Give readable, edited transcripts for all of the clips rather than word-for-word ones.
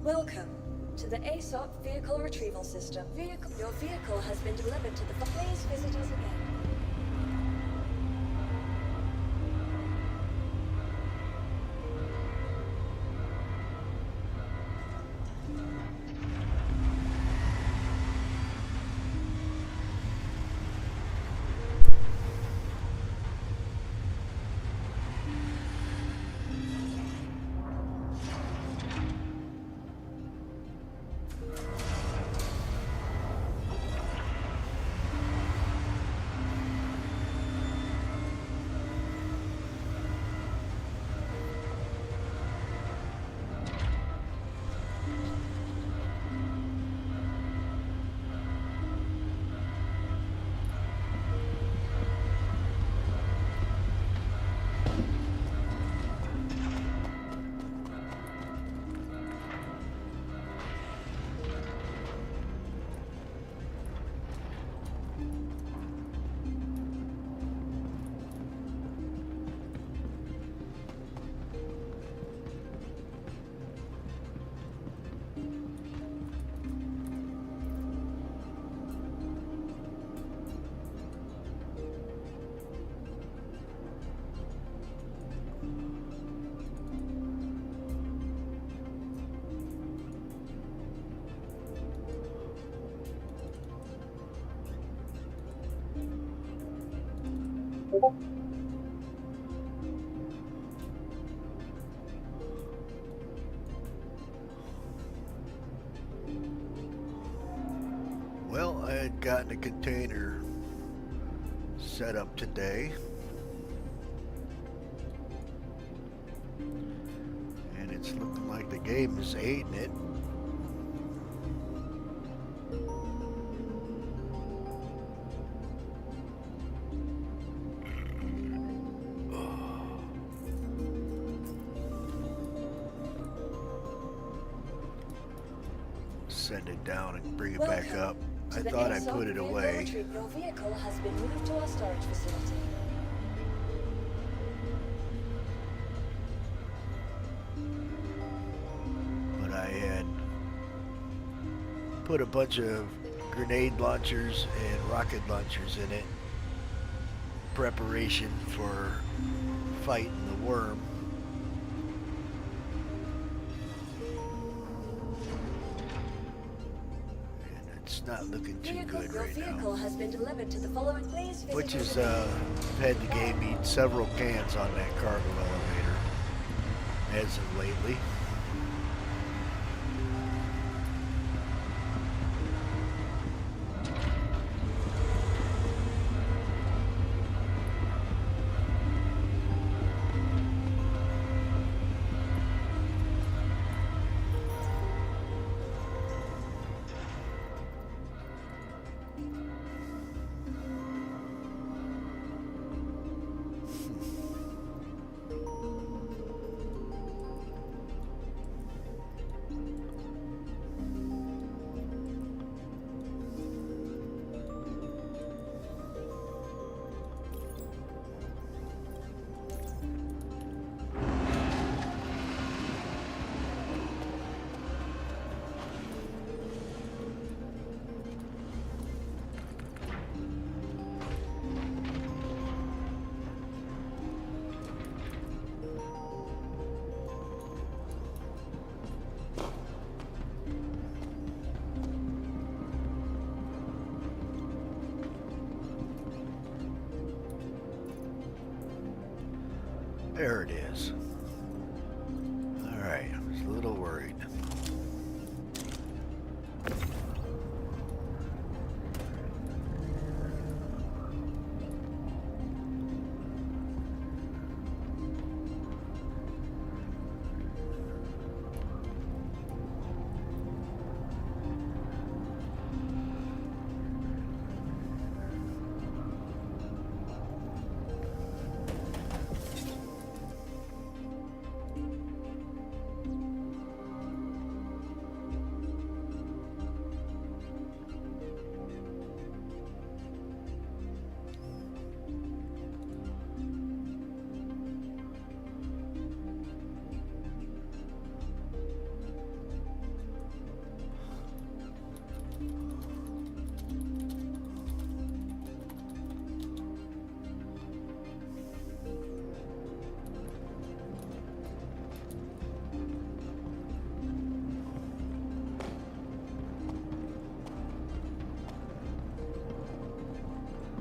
Welcome to the ASOP Vehicle Retrieval System. Your vehicle has been delivered to the... Please visit us again. Well, I had gotten a container set up today, and it's looking like the game is aiding it. Send it down and bring it back up. I thought I put it away. Your vehicle has been moved to our storage facility. But I had put a bunch of grenade launchers and rocket launchers in it. Preparation for fighting the worm. Not looking too good right now. Your vehicle has been delivered to the following. Please visit. Which is had the game eat several cans on that cargo elevator as of lately. There it is. Alright, I was a little worried.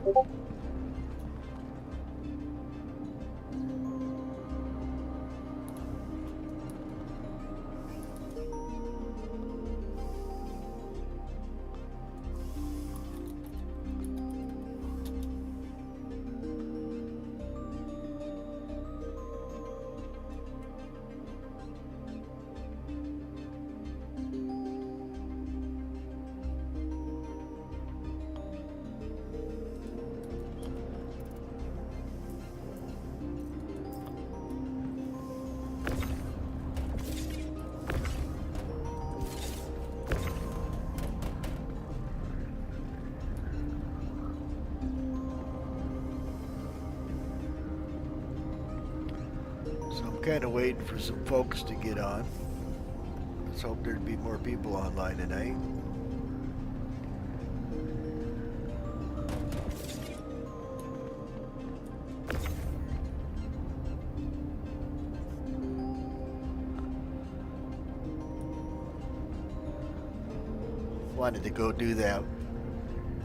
So I'm kind of waiting for some folks to get on. Let's hope there'd be more people online tonight. Wanted to go do that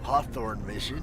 Hawthorne mission.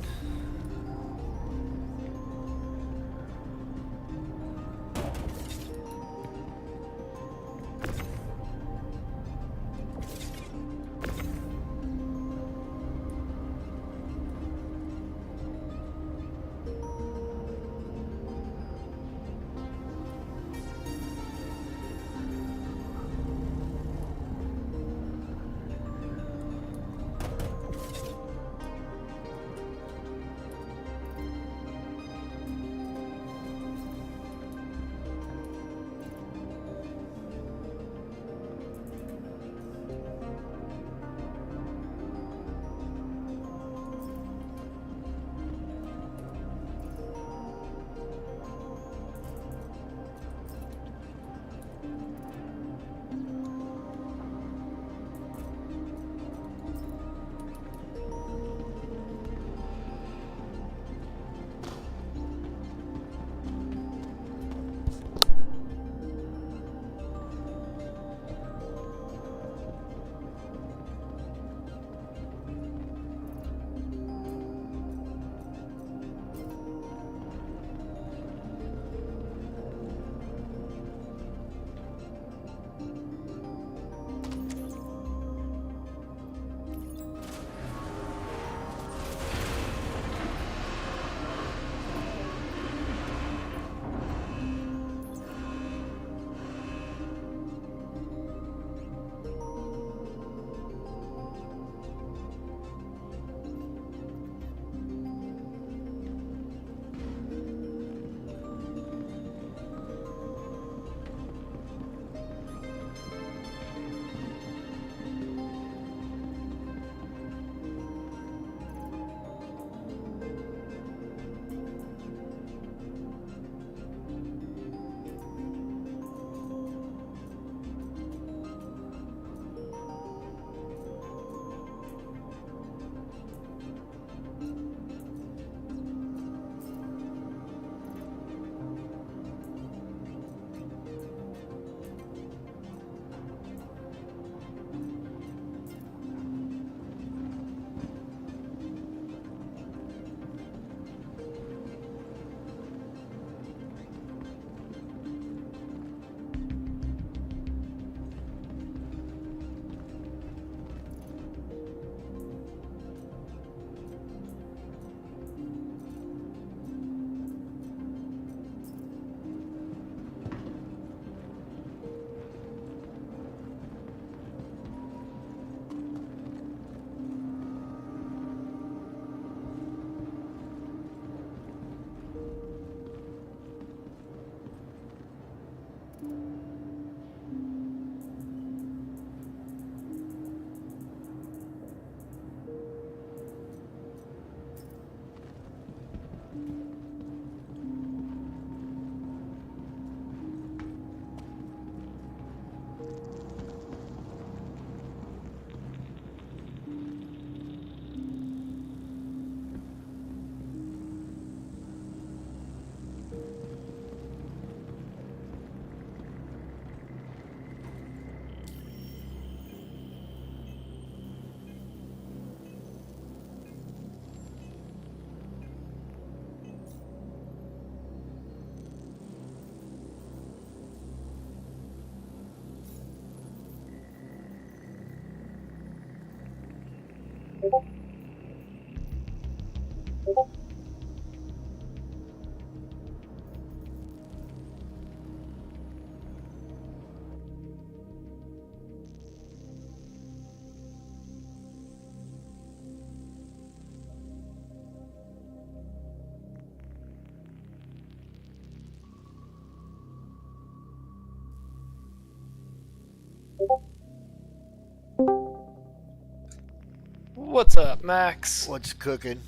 What's up, Max? What's cooking?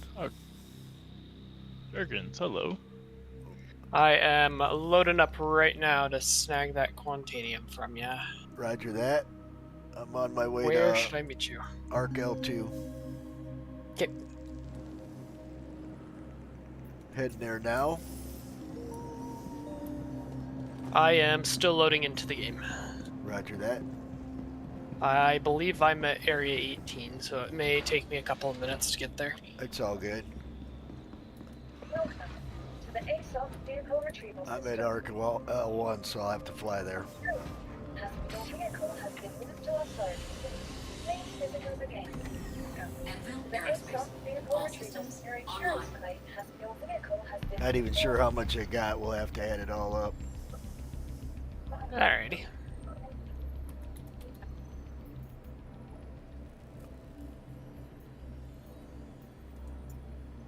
Jurgens, hello. I am loading up right now to snag that Quantanium from ya. Roger that. I'm on my way Where to should I meet you? Arc L2. Okay. Heading there now. I am still loading into the game. Roger that. I believe I'm at Area 18, so it may take me a couple of minutes to get there. It's all good. Welcome to the ASOP vehicle retrieval I'm system. at Arc L1, so I'll have to fly there. Passenger vehicle has been moved to our side. Please visit us again. The ASOP vehicle retrieval insurance claim has your vehicle has been. Not even sure how much I got. We'll have to add it all up. Alrighty.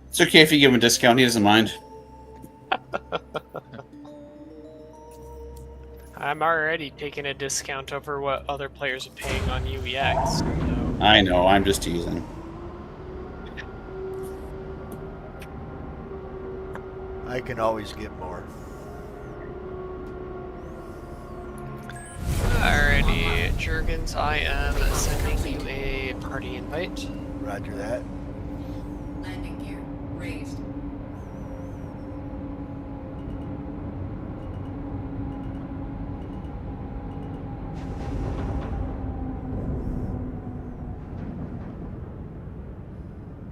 It's okay if you give him a discount. He doesn't mind. I'm already taking a discount over what other players are paying on UEX. So. I know. I'm just teasing. I can always get more. Alrighty, Jurgens, I am sending you a party invite. Roger that. Landing gear raised.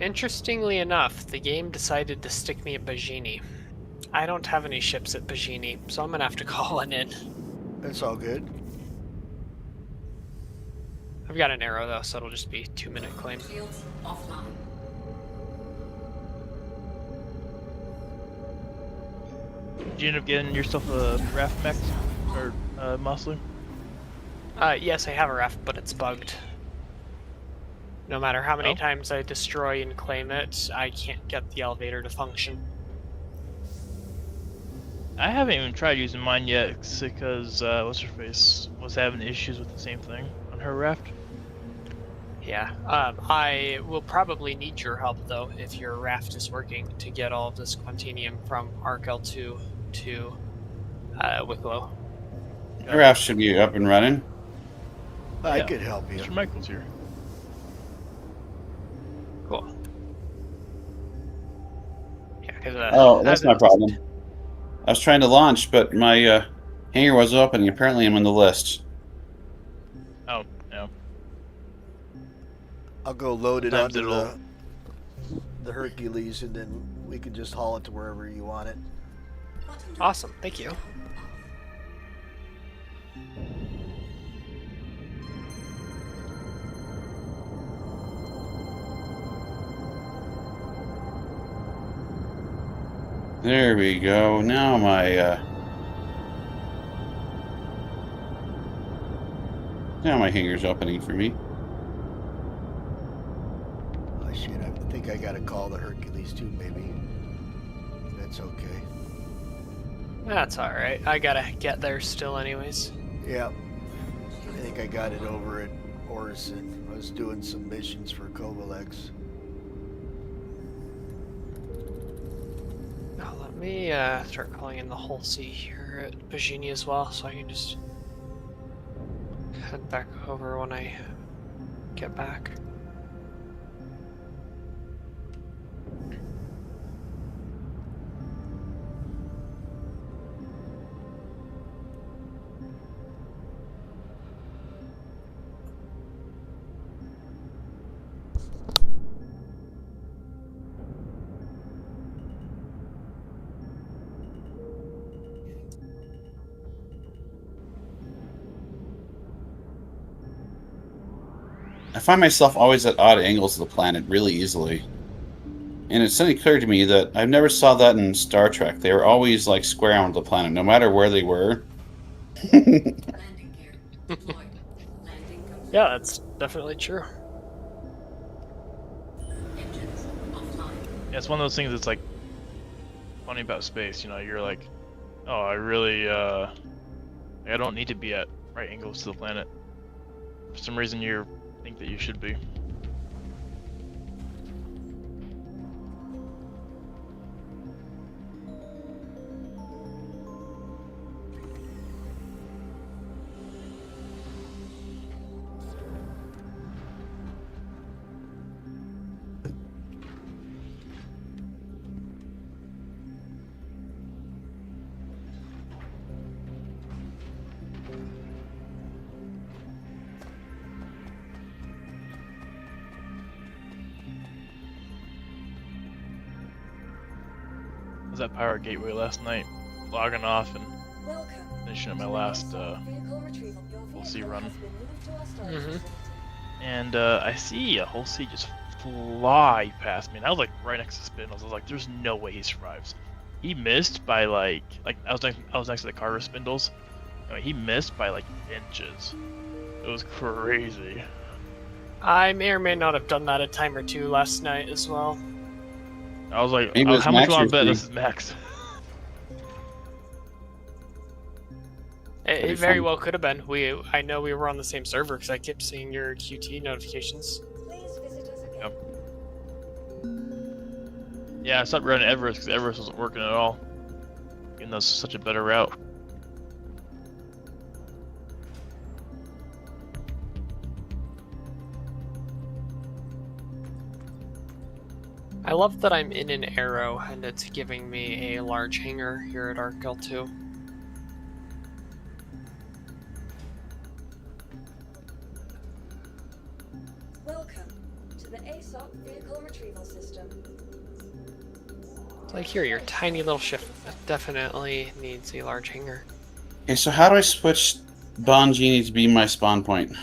Interestingly enough, the game decided to stick me at Bajini. I don't have any ships at Bajini, so I'm gonna have to call one in. That's all good. I've got an arrow though, so it'll just be 2-minute claim. Shields offline. Did you end up getting yourself a raft mech or muscle? Yes, I have a raft, but it's bugged. No matter how many Oh. times I destroy and claim it, I can't get the elevator to function. I haven't even tried using mine yet because what's her face was having issues with the same thing on her raft. Yeah, I will probably need your help though if your raft is working to get all of this Quantanium from Arc L2 to Wikelo. Your raft should be up and running. I Yeah. could help you. Mr. Michael's here. Cool. Yeah, because Oh, that's my problem. I was trying to launch, but my hangar wasn't opening. Apparently, I'm on the list. Oh, no. I'll go load it Sometimes onto it'll- the Hercules, and then we can just haul it to wherever you want it. Awesome, thank you. There we go. Now my hangar's opening for me. Oh shit, I think I gotta call the Hercules too, maybe. That's okay. That's alright. I gotta get there still anyways. Yeah. I think I got it over at Orison. I was doing some missions for Kovalex. Now let me start calling in the whole sea here at Bajini as well, so I can just head back over when I get back. I find myself always at odd angles of the planet really easily. And it suddenly occurred to me that I never saw that in Star Trek. They were always like square on the planet, no matter where they were. Landing gear deployed. Landing complete. Yeah, that's definitely true. Engines offline. Yeah, it's one of those things that's like funny about space. You know, you're like, oh, I really, I don't need to be at right angles to the planet. For some reason, you think that you should be. I was at Pirate Gateway last night, logging off and Welcome. finishing up my last Vehicle retrieval. Your Hull C vehicle run. has been moved to our storage Mhm. facility. And I see a Hull C just fly past me. And I was like right next to Spindles. I was like, "There's no way he survives." He missed by like I was next to the Carter Spindles. I mean, he missed by like inches. It was crazy. I may or may not have done that a time or two last night as well. I was like, Maybe it was "How much Max do I or bet free?" this is Max?" It Pretty very fun. well could have been. I know we were on the same server because I kept seeing your QT notifications. Please visit us again. Yep. Yeah, I stopped running Everest because Everest wasn't working at all. Even though it's such a better route. I love that I'm in an arrow and it's giving me a large hangar here at Arkel 2. Welcome to the ASOC vehicle retrieval system. Like here, your tiny little ship definitely needs a large hangar. Okay, so how do I switch Bongini to be my spawn point?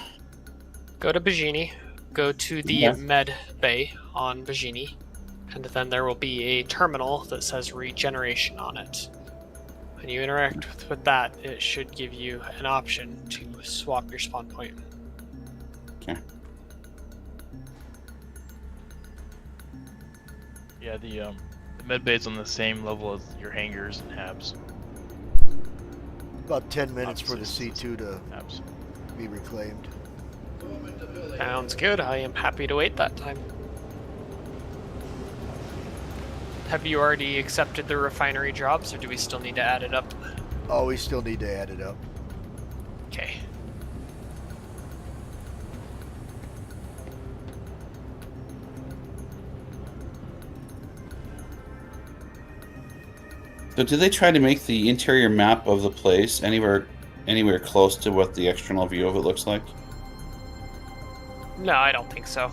Go to Bajini, go to the Okay. med bay on Bajini, and then there will be a terminal that says regeneration on it. When you interact with that, it should give you an option to swap your spawn point. Okay. Yeah, the med bay's on the same level as your hangars and habs. About 10 minutes for the Obviously, C2 to Habs. be reclaimed. Sounds good. I am happy to wait that time. Have you already accepted the refinery jobs, or do we still need to add it up? Oh, we still need to add it up. Okay. So did they try to make the interior map of the place anywhere close to what the external view of it looks like? No, I don't think so.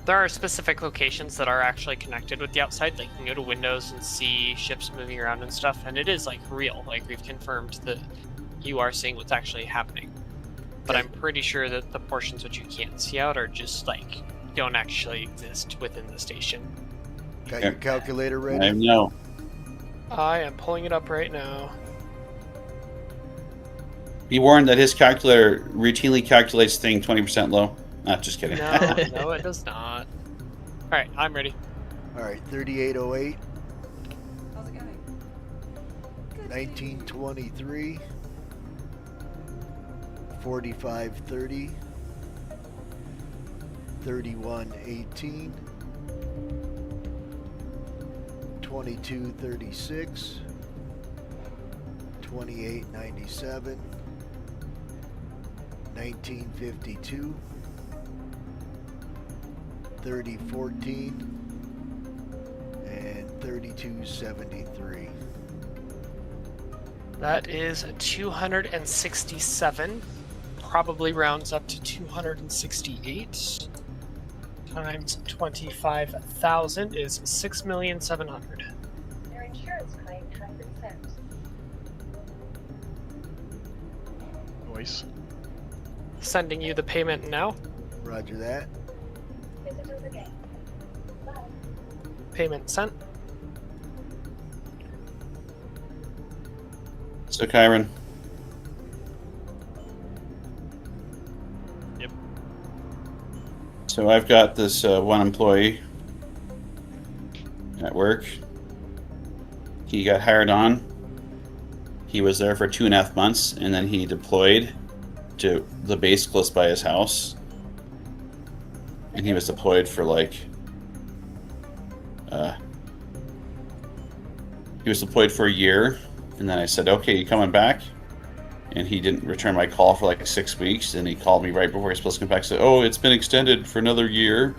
There are specific locations that are actually connected with the outside. Like you can go to windows and see ships moving around and stuff, and it is like real. Like we've confirmed that you are seeing what's actually happening. But I'm pretty sure that the portions which you can't see out are just like don't actually exist within the station. Got your calculator I ready? know. I am pulling it up right now. Be warned that his calculator routinely calculates thing 20% low. Not just kidding. No, no, it does not. All right, I'm ready. All right, 3808, How's it going? Good. 1923, 4530, 3118, 2236, 2897, 1952, 3014, and 3273. That is 267. Probably rounds up to 268. Times 25,000 is 6,700,000. Your insurance claim has been sent. Noise. Sending you the payment now. Roger that. Visitors again. Bye. Payment sent. So, Kyron. Yep. So I've got this one employee at work. He got hired on. He was there for 2.5 months, and then he deployed to the base close by his house. And he was deployed for like... he was deployed for a year, and then I said, okay, you coming back? And he didn't return my call for like 6 weeks, and he called me right before he was supposed to come back and said, oh, it's been extended for another year.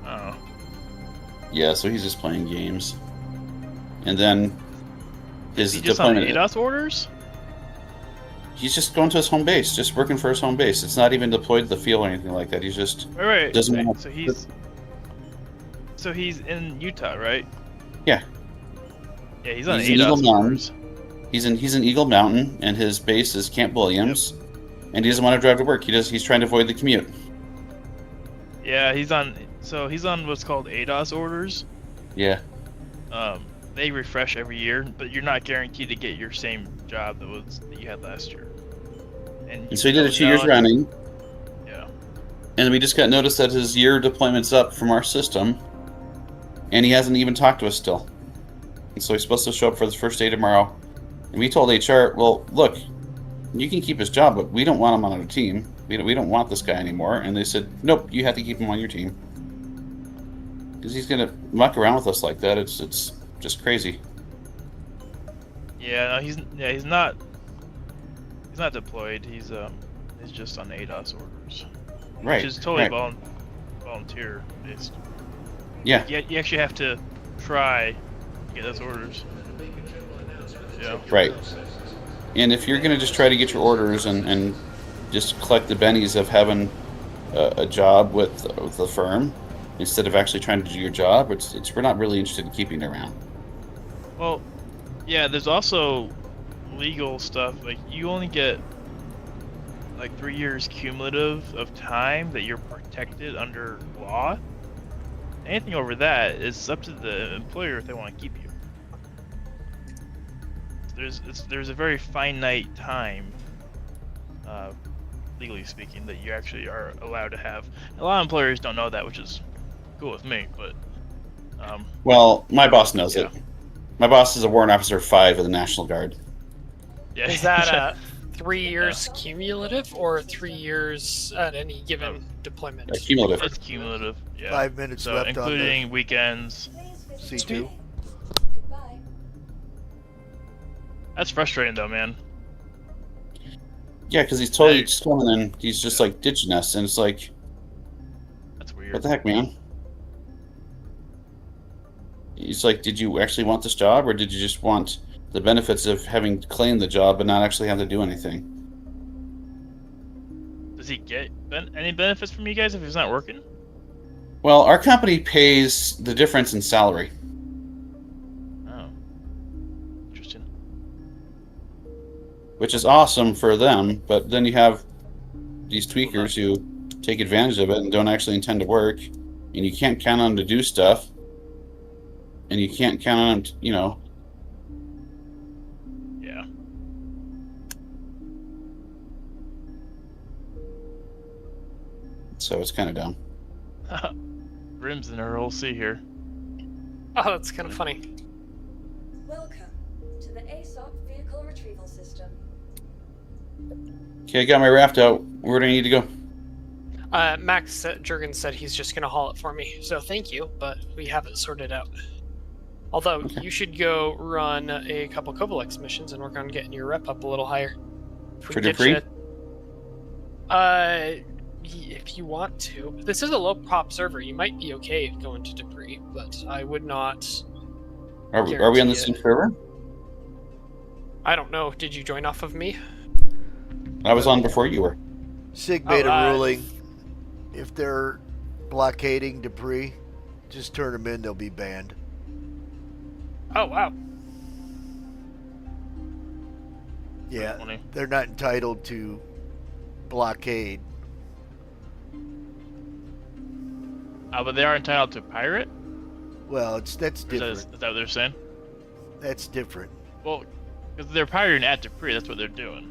Oh. Yeah, so he's just playing games. And then his Is he just on deployment... ADOS orders? He's just going to his home base, just working for his home base. It's not even deployed to the field or anything like that. He's just... Wait, doesn't want... So he's in Utah, right? Yeah. Yeah, he's on He's in Eagle ADOS Mountain. orders. He's in Eagle Mountain, and his base is Camp Williams, and he doesn't want to drive to work. He's trying to avoid the commute. Yeah, he's on what's called ADOS orders. Yeah. They refresh every year, but you're not guaranteed to get your same job that you had last year. And so he did it 2 years running. Yeah. And we just got notice that his year deployment's up from our system, and he hasn't even talked to us still. And so he's supposed to show up for the first day tomorrow. And we told HR, well, look, you can keep his job, but we don't want him on our team. We don't want this guy anymore. And they said, nope, you have to keep him on your team. Because he's going to muck around with us like that. It's just crazy. Yeah, no, he's not deployed. He's just on ADOS orders. Right. Which is totally right. volunteer based. Yeah. You actually have to try to get those orders. Yeah. Right. And if you're going to just try to get your orders and just collect the bennies of having a job with the firm instead of actually trying to do your job, we're not really interested in keeping it around. Well, yeah, there's also legal stuff. Like, you only get like 3 years cumulative of time that you're protected under law. Anything over that is up to the employer if they want to keep you. There's a very finite time, legally speaking, that you actually are allowed to have. A lot of employers don't know that, which is cool with me, but... well, my boss knows it. My boss is a warrant officer 5 of the National Guard. Yeah. Is that 3 years cumulative or 3 years at any given deployment? Cumulative. It's cumulative, yeah. 5 minutes so left including weekends. Please C2. visit Goodbye. That's frustrating though, man. Yeah, because he's totally just coming in. He's just like ditching us, and it's like, That's weird. what the heck, man? He's like, did you actually want this job, or did you just want the benefits of having claimed the job but not actually have to do anything? Does he get any benefits from you guys if he's not working? Well, our company pays the difference in salary. Oh. Interesting. Which is awesome for them, but then you have these tweakers who take advantage of it and don't actually intend to work, and you can't count on them to do stuff, and you can't count on them to, Yeah. so it's kind of dumb. Grim's in her whole sea here. Oh, that's kind of funny. Welcome to the ASOP Vehicle Retrieval System. Okay, I got my raft out. Where do I need to go? Max Jurgens said he's just going to haul it for me, so thank you, but we have it sorted out. Although, you should go run a couple Covalex missions and work on getting your rep up a little higher. For Dupree? If you want to. This is a low prop server. You might be okay going to Dupree, but I would not... Are we on the same server? I don't know. Did you join off of me? I was on before you were. SIG made a Alright. ruling. If they're blockading Dupree, just turn them in. They'll be banned. Oh, wow. Yeah, Funny. they're not entitled to blockade. But they are entitled to pirate? Well, that's Or is different. that what they're saying? That's different. Well, because they're pirating at Dupree, that's what they're doing.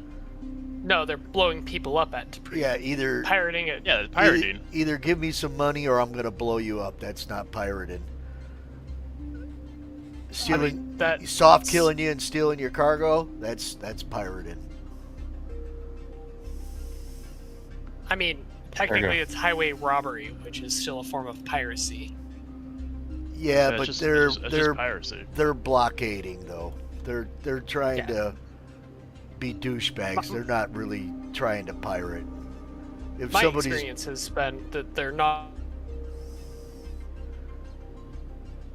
No, they're blowing people up at Dupree. Yeah, either Pirating it. Yeah, they're pirating. either give me some money or I'm gonna blow you up. That's not pirating. Stealing, soft killing you and stealing your cargo. That's pirating. I mean, technically it's highway robbery, which is still a form of piracy. Yeah, It's but just- they're it's just they're piracy. they're blockading though. They're trying Yeah. to be douchebags. They're not really trying to pirate. If My somebody's experience has been that they're not.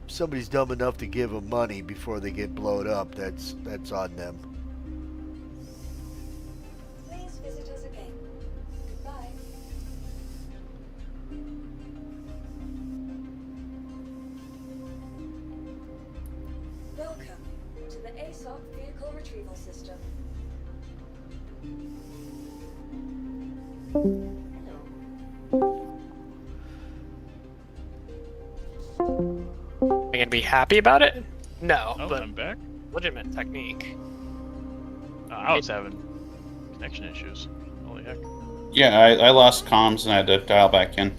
somebody's dumb enough to give them money before they get blowed up, that's on them. Please visit us again. Goodbye. Welcome to the ASOC Vehicle Retrieval System. Am I gonna be happy about it? No, Oh, but I'm back. legitimate technique. I was having connection issues. Holy heck. Yeah, I lost comms and I had to dial back in.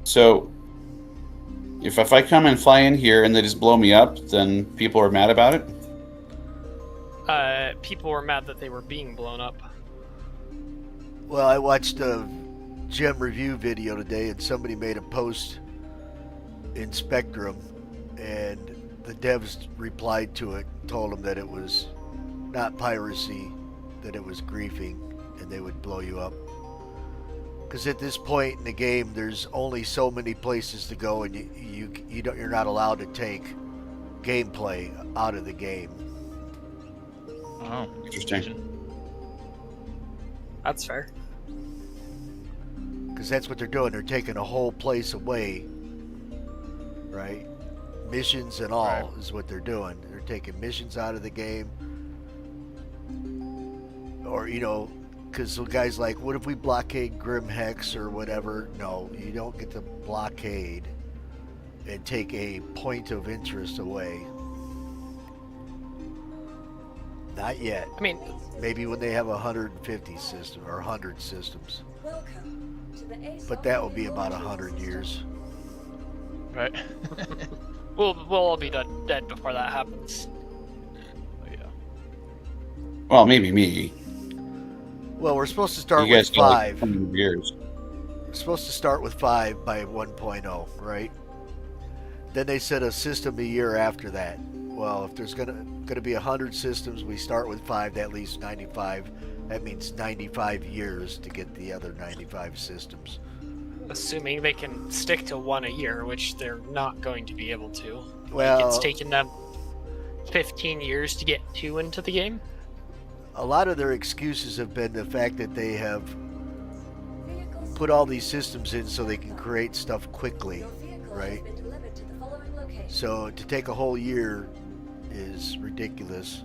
So, if I come and fly in here and they just blow me up, then people are mad about it? People were mad that they were being blown up. Well, I watched a gem review video today, and somebody made a post in Spectrum, and the devs replied to it, told them that it was not piracy, that it was griefing, and they would blow you up. Because at this point in the game, there's only so many places to go, and you're not allowed to take gameplay out of the game. Oh, Interesting. That's fair. Because that's what they're doing. They're taking a whole place away, right? Missions and all Right. is what they're doing. They're taking missions out of the game. Or, because guys like, what if we blockade Grim Hex or whatever? No, you don't get to blockade and take a point of interest away. Not yet. I mean, Maybe when they have 150 systems or 100 systems. Welcome to the ASOC But that will be Vehicle about Retrieval 100 System. years. right. we'll all be dead before that happens. Oh, yeah. Well, maybe me. Well, we're supposed to start You guys with got 5. 100 years. We're supposed to start with 5 by 1.0, right? Then they said a system a year after that. Well, if there's gonna be 100 systems, we start with 5. That leaves 95. That means 95 years to get the other 95 systems. Assuming they can stick to one a year, which they're not going to be able to. Well, It's taken them 15 years to get 2 into the game. a lot of their excuses have been the fact that they have Vehicles put all these systems in so they can create stuff quickly, Your vehicle right? has been delivered to the following location. So to take a whole year is ridiculous.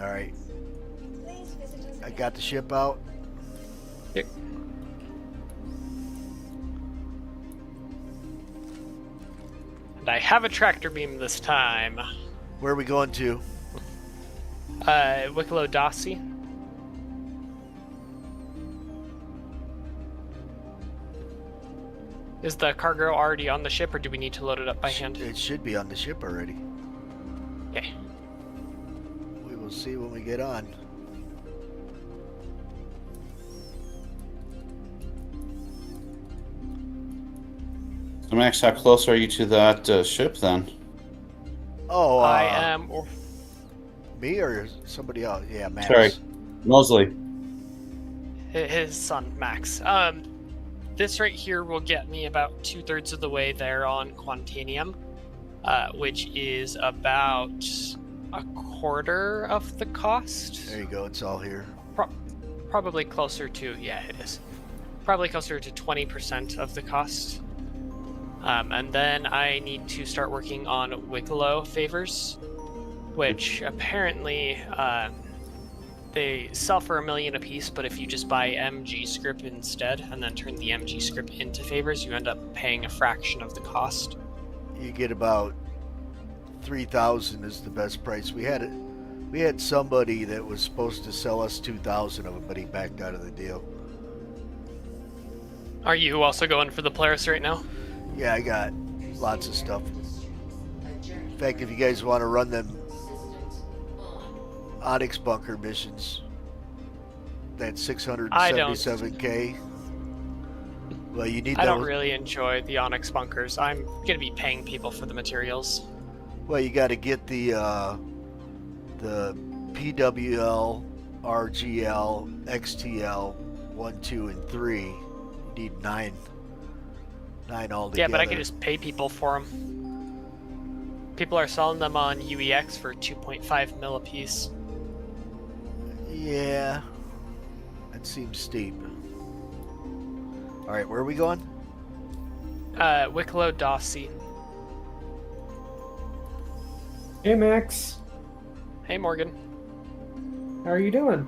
All right, Please visit us I again. got the ship out. Yep. And I have a tractor beam this time. Where are we going to? Wikelo Dossi. Is the cargo already on the ship, or do we need to load it up by hand? It should be on the ship already. Okay. We will see when we get on. So, Max, how close are you to that ship then? Oh, I am. me or somebody else? Yeah, Max. Sorry. Mosley. His son, Max. This right here will get me about 2/3 of the way there on Quantanium, which is about a quarter of the cost. There you go. It's all here. Probably closer to, yeah, it is. Probably closer to 20% of the cost. And then I need to start working on Wikelo favors, which apparently they sell for $1 million a piece, but if you just buy MG script instead and then turn the MG script into favors, you end up paying a fraction of the cost. You get about 3,000 is the best price. We had somebody that was supposed to sell us 2,000 of them, but he backed out of the deal. Are you also going for the Polaris right now? Yeah, I got lots of stuff. In fact, if you guys want to run them Onyx bunker missions, that's 677k. Well, you need. I don't really enjoy the Onyx bunkers. I'm gonna be paying people for the materials. Well, you got to get the PWL, RGL, XTL, 1, 2, and 3. You need 9 altogether. Yeah, but I can just pay people for them. People are selling them on UEX for 2.5 mil a piece. Yeah, that seems steep. All right, where are we going? Wikelo Dossi. Hey Max, Hey Morgan. how are you doing?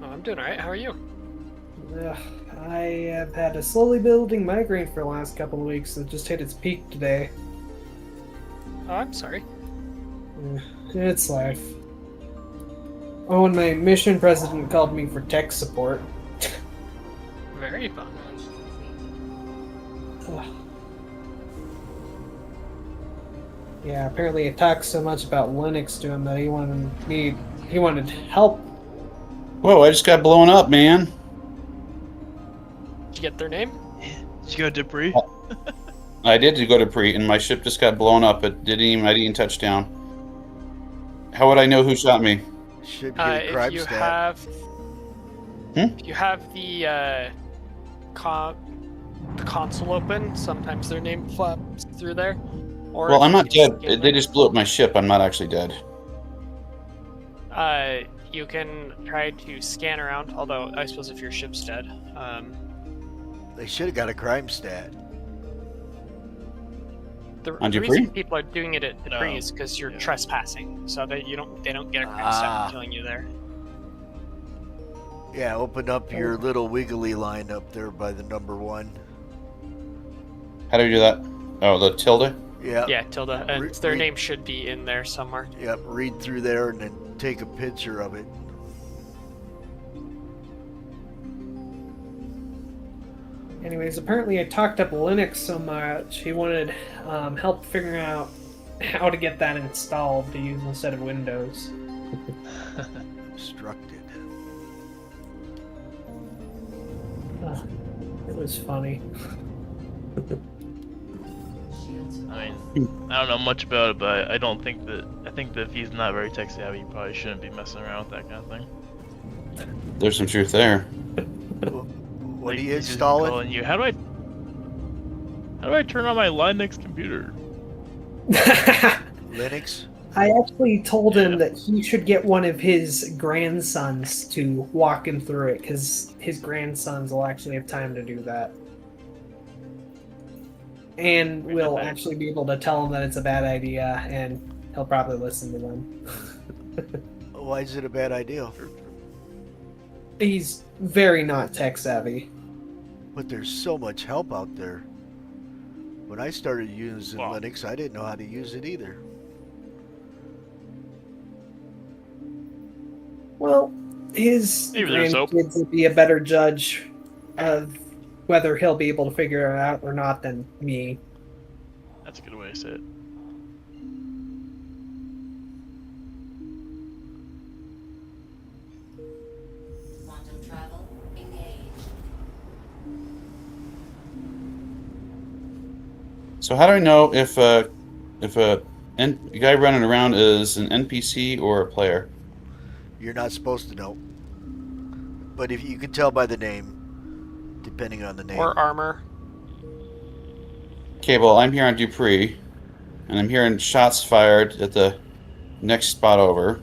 Oh, I'm doing alright. How are you? Ugh, I have had a slowly building migraine for the last couple of weeks. It just hit its peak today. Oh, I'm sorry. It's life. Oh, and my mission president called me for tech support. Very fun. Ugh. Yeah, apparently I talked so much about Linux to him that he wanted help. Whoa, I just got blown up, man. Did you get their name? Did you go debris? I did go to pre, and my ship just got blown up. I didn't even touch down. How would I know who shot me? Should get a crime If you stat. if you have the console open, sometimes their name flaps through there. Or Well, if I'm you not can dead. scan They them, just blew up my ship. I'm not actually dead. You can try to scan around. Although I suppose if your ship's dead, They should have got a crime stat. the On reason Dupree? people are doing it at Dupree No. is because you're Yeah. trespassing, so they don't get a crime Ah. stat for killing you there. Yeah, open up your little wiggly line up there by the number 1. How do we do that? Oh, the tilde? Yeah. Yeah, tilde, and Re- their re- name should be in there somewhere. Yep. Read through there and then take a picture of it. Anyways, apparently I talked up Linux so much, he wanted help figuring out how to get that installed to use instead of Windows. Obstructed. Ugh, it was funny. I mean, I don't know much about it, but I think that if he's not very tech savvy, he probably shouldn't be messing around with that kind of thing. There's some truth there. What do you he's just install it? calling you. How do I turn on my Linux computer? Linux? I actually told him that he should get one of his grandsons to walk him through it, because his grandsons will actually have time to do that. And will actually be able to tell him that it's a bad idea, and he'll probably listen to them. Why is it a bad idea? He's very not tech savvy. But there's so much help out there. When I started using Wow. Linux, I didn't know how to use it either. Well, his Maybe there's hope. grandkids would be a better judge of whether he'll be able to figure it out or not than me. That's a good way to say it. Quantum travel engaged. So how do I know if a guy running around is an NPC or a player? You're not supposed to know. But if you can tell by the name, depending on the name. Or armor. Okay, well, I'm here on Dupree, and I'm hearing shots fired at the next spot over.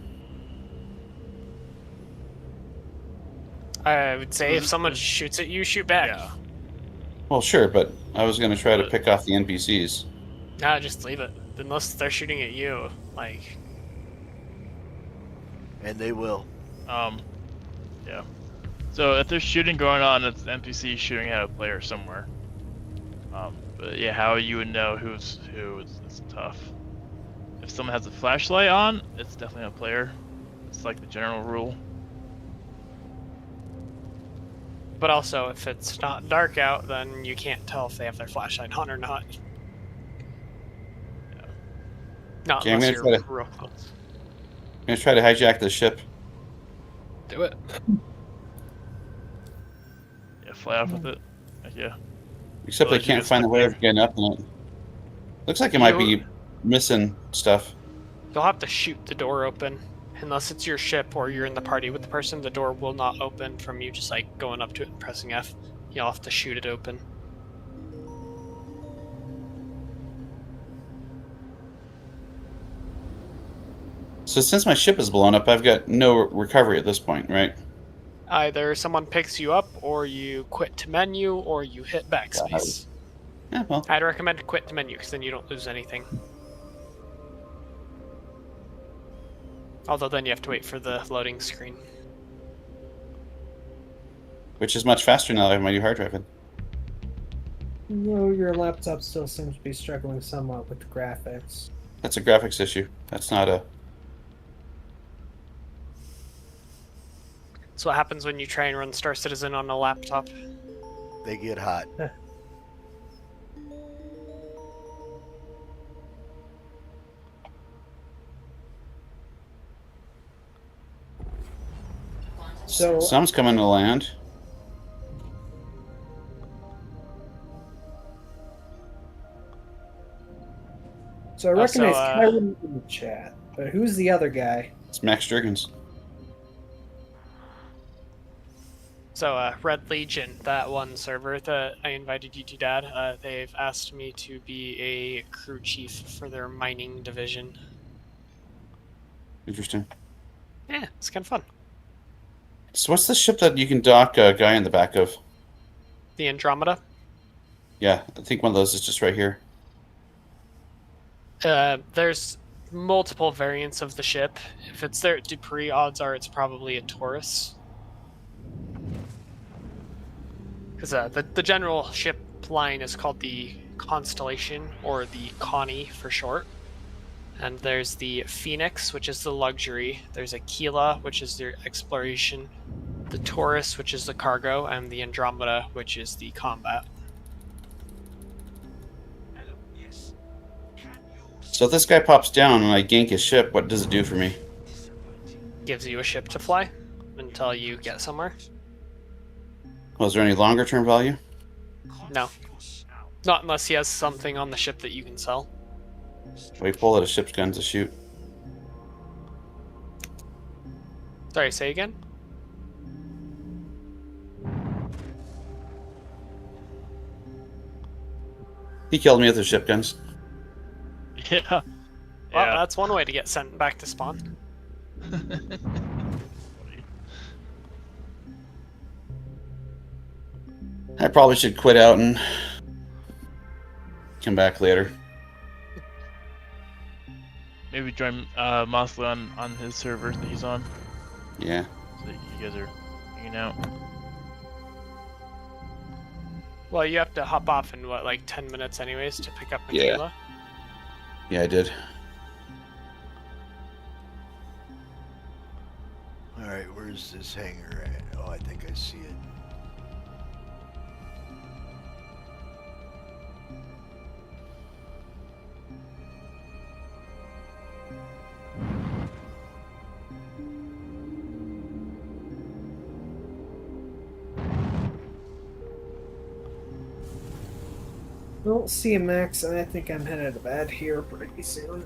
I would say if someone shoots at you, shoot back. Yeah. Well, sure, but I was going to try to pick off the NPCs. Nah, just leave it. Unless they're shooting at you, like. And they will. Yeah. So if there's shooting going on, it's the NPC shooting at a player somewhere. But yeah, how you would know who's who is tough. If someone has a flashlight on, it's definitely a player. It's like the general rule. But also, if it's not dark out, then you can't tell if they have their flashlight on or not. Yeah. Not Okay, I'm unless gonna you're try to- real close. I'm gonna try to hijack the ship. Do it. Yeah, fly off with it. Heck yeah. Except I Otherwise you can't get find the stuck way there. of getting up in it. Looks like it might You- be missing stuff. You'll have to shoot the door open. Unless it's your ship or you're in the party with the person, the door will not open from you just like going up to it and pressing F. You'll have to shoot it open. So since my ship is blown up, I've got no recovery at this point, right? Either someone picks you up, or you quit to menu, or you hit backspace. Yeah, well, I'd recommend quit to menu because then you don't lose anything. Although then you have to wait for the loading screen. which is much faster now that I have my new hard drive in. No, your laptop still seems to be struggling somewhat with the graphics. That's a graphics issue. That's not a... So what happens when you try and run Star Citizen on a laptop? They get hot. So, Some's coming to land. I recognize Also, Kyron in the chat, but who's the other guy? It's Max Jurgens. So, Red Legion, that one server that I invited you to, Dad, they've asked me to be a crew chief for their mining division. Interesting. Yeah, it's kind of fun. So what's the ship that you can dock a guy in the back of? The Andromeda. Yeah, I think one of those is just right here. There's multiple variants of the ship. If it's there at Dupree, odds are it's probably a Taurus. Because the general ship line is called the Constellation, or the Connie for short. And there's the Phoenix, which is the luxury. There's Aquila, which is the exploration. The Taurus, which is the cargo. And the Andromeda, which is the combat. So if this guy pops down and I gank his ship, what does it do for me? Gives you a ship to fly until you get somewhere. Well, is there any longer term value? No. Not unless he has something on the ship that you can sell. We pull out a ship's gun to shoot. Sorry, say again? He killed me with his ship guns. Yeah. Well, Yeah. that's one way to get sent back to spawn. I probably should quit out and come back later. Maybe join Mosley on his server that he's on. Yeah. So you guys are hanging out. Well, you have to hop off in, what, like 10 minutes anyways to pick up Yeah. Michaela? Yeah, I did. Alright, where's this hangar at? Oh, I think I see it. Don't see a Max, and I think I'm headed to bed here pretty soon.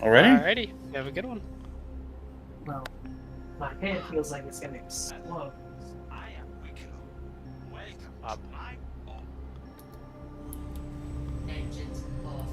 Already? Alrighty, you have a good one. Well, my head feels like it's gonna explode. I am Wikelo. Welcome Up. to my home. Engines off.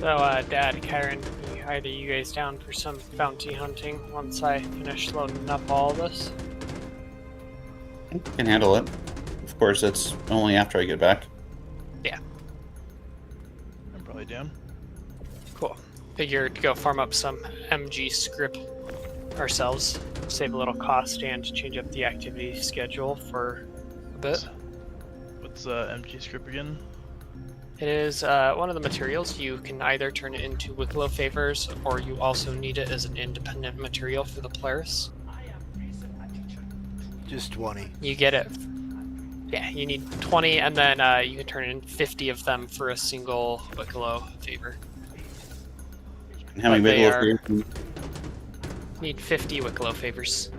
So, Dad, Karen, either you guys down for some bounty hunting once I finish loading up all this? I can handle it. Of course, that's only after I get back. Yeah. I'm probably down. Cool. Figure to go farm up some MG script ourselves, save a little cost, and change up the activity schedule for a bit. What's MG script again? It is one of the materials. You can either turn it into Wikelo favors, or you also need it as an independent material for the players. Just 20. You get it. Yeah, you need 20, and then you can turn in 50 of them for a single Wikelo favor. And how many But they Wikelo are- favors do you Need 50 Wikelo favors.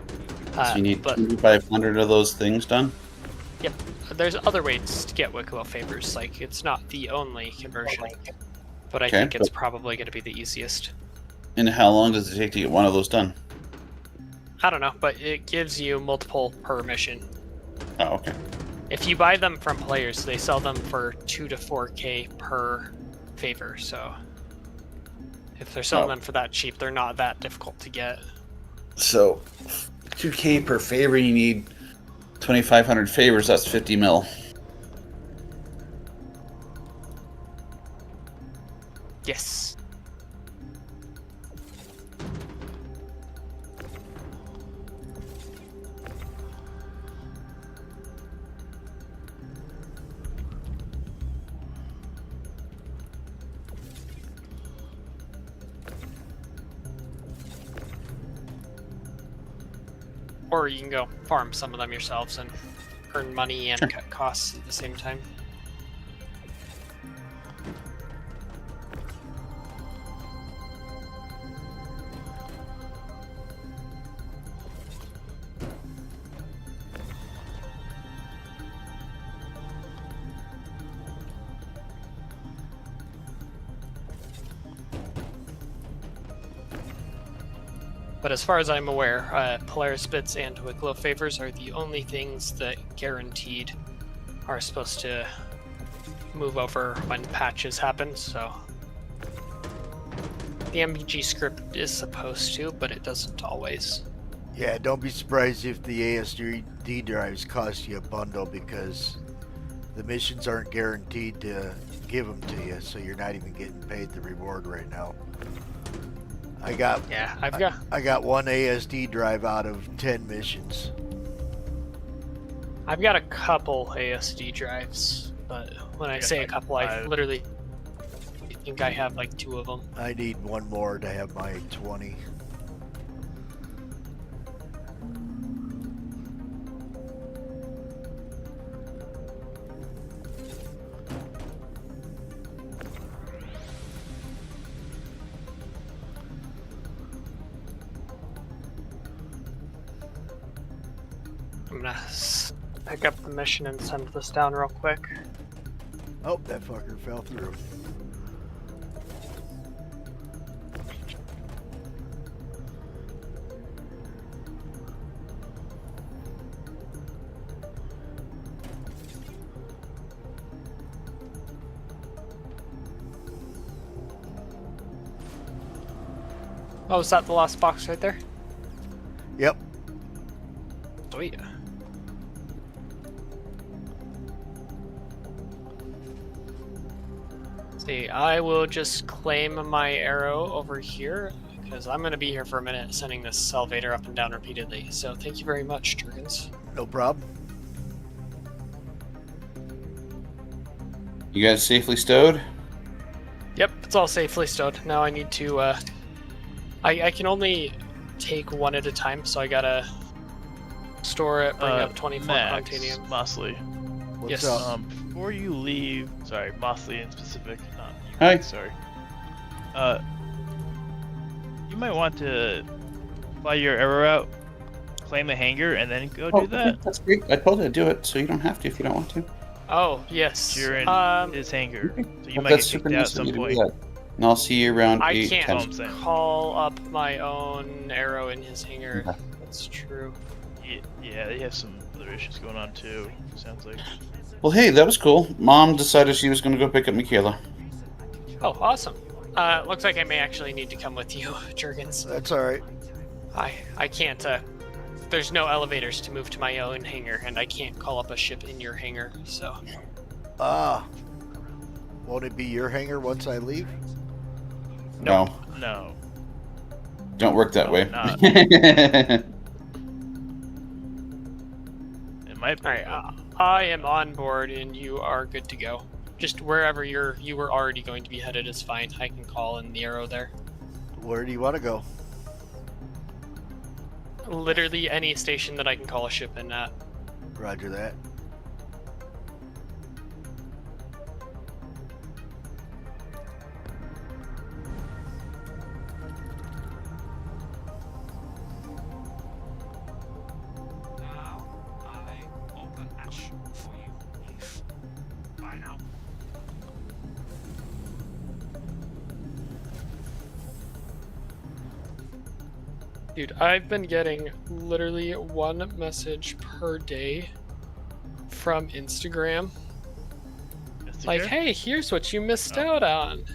so you need but 2,500 of those things done? yep, there's other ways to get Wikelo favors. Like, it's not the only conversion, but I Okay, think it's but- probably going to be the easiest. And how long does it take to get one of those done? I don't know, but it gives you multiple per mission. Oh, okay. If you buy them from players, they sell them for 2 to 4k per favor, so if they're selling Oh. them for that cheap, they're not that difficult to get. So, 2K per favor, you need 2,500 favors, that's 50 mil. Yes. Or you can go farm some of them yourselves and earn money and Sure. cut costs at the same time. But as far as I'm aware, Polaris bits and Wikelo favors are the only things that guaranteed are supposed to move over when patches happen, so the MBG script is supposed to, but it doesn't always. Yeah, don't be surprised if the ASD drives cost you a bundle because the missions aren't guaranteed to give them to you, so you're not even getting paid the reward right now. I got Yeah, I got one ASD drive out of 10 missions. I've got a couple ASD drives, but when I Yeah, say a like couple, I 5. literally think I have like 2 of them. I need one more to have my 20. I'm gonna pick up the mission and send this down real quick. Oh, that fucker fell through. Oh, is that the last box right there? Yep. Sweet. See, I will just claim my arrow over here because I'm going to be here for a minute sending this elevator up and down repeatedly. So thank you very much, Jurgens. No problem. You guys safely stowed? Yep, it's all safely stowed. Now I need to, I can only take one at a time, so I gotta store it, bring up 24 Max, Quantanium. Mosley. What's Yes. up? Before you leave, sorry, Mosley in specific, not you. Hi. Sorry. You might want to fly your arrow out, claim a hangar, and then go do that. That's great. I told you to do it, so you don't have to if you don't want to. Oh, yes. You're in his hangar, so you might get That's super kicked out at nice of some you to do point. that. And I'll see you around I 8, can't 10. I'm saying. call up my own arrow in his hangar. Okay. That's true. Yeah, they have some other issues going on too. Sounds like. Well, hey, that was cool. Mom decided she was going to go pick up Michaela. Oh, awesome. Looks like I may actually need to come with you, Jurgens. That's all right. I can't, there's no elevators to move to my own hangar, and I can't call up a ship in your hangar, so... Ah. Won't it be your hangar once I leave? No, No. don't work that way. Not. It might be. Alright, I am on board, and you are good to go. Just wherever you were already going to be headed is fine. I can call in the arrow there. Where do you want to go? Literally any station that I can call a ship in at. Roger that. Now I open hatch for you. Leave. Bye now. Dude, I've been getting literally one message per day from Instagram. Like, hey, here's what you missed out on.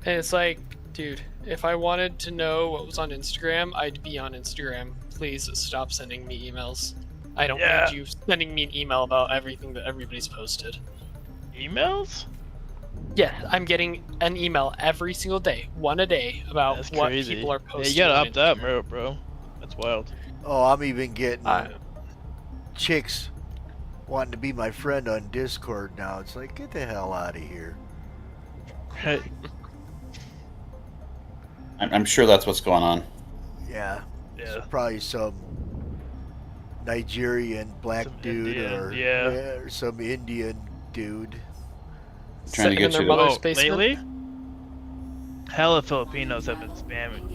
And it's like, dude, if I wanted to know what was on Instagram, I'd be on Instagram. Please stop sending me emails. I don't need you sending me an email about everything that everybody's posted. Emails? Yeah, I'm getting an email every single day, one a day, about That's what crazy. people are Yeah, posting. you gotta on opt out, Instagram. bro. That's wild. Oh, I'm even getting I- chicks wanting to be my friend on Discord now. It's like, get the hell out of here. Right. I'm sure that's what's going on. Yeah. Yeah. Probably some Nigerian black Some dude Indian, or yeah. or some Indian dude. Trying to Sitting get in their you to- mother's Oh, basement. lately? Hella Filipinos have been spamming,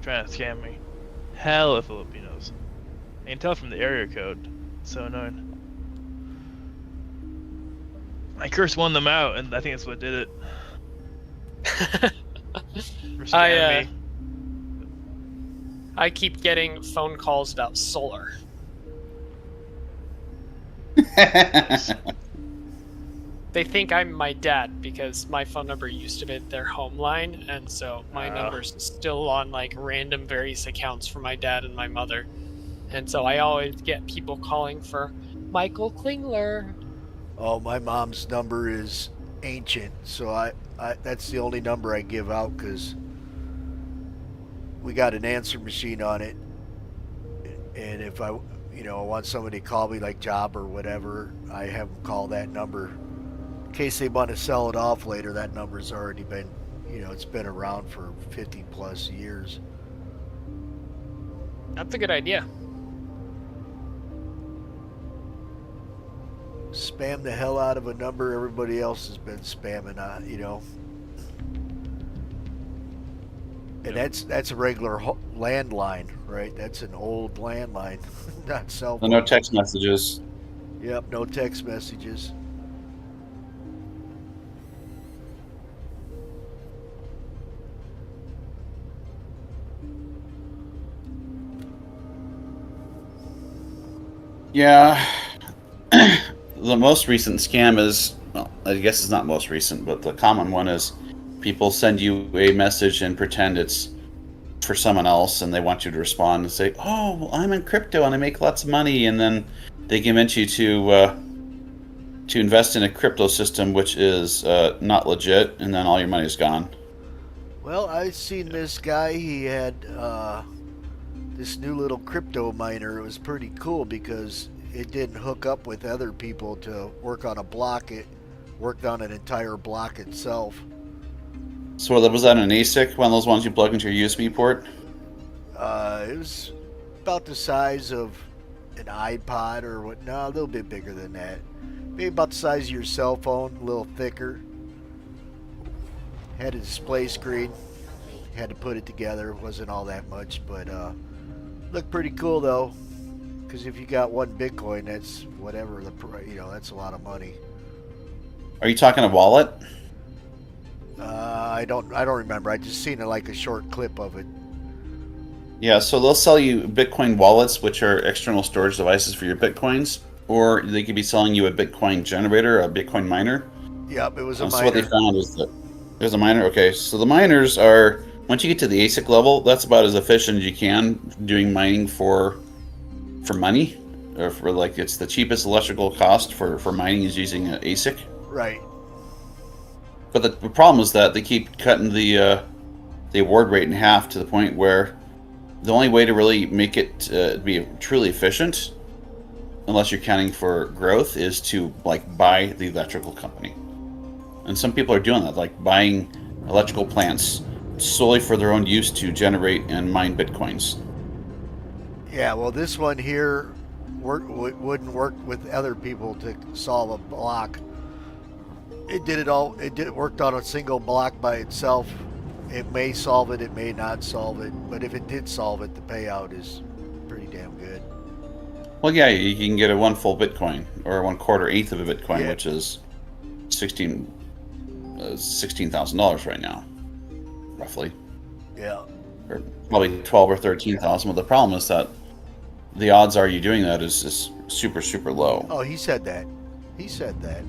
trying to scam me. Hella Filipinos. I can tell from the area code. It's so annoying. I cursed one of them out, and I think that's what did it. For scamming I keep getting phone calls about solar. They think I'm my dad because my phone number used to be their home line, and so my number's still on like random various accounts for my dad and my mother. And so I always get people calling for Michael Klingler. Oh, my mom's number is ancient, so I that's the only number I give out because we got an answer machine on it, and if I want somebody to call me like job or whatever, I have them call that number. In case they want to sell it off later, that number's already been, it's been around for 50 plus years. That's a good idea. Spam the hell out of a number everybody else has been spamming, And that's a regular landline, right? That's an old landline, not cell phone. No text messages. Yep, no text messages. Yeah. The most recent scam is, well, I guess it's not most recent, but the common one is people send you a message and pretend it's for someone else, and they want you to respond and say, "Oh, well, I'm in crypto and I make lots of money," and then they convince you to invest in a crypto system which is not legit, and then all your money's gone. Well, I seen this guy. He had this new little crypto miner. It was pretty cool because it didn't hook up with other people to work on a block. It worked on an entire block itself. So was that an ASIC, one of those ones you plug into your USB port? It was about the size of an iPod or what? No, a little bit bigger than that. Maybe about the size of your cell phone, a little thicker. Had a display screen. Had to put it together. It wasn't all that much, but looked pretty cool though. Because if you got one Bitcoin, that's whatever that's a lot of money. Are you talking a wallet? I don't remember. I just seen like a short clip of it. Yeah, so they'll sell you Bitcoin wallets, which are external storage devices for your Bitcoins, or they could be selling you a Bitcoin generator, a Bitcoin miner. Yep, it was a So what they miner. found is that There's a miner. Okay, so the miners are, once you get to the ASIC level, that's about as efficient as you can doing mining for money, or for like it's the cheapest electrical cost for mining is using an ASIC. Right. But the problem is that they keep cutting the award rate in half to the point where the only way to really make it be truly efficient, unless you're counting for growth, is to like buy the electrical company. And some people are doing that, like buying electrical plants solely for their own use to generate and mine bitcoins. Yeah, well, this one here wouldn't work with other people to solve a block. It did it all. It worked on a single block by itself. It may solve it, it may not solve it, but if it did solve it, the payout is pretty damn good. Well, yeah, you can get a 1 full Bitcoin, or 1/4 eighth of a Bitcoin, Yeah. which is $16,000 right now, roughly, Yeah. or probably 12 or 13,000. But the problem is that the odds are you doing that is super low. Oh, he said that. He said that.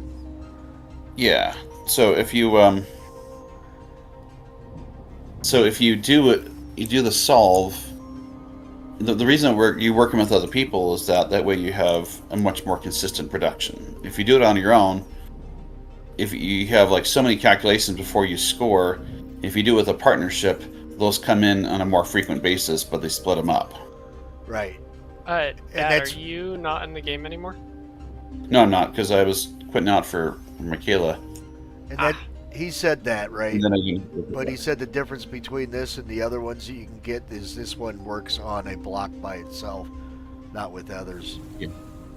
Yeah. So if you do it, you do the solve. The reason that you're working with other people is that way you have a much more consistent production. If you do it on your own, if you have like so many calculations before you score, if you do it with a partnership, those come in on a more frequent basis, but they split them up. Right. Dad, that's- are you not in the game anymore? No, I'm not, because I was quitting out for Wikelo. And that he said that, right? And then But he said the difference between this and the other ones that you can get is this one works on a block by itself, not with others. Yeah.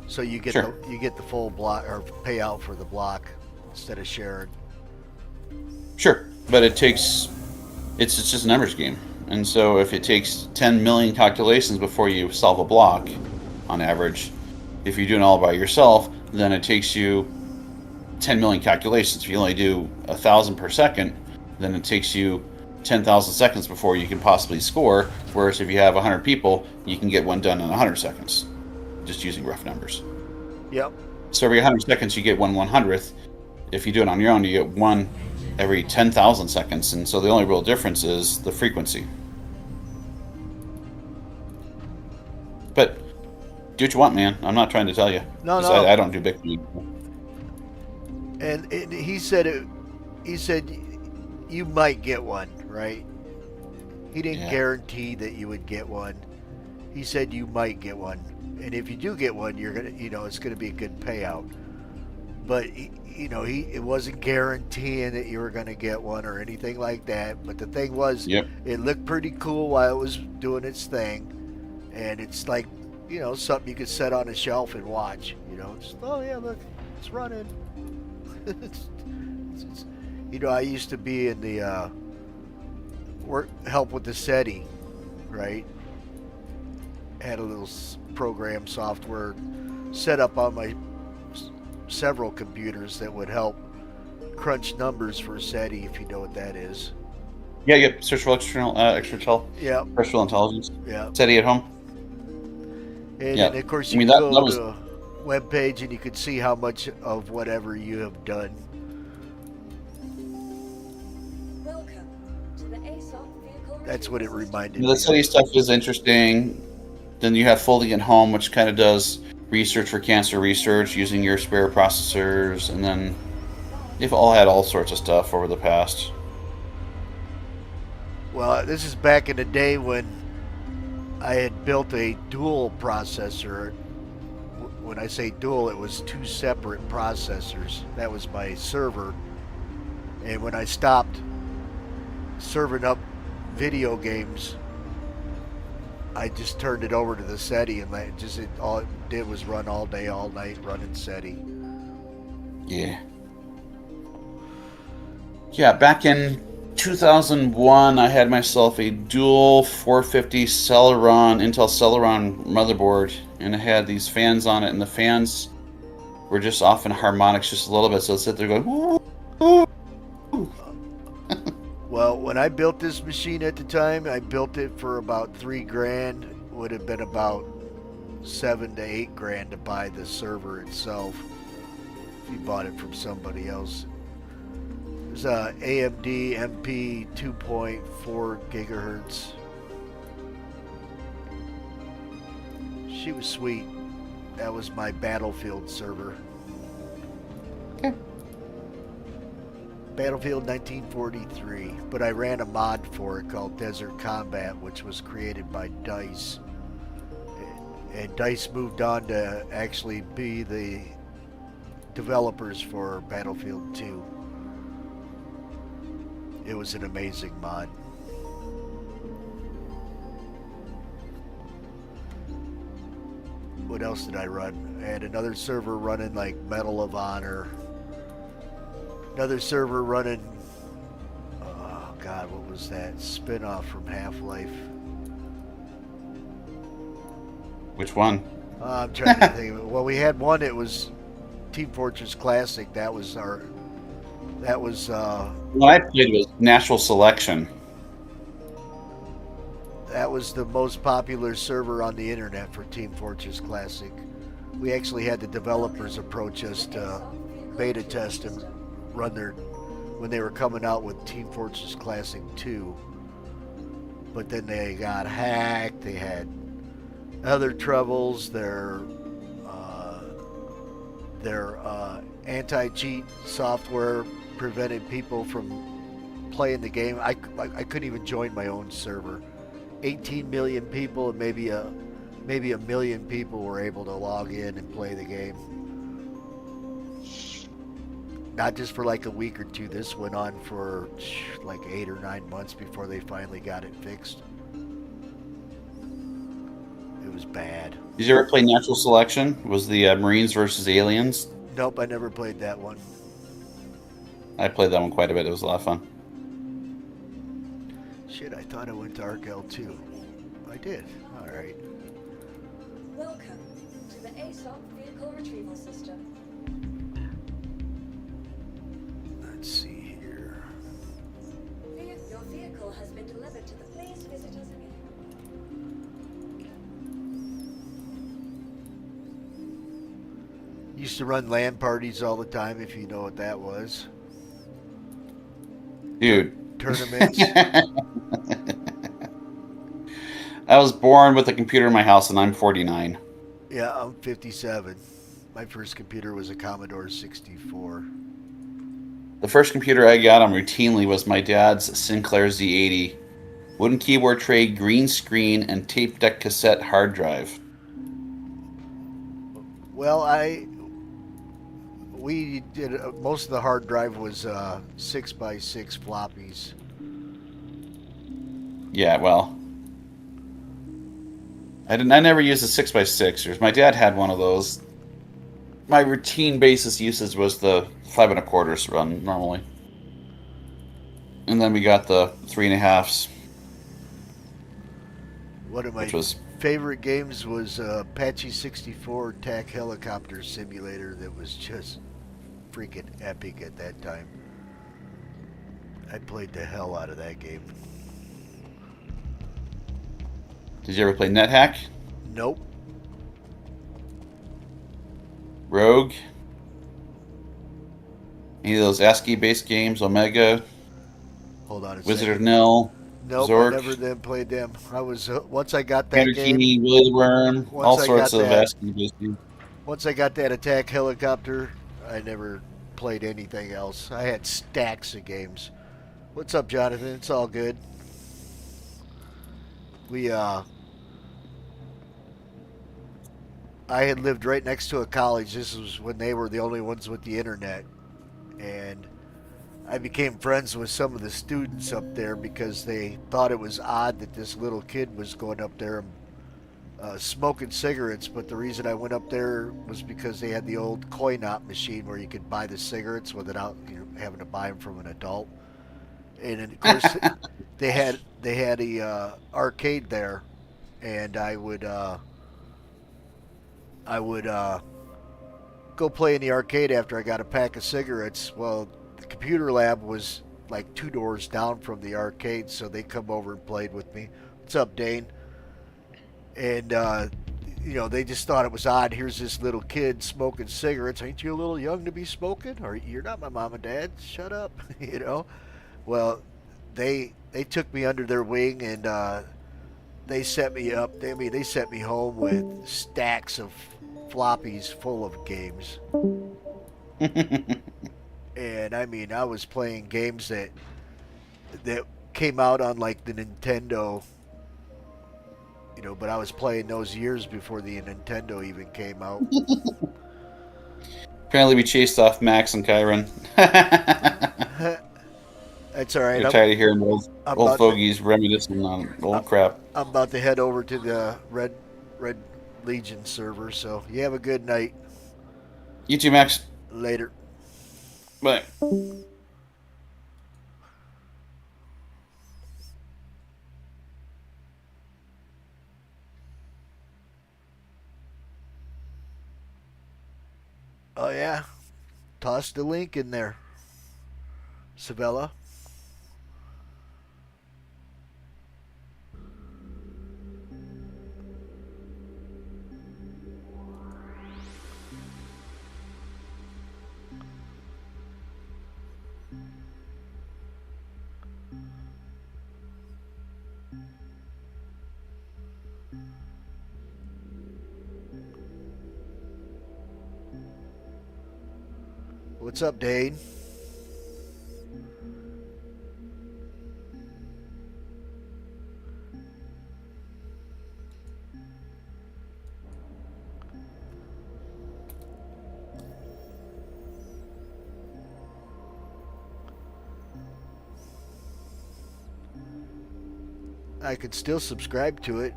So you get Sure. the full block or payout for the block instead of sharing. Sure, but it's just a numbers game. And so if it takes 10 million calculations before you solve a block, on average, if you're doing it all by yourself, then it takes you 10 million calculations. If you only do 1,000 per second, then it takes you 10,000 seconds before you can possibly score. Whereas if you have 100 people, you can get one done in 100 seconds, just using rough numbers. Yep. So every 100 seconds, you get 1/100th. If you do it on your own, you get one every 10,000 seconds. And so the only real difference is the frequency. But do what you want, man. I'm not trying to tell you. No. I don't do Bitcoin. And he said you might get one, right? He didn't Yeah. guarantee that you would get one. He said you might get one, and if you do get one, you're gonna, it's gonna be a good payout. But it wasn't guaranteeing that you were gonna get one or anything like that. But the thing was, Yep. it looked pretty cool while it was doing its thing, and it's like, something you could set on a shelf and watch. Just, oh yeah, look, it's running. I used to be in the help with the SETI, right? Had a little program software set up on my several computers that would help crunch numbers for SETI, if you know what that is. Yeah. Search for extraterrestrial intelligence. Yeah. SETI at home. And, Yeah. and of course I you mean, could that go was- to a web page and you could see how much of whatever you have done. Welcome to the ASOP vehicle. That's what it reminded The me. SETI stuff is interesting. Then you have Folding at Home, which kind of does research for cancer research using your spare processors, and then they've all had all sorts of stuff over the past. Well, this is back in the day when I had built a dual processor. When I say dual, it was 2 separate processors. That was my server. And when I stopped serving up video games, I just turned it over to the SETI, and all it did was run all day, all night, running SETI. Yeah. Yeah, back in 2001, I had myself a dual 450 Intel Celeron motherboard, and it had these fans on it, and the fans were just off in harmonics just a little bit, so it'd sit there going, "Woo, woo." Well, when I built this machine at the time, I built it for about $3,000. Would have been about $7,000 to $8,000 to buy the server itself. If you bought it from somebody else, was a AMD MP 2.4 gigahertz. She was sweet. That was my Battlefield server. Okay. Battlefield 1943, but I ran a mod for it called Desert Combat, which was created by DICE. And DICE moved on to actually be the developers for Battlefield 2. It was an amazing mod. What else did I run? I had another server running like Medal of Honor. Another server running, oh God, what was that? Spin-off from Half-Life. Which one? I'm trying to think of it. Well, we had one, it was Team Fortress Classic. That was What I played was Natural Selection. that was the most popular server on the internet for Team Fortress Classic. We actually had the developers approach us to beta test and run their when they were coming out with Team Fortress Classic 2. But then they got hacked. They had other troubles. Their anti-cheat software prevented people from playing the game. I couldn't even join my own server. 18 million people and maybe a million people were able to log in and play the game. Not just for like a week or two. This went on for like 8 or 9 months before they finally got it fixed. It was bad. Did you ever play Natural Selection? It was the Marines versus Aliens? Nope, I never played that one. I played that one quite a bit. It was a lot of fun. Shit, I thought I went to ARC-L too. I did. All right. Welcome to the ASOP Vehicle Retrieval System. Let's see here. Your vehicle has been delivered to the Please Visit Us Again. Used to run LAN parties all the time, if you know what that was. Dude. Tournaments. I was born with a computer in my house, and I'm 49. Yeah, I'm 57. My first computer was a Commodore 64. The first computer I got on routinely was my dad's Sinclair Z80. Wooden keyboard tray, green screen, and tape deck cassette hard drive. Well, we did most of the hard drive was 6x6 floppies. Yeah, well, I never used a 6x6. My dad had one of those. My routine basis usage was the 5 1/4 run normally, and then we got the 3 1/2s. One of my favorite games was Apache 64 TAC Helicopter Simulator. That was just freaking epic at that time. I played the hell out of that game. Did you ever play NetHack? Nope. Rogue? Any of those ASCII-based games? Omega? Hold on a second. Wizard of Nil? Nope, Zork? I never then played them. I was once I got that Peter game. Willy Worm? All sorts of ASCII-based games. Once I got that Attack Helicopter, I never played anything else. I had stacks of games. What's up, Jonathan? It's all good. I had lived right next to a college. This was when they were the only ones with the internet. And I became friends with some of the students up there because they thought it was odd that this little kid was going up there and smoking cigarettes. But the reason I went up there was because they had the old coin-op machine where you could buy the cigarettes without having to buy them from an adult. And of course, they had a arcade there, and I would go play in the arcade after I got a pack of cigarettes. Well, the computer lab was like 2 doors down from the arcade, so they come over and played with me. What's up, Dane? And they just thought it was odd. Here's this little kid smoking cigarettes. Ain't you a little young to be smoking? Or you're not my mom and dad. Shut up. Well, they took me under their wing and they set me up. They sent me home with stacks of floppies full of games. And I was playing games that came out on like the Nintendo, but I was playing those years before the Nintendo even came out. Apparently, we chased off Max and Kyron. That's all right. You're tired of hearing old about fogies reminiscing on old crap. I'm about to head over to the Red Legion server, so you have a good night. You too, Max. Later. Bye. Oh yeah, toss the link in there, Savella. What's up, Dane? I can still subscribe to it.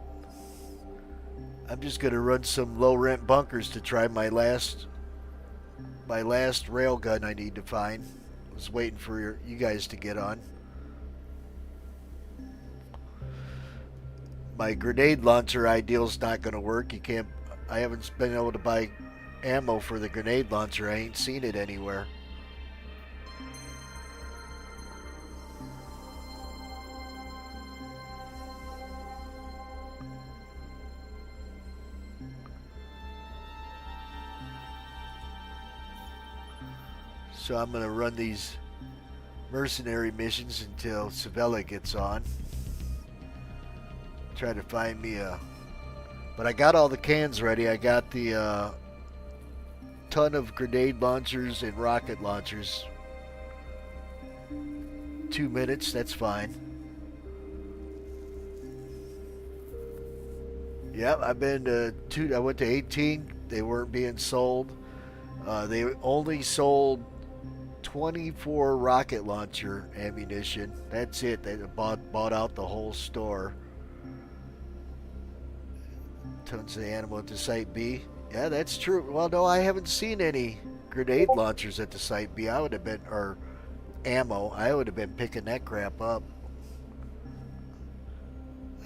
I'm just gonna run some low rent bunkers to try my last railgun I need to find. I was waiting for you guys to get on. My grenade launcher ideal's not gonna work. I haven't been able to buy ammo for the grenade launcher. I ain't seen it anywhere. So I'm going to run these mercenary missions until Savella gets on. Try to find me But I got all the cans ready. I got the ton of grenade launchers and rocket launchers. 2 minutes, that's fine. Yep, I went to 18. They weren't being sold. They only sold 24 rocket launcher ammunition. That's it. They bought out the whole store. Tons of ammo at the Site B. Yeah, that's true. Well, no, I haven't seen any grenade launchers at the Site B. Or ammo. I would have been picking that crap up.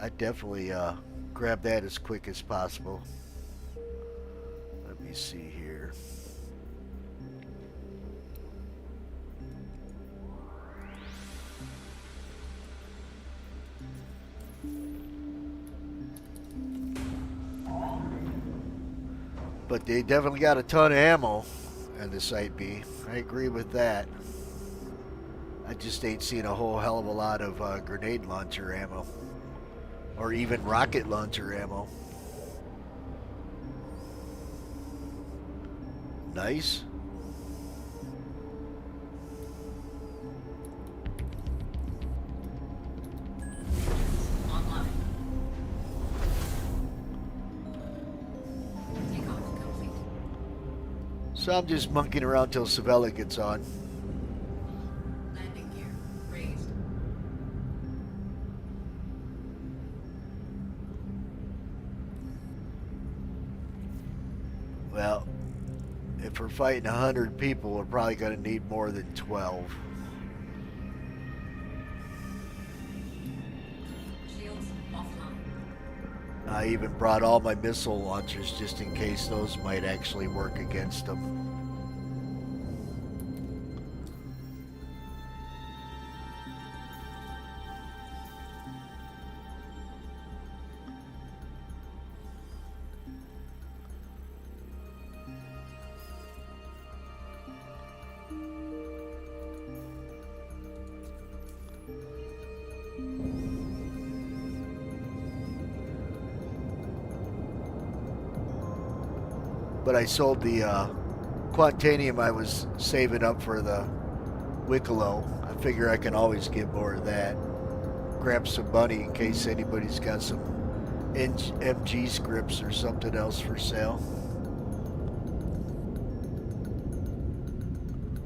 I'd definitely grab that as quick as possible. Let me see here. But they definitely got a ton of ammo in the Site B. I agree with that. I just ain't seen a whole hell of a lot of grenade launcher ammo. Or even rocket launcher ammo. Nice. Online. Takeoff complete. So I'm just monkeying around till Savella gets on. Landing gear raised. Well, if we're fighting 100 people, we're probably going to need more than 12. Shields offline. I even brought all my missile launchers just in case those might actually work against them. But I sold the Quantanium I was saving up for the Wikelo. I figure I can always get more of that. Grab some money in case anybody's got some MG scripts or something else for sale.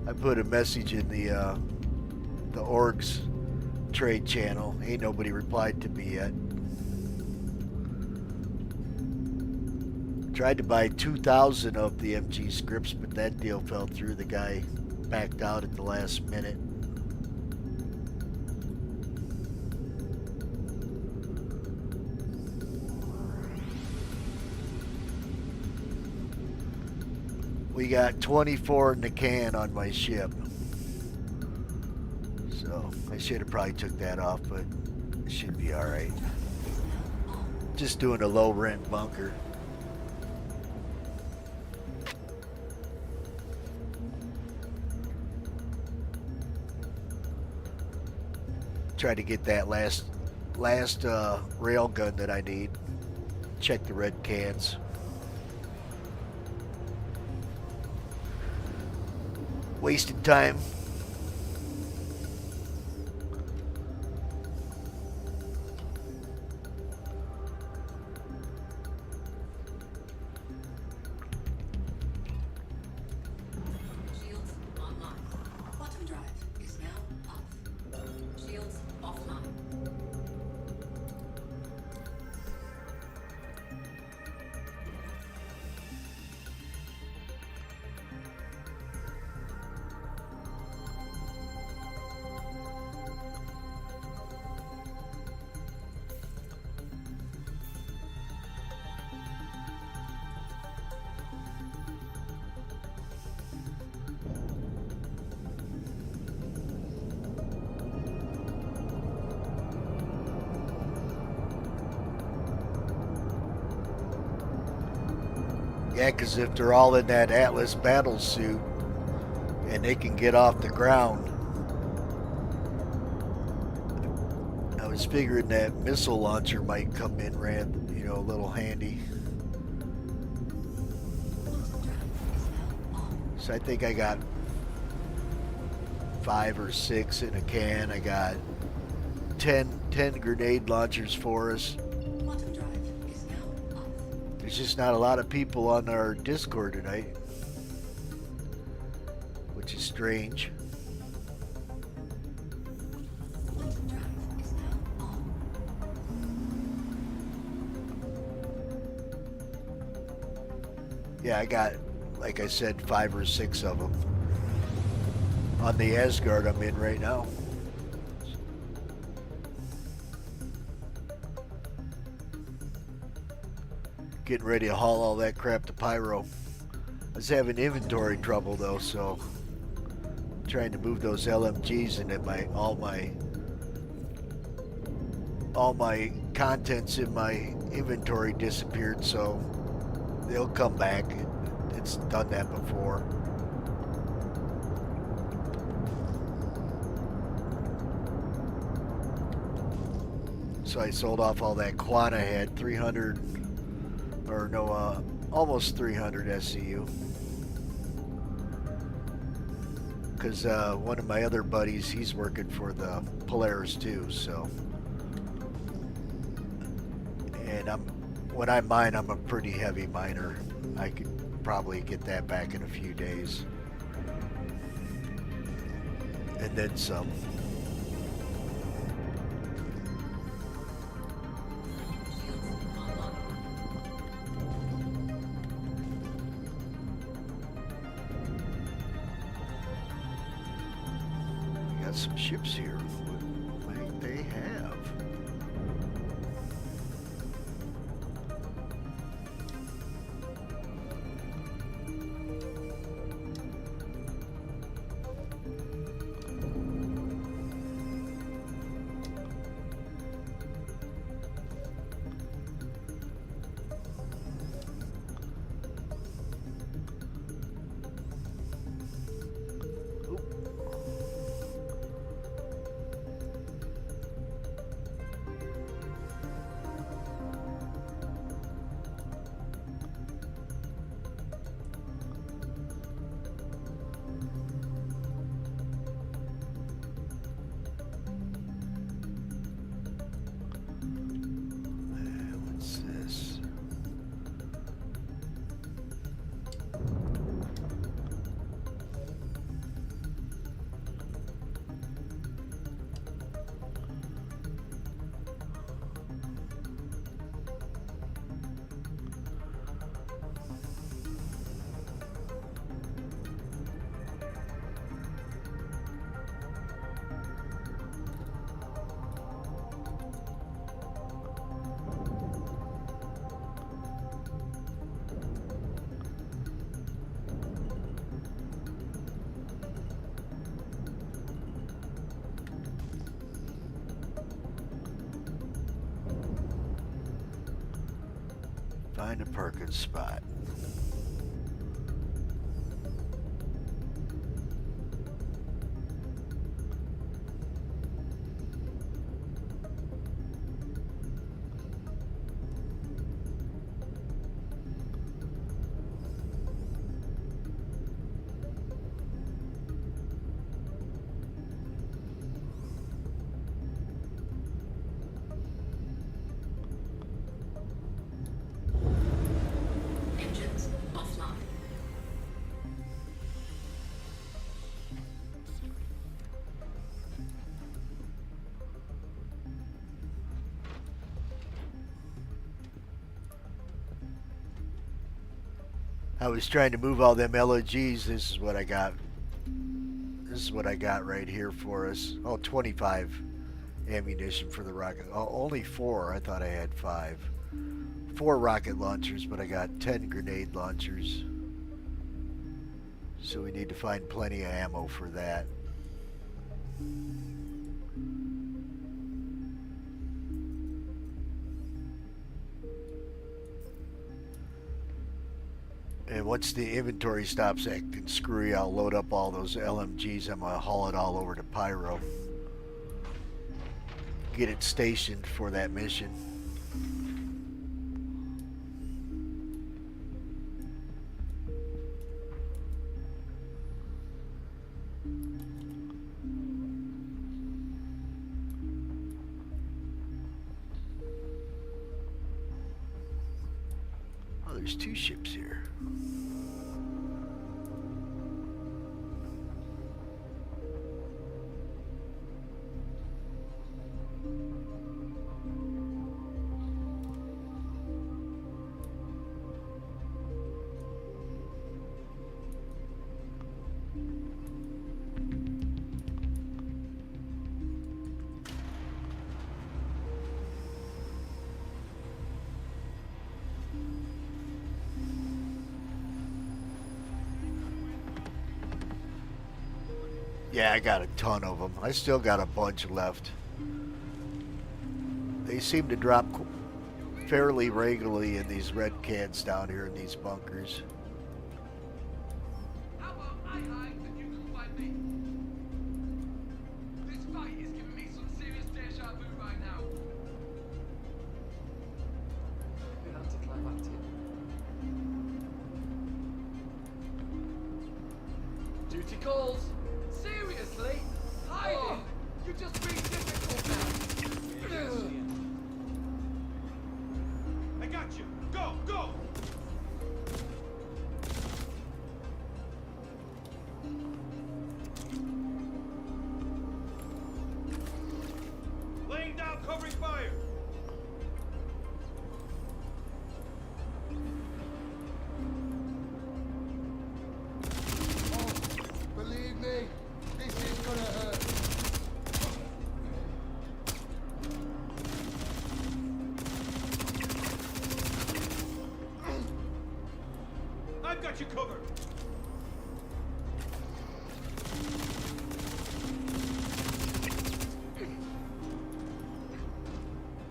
I put a message in the orgs trade channel. Ain't nobody replied to me yet. Tried to buy 2,000 of the MG scripts, but that deal fell through. The guy backed out at the last minute. We got 24 in the can on my ship. So I should have probably took that off, but it should be alright. Just doing a low rent bunker. Try to get that last rail gun that I need. Check the red cans. Wasted time. Shields online. Quantum drive is now off. Shields offline. Yeah, because if they're all in that Atlas battle suit and they can get off the ground, I was figuring that missile launcher might come in a little handy. So I think I got 5 or 6 in a can. I got 10 grenade launchers for us. Quantum drive is now off. There's just not a lot of people on our Discord tonight, which is strange. Quantum drive is now off. Yeah, I got, like I said, 5 or 6 of them on the Asgard I'm in right now. Getting ready to haul all that crap to Pyro. I was having inventory trouble though, so I'm trying to move those LMGs, and then all my contents in my inventory disappeared, so they'll come back. It's done that before. So I sold off all that quad I had, 300, or no, almost 300 SCU. Because one of my other buddies, he's working for the Polaris too, so. And when I mine, I'm a pretty heavy miner. I could probably get that back in a few days. And then some. Got some ships here. What might they have? Find a parking spot. Engines offline. I was trying to move all them LOGs. This is what I got. This is what I got right here for us. Oh, 25 ammunition for the rocket. Oh, only 4. I thought I had 5. 4 rocket launchers, but I got 10 grenade launchers. So we need to find plenty of ammo for that. And once the inventory stops acting screwy, I'll load up all those LMGs. I'm gonna haul it all over to Pyro. Get it stationed for that mission. Oh, there's 2 ships here. Yeah, I got a ton of them. I still got a bunch left. They seem to drop fairly regularly in these red cans down here in these bunkers. How about I hide and you can find me? This fight is giving me some serious deja vu right now. Bit anticlimactic. Duty calls. Seriously? Hiding? You're just being difficult now. I got you. Go, go! Laying down covering fire. Believe me, this is gonna hurt. I've got you covered.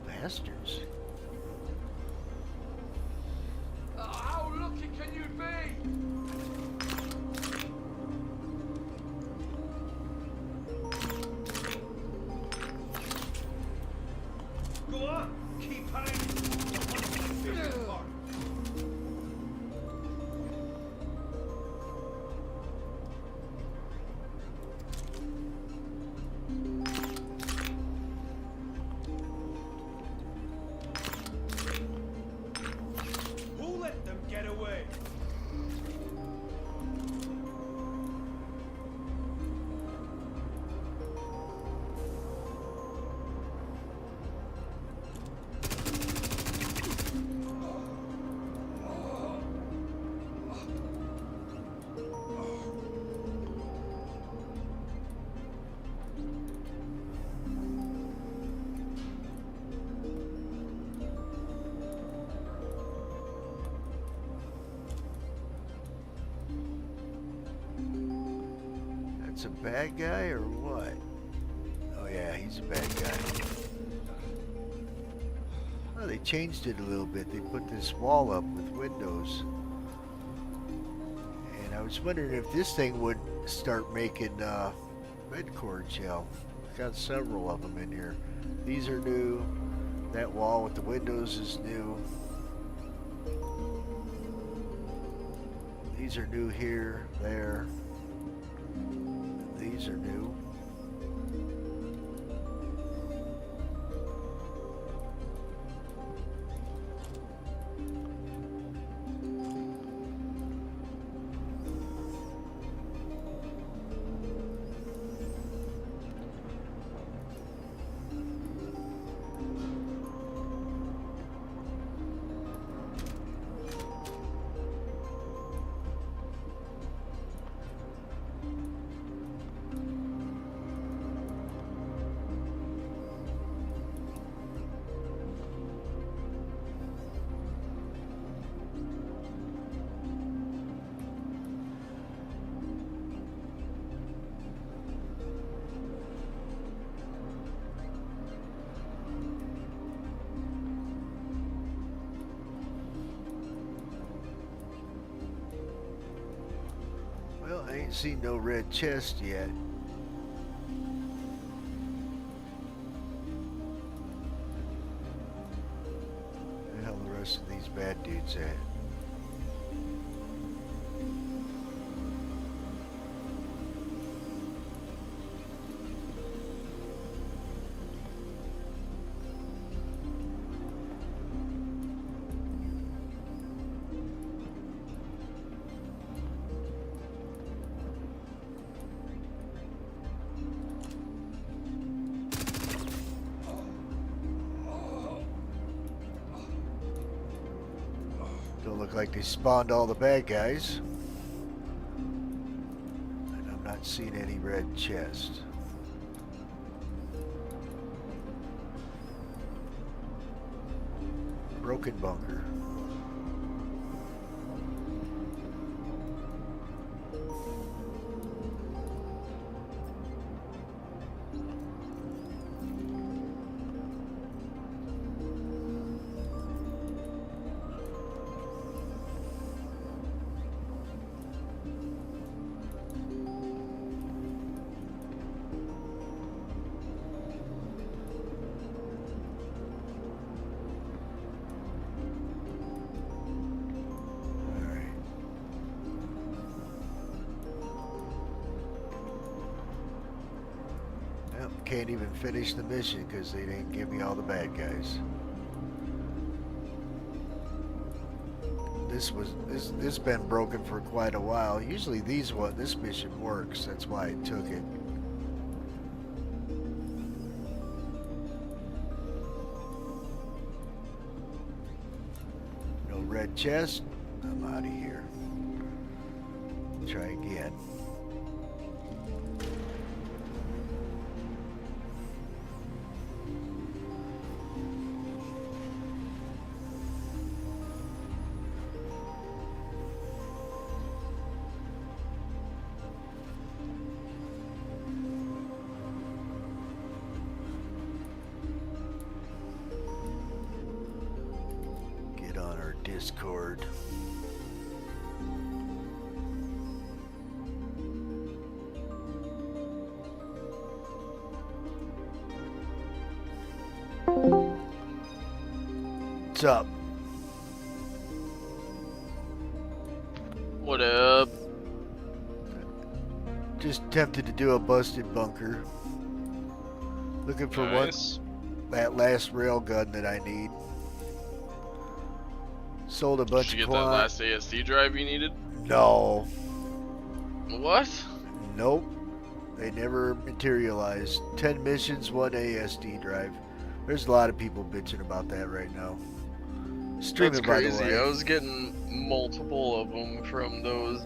Bastards. How lucky can you be? Go on, keep hiding. Apart. Who let them get away? That's a bad guy or what? Oh yeah, he's a bad guy. Well, they changed it a little bit. They put this wall up with windows. And I was wondering if this thing would start making red cord gel. Got several of them in here. These are new. That wall with the windows is new. These are new here, there. These are new. Well, I ain't seen no red chest yet. Where the hell the rest of these bad dudes at? Don't look like they spawned all the bad guys. And I'm not seeing any red chest. Broken bunker. Can't even finish the mission because they didn't give me all the bad guys. This been broken for quite a while. Usually this mission works. That's why I took it. No red chest. I'm out of here. Try again. Discord. What's up? What up? Just attempted to do a busted bunker. Looking for Nice. that last railgun that I need. Sold a bunch Did you of get that last ASD drive you needed? No. What? Nope. They never materialized. 10 missions, 1 ASD drive. There's a lot of people bitching about that right now. Streaming, That's by crazy. the way. I was getting multiple of them from those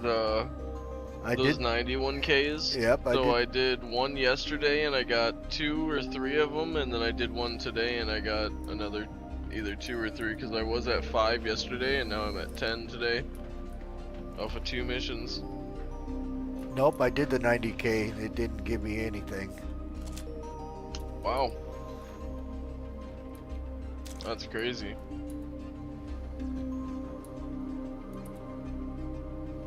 I those did. 91Ks. Yep, I did one yesterday and I got 2 or 3 of them, and then I did one today and I got another either 2 or 3 because I was at 5 yesterday and now I'm at 10 today off of 2 missions. Nope, I did the 90K. It didn't give me anything. Wow. That's crazy.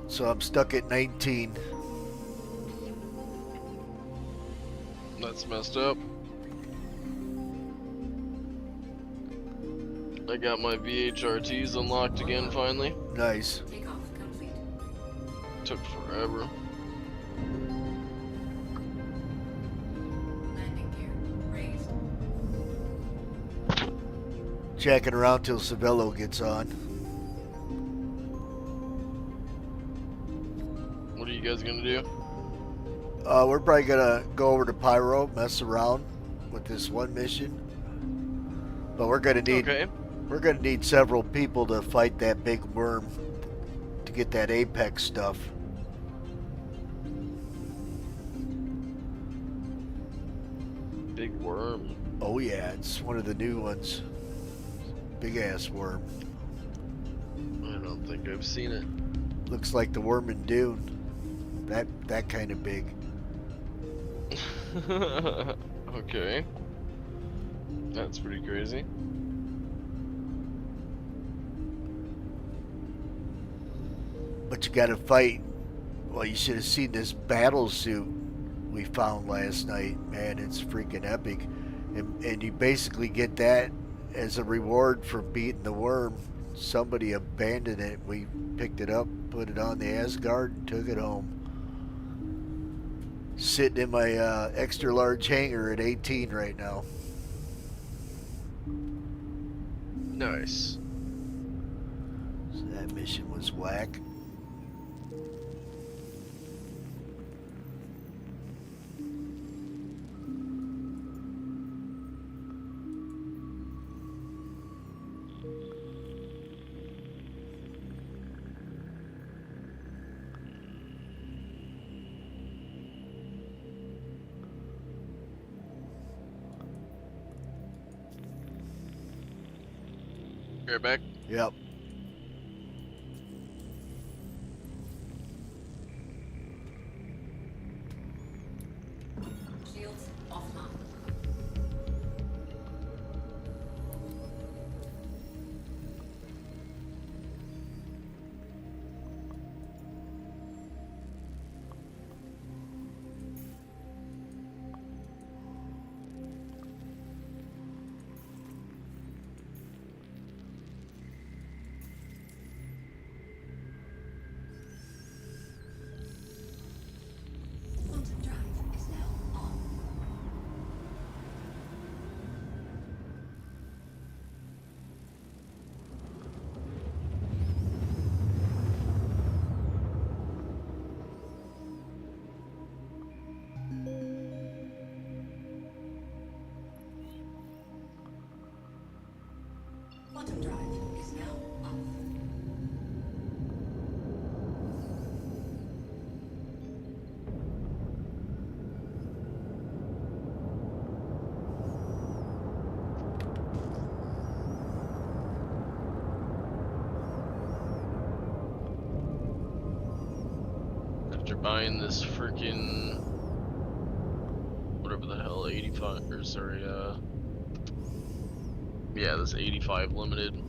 So I'm stuck at 19. That's messed up. I got my VHRTs unlocked again finally. Nice. Takeoff complete. Took forever. Landing gear raised. Jacking around till Savello gets on. What are you guys gonna do? We're probably gonna go over to Pyro, mess around with this one mission. But we're gonna need several people to fight that big worm to get that Apex stuff. Big worm. Oh yeah, it's one of the new ones. Big ass worm. I don't think I've seen it. Looks like the worm in Dune. That kind of big. Okay. That's pretty crazy. But you gotta fight. Well, you should have seen this battle suit we found last night. Man, it's freaking epic. And you basically get that as a reward for beating the worm. Somebody abandoned it. We picked it up, put it on the Asgard, and took it home. Sitting in my extra large hangar at 18 right now. Nice. So that mission was whack. Right back. Yep. Shields offline. Quantum drive is now on. Quantum drive is now off. After buying this freaking whatever the hell 85 or sorry yeah, this 85 limited.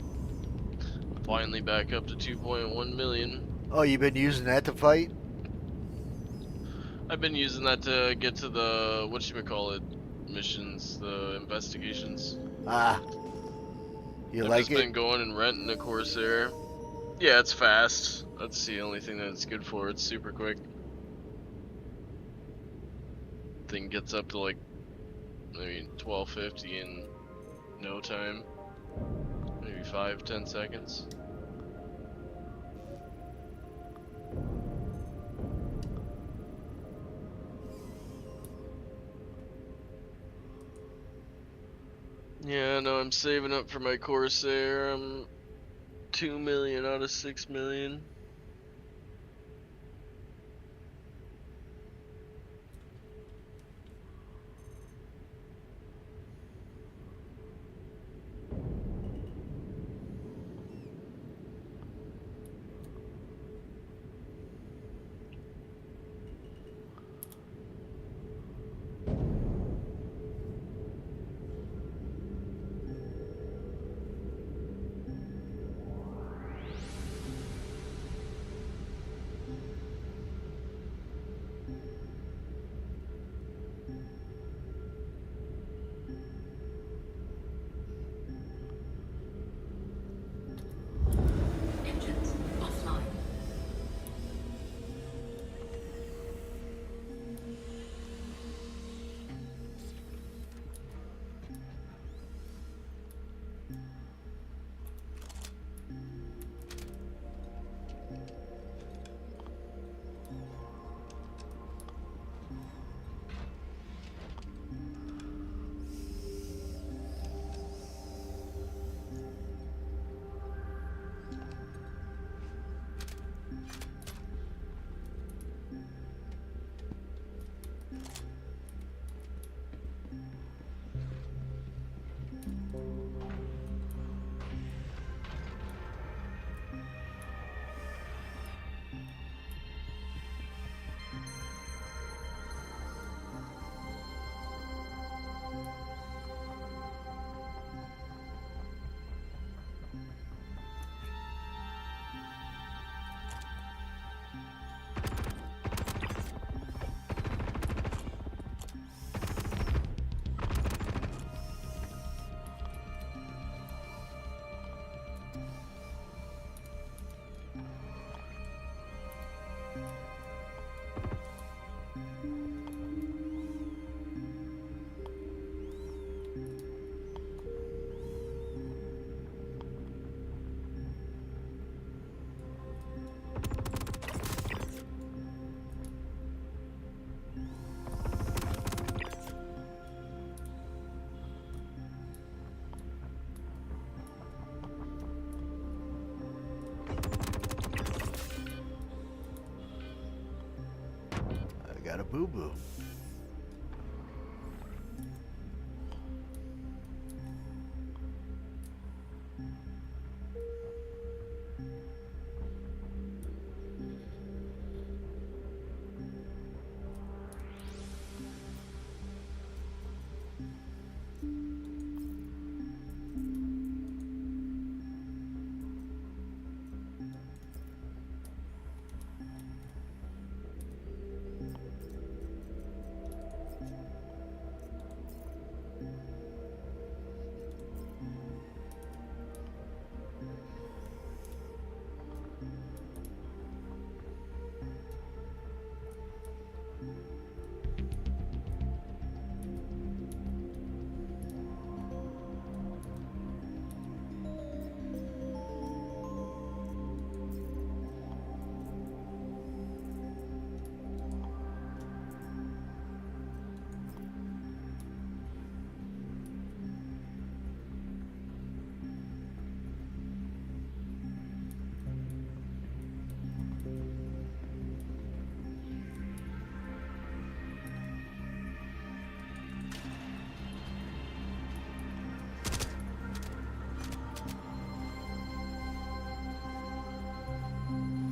Finally back up to 2.1 million. Oh, you've been using that to fight? I've been using that to get to the whatchamacallit missions, the investigations. Ah. You I've like just it? been going and renting a Corsair. Yeah, it's fast. That's the only thing that it's good for. It's super quick. Thing gets up to like maybe 1250 in no time. Maybe 5-10 seconds. Yeah, no, I'm saving up for my Corsair. I'm 2 million out of 6 million. I got a boo-boo.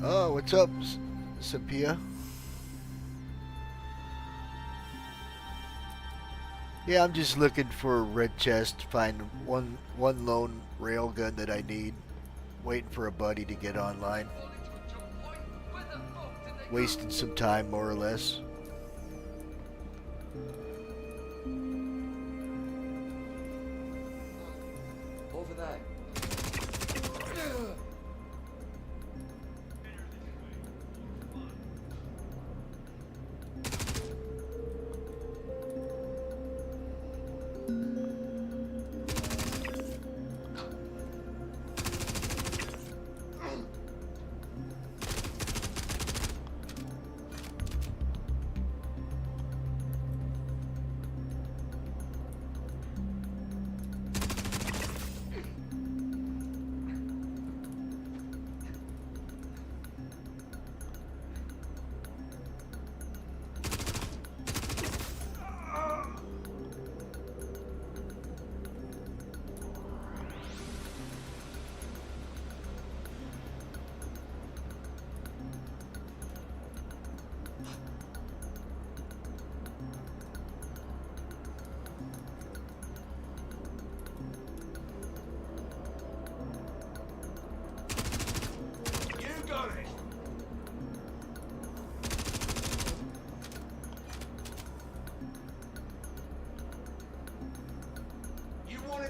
Oh, what's up, Sapia? Yeah, I'm just looking for a red chest to find one lone railgun that I need. Waiting for a buddy to get online. Wasting some time, more or less. Over there.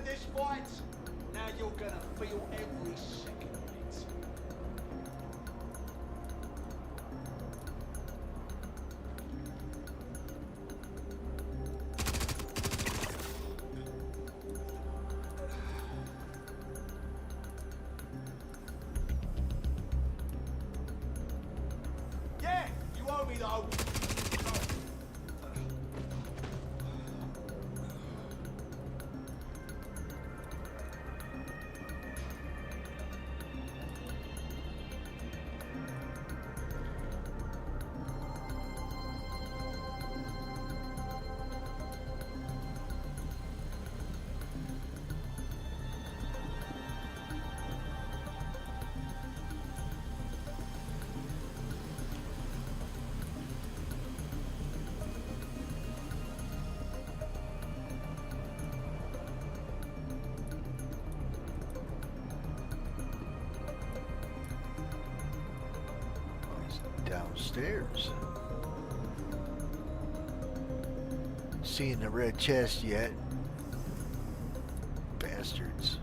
This fight, now you're gonna feel every second of it. Yeah, you owe me though. Downstairs. Seeing the red chest yet? Bastards.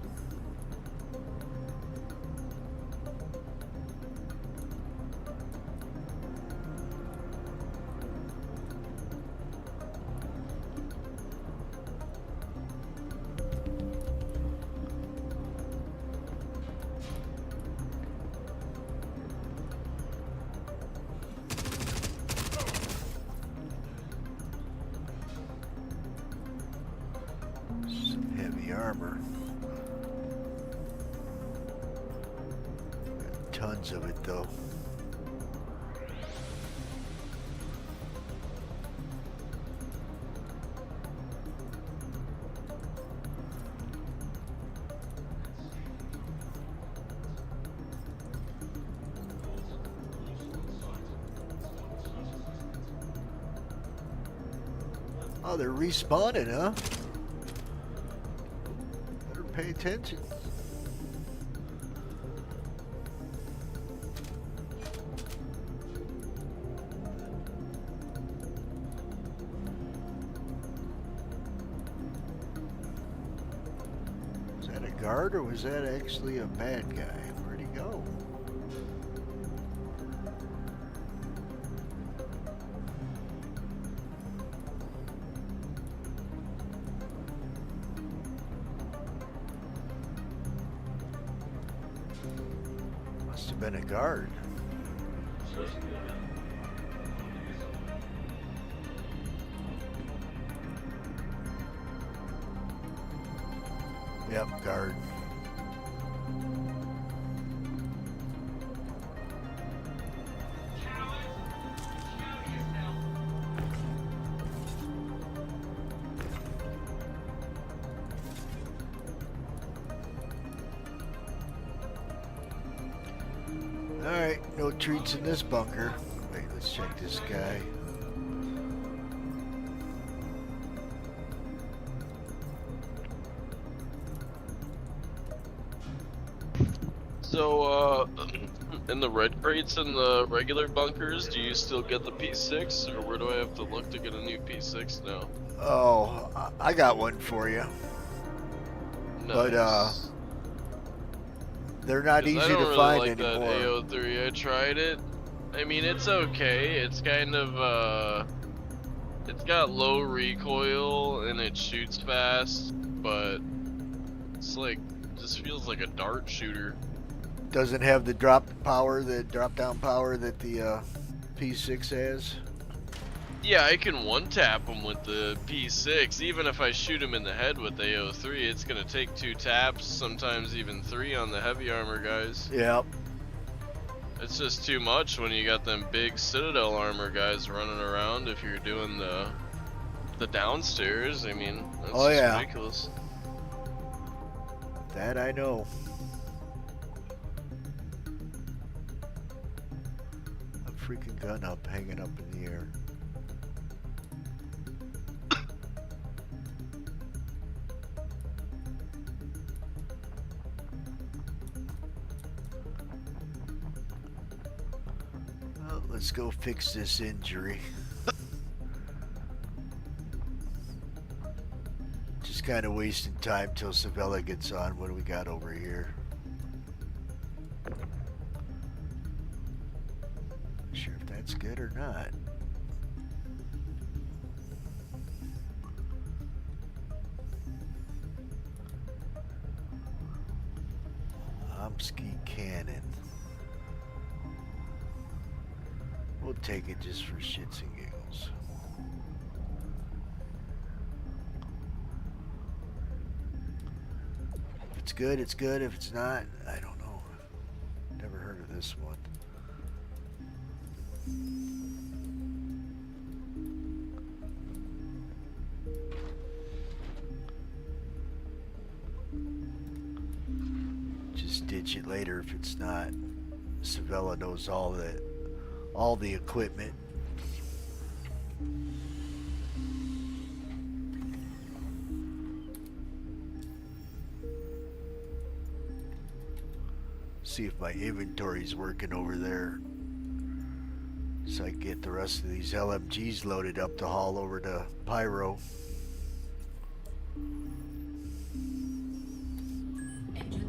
tons of it, though. Oh, they're respawning, huh? Better pay attention. Was that a guard or was that actually a bad guy? Where'd he go? Must have been a guard. Yep, guard. Alright, no treats in this bunker. Wait, let's check this guy. So, in the red crates and the regular bunkers, do you still get the P6, or where do I have to look to get a new P6 now? Oh, I got one for you. But, Nice. they're not 'Cause easy I don't to really find like anymore. that AO3. I tried it. I mean, it's okay. It's kind of, it's got low recoil and it shoots fast, but it's like, just feels like a dart shooter. Doesn't have the drop down power that the P6 has. Yeah, I can one-tap him with the P6. Even if I shoot him in the head with AO3, it's gonna take 2 taps, sometimes even 3 on the heavy armor guys. Yep. It's just too much when you got them big Citadel armor guys running around if you're doing the downstairs. I mean, that's Oh, just yeah. ridiculous. That I know. A freaking gun up, hanging up in the air. Well, let's go fix this injury. Just kind of wasting time till Savella gets on. What do we got over here? Not sure if that's good or not. Omsky cannon. We'll take it just for shits and giggles. If it's good, it's good. If it's not, I don't know. Never heard of this one. Just ditch it later if it's not. Savella knows all the equipment. See if my inventory's working over there, so I can get the rest of these LMGs loaded up to haul over to Pyro.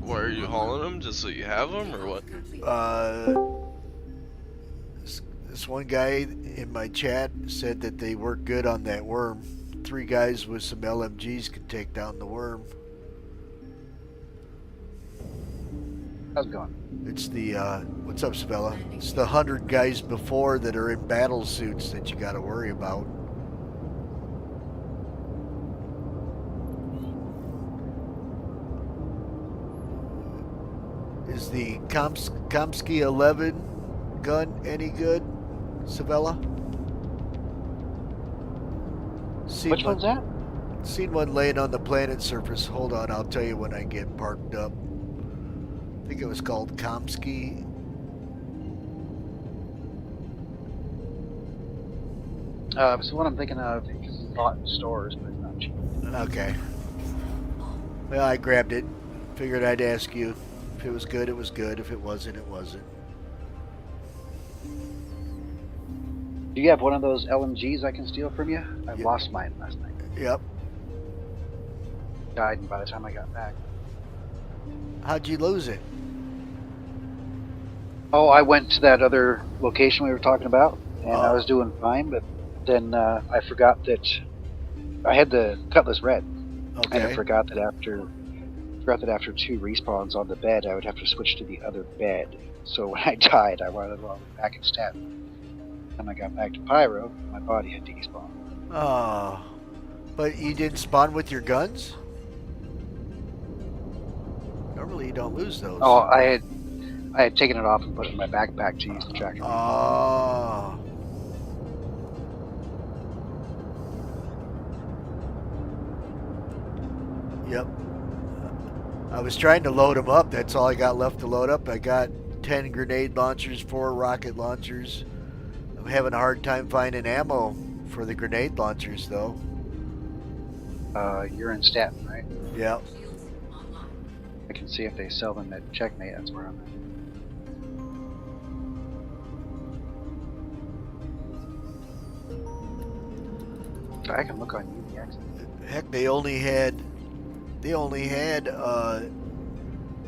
Why are you hauling them? Just so you have them, or what? This one guy in my chat said that they work good on that worm. 3 guys with some LMGs can take down the worm. How's it going? It's the, what's up, Savella? It's the 100 guys before that are in battle suits that you gotta worry about. Is the Kamsky 11 gun any good, Savella? Seen Which one's that? Seen one laying on the planet surface. Hold on, I'll tell you when I get parked up. I think it was called Kamsky. It's the one I'm thinking of. It can be bought in stores, but it's not cheap. Okay. Well, I grabbed it. Figured I'd ask you. If it was good, it was good. If it wasn't, it wasn't. Do you have one of those LMGs I can steal from you? I Yep. lost mine last night. Yep. Died by the time I got back. How'd you lose it? Oh, I went to that other location we were talking about, and I Oh. was doing fine, but then I forgot that I had the Cutlass Red, and I Okay. forgot that after 2 respawns on the bed, I would have to switch to the other bed. So when I died, I wanted to back in Staten. When I got back to Pyro, my body had despawned. Oh. But you didn't spawn with your guns? Normally you don't lose those. Oh, I had taken it off and put it in my backpack to use the tracker. Oh. Yep. I was trying to load them up. That's all I got left to load up. I got 10 grenade launchers, 4 rocket launchers. I'm having a hard time finding ammo for the grenade launchers, though. You're in Staten, right? Yep. Shields online. I can see if they sell them at Checkmate. That's where I'm at. So I can look on UBX. Heck, they only had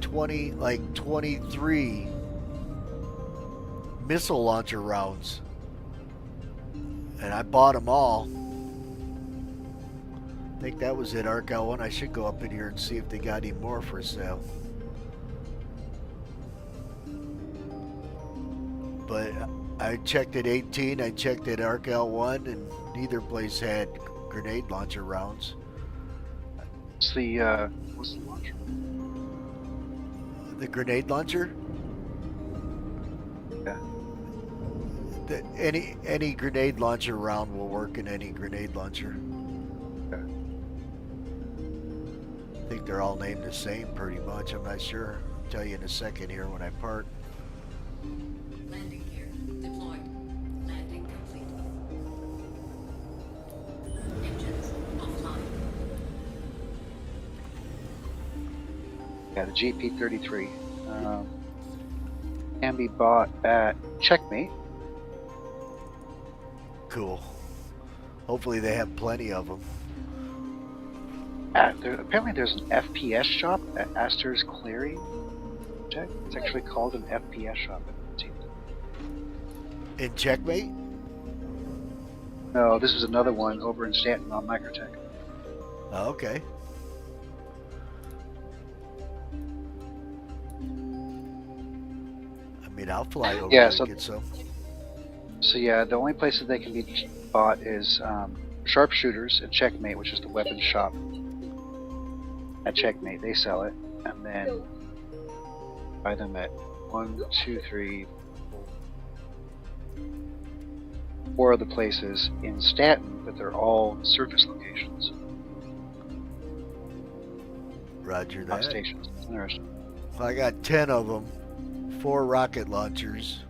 23 missile launcher rounds, and I bought them all. I think that was it, Arcal one. I should go up in here and see if they got any more for sale. But I checked at 18, I checked at Arcal 1, and neither place had grenade launcher rounds. What's the launcher? The grenade launcher? Yeah. Any grenade launcher round will work in any grenade launcher. Okay. I think they're all named the same pretty much. I'm not sure. I'll tell you in a second here when I park. Landing gear deployed. Landing complete. Engines offline. Yeah, the GP33 can be bought at Checkmate. Cool. Hopefully they have plenty of them. Apparently there's an FPS shop at Astor's Clearing. It's actually called an FPS shop. In Checkmate? No, this is another one over in Stanton on Microtech. Oh, okay. I mean, I'll fly over Yeah, there so- and get some. So yeah, the only places they can be bought is Sharpshooters at Checkmate, which is the weapons shop at Checkmate. They sell it, and then buy them at 4 other places in Stanton, but they're all surface locations, Roger not that. stations. Interesting. I got 10 of them, 4 rocket launchers,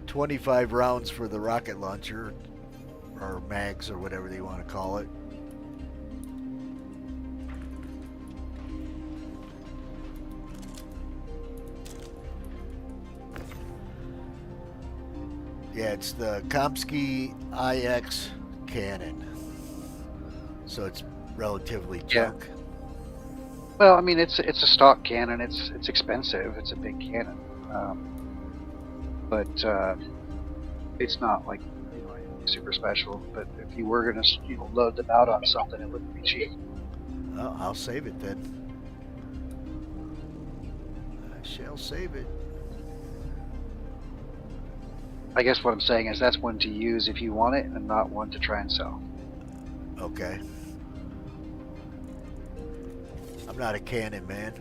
25 rounds for the rocket launcher, or mags, or whatever they want to call it. Yeah, it's the Kamsky IX cannon, so it's relatively junk. Well, I mean, it's a stock cannon. It's expensive. It's a big cannon, but it's not like super special. But if you were gonna load them out on something, it wouldn't be cheap. Well, I'll save it then. I shall save it. I guess what I'm saying is that's one to use if you want it, and not one to try and sell. Okay. I'm not a cannon man.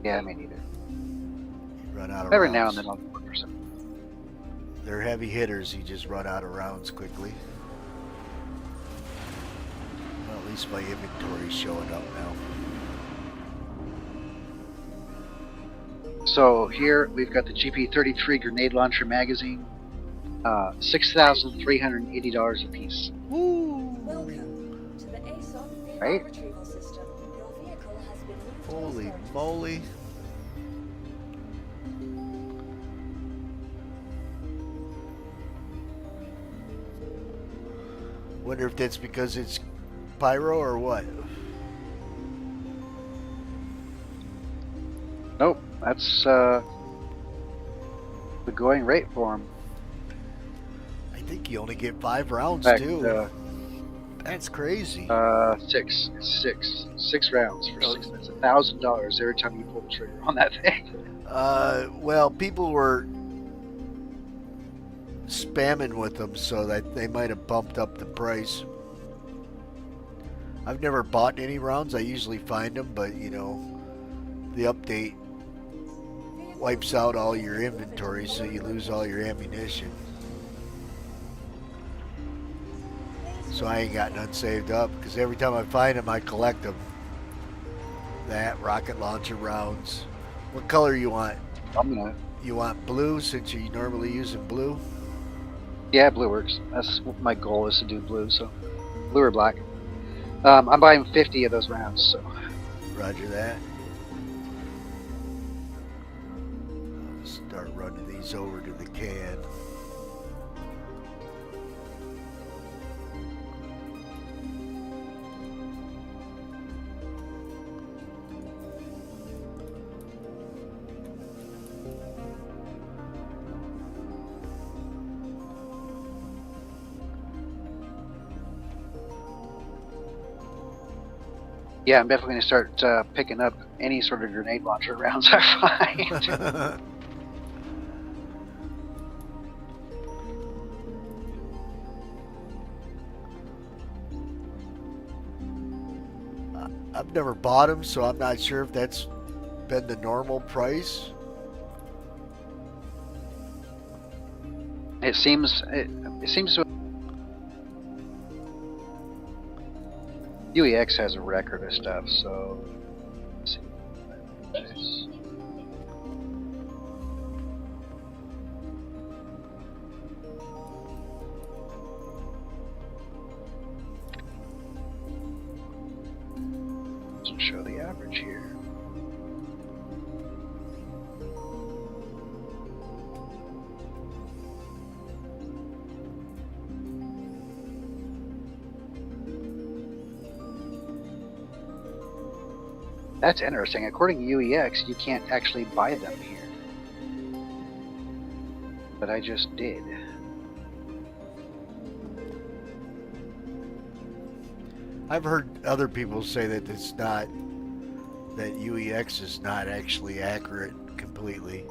Yeah, me neither. You run out of Every rounds. now and then I'll look for some. They're heavy hitters. You just run out of rounds quickly. Well, at least my inventory's showing up now. So here we've got the GP33 grenade launcher magazine, $6,380 a piece. Welcome to the ASOP vehicle Right? retrieval system. Your vehicle has been moved to Holy authority. moly. Wonder if that's because it's pyro or what. Nope, that's the going rate for them. I think you only get 5 rounds In fact, too. That's crazy. Six rounds for six. That's $1,000 every time you pull the trigger on that thing. Well, people were spamming with them, so that they might have bumped up the price. I've never bought any rounds. I usually find them, but you know, the update wipes out all your inventory, so you lose all your ammunition. So I ain't got none saved up, because every time I find them, I collect them. That rocket launcher rounds. What color you want? You want blue, since you're normally using blue? Yeah, blue works. That's what my goal is, to do blue, so blue or black. I'm buying 50 of those rounds, so. Roger that. I'll start running these over to the can. Yeah, I'm definitely going to start picking up any sort of grenade launcher rounds I find. I've never bought them, so I'm not sure if that's been the normal price. It seems to. UEX has a record of stuff, so. Let's see. Doesn't show the average here. That's interesting. According to UEX, you can't actually buy them here. But I just did. I've heard other people say that it's not, that UEX is not actually accurate completely.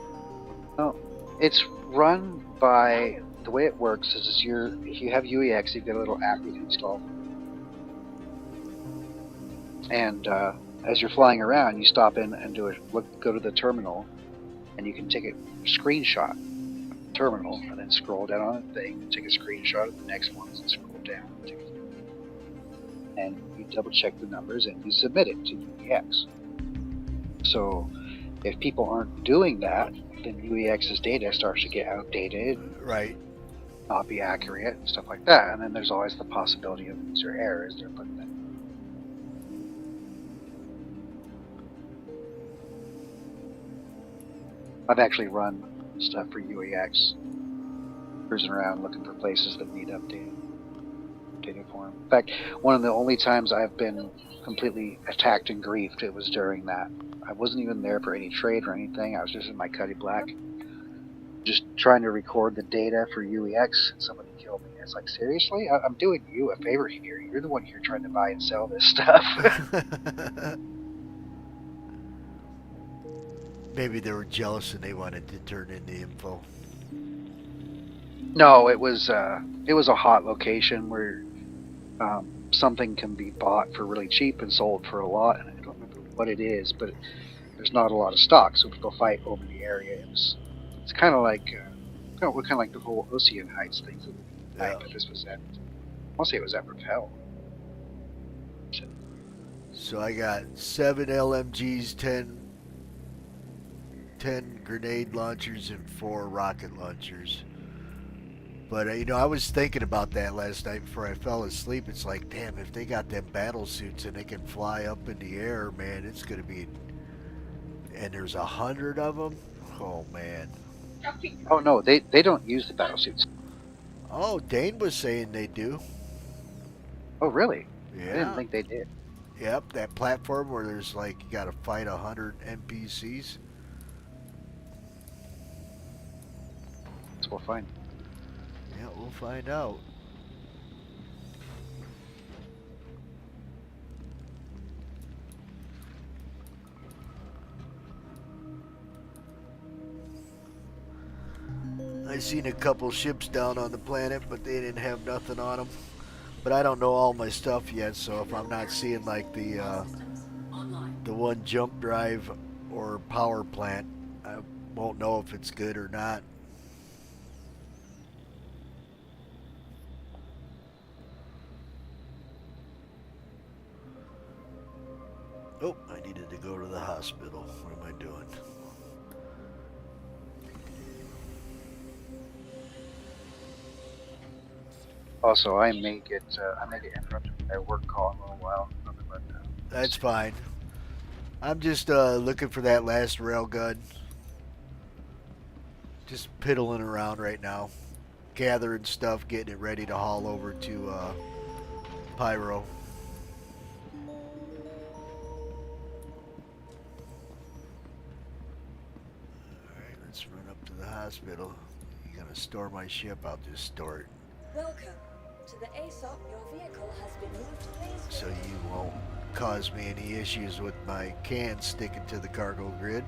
Oh, it's run by, the way it works is if you have UEX, you've got a little app you can install. And as you're flying around, you stop in and go to the terminal, and you can take a screenshot of the terminal, and then scroll down on the thing, and take a screenshot of the next ones, and scroll down. And you double check the numbers, and you submit it to UEX. So if people aren't doing that, then UEX's data starts to get outdated, right? Not be accurate, and stuff like that. And then there's always the possibility of user error as they're putting that. I've actually run stuff for UEX, cruising around looking for places that need updated for them. In fact, one of the only times I've been completely attacked and griefed, it was during that. I wasn't even there for any trade or anything. I was just in my Cuddy Black, just trying to record the data for UEX, and somebody killed me. It's like, seriously? I'm doing you a favor here. You're the one here trying to buy and sell this stuff. Maybe they were jealous and they wanted to turn in the info. No, it was a hot location where something can be bought for really cheap and sold for a lot. And I don't remember what it is, but there's not a lot of stock, so people fight over the area. It's kind of like the whole Ocean Heights thing that we Yeah. but this was at, I want to say it was at Repel. So I got 7 LMGs, 10 grenade launchers, and 4 rocket launchers. But, I was thinking about that last night before I fell asleep. It's like, damn, if they got them battle suits and they can fly up in the air, man, it's going to be... And there's 100 of them? Oh, man. Oh no, they don't use the battle suits. Oh, Dane was saying they do. Oh really? Yeah. I didn't think they did. Yep, that platform where there's like, you got to fight 100 NPCs. So we'll find. Yeah, we'll find out. I seen a couple ships down on the planet, but they didn't have nothing on them. But I don't know all my stuff yet, so if I'm not seeing like the one jump drive or power plant, I won't know if it's good or not. Oh, I needed to go to the hospital. What am I doing? Also, I may get interrupted by a work call in a little while. That's fine. I'm just looking for that last railgun. Just piddling around right now. Gathering stuff, getting it ready to haul over to Pyro. Alright, let's run up to the hospital. You're gonna store my ship, I'll just store it. Welcome to the ASOP. Your vehicle has been moved. Please. So you won't cause me any issues with my cans sticking to the cargo grid.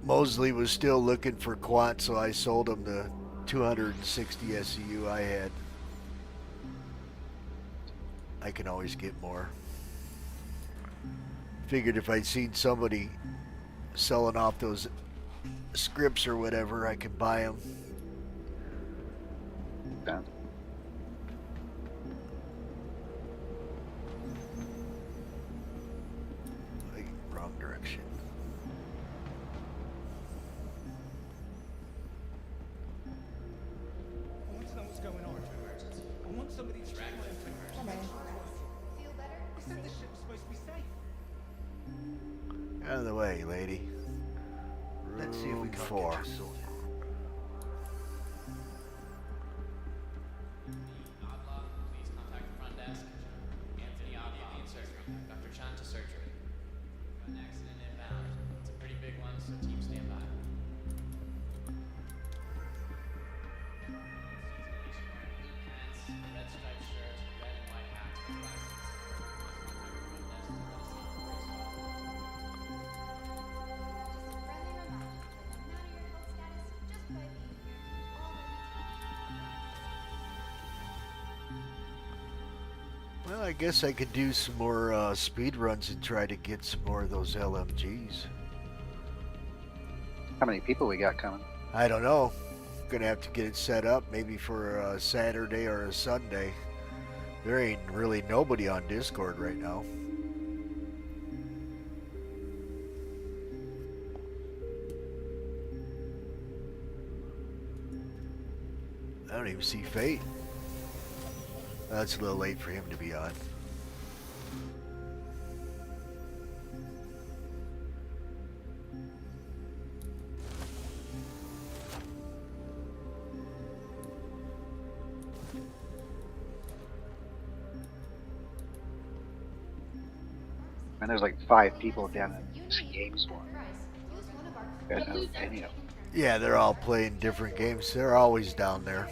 Mosley was still looking for quant, so I sold him the 260 SCU I had. I can always get more. Figured if I'd seen somebody selling off those scripts or whatever, I could buy them. Yeah. Wrong direction. I want to know what's going on. I want somebody to track my information. Feel better? They said the ship's supposed to be safe. Out of the way, lady. Let's see if we can't 4. get you sorted. Please contact the front desk. Anthony Avia in surgery. Dr. Chan to surgery. Got an accident inbound. It's a pretty big one, so team stand by. Season wearing blue pants, red striped shirt, red and white hat, with glasses. Well, I guess I could do some more speed runs and try to get some more of those LMGs. How many people we got coming? I don't know. Gonna have to get it set up maybe for a Saturday or a Sunday. There ain't really nobody on Discord right now. I don't even see Fate. That's a little late for him to be on. And there's like 5 people down in this game zone. I don't know any of them. Yeah, they're all playing different games. They're always down there.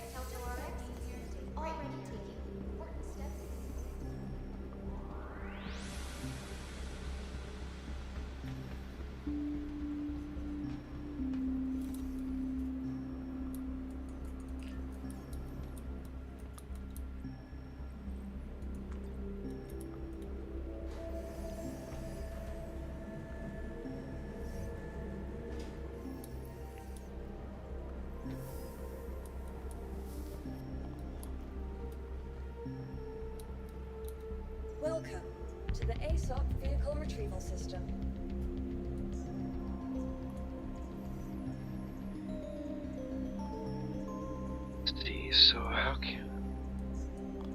Welcome to the ASOP Vehicle Retrieval System. Let's see, so how can...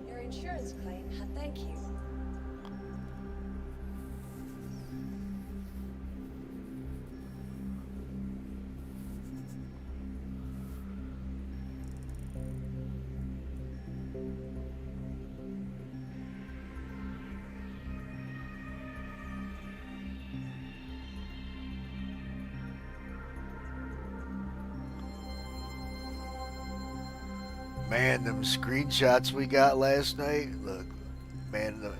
Your insurance claim, thank you. Man, them screenshots we got last night, look, man, the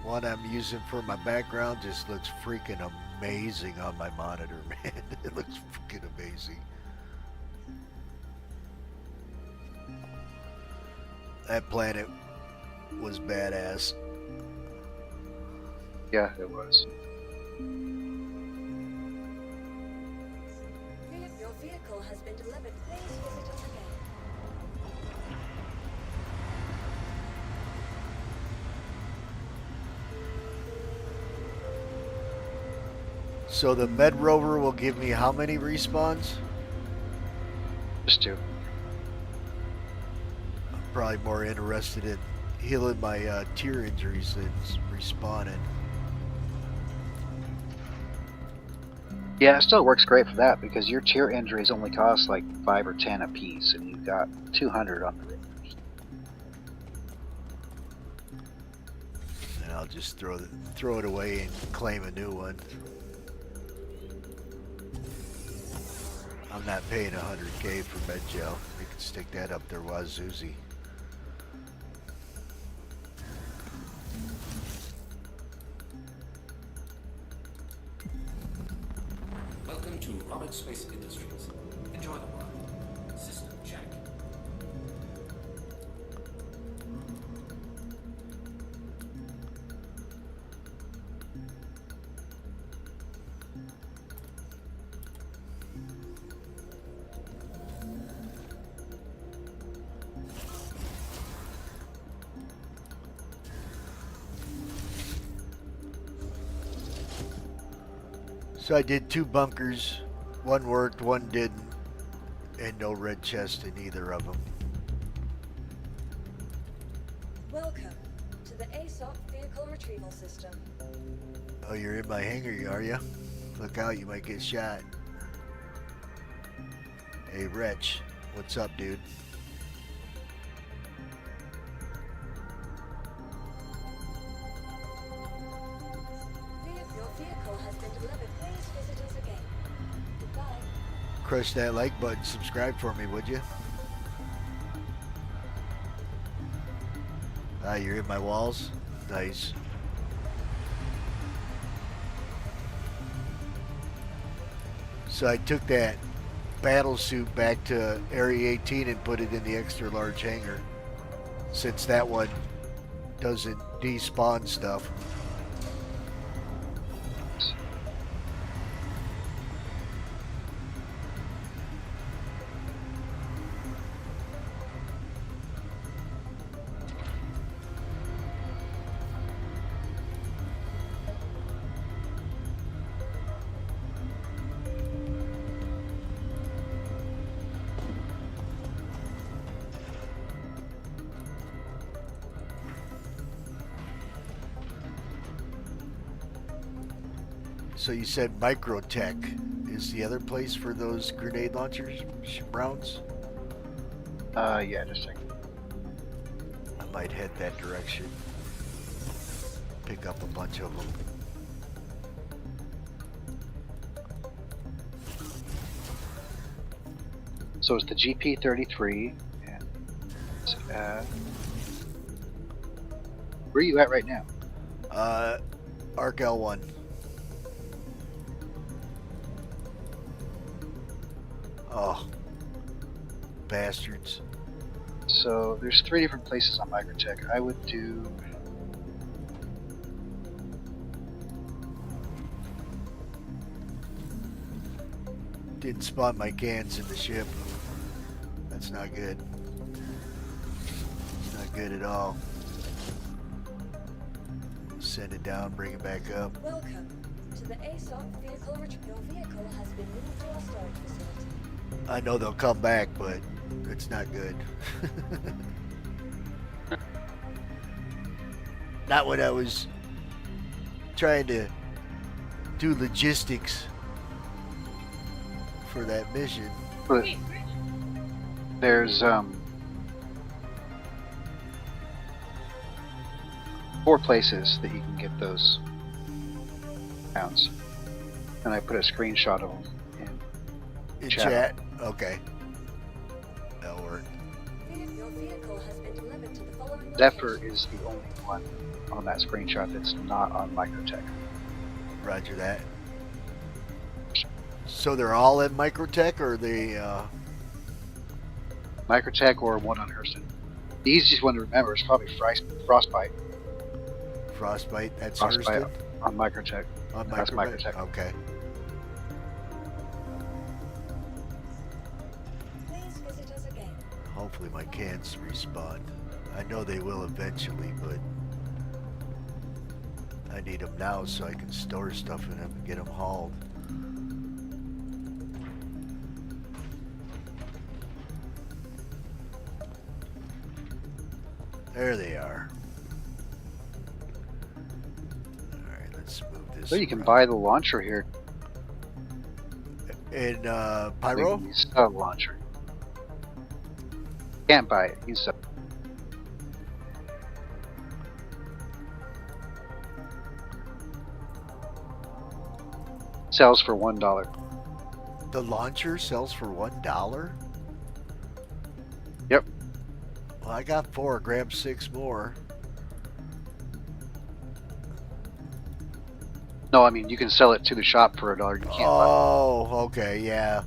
one I'm using for my background just looks freaking amazing on my monitor, man. It looks freaking amazing. That planet was badass. Yeah, it was. Your vehicle has been delivered. Please visit us again. So the Med Rover will give me how many respawns? Just 2. I'm probably more interested in healing my tear injuries than respawning. Yeah, it still works great for that because your tear injuries only cost like 5 or 10 a piece, and you've got 200 on the rovers. And I'll just throw it away and claim a new one. I'm not paying 100K for med gel. We can stick that up there wazoozy. Welcome to Robert Space Industries. Enjoy the world. System check. So I did 2 bunkers. One worked, one didn't. And no red chest in either of them. Welcome to the ASOP Vehicle Retrieval System. Oh, you're in my hangar, are you? Look out, you might get shot. Hey, Wretch. What's up, dude? Your vehicle has been delivered. Please visit us again. Goodbye. Crush that like button. Subscribe for me, would you? Ah, you're in my walls? Nice. So I took that battle suit back to Area 18 and put it in the extra large hangar. Since that one doesn't despawn stuff. So you said Microtech is the other place for those grenade launchers rounds? Yeah, just a second. I might head that direction. Pick up a bunch of them. So it's the GP33, and where are you at right now? Arc L1. Oh, bastards. So there's 3 different places on Microtech. I would do. Didn't spawn my cans in the ship. That's not good. It's not good at all. Send it down, bring it back up. Welcome to the ASOP vehicle retrieval. Your vehicle has been moved to our storage facility. I know they'll come back, but it's not good. Not when I was trying to do logistics for that mission. But there's 4 places that you can get those pounds, and I put a screenshot of them In chat? Okay. That'll work. Your vehicle has been delivered to the following Zephyr is the only one on that screenshot that's not on Microtech. Roger that. So they're all in Microtech, or they, Microtech or one on Hurston. The easiest one to remember is probably Frostbite. Frostbite, that's Frostbite Hurston? on Microtech. On That's Microtech. Okay. Please visit us again. Hopefully my cans respawn. I know they will eventually, but I need them now so I can store stuff in them and get them hauled. There they are. Alright, let's move this. So you can buy the launcher here. In Pyro? You sell the launcher. Can't buy it. You sell. Sells for $1. The launcher sells for $1? Yep. Well, I got 4. Grab 6 more. No, I mean you can sell it to the shop for $1. You can't buy it. Oh, okay, yeah.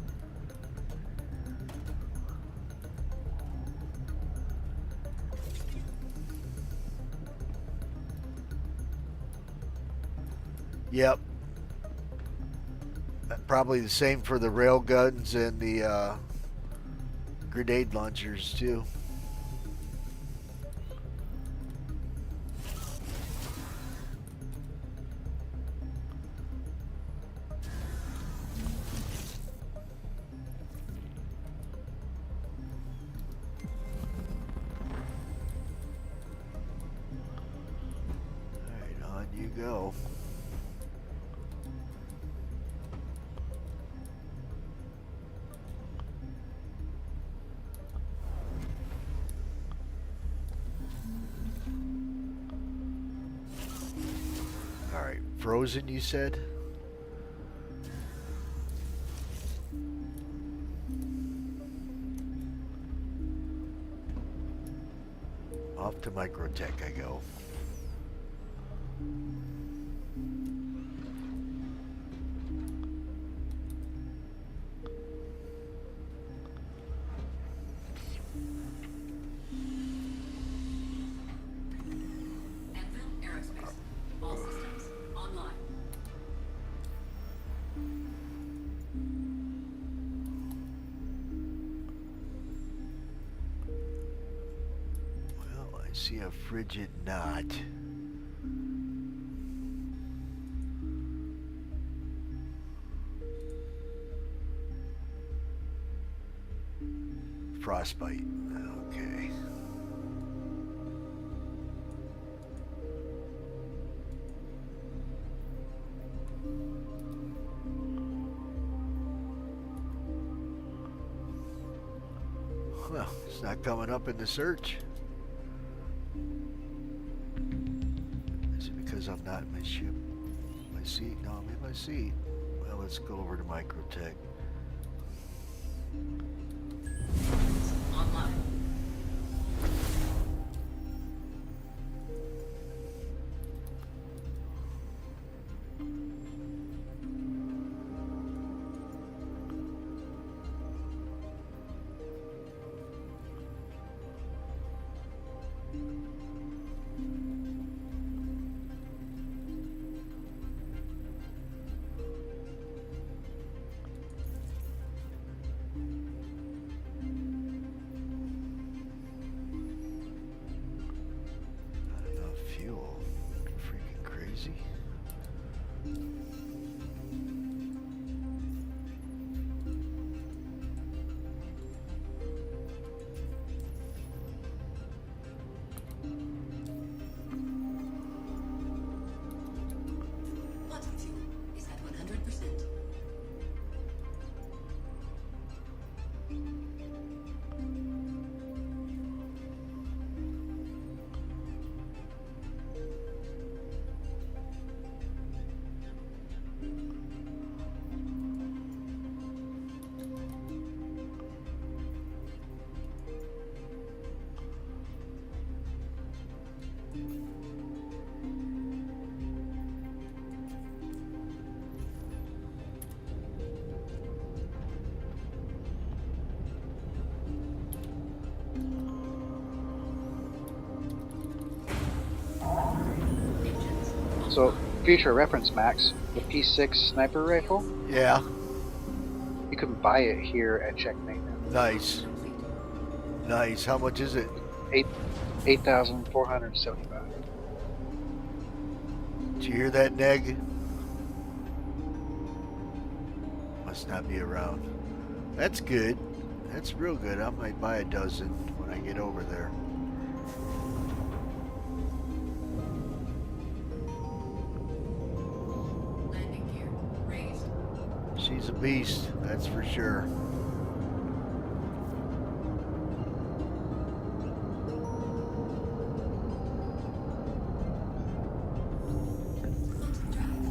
Yep. Probably the same for the rail guns and the grenade launchers too. Alright, on you go. Alright, frozen you said? Off to Microtech I go. Aerospace. All systems online. Well, I see a frigid knot. Frostbite. Okay. Well, it's not coming up in the search. Is it because I'm not in my ship? My seat? No, I'm in my seat. Well, let's go over to Microtech. Not enough fuel. Freaking crazy. Quantum fuel is at 100%. So, future reference, Max, the P6 sniper rifle, Yeah, you can buy it here at Checkmate. nice. Nice. How much is it? 8,475. Did you hear that, Neg? Must not be around. That's good. That's real good. I might buy a dozen when I get over there. Landing gear raised. She's a beast, that's for sure.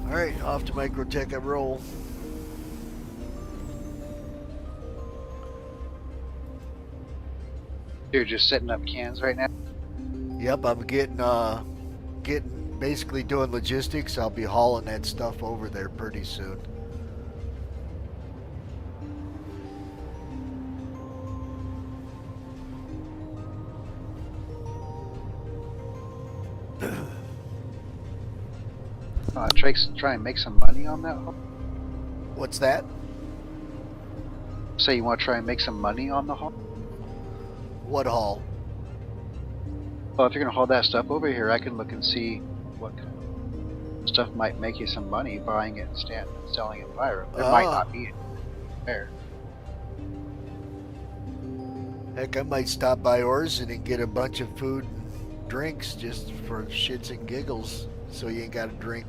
Alright, off to Microtech I roll. You're just setting up cans right now? Yep, I'm getting basically doing logistics. I'll be hauling that stuff over there pretty soon. Try and make some money on that haul? What's that? Say you want to try and make some money on the haul? What haul? Well, if you're going to haul that stuff over here, I can look and see what stuff might make you some money buying it and selling it Pyro. It might not be fair. Heck, I might stop by Orson and get a bunch of food and drinks just for shits and giggles, so you ain't got to drink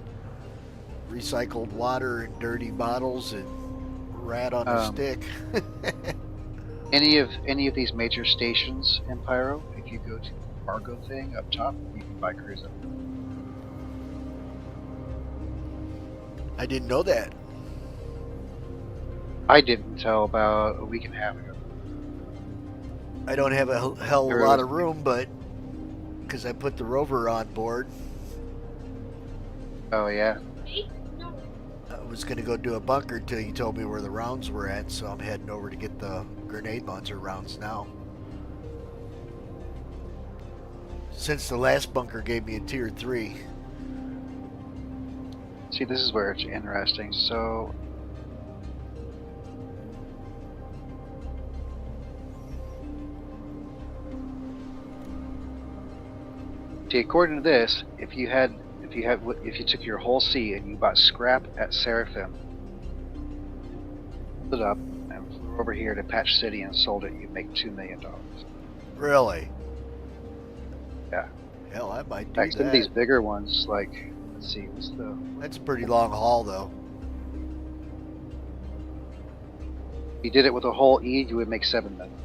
recycled water in dirty bottles and rat on a stick. Any of these major stations in Pyro, if you go to the cargo thing up top, you can buy cruiser. I didn't know that. I didn't until about a week and a half ago. I don't have a hell of a lot of room, but because I put the rover on board. Oh yeah. I was gonna go do a bunker till you told me where the rounds were at, so I'm heading over to get the grenade launcher rounds now. Since the last bunker gave me a tier 3. See, this is where it's interesting. So, see, according to this, if you took your whole C and you bought scrap at Seraphim, put it up and flew over here to Patch City and sold it, you'd make $2 million. Really? Yeah. Hell, I might do Back that. some of these bigger ones, like, let's see, what's the... That's a pretty long haul, though. If you did it with a whole E, you would make $7 million.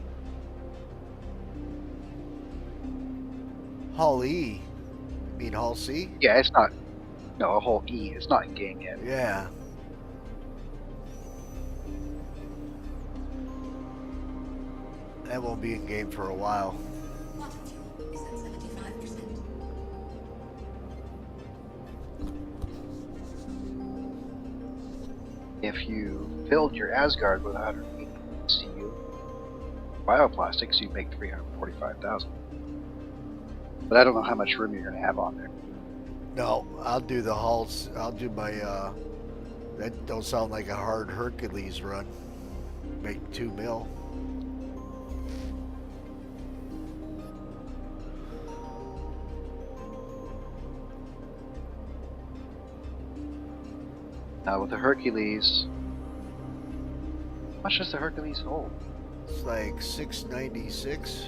Hull E? You mean Hull C? Yeah, it's not... No, a whole E. It's not in game yet. Yeah. That won't be in game for a while. Quantum fuel is at 75%. If you filled your Asgard with 180 CU bioplastics, you'd make 345,000. But I don't know how much room you're going to have on there. No, I'll do the hulls. I'll do my, that don't sound like a hard Hercules run. Make 2 mil. Now with the Hercules, how much does the Hercules hold? It's like 696.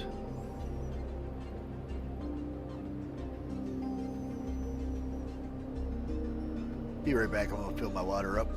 Be right back. I'm gonna fill my water up.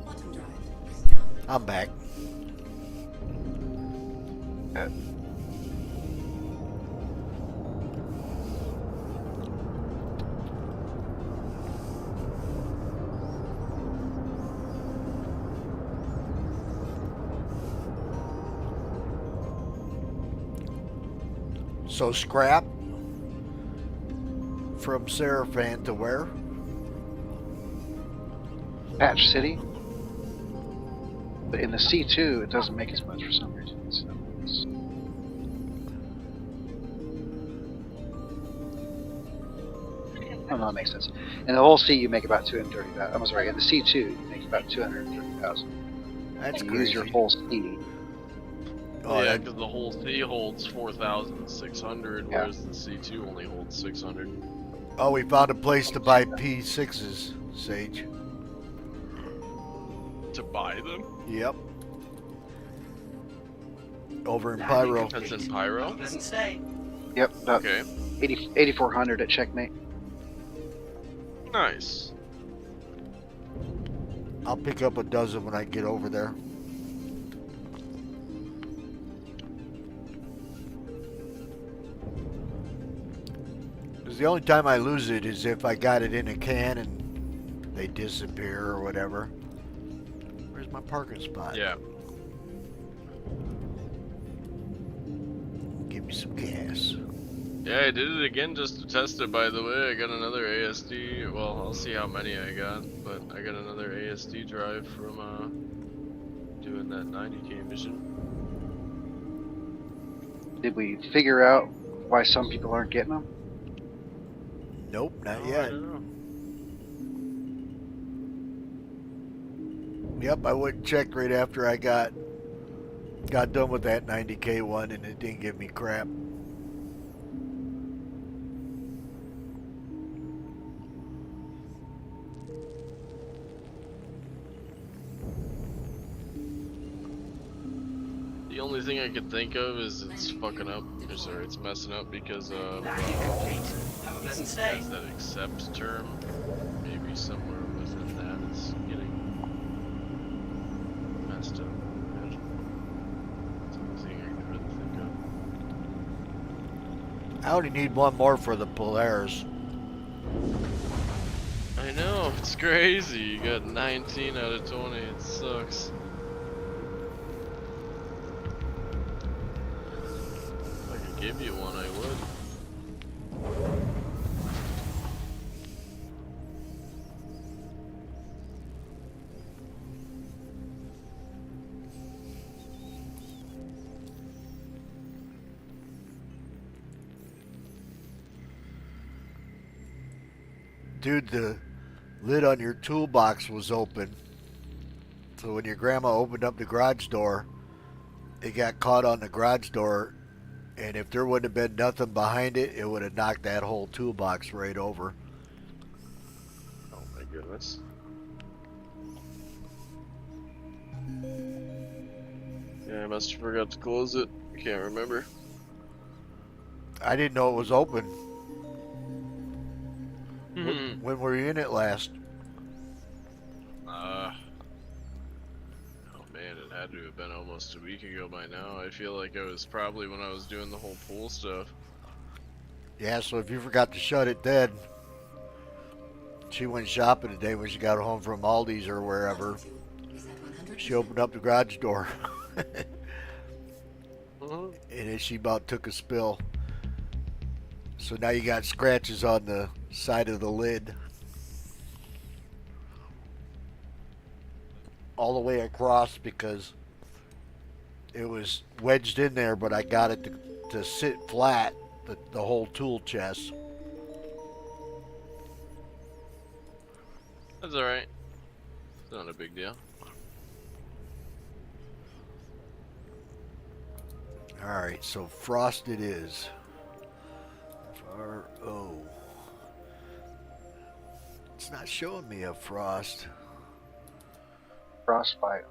Quantum drive is now. I'm back. So scrap from Seraphan to where? Patch City. But in the C2, it doesn't make as much for some reason. So it's... Oh, no, that makes sense. In the whole C, you make about 230,000. I'm sorry, in the C2, you make about 230,000. That's you crazy. use your whole C. Oh, yeah, that- because the whole C holds 4,600, whereas the C2 only holds 600. Oh, we found a place to buy P6s, Sage. To buy them? Yep. Over in Pyro. That's in Pyro? Pleasant stay. Yep, about Okay. 8,400 at Checkmate. Nice. I'll pick up a dozen when I get over there. Because the only time I lose it is if I got it in a can and they disappear or whatever. Where's my parking spot? Yeah. Give me some gas. Yeah, I did it again just to test it, by the way. I got another ASD. Well, I'll see how many I got, but I got another ASD drive from doing that 90K mission. Did we figure out why some people aren't getting them? Nope, not Oh, I yet. don't know. Yep, I went and checked right after I got done with that 90K one, and it didn't give me crap. The only thing I could think of is it's fucking up, or sorry, it's messing up because of Landing complete. Have a pleasant stay. that's that accept term. Maybe somewhere within that it's getting messed up. That's the only thing I can really think of. I only need one more for the Polaris. I know, it's crazy. You got 19 out of 20. It sucks. If I could give you one, I would. Dude, the lid on your toolbox was open. So when your grandma opened up the garage door, it got caught on the garage door. And if there wouldn't have been nothing behind it, it would have knocked that whole toolbox right over. Oh my goodness. Yeah, I must have forgot to close it. I can't remember. I didn't know it was open. Hmm. When were you in it last? Oh man, it had to have been almost a week ago by now. I feel like it was probably when I was doing the whole pool stuff. Yeah, so if you forgot to shut it then, she went shopping today when she got home from Aldi's or wherever. She opened up the garage door. And then she about took a spill. So now you got scratches on the side of the lid. All the way across because it was wedged in there, but I got it to sit flat, the whole tool chest. That's alright. It's not a big deal. Alright, so frost it is. R-O. It's not showing me a frost. Frostbite.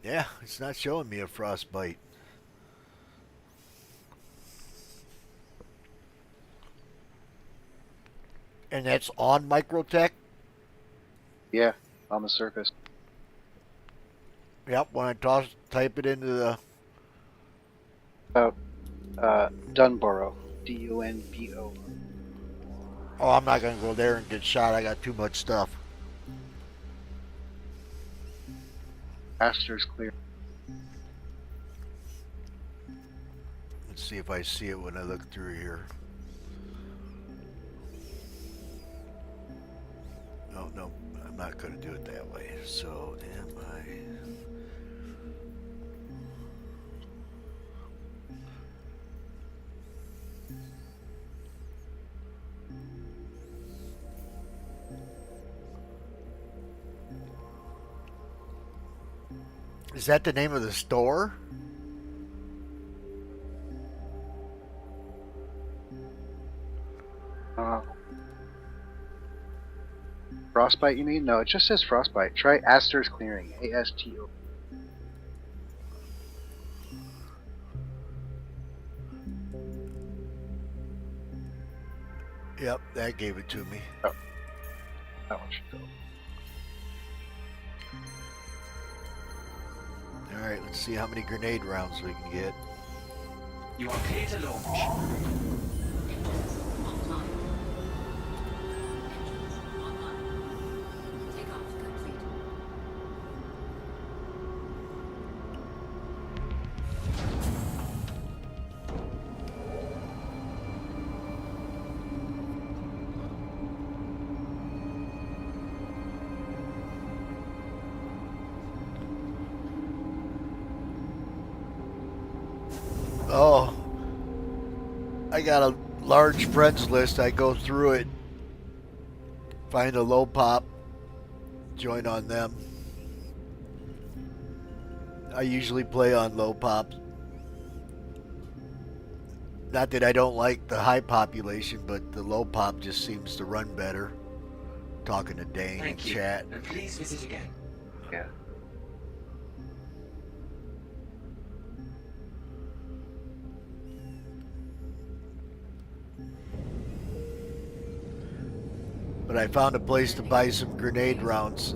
Yeah, it's not showing me a frostbite. And that's on Microtech? Yeah, on the surface. Yep, when I type it into the... Dunboro. D-U-N-B-O. Oh, I'm not going to go there and get shot. I got too much stuff. Aster's clear. Let's see if I see it when I look through here. Oh, no, I'm not going to do it that way. So, am I... Is that the name of the store? Frostbite, you mean? No, it just says Frostbite. Try Aster's Clearing. A-S-T-O. Yep, that gave it to me. Oh. That one should go. Alright, let's see how many grenade rounds we can get. You are clear to launch. Oh, I got a large friends list. I go through it, find a low pop, join on them. I usually play on low pops. Not that I don't like the high population, but the low pop just seems to run better. Talking to Dane in chat. And please visit again. Yeah. But I found a place to buy some grenade rounds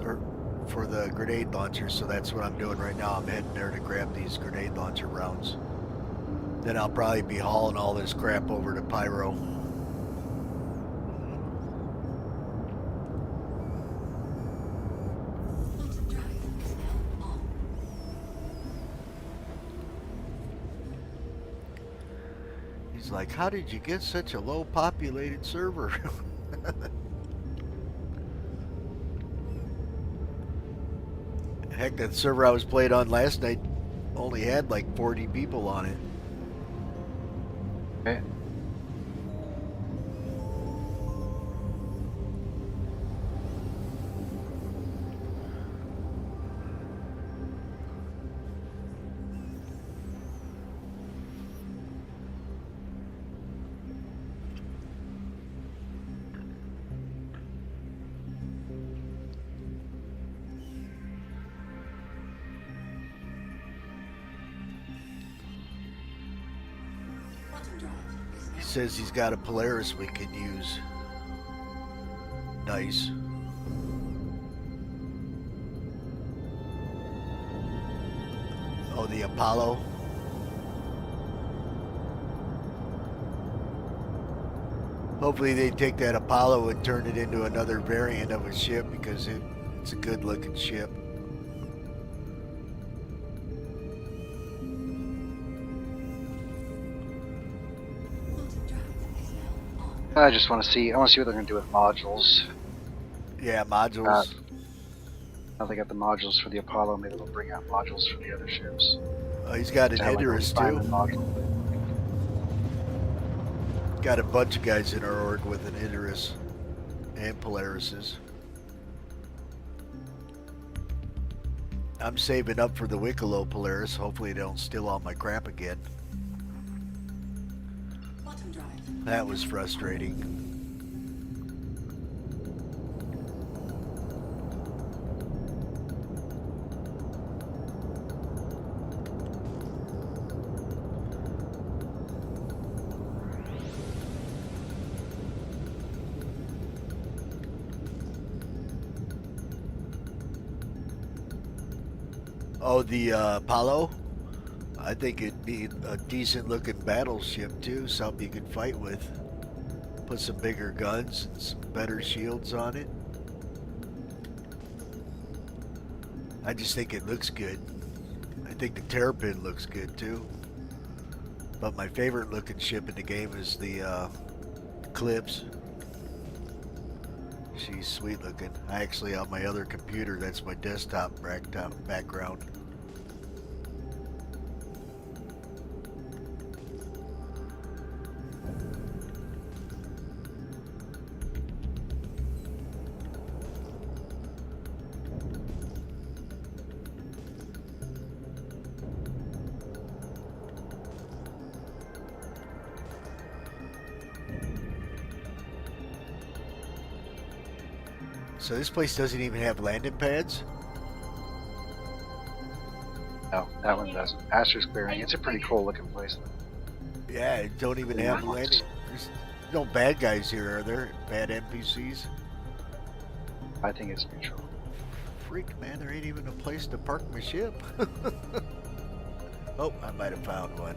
for the grenade launcher, so that's what I'm doing right now. I'm heading there to grab these grenade launcher rounds. Then I'll probably be hauling all this crap over to Pyro. He's like, how did you get such a low populated server? Heck, that server I was playing on last night only had like 40 people on it. Okay. He says he's got a Polaris we can use. Nice. Oh, the Apollo. Hopefully they take that Apollo and turn it into another variant of a ship because it's a good looking ship. I just want to see. I want to see what they're going to do with modules. Yeah, modules. Now they got the modules for the Apollo. Maybe they'll bring out modules for the other ships. Oh, he's got an Idris too. Got a bunch of guys in our org with an Idris and Polarises. I'm saving up for the Wikelo Polaris. Hopefully they don't steal all my crap again. That was frustrating. Oh, the Apollo? I think it'd be a decent looking battleship too, something you can fight with. Put some bigger guns and some better shields on it. I just think it looks good. I think the Terrapin looks good too. But my favorite looking ship in the game is the Eclipse. She's sweet looking. I actually, on my other computer, that's my desktop background. So this place doesn't even have landing pads? No, that one doesn't. Astor's Clearing. It's a pretty cool looking place. Yeah, it don't even have landing. There's no bad guys here, are there? Bad NPCs? I think it's neutral. Freak, man, there ain't even a place to park my ship. Oh, I might have found one.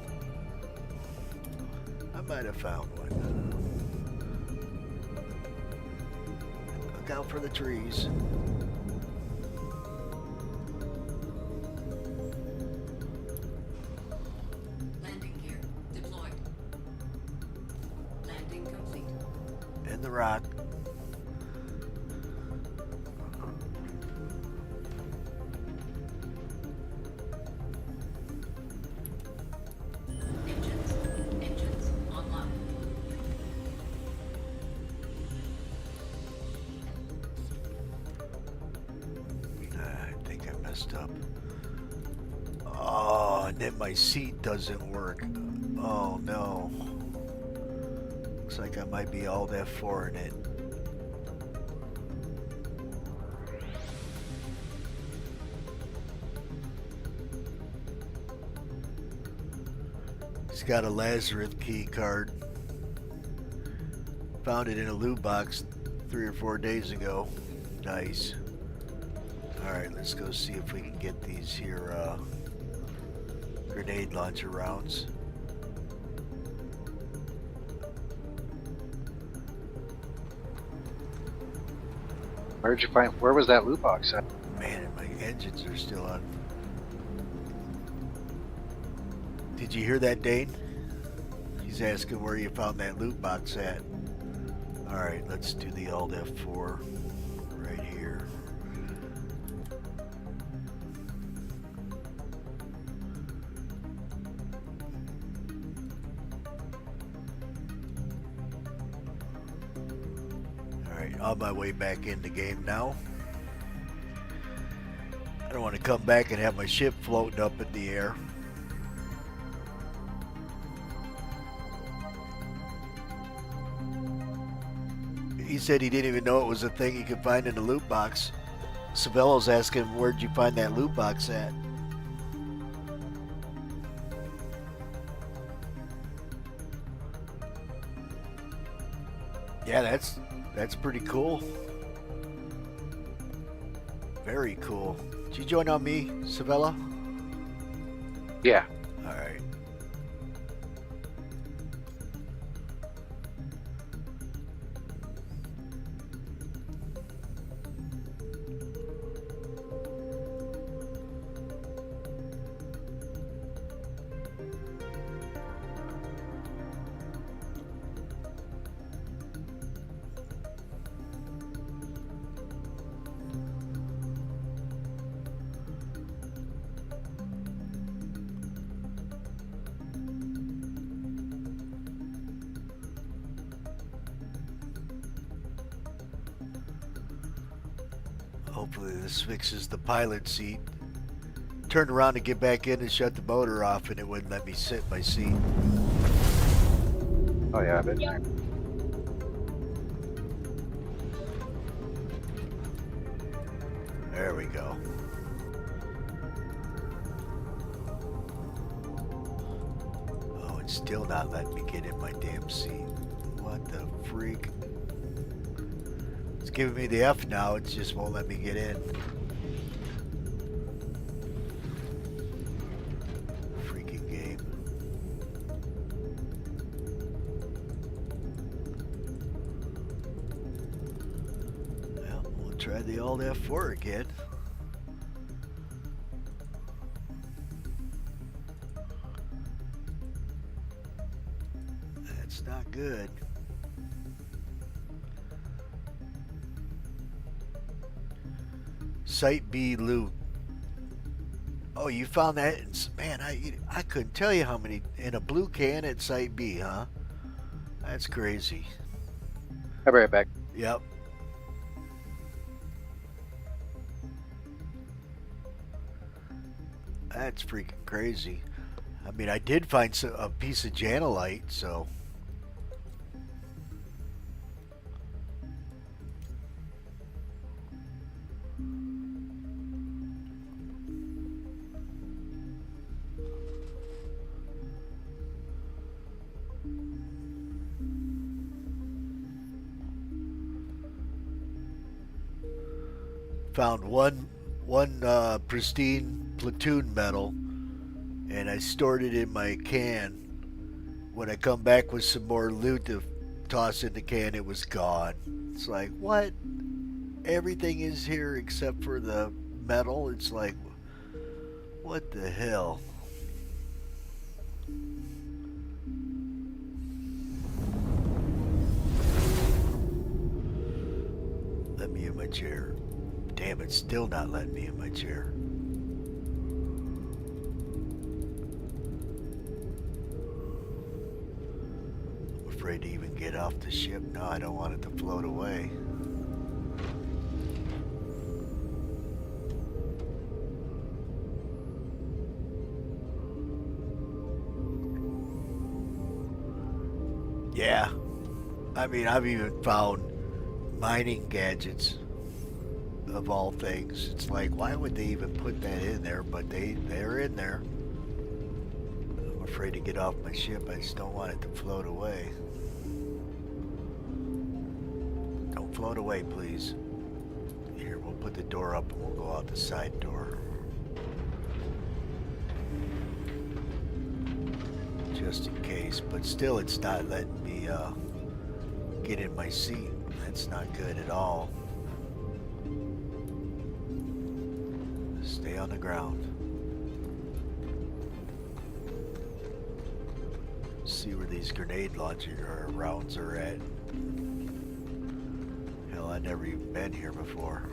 Look out for the trees. Landing gear deployed. Landing complete. In the rock. Engines online. I think I messed up. Oh, and then my seat doesn't work. Oh no. Looks like I might be alt F4 in it. He's got a Lazarus key card. Found it in a loot box 3 or 4 days ago. Nice. Alright, let's go see if we can get these here grenade launcher rounds. Where was that loot box at? Man, my engines are still on. Did you hear that, Dane? He's asking where you found that loot box at. Alright, let's do the Alt F4 right here. Alright, on my way back in the game now. I don't want to come back and have my ship floating up in the air. He said he didn't even know it was a thing you could find in the loot box. Savello's asking him, where'd you find that loot box at? Yeah, that's pretty cool. Very cool. Did you join on me, Savella? Yeah. All right. Hopefully this fixes the pilot seat. Turned around to get back in and shut the motor off and it wouldn't let me sit in my seat. Oh yeah, I've been there. There we go. Oh, it's still not letting me get in my damn seat. What the freak? It's giving me the F now, it just won't let me get in. Freaking game. Well, we'll try the Alt F4 again. That's not good. Site B loot. Oh, you found that? Man, I couldn't tell you how many in a blue can at Site B, huh? That's crazy. I'll be right back. Yep. That's freaking crazy. I mean, I did find a piece of Janolite, so... Found one pristine platoon medal, and I stored it in my can. When I come back with some more loot to toss in the can, it was gone. It's like, what? Everything is here except for the medal? It's like, what the hell? Let me in my chair. Damn, it's still not letting me in my chair. I'm afraid to even get off the ship. No, I don't want it to float away. Yeah. I mean, I've even found mining gadgets. Of all things, it's like, why would they even put that in there? But they're in there. I'm afraid to get off my ship. I just don't want it to float away. Don't float away, please. Here, we'll put the door up and we'll go out the side door. Just in case, but still it's not letting me get in my seat. That's not good at all. Stay on the ground. See where these grenade launcher rounds are at. Hell, I've never even been here before.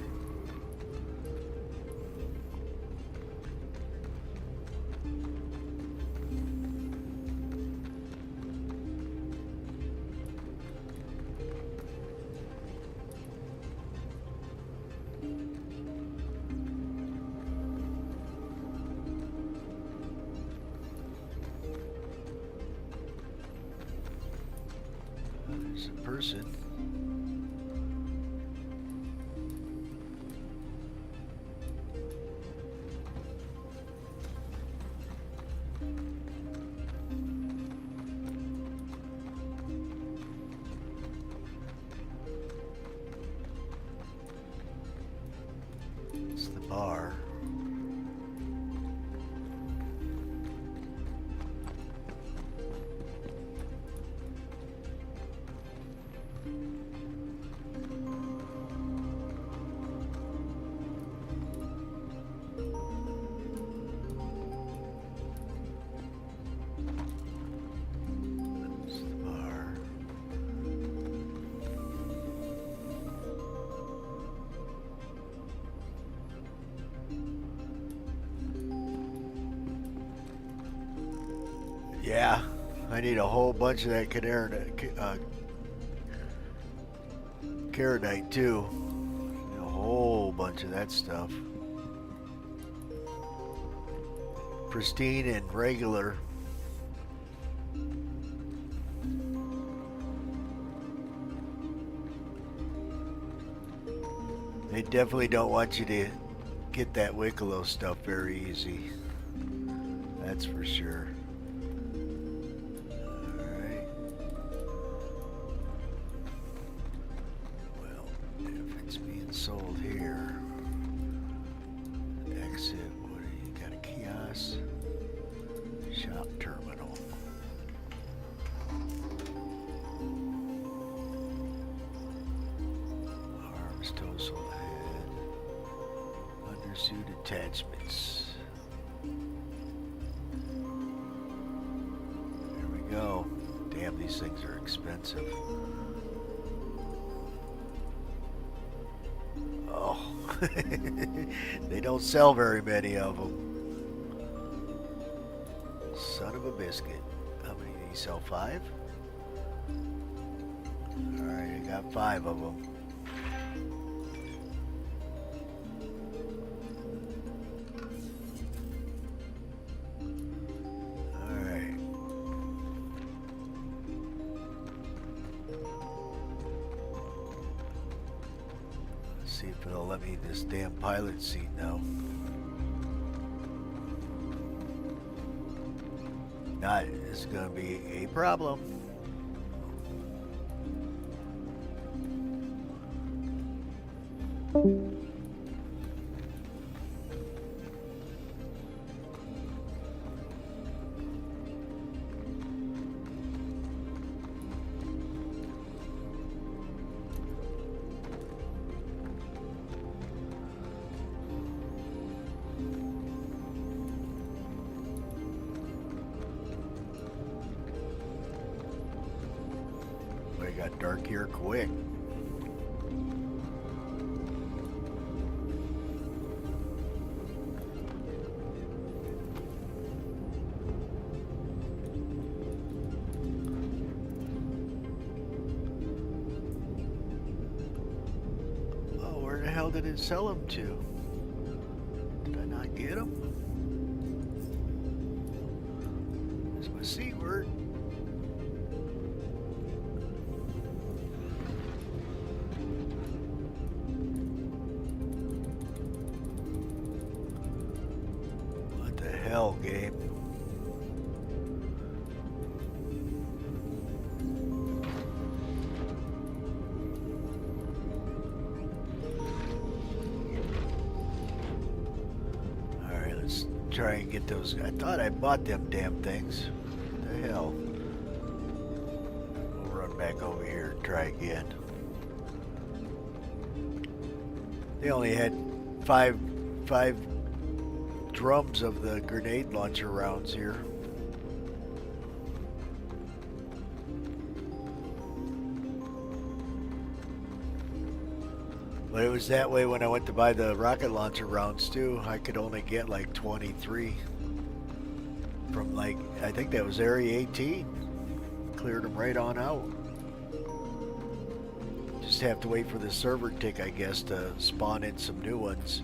There's a person. It's the bar. It's the bar. Yeah, I need a whole bunch of that Caradite too. A whole bunch of that stuff. Pristine and regular. They definitely don't want you to get that Wikelo stuff very easy. That's for sure. Alright. Well, if it's being sold here, exit, what do you got? A kiosk? Shop terminal. Arms, torso, head. Undersuit attachments. There we go. Damn, these things are expensive. Oh, they don't sell very many of them. Son of a biscuit. How many do you sell? 5? Alright, I got 5 of them. Alright. Let's see if it'll let me this damn pilot seat now. Not, it's gonna be a problem. It got dark here quick. Oh, where the hell did it sell them to? Did I not get them? There's my C word. Hell, game. Alright, let's try and get those. I thought I bought them damn things. What the hell? We'll run back over here and try again. They only had five drums of the grenade launcher rounds here. But it was that way when I went to buy the rocket launcher rounds too. I could only get like 23 from like, I think that was Area 18. Cleared them right on out. Just have to wait for the server tick, I guess, to spawn in some new ones.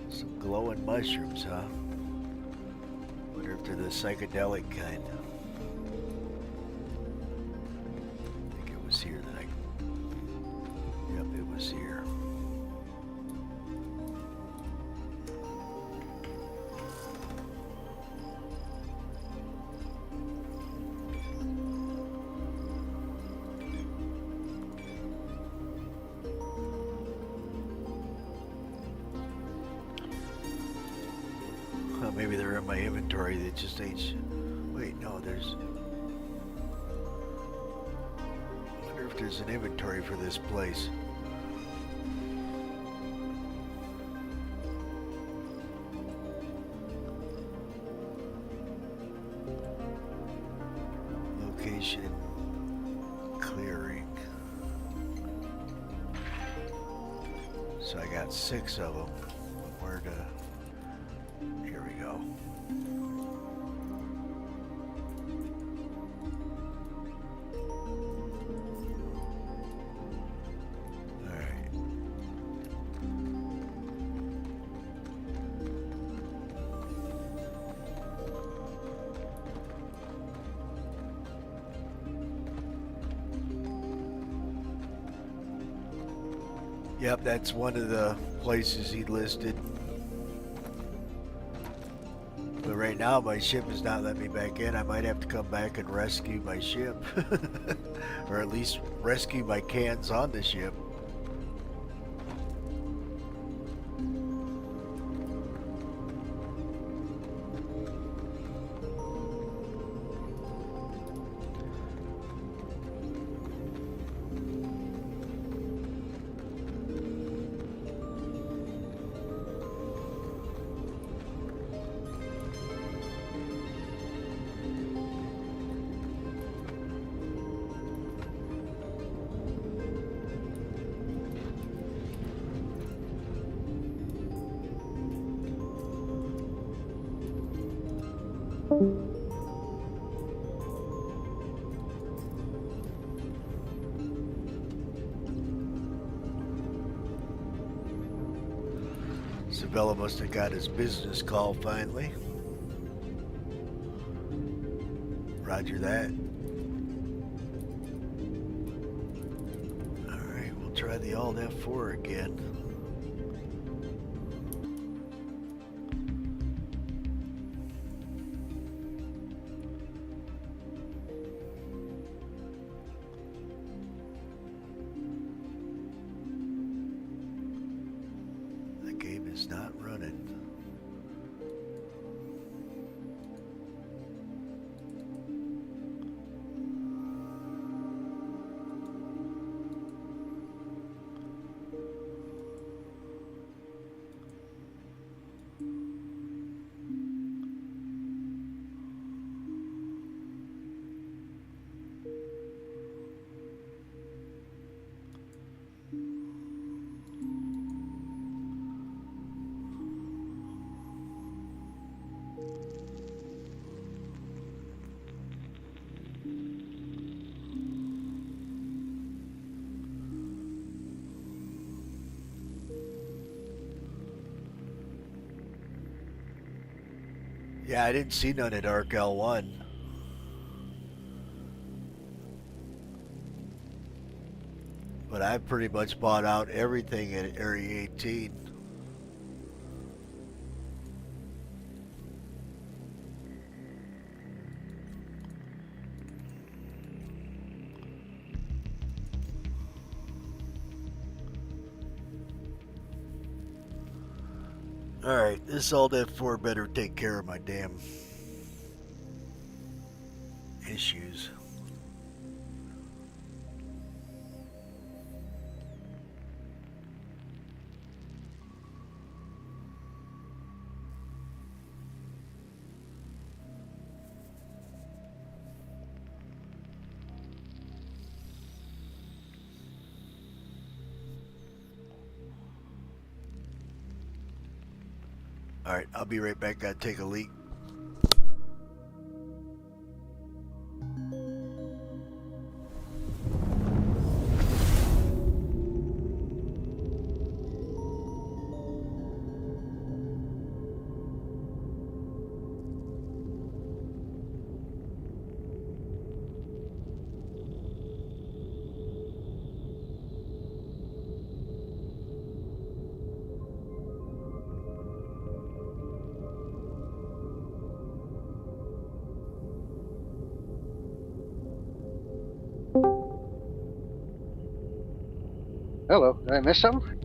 Some Glowing mushrooms, huh? Wonder if they're the psychedelic kind. I think it was here that I... Yep, it was here. Maybe they're in my inventory that just ain't... Wait, no, there's... I wonder if there's an inventory for this place. Location... Clearing. So I got 6 of them. Where to... Here we go. All right. Yep, that's one of the places he listed. But right now my ship is not letting me back in. I might have to come back and rescue my ship. Or at least rescue my cans on the ship. Sabella must have got his business call finally. Roger that. Alright, we'll try the Alt F4 again. The game is not running. Yeah, I didn't see none at Arc L1. But I pretty much bought out everything at Area 18. Alright, this Alt F4 better take care of my damn issues. Alright, I'll be right back. Gotta take a leak. Hello, did I miss something?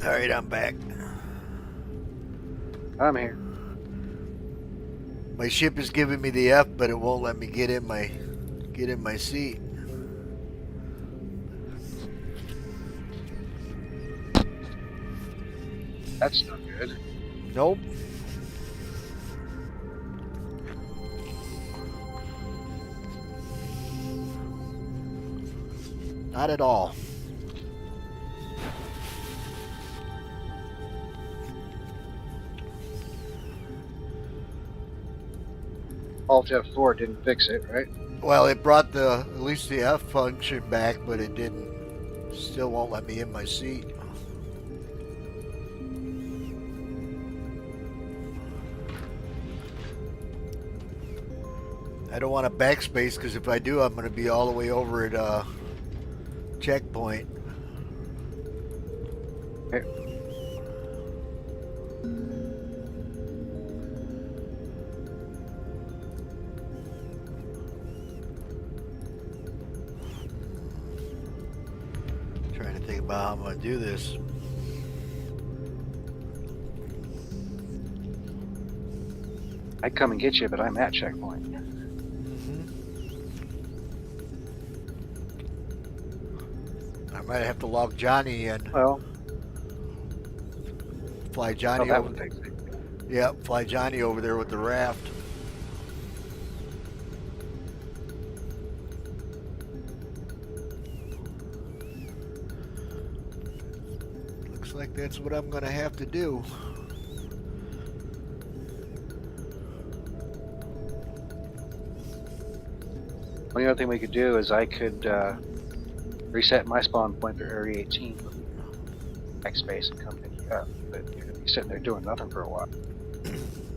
All right, I'm back. I'm here. My ship is giving me the F, but it won't let me get in my seat. That's not good. Nope. Not at all. Alt F4 didn't fix it, right? Well, it brought at least the F function back, but it didn't. Still won't let me in my seat. I don't want to backspace because if I do, I'm going to be all the way over at checkpoint. Okay. Trying to think about how I'm going to do this. I'd come and get you, but I'm at checkpoint. I might have to log Johnny in. Well, Fly Johnny that over. would fix it. Yeah, fly Johnny over there with the raft. Looks like that's what I'm going to have to do. Only other thing we could do is I could reset my spawn point for Area 18, backspace, and come pick you up. But you're going to be sitting there doing nothing for a while.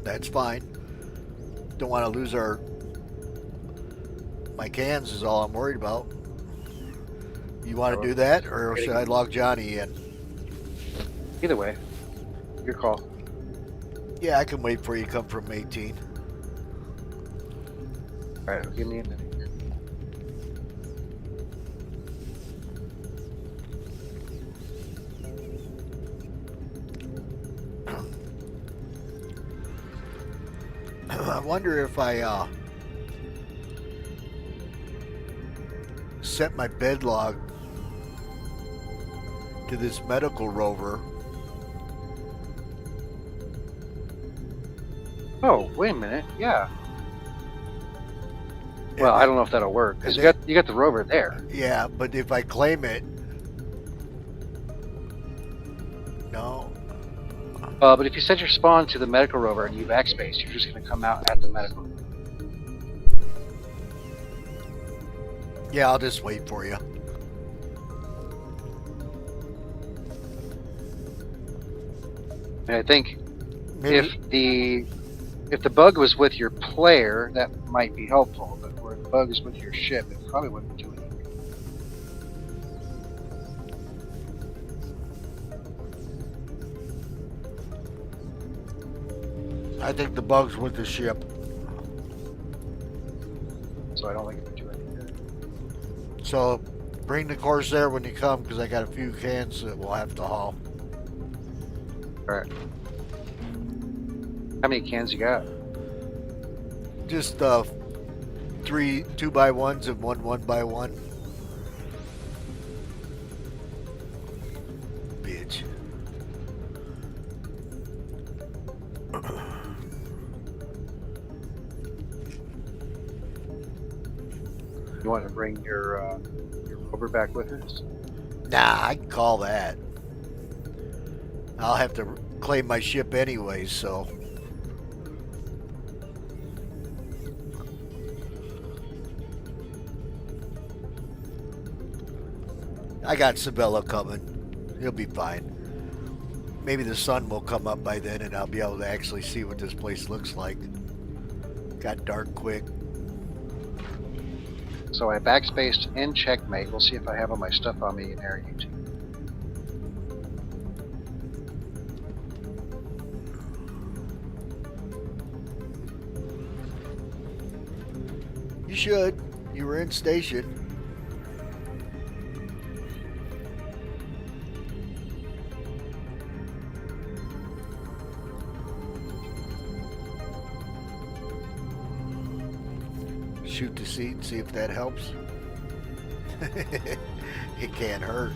That's fine. Don't want to lose my cans is all I'm worried about. You want to do that, or should I log Johnny in? Either way, your call. Yeah, I can wait for you to come from 18. Alright, give me a minute. I wonder if I set my bed log to this medical rover. Oh, wait a minute. Yeah. Well, I don't know if that'll work because you got the rover there. Yeah, but if I claim it, no. But if you set your spawn to the medical rover and you backspace, you're just going to come out at the medical rover. Yeah, I'll just wait for you. And I think Maybe. if the bug was with your player, that might be helpful. But where the bug is with your ship, it probably wouldn't do anything. I think the bug's with the ship. So I don't think it would do anything good. So bring the Corsair when you come, because I got a few cans that we'll have to haul. Alright. How many cans you got? Just 3 2x1s and 1 1x1. Bitch. You want to bring your rover back with us? Nah, I can call that. I'll have to claim my ship anyway, so. I got Sabella coming. He'll be fine. Maybe the sun will come up by then and I'll be able to actually see what this place looks like. Got dark quick. So I backspaced in checkmate. We'll see if I have all my stuff on me in Area 18. You should. You were in station. Shoot the seat and see if that helps. It can't hurt.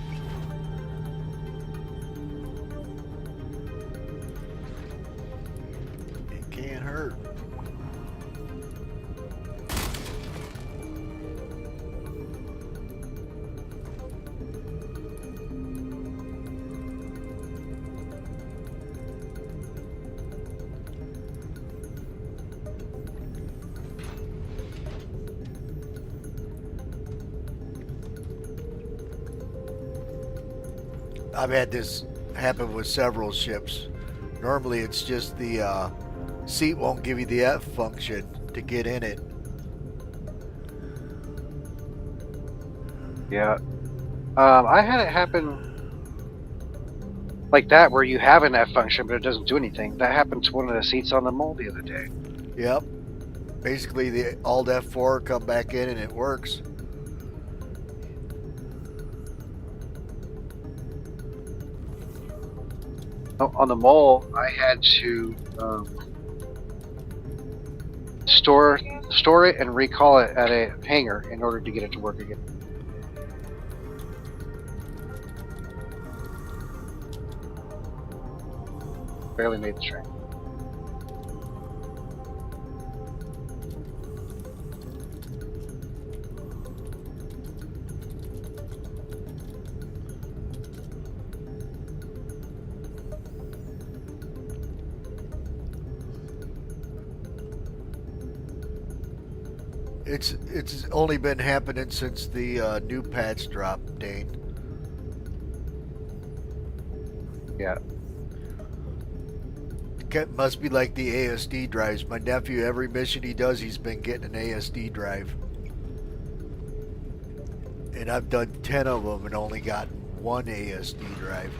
It can't hurt. I've had this happen with several ships. Normally it's just the seat won't give you the F function to get in it. Yeah. I had it happen like that, where you have an F function but it doesn't do anything. That happened to one of the seats on the mole the other day. Yep. Basically, the Alt F4 come back in and it works. On the mole, I had to store it and recall it at a hangar in order to get it to work again. Barely made the train. It's only been happening since the new patch dropped, Dane. Yeah. It must be like the ASD drives. My nephew, every mission he does, he's been getting an ASD drive. And I've done 10 of them and only got one ASD drive.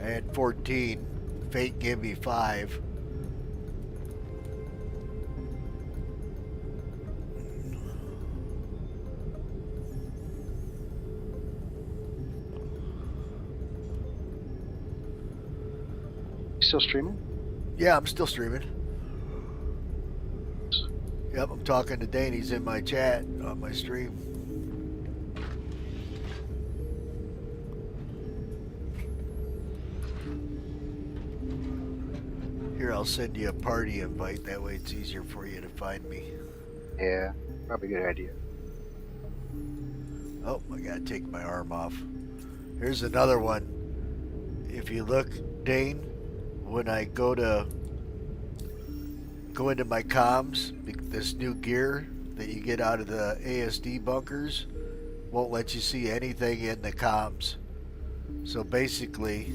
I had 14. Fate gave me 5. Still streaming? Yeah, I'm still streaming. Yep, I'm talking to Dane. He's in my chat on my stream. Here, I'll send you a party invite. That way it's easier for you to find me. Yeah, probably a good idea. Oh, I gotta take my arm off. Here's another one. If you look, Dane, when I go into my comms, this new gear that you get out of the ASD bunkers won't let you see anything in the comms. So basically,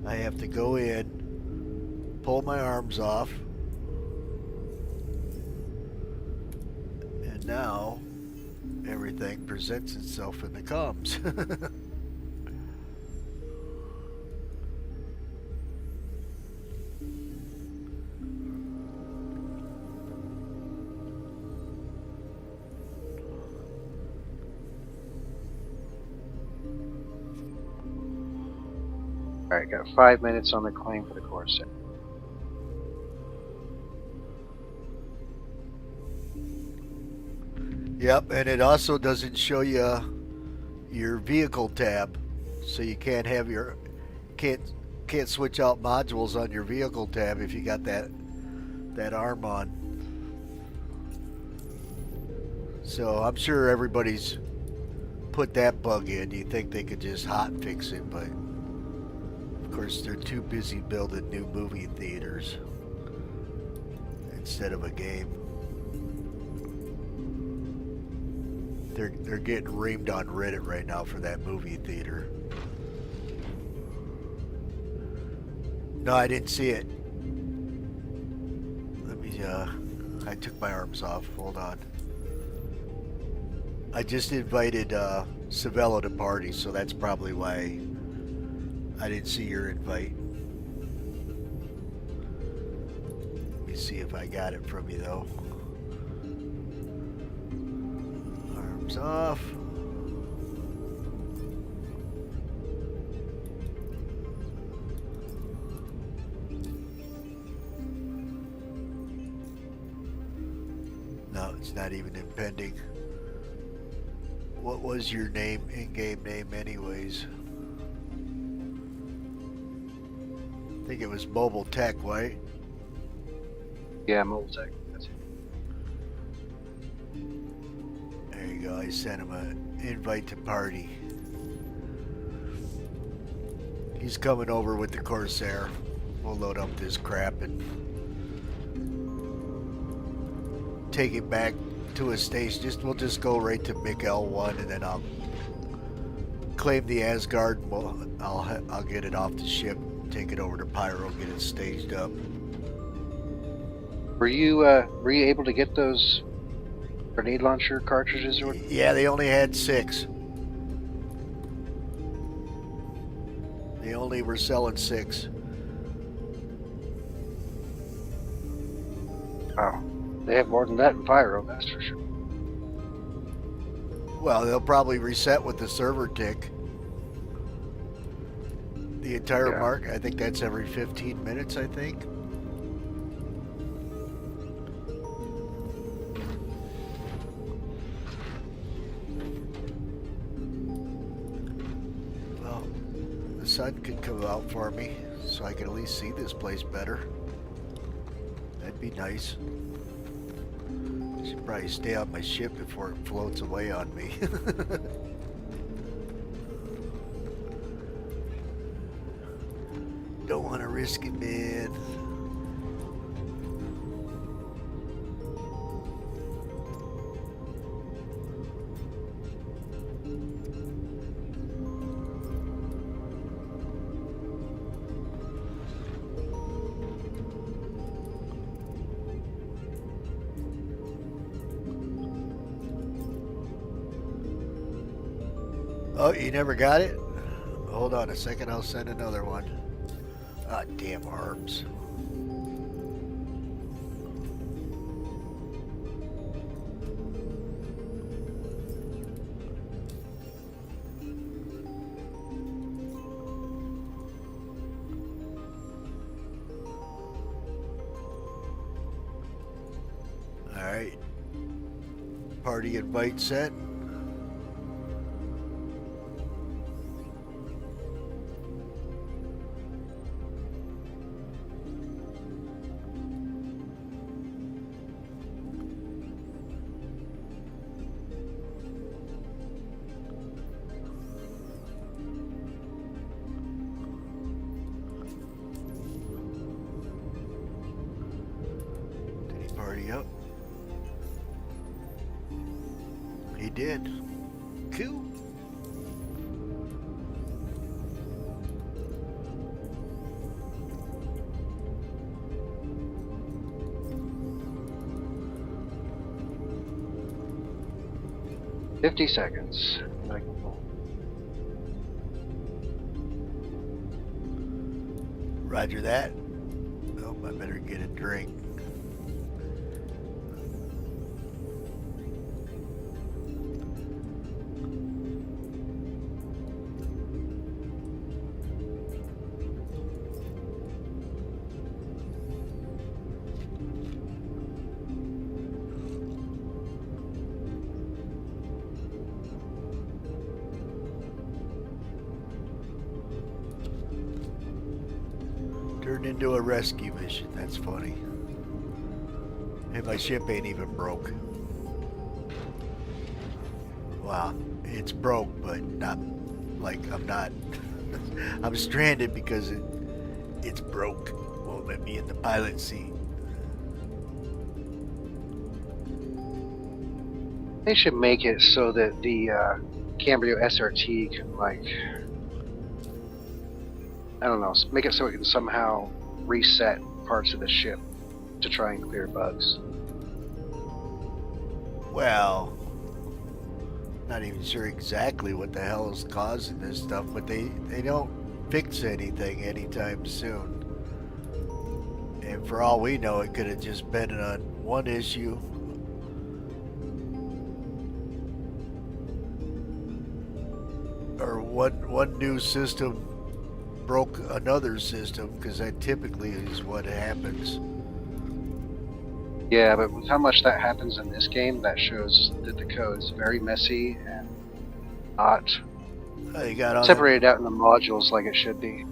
I have to go in, pull my arms off, and now everything presents itself in the comms. Alright, got 5 minutes on the claim for the Corsair. Yep, and it also doesn't show you your vehicle tab, so you can't have your can't switch out modules on your vehicle tab if you got that arm on. So I'm sure everybody's put that bug in. You think they could just hot fix it, but of course they're too busy building new movie theaters instead of a game. They're getting reamed on Reddit right now for that movie theater. No, I didn't see it. Let me, I took my arms off. Hold on. I just invited Savello to party, so that's probably why I didn't see your invite. Let me see if I got it from you, though. Arms off. No, it's not even impending. What was your name, in-game name anyways? I think it was Mobile Tech, right? Yeah, Mobile Tech. That's it. There you go. I sent him an invite to party. He's coming over with the Corsair. We'll load up this crap and take it back to a station. We'll just go right to Wikelo, and then I'll claim the Asgard. I'll get it off the ship, take it over to Pyro, get it staged up. Were you able to get those grenade launcher cartridges? Or Yeah, they only had 6. They only were selling 6. wow, they have more than that in Pyro, that's for sure. Well, they'll probably reset with the server tick. The entire mark, I think that's every 15 minutes, I think. Well, the sun could come out for me, so I can at least see this place better. That'd be nice. Should probably stay on my ship before it floats away on me. Don't want to risk it, man. Oh, you never got it? Hold on a second, I'll send another one. Ah, damn arms. Alright. Party invite set. Party up. He did. Cool. $50 seconds. Roger that. Oh, I better get a drink. Turned into a rescue mission. That's funny. And my ship ain't even broke. Wow, it's broke, but not like I'm not. I'm stranded because it's broke. Won't let me in the pilot seat. They should make it so that the Cambrio SRT can, like, I don't know, make it so it can somehow reset parts of the ship to try and clear bugs. Well, not even sure exactly what the hell is causing this stuff, but they don't fix anything anytime soon. And for all we know, it could have just been on one issue. Or one new system broke another system, because that typically is what happens. Yeah, but with how much that happens in this game, that shows that the code is very messy and not separated out in the modules like it should be.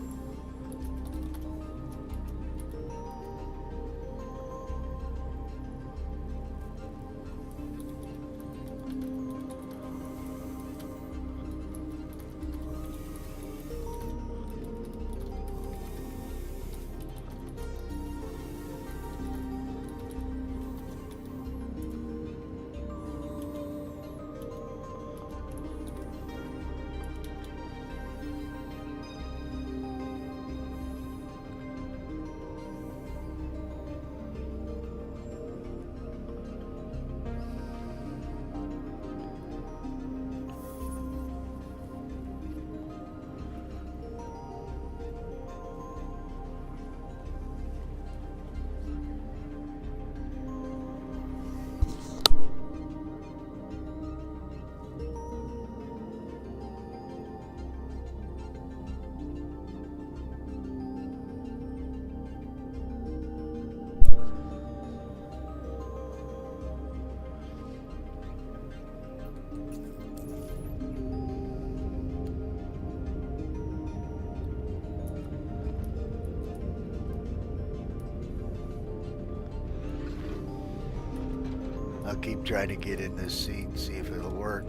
I'll keep trying to get in this seat and see if it'll work.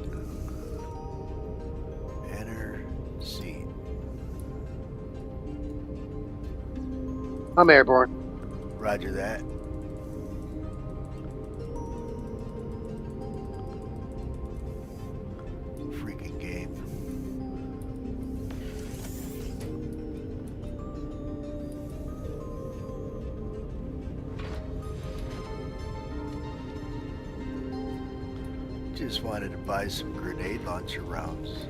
Enter seat. I'm airborne. Roger that. Freaking game. Just wanted to buy some grenade launcher rounds.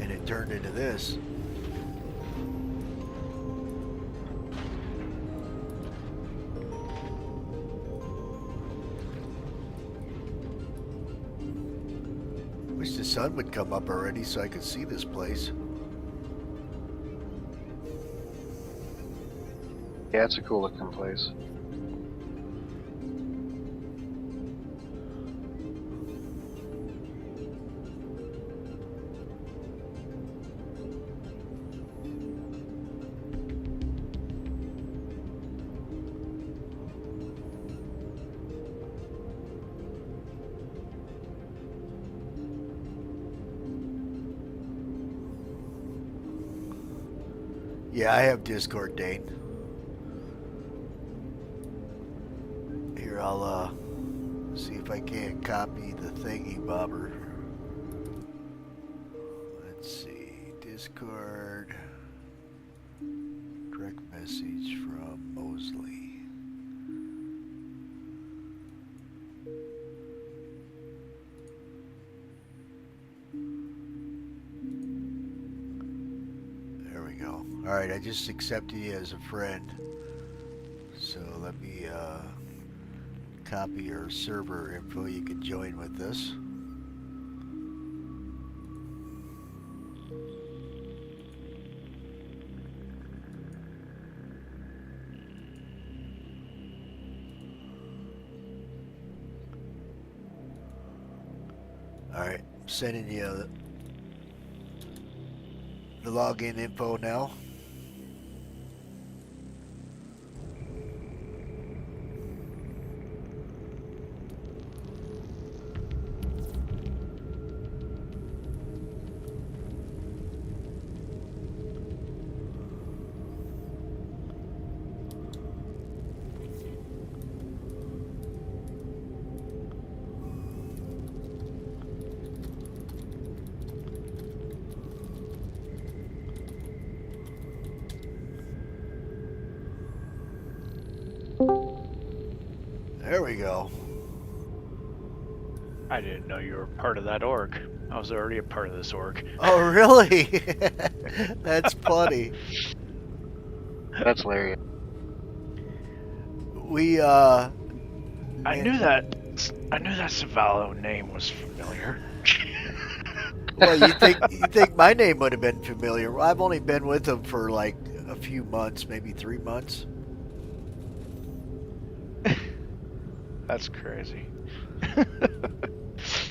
And it turned into this. Wish the sun would come up already so I could see this place. Yeah, it's a cool looking place. Yeah, I have Discord, Dane. Here, I'll see if I can't copy the thingy bobber. Let's see, Discord, direct message from Mosley. There we go. All right, I just accepted you as a friend. So let me copy your server info. You can join with this. All right, I'm sending you the login info now. There we go. I didn't know you were part of that org. I was already a part of this org. Oh, really? That's funny. That's hilarious. We I knew that Savallo name was familiar. Well, you think my name would have been familiar? Well, I've only been with him for like a few months, maybe 3 months. That's crazy.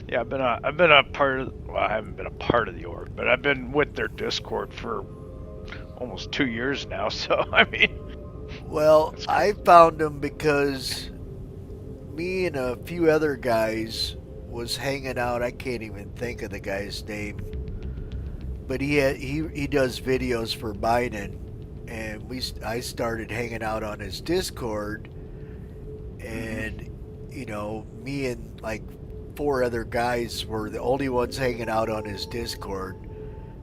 Yeah, I've been a part of. Well, I haven't been a part of the org, but I've been with their Discord for almost 2 years now. So I mean, well, I found him because me and a few other guys was hanging out. I can't even think of the guy's name, but he does videos for Biden, and I started hanging out on his Discord, and you know, me and like 4 other guys were the only ones hanging out on his Discord,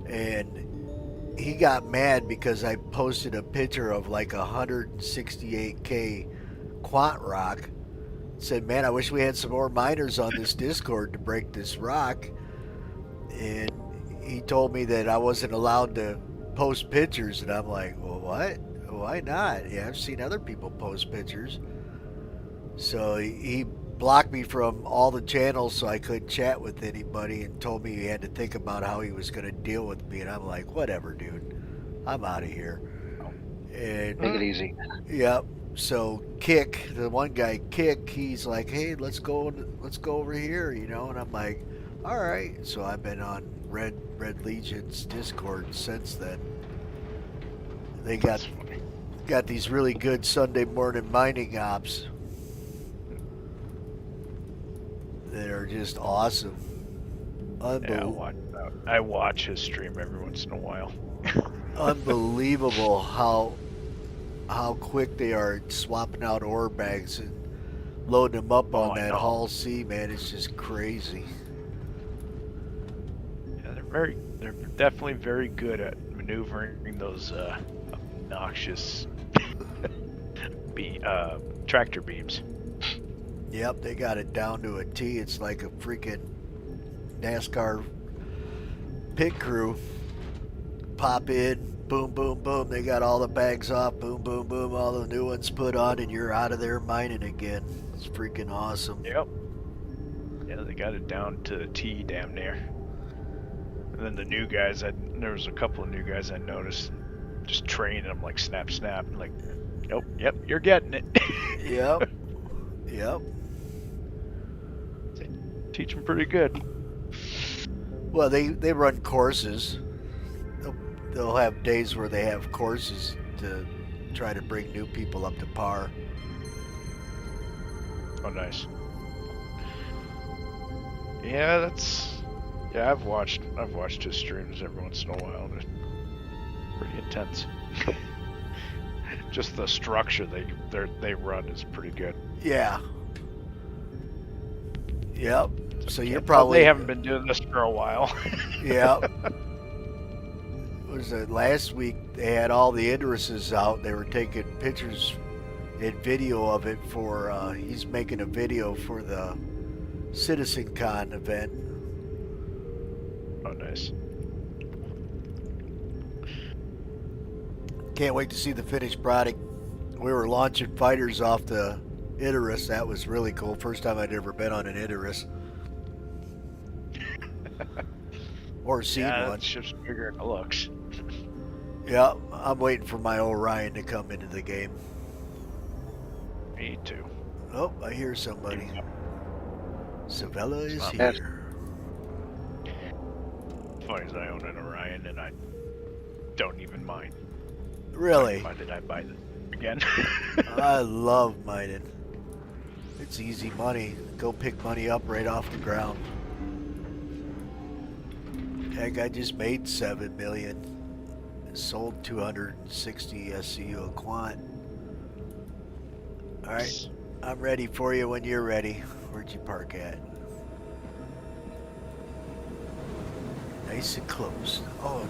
and he got mad because I posted a picture of like 168K quant rock. Said, man, I wish we had some more miners on this Discord to break this rock. And he told me that I wasn't allowed to post pictures, and I'm like, well, what? Why not? Yeah, I've seen other people post pictures. So he blocked me from all the channels so I couldn't chat with anybody, and told me he had to think about how he was going to deal with me. And I'm like, whatever, dude. I'm out of here. And Take it easy. Yep. So Kick, the one guy, Kick, he's like, hey, let's go over here, you know. And I'm like, all right. So I've been on Red Legion's Discord since then. They got got these really good Sunday morning mining ops that are just awesome. Yeah, I watch his stream every once in a while. Unbelievable how quick they are at swapping out ore bags and loading them up on that Hull C, man. It's just crazy. Yeah, they're definitely very good at maneuvering those obnoxious tractor beams. Yep, they got it down to a T. It's like a freaking NASCAR pit crew. Pop in, boom, boom, boom. They got all the bags off, boom, boom, boom. All the new ones put on, and you're out of there mining again. It's freaking awesome. Yep. Yeah, they got it down to a T, damn near. And then the new guys, there was a couple of new guys I noticed, just training them like snap, snap, like, nope, yep, you're getting it. Yep. Yep. Teach them pretty good. Well, they run courses. They'll have days where they have courses to try to bring new people up to par. Oh, nice. Yeah, I've watched his streams every once in a while. They're pretty intense. Just the structure they run is pretty good. Yeah. Yep. So you're probably... They haven't been doing this for a while. Yep. Was it last week? They had all the Idrises out. They were taking pictures and video of it for. He's making a video for the CitizenCon event. Oh, nice. Can't wait to see the finished product. We were launching fighters off the Idris. That was really cool. First time I'd ever been on an Idris. Or seen one. It's just bigger than it looks. Yeah, I'm waiting for my Orion to come into the game. Me too. Oh, I hear somebody. Savella is here. Funny as I own an Orion and I don't even mind. Really? Why did I buy this again? I love mining. It's easy money. Go pick money up right off the ground. Heck, I just made $7 million. Sold 260 SCU a quant. Alright, I'm ready for you when you're ready. Where'd you park at? Nice and close. Oh,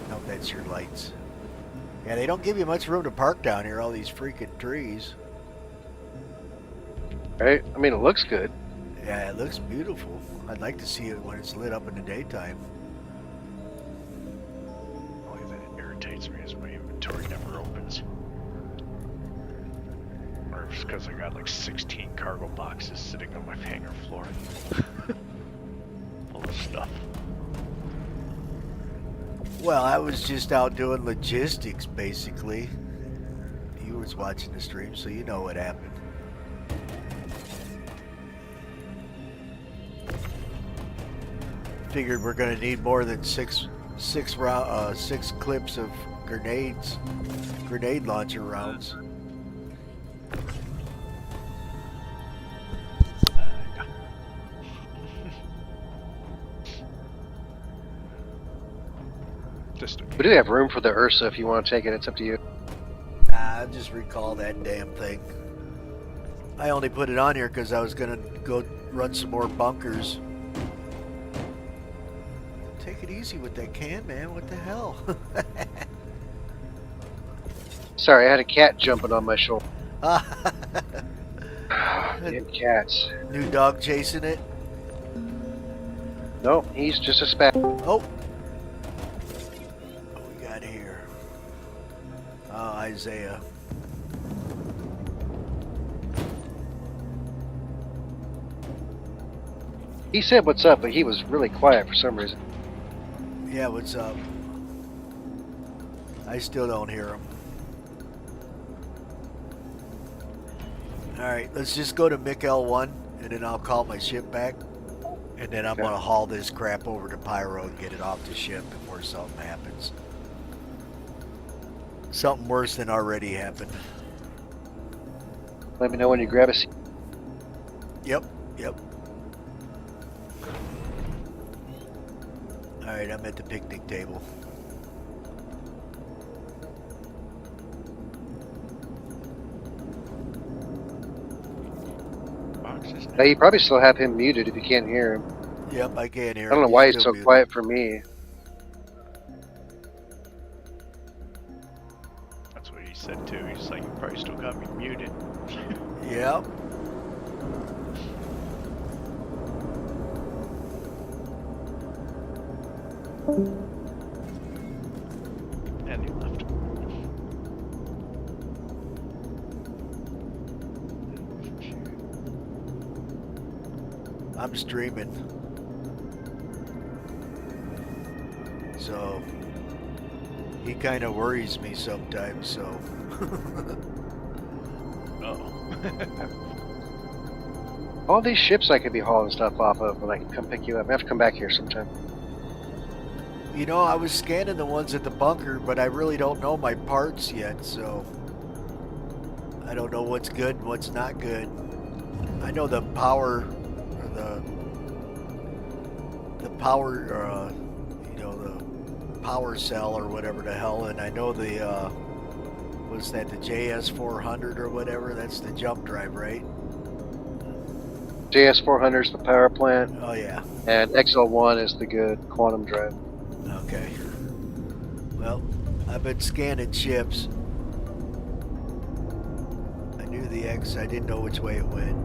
no, that's your lights. Yeah, they don't give you much room to park down here, all these freaking trees. Right? I mean, it looks good. Yeah, it looks beautiful. I'd like to see it when it's lit up in the daytime. Only that it irritates me is my inventory never opens. Or it's because I got like 16 cargo boxes sitting on my hangar floor. Full of stuff. Well, I was just out doing logistics, basically. You was watching the stream, so you know what happened. Figured we're gonna need more than six clips of grenade launcher rounds. We do have room for the Ursa if you want to take it. It's up to you. Nah, just recall that damn thing. I only put it on here because I was gonna go run some more bunkers. Take it easy with that can, man. What the hell? Sorry, I had a cat jumping on my shoulder. Damn cats. New dog chasing it? No, he's just a spat. Oh. What we got here? Oh, Isaiah. He said what's up, but he was really quiet for some reason. Yeah, what's up? I still don't hear him. Alright, let's just go to Wikelo 1, and then I'll call my ship back. And then I'm gonna haul this crap over to Pyro and get it off the ship before something happens. Something worse than already happened. Let me know when you grab a seat. Yep. Alright, I'm at the picnic table. Boxes. Now, you probably still have him muted if you can't hear him. Yep, I can't hear him. I don't know why he's still so muted. quiet for me. That's what he said too. He's like, you probably still got me muted. Yep. And he left. I'm streaming. So he kind of worries me sometimes, so. All these ships I could be hauling stuff off of when I can come pick you up. I have to come back here sometime. You know, I was scanning the ones at the bunker, but I really don't know my parts yet, so I don't know what's good and what's not good. I know the power, the power, you know, the power cell or whatever the hell, and I know the, what's that, the JS400 or whatever? That's the jump drive, right? JS400 is the power plant. Oh, yeah. And XL1 is the good quantum drive. Okay. Well, I've been scanning ships. I knew the X, I didn't know which way it went.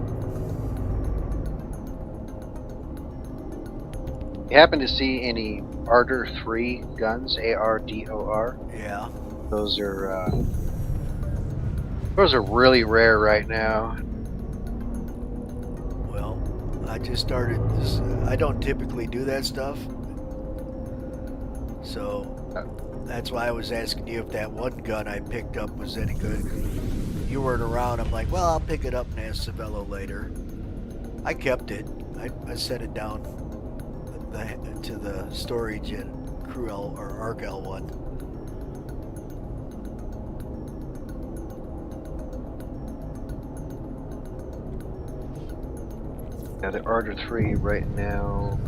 You happen to see any Ardor 3 guns? ARDOR? Yeah. Those are really rare right now. Well, I just started this. I don't typically do that stuff. So that's why I was asking you if that one gun I picked up was any good. You weren't around. I'm like, well, I'll pick it up and ask Savello later. I kept it. I set it down to the storage in Crew L or Arc L1. Now the Ardor 3 right now.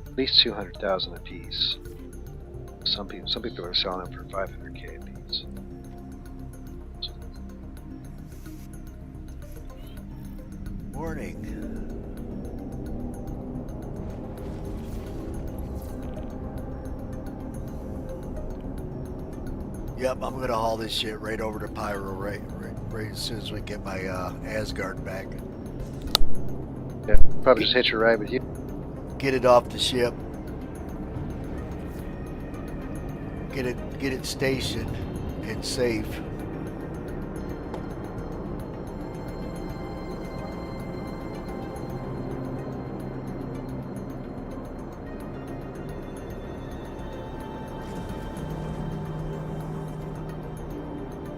At least 200,000 a piece. Some people are selling them for 500K a piece. Morning. Yep, I'm gonna haul this shit right over to Pyro right as soon as we get my Asgard back. Yeah, probably just hitch a ride with you. Get it off the ship. Get it stationed and safe.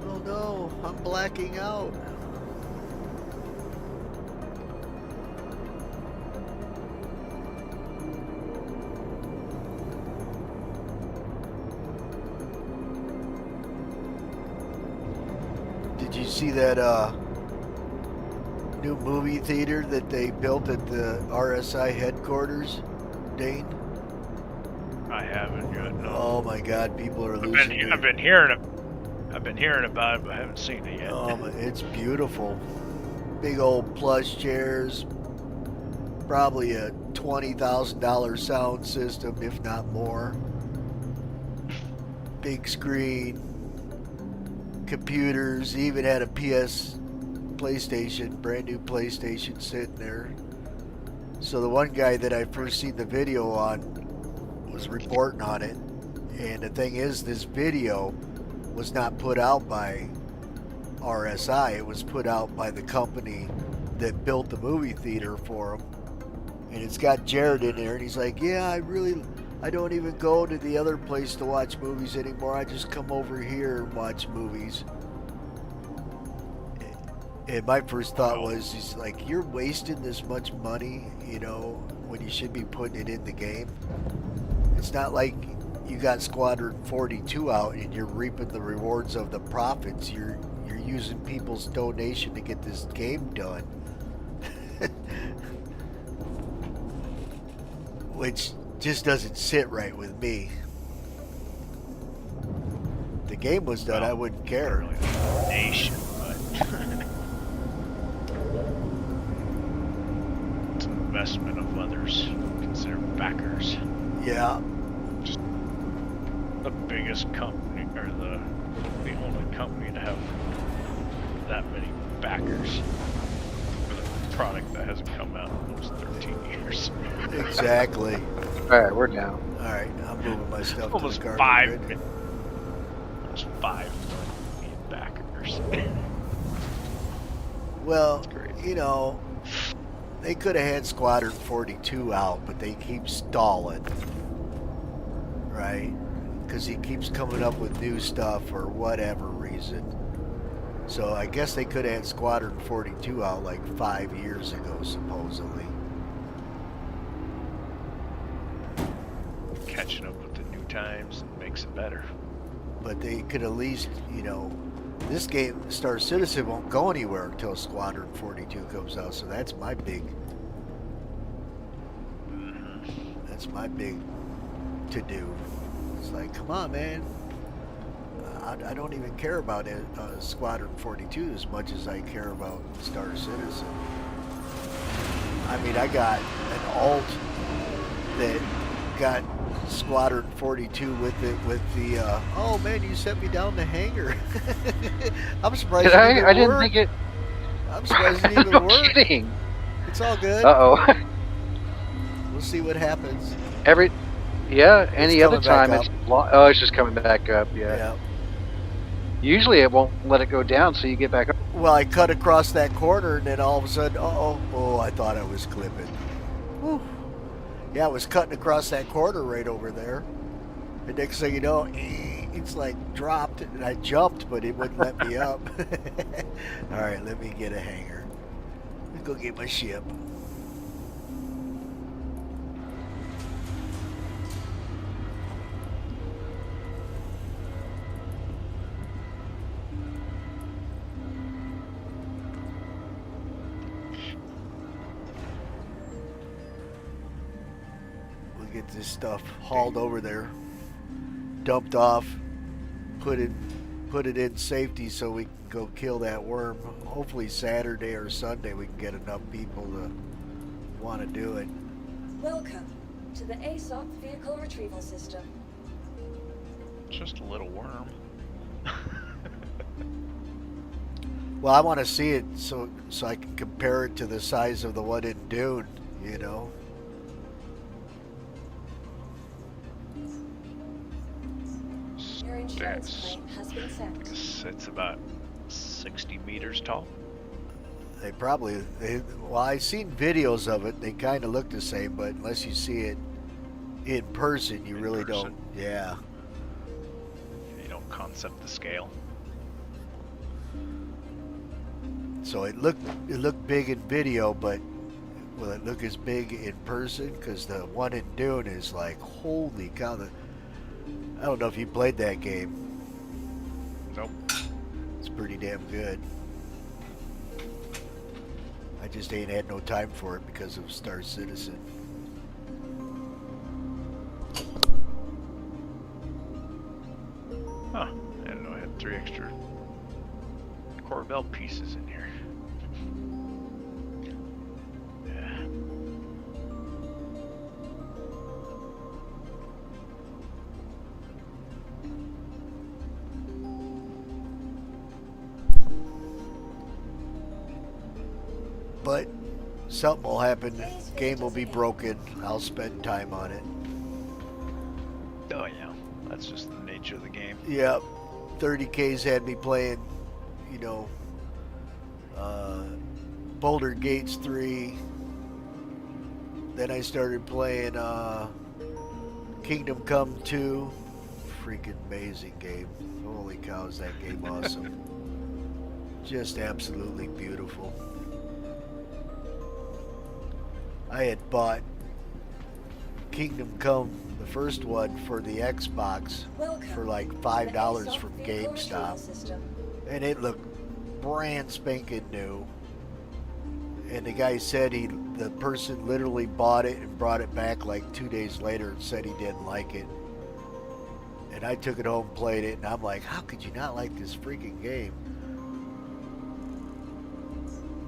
Oh no, I'm blacking out. Did you see that new movie theater that they built at the RSI headquarters, Dane? I haven't yet. No. Oh my God, people are losing it. I've been hearing about it, but I haven't seen it yet. It's beautiful. Big old plush chairs. Probably a $20,000 sound system, if not more. Big screen. Computers. Even had a PlayStation, brand new PlayStation sitting there. So the one guy that I first seen the video on was reporting on it. And the thing is, this video was not put out by RSI. It was put out by the company that built the movie theater for him. And it's got Jared in there, and he's like, yeah, I don't even go to the other place to watch movies anymore. I just come over here and watch movies. And my first thought was, he's like, you're wasting this much money, you know, when you should be putting it in the game. It's not like you got Squadron 42 out and you're reaping the rewards of the profits. You're using people's donation to get this game done. Which just doesn't sit right with me. If the game was done, I wouldn't care. Not really a donation, but it's an investment of others considered backers. Yeah. Just the biggest company, or the only company to have that many backers for the product that hasn't come out in almost 13 years. Exactly. Alright, we're down. Alright, I'm moving my stuff Almost to the five. grid. Almost 5 million backers. Well, you know, they could have had Squadron 42 out, but they keep stalling. Right? Because he keeps coming up with new stuff for whatever reason. So I guess they could have had Squadron 42 out like 5 years ago, supposedly. Catching up with the new times makes it better. But they could at least, you know, this game, Star Citizen, won't go anywhere until Squadron 42 comes out. So that's my big, that's my big to-do. It's like, come on, man. I don't even care about it, Squadron 42 as much as I care about Star Citizen. I mean, I got an alt that got Squadron 42 with the oh man, you sent me down the hangar. I'm surprised. Did I didn't think it. I'm surprised it even no worked. Kidding. It's all good. Uh-oh. We'll see what happens. Yeah, any other coming back time it's oh, it's just coming back up. Yeah. Usually it won't let it go down, so you get back up. Well, I cut across that corner, and then all of a sudden, oh, I thought I was clipping. Whew. Yeah, I was cutting across that corner right over there. The next thing you know, it's like dropped, and I jumped, but it wouldn't let me up. All right, let me get a hanger. Let's go get my ship. Get this stuff hauled over there, dumped off, put it in safety so we can go kill that worm. Hopefully Saturday or Sunday we can get enough people to want to do it. Welcome to the ASOP vehicle retrieval system. It's just a little worm. Well, I want to see it so I can compare it to the size of the one in Dune, you know. Your insurance claim has been sent. It's about 60 meters tall. They probably, well, I've seen videos of it. They kind of look the same, but unless you see it in person, you really don't. Yeah. You don't concept the scale. So it looked big in video, but will it look as big in person? Because the one in Dune is like, holy cow! I don't know if you played that game. Nope. It's pretty damn good. I just ain't had no time for it because of Star Citizen. Huh. I didn't know I had 3 extra Corvell pieces in here. Yeah. But something will happen. Game will be broken. I'll spend time on it. Oh yeah, that's just the nature of the game. Yep. 30K's had me playing, you know, Boulder Gates 3. Then I started playing Kingdom Come 2. Freaking amazing game. Holy cow, is that game awesome. Just absolutely beautiful. I had bought Kingdom Come, the first one, for the Xbox for like $5 from GameStop. And it looked brand spanking new. And the guy said the person literally bought it and brought it back like 2 days later and said he didn't like it. And I took it home, played it, and I'm like, how could you not like this freaking game?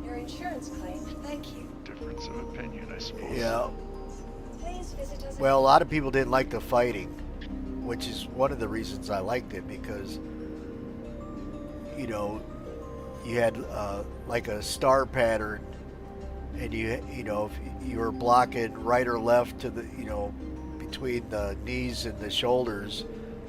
Your insurance claim, thank you. Difference of opinion, I suppose. Yeah. Please visit us. Well, a lot of people didn't like the fighting, which is one of the reasons I liked it, because, you know, you had like a star pattern, and you know, if you were blocking right or left to the, you know, between the knees and the shoulders,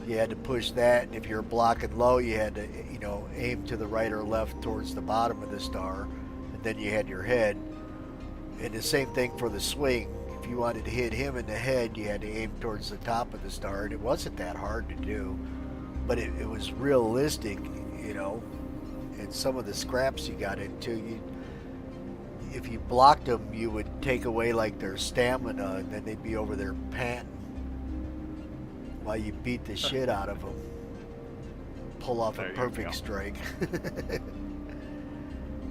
you had to push that, and if you were blocking low, you had to, you know, aim to the right or left towards the bottom of the star, and then you had your head. And the same thing for the swing. If you wanted to hit him in the head, you had to aim towards the top of the star, and it wasn't that hard to do, but it was realistic, you know. And some of the scraps you got into, if you blocked them, you would take away like their stamina, and then they'd be over there panting while you beat the shit out of them. Pull off a perfect strike.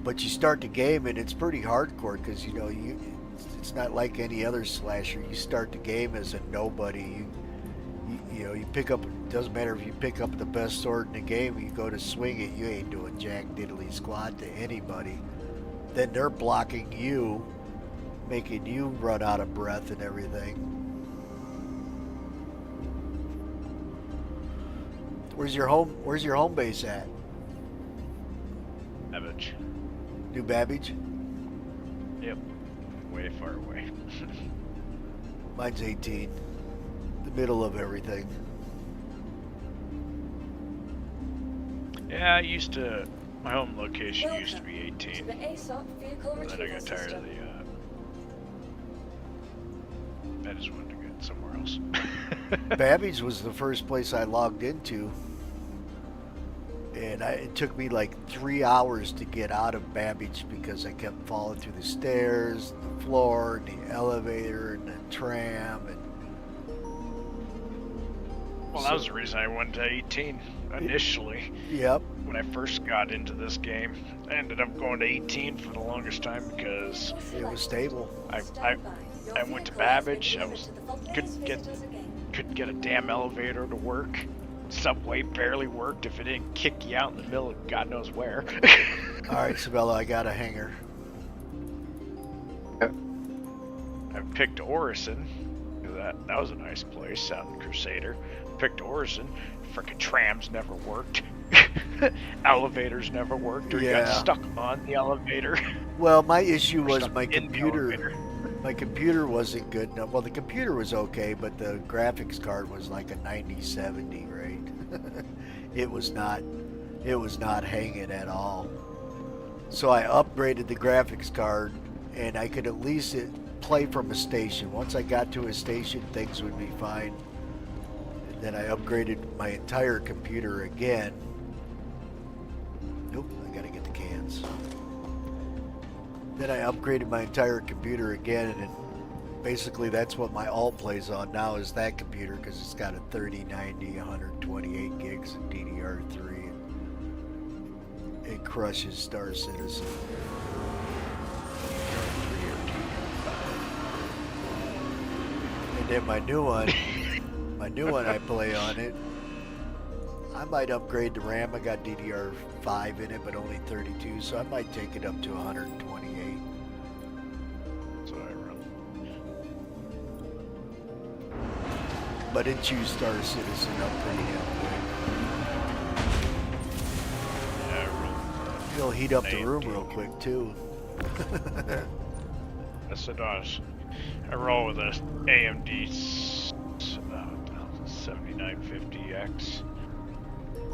But you start the game and it's pretty hardcore, because you know it's not like any other slasher. You start the game as a nobody. You know, you pick up. It doesn't matter if you pick up the best sword in the game. You go to swing it, you ain't doing jack diddly squat to anybody. Then they're blocking you, making you run out of breath and everything. Where's your home base at? Babbage. New Babbage? Yep. Way far away. Mine's 18. The middle of everything. Yeah, I used to. My home location used to be 18. The ASOP vehicle But then I got tired system. of the. I just wanted to get somewhere else. Babbage was the first place I logged into. And it took me like 3 hours to get out of Babbage because I kept falling through the stairs, the floor, and the elevator, and the tram. And Well, that was the reason I went to 18 initially. Yep. When I first got into this game, I ended up going to 18 for the longest time because it was stable. I went to Babbage. Couldn't get a damn elevator to work. Subway barely worked if it didn't kick you out in the middle of God knows where. All right, Sabella, I got a hanger. I picked Orison. That was a nice place out in Crusader. Picked Orison. Frickin' trams never worked. Elevators never worked, or you got stuck on the elevator. Well, my issue was my computer. My computer wasn't good enough. Well, the computer was okay, but the graphics card was like a 9070, right? It was not hanging at all. So I upgraded the graphics card, and I could at least play from a station. Once I got to a station, things would be fine. And then I upgraded my entire computer again. Nope, I gotta get the cans. Then I upgraded my entire computer again, and basically that's what my alt plays on now, is that computer, because it's got a 3090, 128 gigs of DDR3. It crushes Star Citizen. And then my new one I play on it. I might upgrade the RAM. I got DDR5 in it, but only 32, so I might take it up to 128. That's what I run. But it chews Star Citizen up pretty damn quick. Yeah, I run. It'll heat up the room real quick too. Yes, it does. I roll with a AMD 7950X.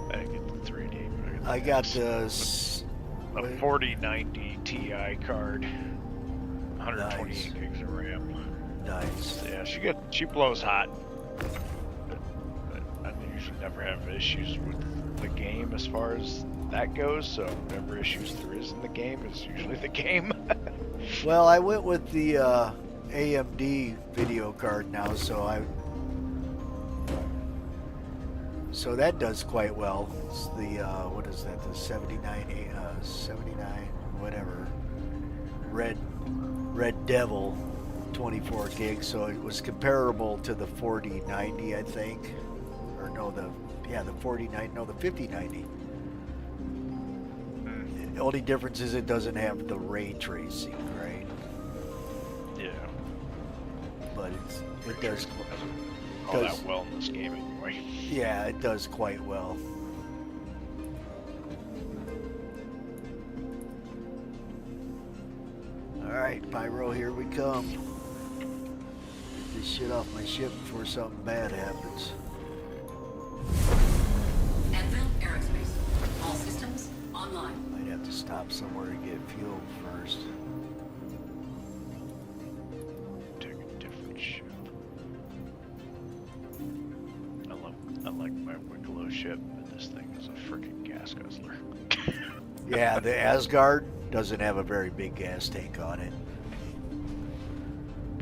I get the 3D. I got the a 4090 Ti card, 128 gigs of RAM. Nice. Yeah, she blows hot. But I usually never have issues with the game as far as that goes. So whatever issues there is in the game is usually the game. Well, I went with the AMD video card now, so that does quite well. It's the what is that? The 79 whatever Red Devil 24 gigs. So it was comparable to the 4090, I think, or no, the 5090. The only difference is it doesn't have the ray tracing, right? Yeah. But it does all that well in this game anyway. Yeah, it does quite well. Alright, Pyro, here we come. Get this shit off my ship before something bad happens. Anvil Aerospace. All systems online. Might have to stop somewhere to get fuel first. Take a different ship. I like my Wikelo ship, but this thing is a freaking gas guzzler. Yeah, the Asgard doesn't have a very big gas tank on it.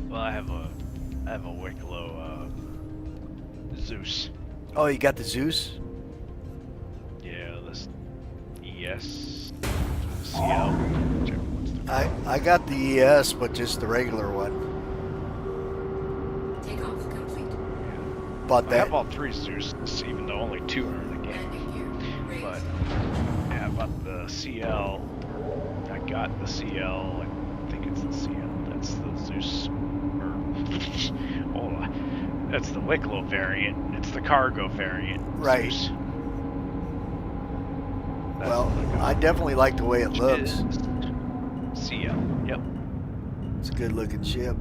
Well, I have a Wikelo Zeus. Oh, you got the Zeus? Yeah, this ES CL. Whichever one's the I got the ES, but just the regular one. Takeoff complete. But I have all three Zeus, even though only two are in the game. But yeah, I bought the CL. I got the CL. I think it's the CL. That's the Zeus. Hold on. That's the Wikelo variant. It's the cargo variant. Right. Zeus. Well, I definitely like the way it looks. CL. Yep. It's a good looking ship.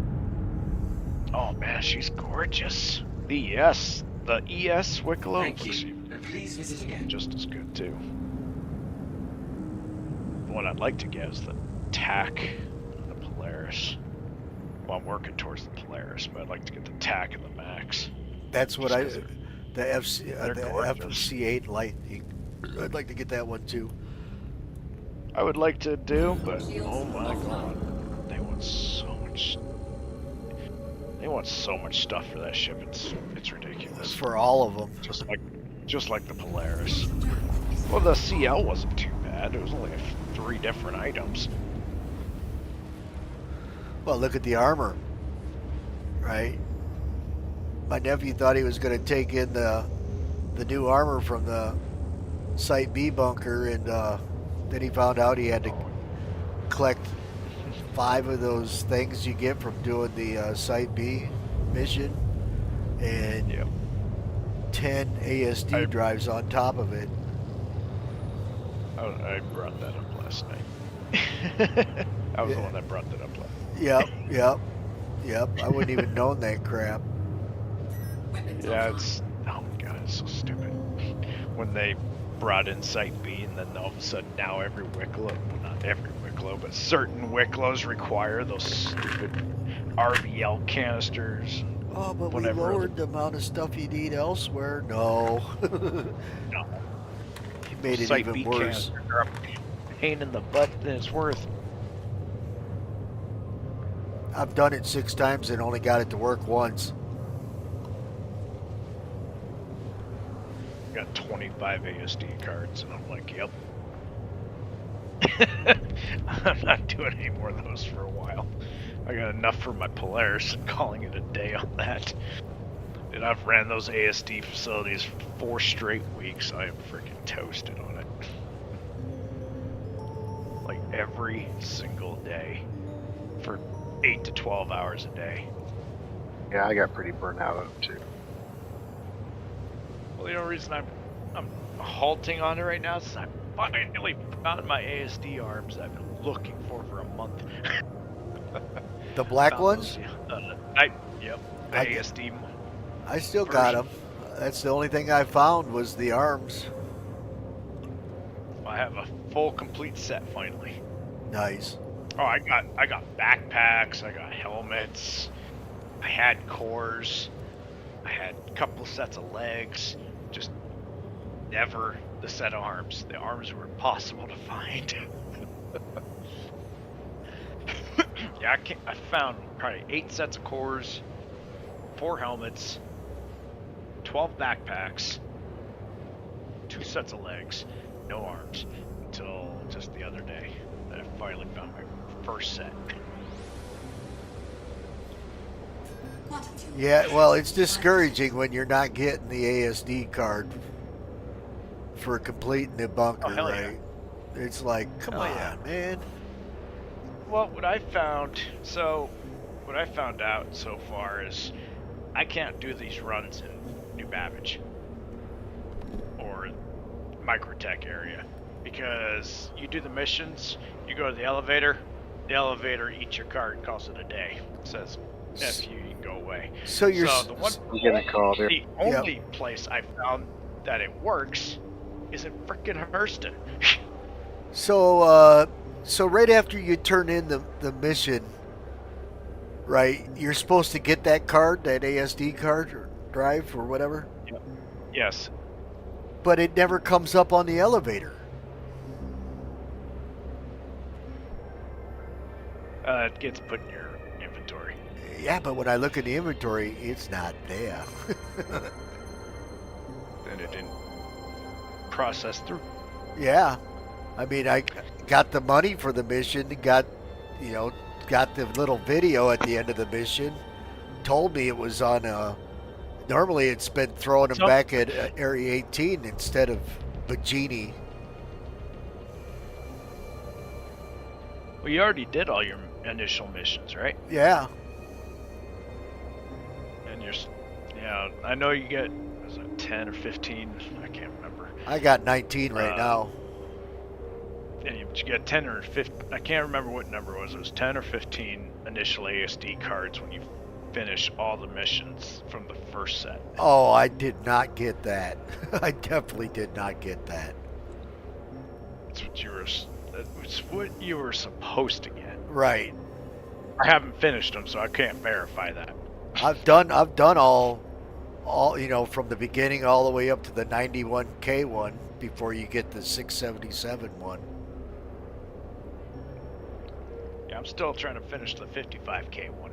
Oh man, she's gorgeous. The ES Wikelo Thank looks you. Please visit again. just as good too. The one I'd like to get is the TAC and the Polaris. Well, I'm working towards the Polaris, but I'd like to get the TAC and the Max. That's what Just 'cause the they're gorgeous. FC8 Lightning. I'd like to get that one too. I would like to do, but oh my god, they want so much. They want so much stuff for that ship. It's ridiculous. For all of them. Just like the Polaris. Well, the CL wasn't too bad. It was only 3 different items. Well, look at the armor, right? My nephew thought he was going to take in the new armor from the Site B bunker, and then he found out he had to collect 5 of those things you get from doing the Site B mission, and 10 ASD drives on top of it. I brought that up last night. I was the one that brought that up last night. Yep. I wouldn't even known that crap. Yeah, oh my god, it's so stupid. When they brought in Site B, and then all of a sudden now every Wikelo, well, not every Wikelo, but certain Wikelos require those stupid RBL canisters. Oh, but whatever. we lowered the amount of stuff you need elsewhere. No. No. He made it Site even B worse. canisters are a pain in the butt than it's worth. I've done it 6 times and only got it to work once. Got 25 ASD cards, and I'm like, yep. I'm not doing any more of those for a while. I got enough for my Polaris, and calling it a day on that. And I've ran those ASD facilities for 4 straight weeks. I am freaking toasted on it. Like every single day for 8 to 12 hours a day. Yeah, I got pretty burnt out of them too. Well, the only reason I'm halting on it right now is I finally found my ASD arms I've been looking for a month. The black ones? Yep. The ASD. I still got them. That's the only thing I found was the arms. I have a full complete set finally. Nice. Oh, I got backpacks. I got helmets. I had cores. I had a couple of sets of legs. Just never the set of arms. The arms were impossible to find. Yeah, I found probably 8 sets of cores, 4 helmets, 12 backpacks, 2 sets of legs, no arms, until just the other day that I finally found my first set. Yeah, well, it's discouraging when you're not getting the ASD card for completing the bunker, Oh, hell right? Yeah. It's like, come Hell on, yeah. man. Well, what I found out so far is I can't do these runs in New Babbage or Microtech area because you do the missions, you go to the elevator eats your card, calls it a day, says F you can go away. So you're the one You're gonna call there. the only place I found that it works is in frickin' Hurston. So right after you turn in the mission, right, you're supposed to get that card, that ASD card or drive or whatever? Yep. Yes. But it never comes up on the elevator. It gets put in your inventory. Yeah, but when I look in the inventory, it's not there. Then it didn't process through. Yeah. I mean, I got the money for the mission, got the little video at the end of the mission, told me it was on normally it's been throwing them back at Area 18 instead of Bajini. Well, you already did all your initial missions, right? Yeah. And I know you get, was it 10 or 15? I can't remember. I got 19 right now. Yeah, you get 10 or 15. I can't remember what number it was. It was 10 or 15 initial ASD cards when you finish all the missions from the first set. Oh, I did not get that. I definitely did not get that. That's what you were supposed to get. Right. I haven't finished them, so I can't verify that. I've done all from the beginning all the way up to the 91K one before you get the 677 one. Yeah, I'm still trying to finish the 55K one.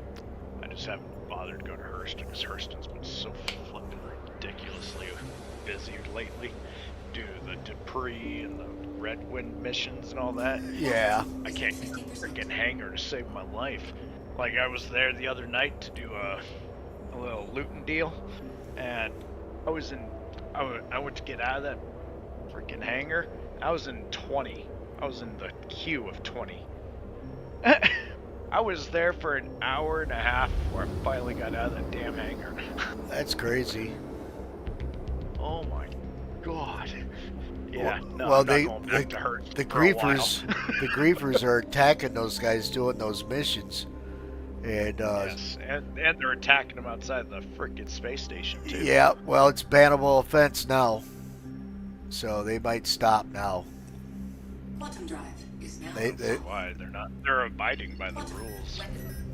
I just haven't bothered to go to Hurston because Hurston's been so flippin' ridiculously busy lately due to the Dupree and the Red Wind missions and all that. Yeah. I can't get a freaking hangar to save my life. Like, I was there the other night to do a little looting deal, and I went to get out of that freaking hangar. I was in 20. I was in the queue of 20. I was there for an hour and a half before I finally got out of that damn hangar. That's crazy. Oh my god. Yeah, well, I'm not going back to Hertz the for a while. the griefers are attacking those guys doing those missions, and yes, and they're attacking them outside the frickin' space station too. Yeah, well, it's bannable offense now, so they might stop now. Quantum drive is now. Why? They're abiding by the rules.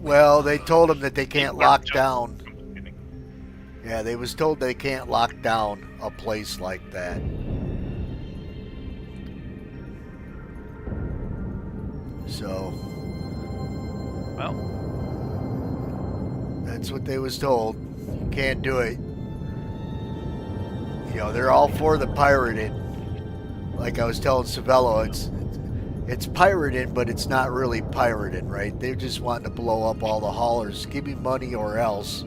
Well, they told them that they can't lock down. Yeah, they was told they can't lock down a place like that. So, well, that's what they was told. You can't do it. They're all for the pirating. Like I was telling Savello, it's pirating, but it's not really pirating, right? They're just wanting to blow up all the haulers. Give me money or else.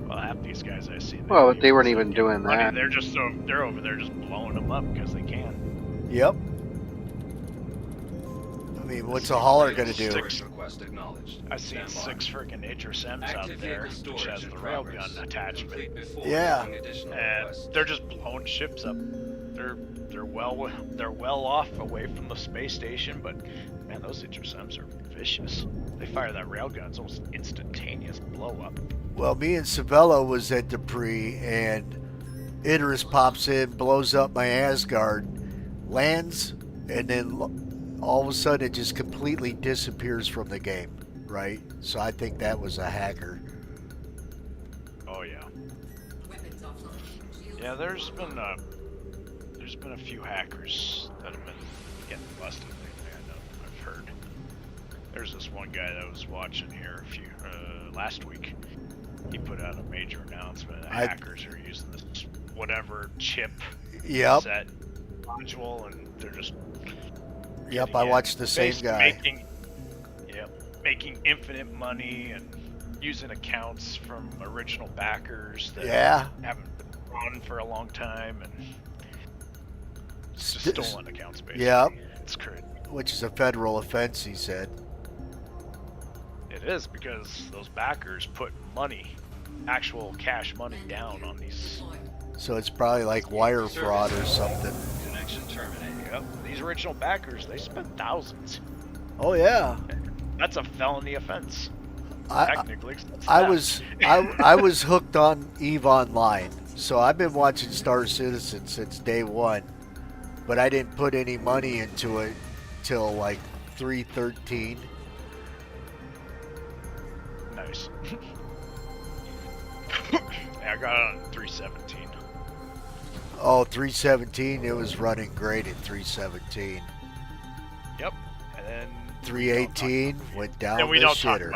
Well, half these guys I see. Well, they weren't even doing that. I mean, they're over there just blowing them up because they can. Yep. I mean, what's a hauler gonna do? I seen 6 freaking HRSMs out there, which has the railgun attachment. Yeah. And they're just blowing ships up. They're well off away from the space station, but man, those HRSMs are vicious. They fire that railgun, it's almost instantaneous blow up. Well, me and Savello was at Dupree, and Idris pops in, blows up my Asgard, lands, and then all of a sudden it just completely disappears from the game, right? So I think that was a hacker. Oh yeah. Yeah, there's been a few hackers that have been getting busted lately. I know, I've heard. There's this one guy that I was watching here last week. He put out a major announcement that hackers are using this whatever chip set module, and they're just I watched the same guy. Making infinite money and using accounts from original backers that haven't been run for a long time, and just stolen accounts, basically. Yep. It's crazy. Which is a federal offense, he said. It is, because those backers put money, actual cash money, down on these. So it's probably like wire fraud or something. Connection terminated. Yep. These original backers, they spent thousands. Oh yeah. That's a felony offense. Technically, I was hooked on EVE Online, so I've been watching Star Citizen since day one, but I didn't put any money into it till like 3:13. Nice. Yeah, I got it on 3:17. Oh, 3:17. It was running great at 3:17. Yep, and then 3:18 went down the shitter.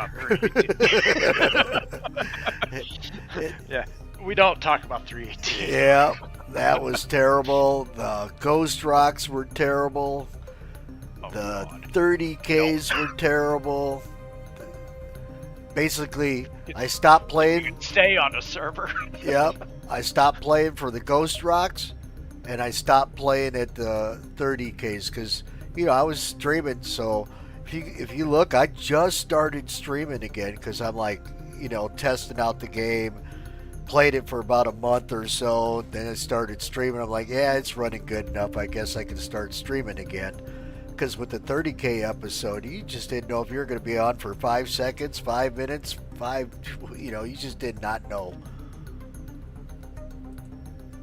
Yeah, we don't talk about 3:18. Yeah, that was terrible. The ghost rocks were terrible. The 30Ks were terrible. Basically, I stopped playing. You can stay on a server. Yep, I stopped playing for the ghost rocks, and I stopped playing at the 30Ks because I was streaming. So if you look, I just started streaming again because I'm like, testing out the game. Played it for about a month or so, then I started streaming. I'm like, yeah, it's running good enough. I guess I can start streaming again. Because with the 30K episode, you just didn't know if you were going to be on for 5 seconds, 5 minutes, you just did not know.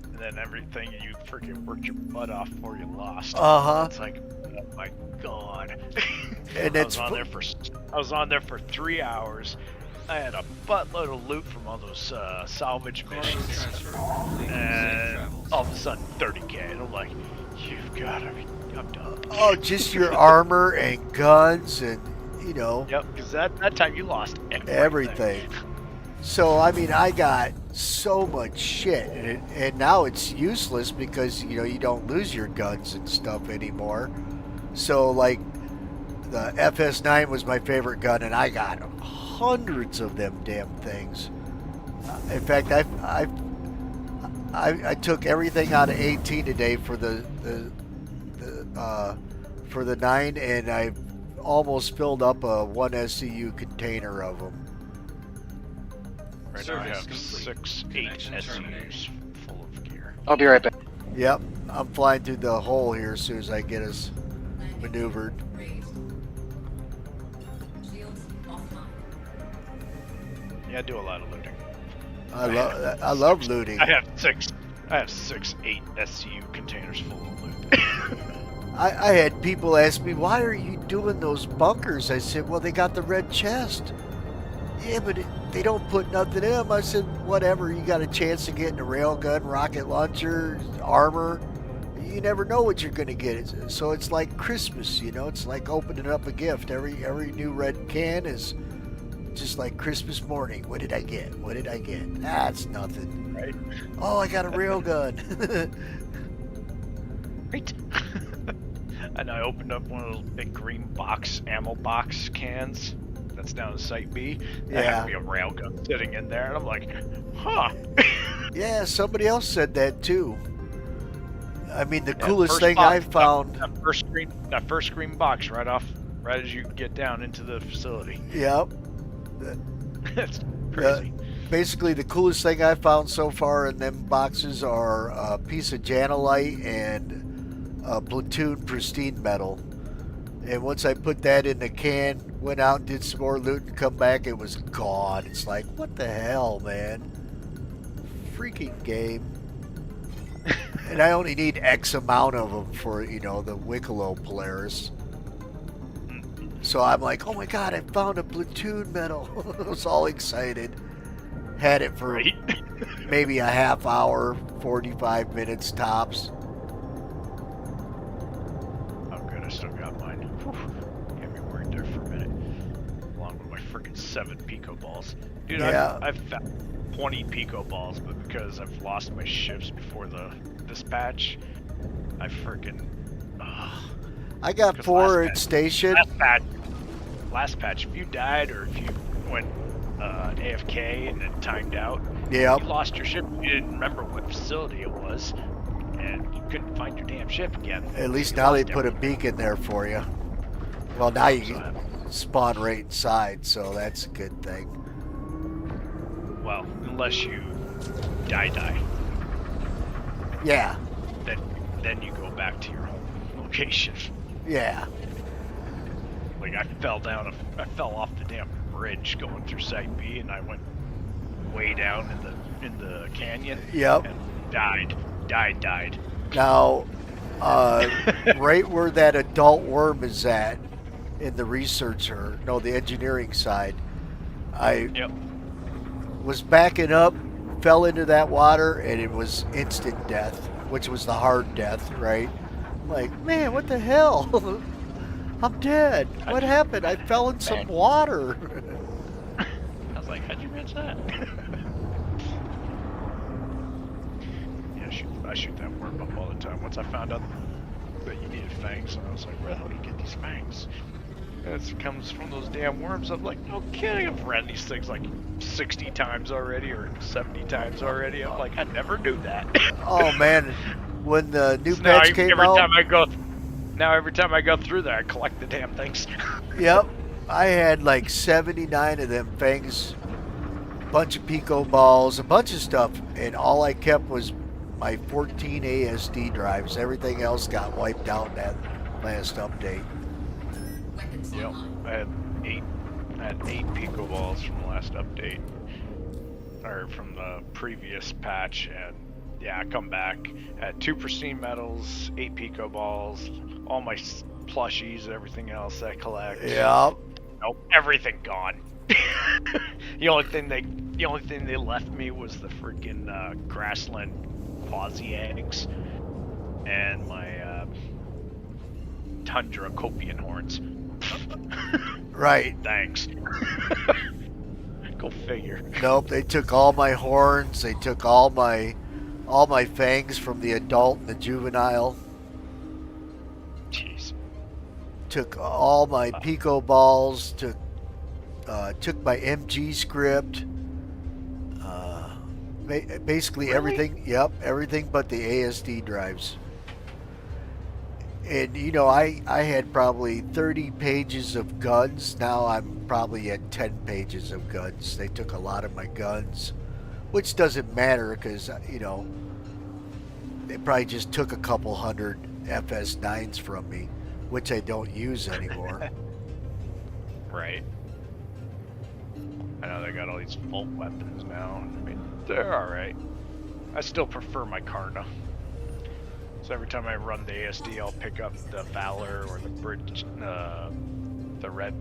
And then everything, you freaking worked your butt off before you lost. It's like, oh my god. And I was on there for 3 hours. I had a buttload of loot from all those salvage missions, and all of a sudden 30K, and I'm like, you've got to be, I'm done. Oh, just your armor and guns and, Yep, because that time you lost everything. So, I mean, I got so much shit, and now it's useless because, you don't lose your guns and stuff anymore. So, like, the FS9 was my favorite gun, and I got hundreds of them damn things. In fact, I took everything out of 18 today for the 9, and I almost filled up a 1 SCU container of them. Right now I have 8 SCUs full of gear. I'll be right back. Yep, I'm flying through the hole here as soon as I get us maneuvered. Yeah, I do a lot of looting. I love looting. I have 8 SCU containers full of loot. I had people ask me, why are you doing those bunkers? I said, well, they got the red chest. Yeah, but they don't put nothing in them. I said, whatever, you got a chance of getting a railgun, rocket launcher, armor. You never know what you're going to get. So it's like Christmas, it's like opening up a gift. Every new red can is just like Christmas morning. What did I get? What did I get? That's nothing. Right. Oh, I got a railgun. Right. And I opened up one of those big green ammo box cans that's down in Site B. There had to be a railgun sitting in there, and I'm like, huh. Yeah, somebody else said that too. I mean, the coolest thing I found. That first green box right as you get down into the facility. Yep. That's crazy. Basically, the coolest thing I found so far in them boxes are a piece of Janolite and a platoon pristine metal. And once I put that in the can, went out and did some more loot and come back, it was gone. It's like, what the hell, man? Freaking game. And I only need X amount of them for, the Wikelo Polaris. So I'm like, oh my god, I found a platoon medal. I was all excited. Had it for Right? maybe a half hour, 45 minutes tops. Oh, good. I still got mine. Whew. Had me worried there for a minute. Along with my freaking 7 pico balls. Dude, Yeah. I've found 20 pico balls, but because I've lost my ships before this patch, I freaking. I got 4 at station. Last patch, if you died or if you went AFK and then timed out, Yep. you lost your ship. You didn't remember what facility it was, and you couldn't find your damn ship again. At least You now they lost put a beacon there for you. Well, now you can spawn right inside, so that's a good thing. Well, unless you die. Yeah. Then you go back to your home location. Yeah. Like I fell off the damn bridge going through Site B, and I went way down in the canyon. Yep. And died. Now, right where that adult worm is at, in the the engineering side, I was backing up, fell into that water, and it was instant death, which was the hard death, right? I'm like, man, what the hell? I'm dead. What happened? I fell in some water. I was like, how'd you miss that? Yeah, I shoot that worm up all the time. Once I found out that you needed fangs, and I was like, where the hell do you get these fangs? And it comes from those damn worms. I'm like, no kidding. I've ran these things like 60 times already or 70 times already. I'm like, I never knew that. Oh, man. When the new patch came out... Every time I go through there, I collect the damn things. Yep. I had like 79 of them fangs, a bunch of pico balls, a bunch of stuff, and all I kept was my 14 ASD drives. Everything else got wiped out in that last update. Yep. I had 8 pico balls from the last update, or from the previous patch, and yeah, I come back, had 2 pristine metals, 8 pico balls, all my plushies, everything else I collect. Yep. Nope, everything gone. The only thing they left me was the freaking grassland quasi eggs and my tundra copian horns. Right. Thanks. Go figure. Nope, they took all my horns, they took all my fangs from the adult and the juvenile. Jeez. Took all my pico balls, took my MG script. Basically really? everything, yep, everything but the ASD drives. And you know, I had probably 30 pages of guns. Now I'm probably at 10 pages of guns. They took a lot of my guns, which doesn't matter because, you know, they probably just took a couple hundred FS9s from me, which I don't use anymore. Right. I know they got all these bolt weapons now. I mean, they're alright. I still prefer my Karna. So every time I run the ASD, I'll pick up the Valor or the Bridge, the red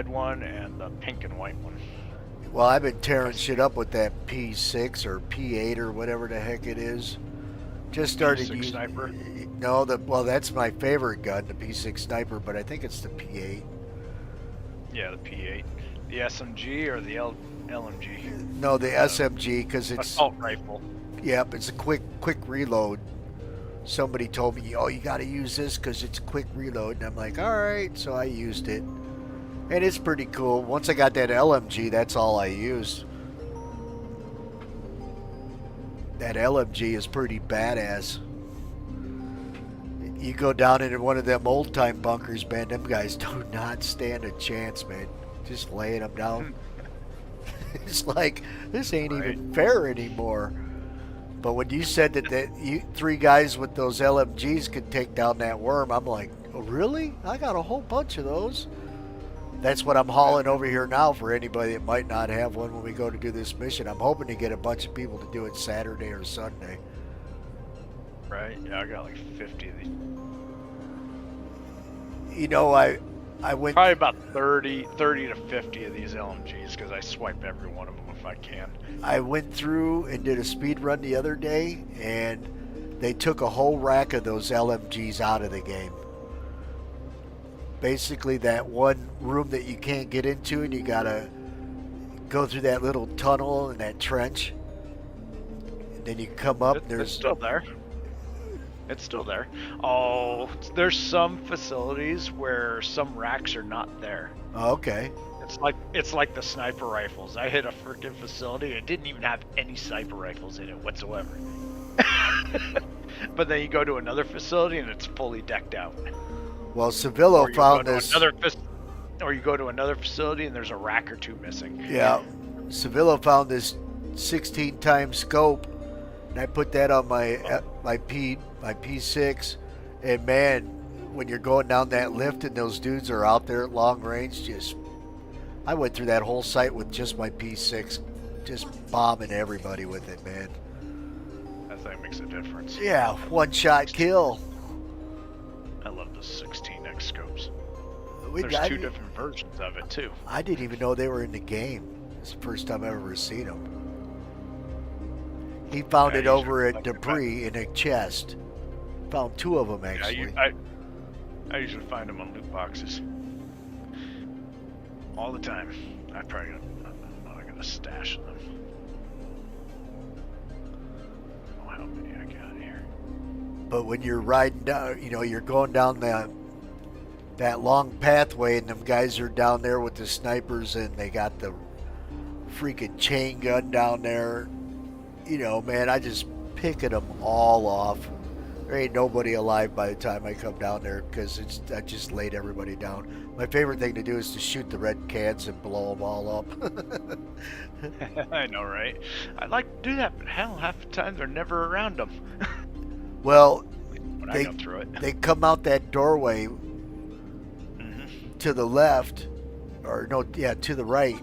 one and the pink and white one. Well, I've been tearing shit up with that P6 or P8 or whatever the heck it is. Just started P6 using. sniper? No, well, that's my favorite gun, the P6 sniper, but I think it's the P8. Yeah, the P8. The SMG or the LMG? No, the SMG, because it's assault rifle. Yep, it's a quick reload. Somebody told me, oh, you got to use this because it's a quick reload, and I'm like, all right, so I used it, and it's pretty cool. Once I got that LMG, that's all I used. That LMG is pretty badass. You go down into one of them old time bunkers, man, them guys do not stand a chance, man. Just laying them down. It's like, this ain't even fair anymore. But when you said that you 3 guys with those LMGs could take down that worm, I'm like, oh, really? I got a whole bunch of those. That's what I'm hauling over here now for anybody that might not have one when we go to do this mission. I'm hoping to get a bunch of people to do it Saturday or Sunday. Right? Yeah, I got like 50 of these. You know, I I went Probably about 30 to 50 of these LMGs because I swipe every one of them if I can. I went through and did a speed run the other day, and they took a whole rack of those LMGs out of the game. Basically, that one room that you can't get into, and you gotta go through that little tunnel and that trench, and then you come up. It's still there. It's still there. Oh, there's some facilities where some racks are not there. Oh, okay. It's like the sniper rifles. I hit a freaking facility. It didn't even have any sniper rifles in it whatsoever. But then you go to another facility and it's fully decked out. Well, Civillo found this. Or you go to another facility and there's a rack or two missing. Yeah, Civillo found this 16 times scope, and I put that on my P6, and man, when you're going down that lift and those dudes are out there at long range, I went through that whole site with just my P6, just bombing everybody with it, man. That thing makes a difference. Yeah, one shot kill. I love the 16x scopes. There's two different versions of it too. I didn't even know they were in the game. It's the first time I've ever seen them. He found it over at Debris in a chest. Found two of them actually. I usually find them on loot boxes. All the time. I'm not gonna stash them. I don't know how many I got here. But when you're riding down, you're going down that long pathway, and them guys are down there with the snipers, and they got the freaking chain gun down there. Man, I just picking them all off. There ain't nobody alive by the time I come down there because I just laid everybody down. My favorite thing to do is to shoot the red cans and blow them all up. I know, right? I'd like to do that, but hell, half the time they're never around them. Well, when I go through it. They come out that doorway to the left, to the right,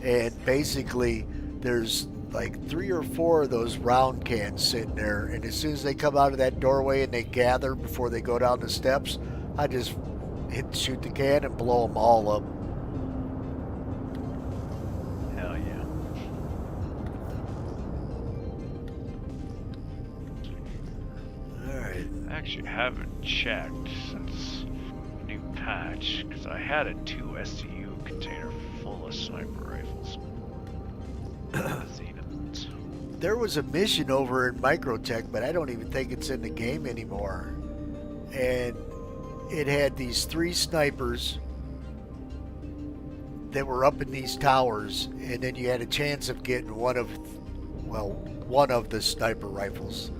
and basically there's like 3 or 4 of those round cans sitting there, and as soon as they come out of that doorway and they gather before they go down the steps, I just shoot the can and blow them all up. Hell yeah. Alright. I actually haven't checked since new patch, because I had a 2 STU container full of sniper rifles. There was a mission over in Microtech, but I don't even think it's in the game anymore. And it had these 3 snipers that were up in these towers, and then you had a chance of getting one of the sniper rifles.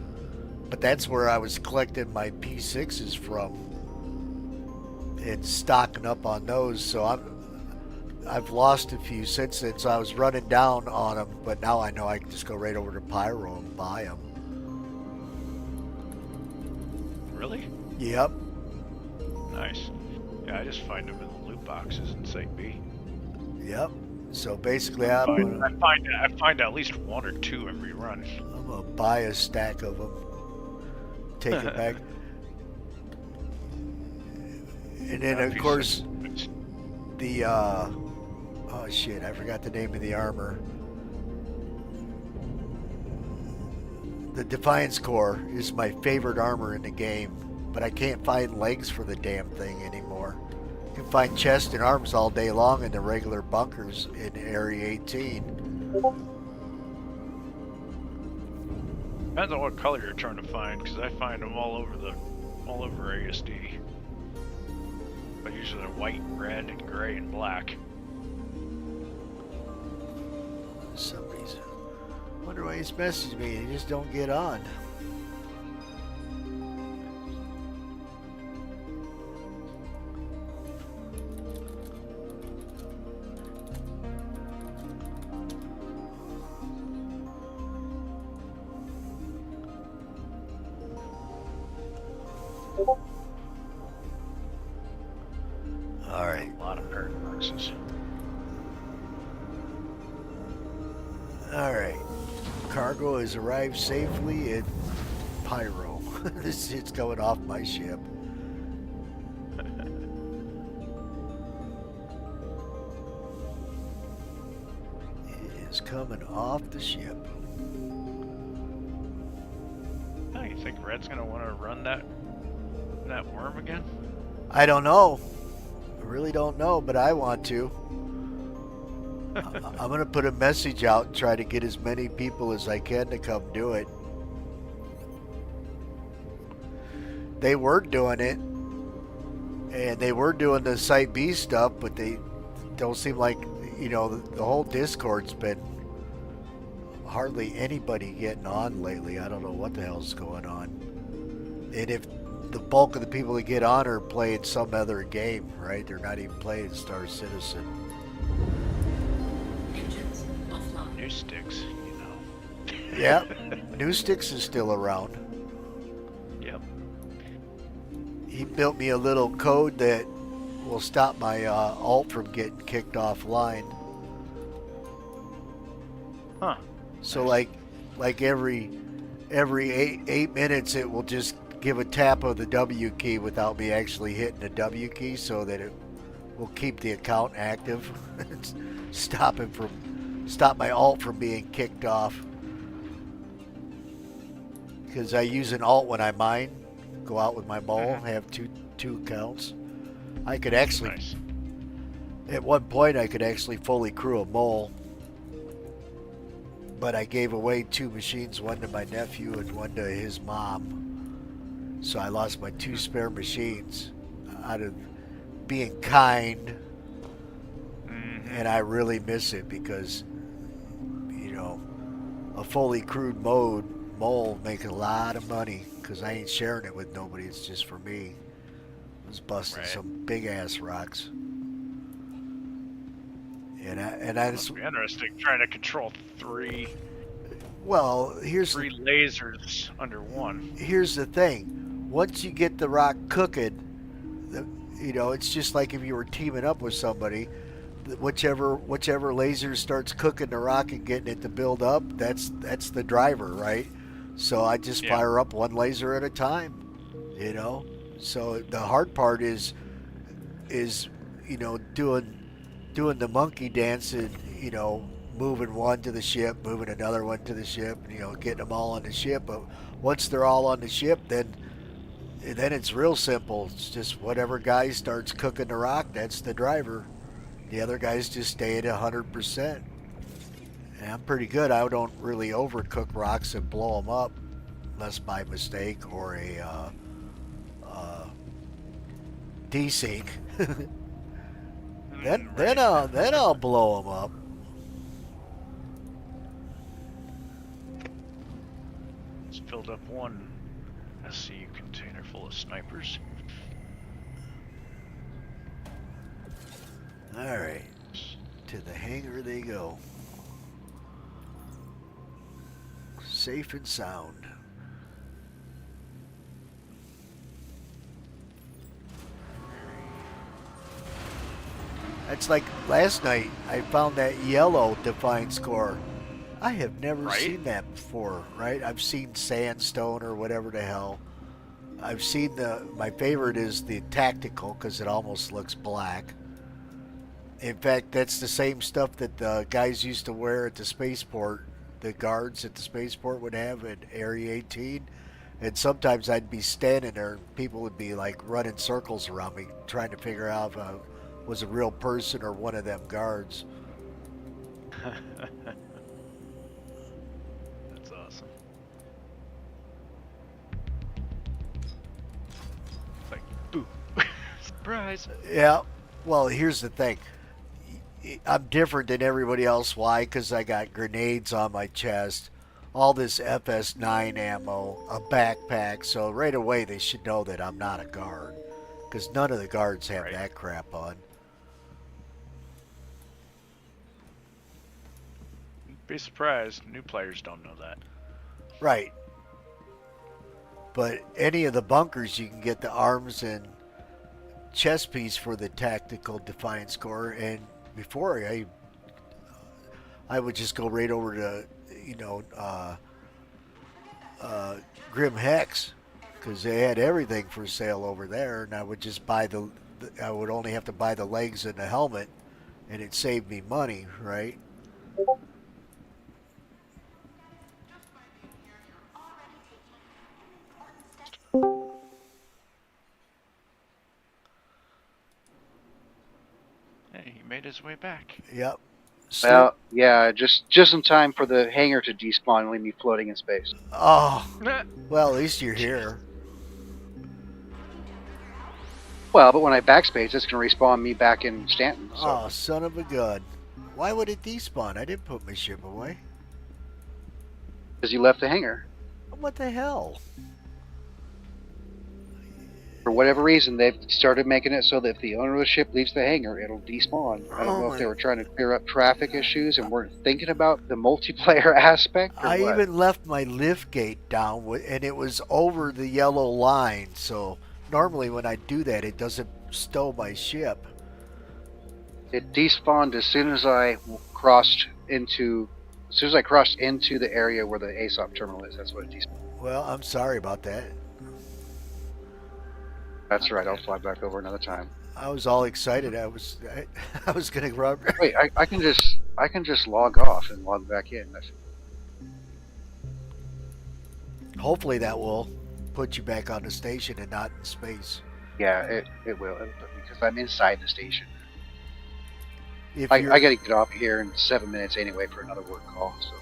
But that's where I was collecting my P6s from and stocking up on those. So I've lost a few since then, so I was running down on them, but now I know I can just go right over to Pyro and buy them. Really? Yep. Nice. Yeah, I just find them in the loot boxes in Site B. Yep. So basically, I find at least 1 or 2 every run. I'm gonna buy a stack of them, take it back, and then of course the oh shit, I forgot the name of the armor. The Defiance Core is my favorite armor in the game, but I can't find legs for the damn thing anymore. You can find chest and arms all day long in the regular bunkers in Area 18. Depends on what color you're trying to find, because I find them all over ASD. But usually they're white, red, and gray, and black. For some reason. Wonder why he's messaged me. He just don't get on. All right. A lot of paradoxes. All right. Cargo has arrived safely at Pyro. This shit's going off my ship. is coming off the ship. Oh, you think Red's gonna want to run that worm again? I don't know. I really don't know, but I want to. I'm going to put a message out and try to get as many people as I can to come do it. They were doing it, and they were doing the Site B stuff, but they don't seem like, you know, the whole Discord's been hardly anybody getting on lately. I don't know what the hell's going on. And if the bulk of the people that get on are playing some other game, right? They're not even playing Star Citizen. Engines offline. New sticks, you know. Yeah, New Sticks is still around. Yep. He built me a little code that will stop my alt from getting kicked offline. Huh. So like every 8 minutes, it will just give a tap of the W key without me actually hitting the W key, so that it will keep the account active. stop my alt from being kicked off. Because I use an alt when I mine, go out with my mole, have two accounts. I could actually, at one point, I could actually fully crew a mole. But I gave away 2 machines, one to my nephew and one to his mom. So I lost my 2 spare machines out of being kind. And I really miss it because, you know, a fully crewed mole making a lot of money because I ain't sharing it with nobody. It's just for me. I was busting some big ass rocks. And I just Must be interesting trying to control 3. Well, here's 3 lasers under one. Here's the thing. Once you get the rock cooking, you know, it's just like if you were teaming up with somebody. Whichever laser starts cooking the rock and getting it to build up, that's the driver, right? So I just fire up one laser at a time, you know. So the hard part is you know, doing the monkey dance and, you know, moving one to the ship, moving another one to the ship, you know, getting them all on the ship. But once they're all on the ship, then it's real simple. It's just whatever guy starts cooking the rock, that's the driver. The other guys just stay at 100%. And I'm pretty good. I don't really overcook rocks and blow them up unless by mistake or a desync. then I'll blow them up. Just filled up one SCU container full of snipers. Alright, to the hangar they go. Safe and sound. It's like last night, I found that yellow defined score. I have never seen that before, right? I've seen sandstone or whatever the hell. I've seen my favorite is the tactical because it almost looks black. In fact, that's the same stuff that the guys used to wear at the spaceport. The guards at the spaceport would have at Area 18. And sometimes I'd be standing there and people would be like running circles around me trying to figure out if I was a real person or one of them guards. That's awesome. It's like, boo. Surprise. Yeah. Well, here's the thing. I'm different than everybody else. Why? Because I got grenades on my chest, all this FS9 ammo, a backpack. So right away they should know that I'm not a guard, because none of the guards have that crap on. Be surprised. New players don't know that. Right. But any of the bunkers, you can get the arms and chest piece for the tactical defiance score. And before I would just go right over to, you know, Grim Hex, because they had everything for sale over there, and I would just buy I would only have to buy the legs and the helmet, and it saved me money, right? his way back. Yep. Well, yeah, just in time for the hangar to despawn and leave me floating in space. Oh, well, at least you're here. Well, but when I backspace, it's going to respawn me back in Stanton. So. Oh, son of a gun. Why would it despawn? I didn't put my ship away. Because you left the hangar. What the hell? For whatever reason, they've started making it so that if the owner of the ship leaves the hangar, it'll despawn. I don't know if they were trying to clear up traffic issues and weren't thinking about the multiplayer aspect or I what. even left my lift gate down, and it was over the yellow line, so normally when I do that, it doesn't stow my ship. It despawned as soon as I crossed into the area where the ASOP terminal is. That's what it despawned. Well, I'm sorry about that. That's right. I'll fly back over another time. I was all excited. I was gonna run. Wait, I can just log off and log back in. Hopefully that will put you back on the station and not in space. Yeah, it will, because I'm inside the station. If I got to get off here in 7 minutes anyway for another work call. So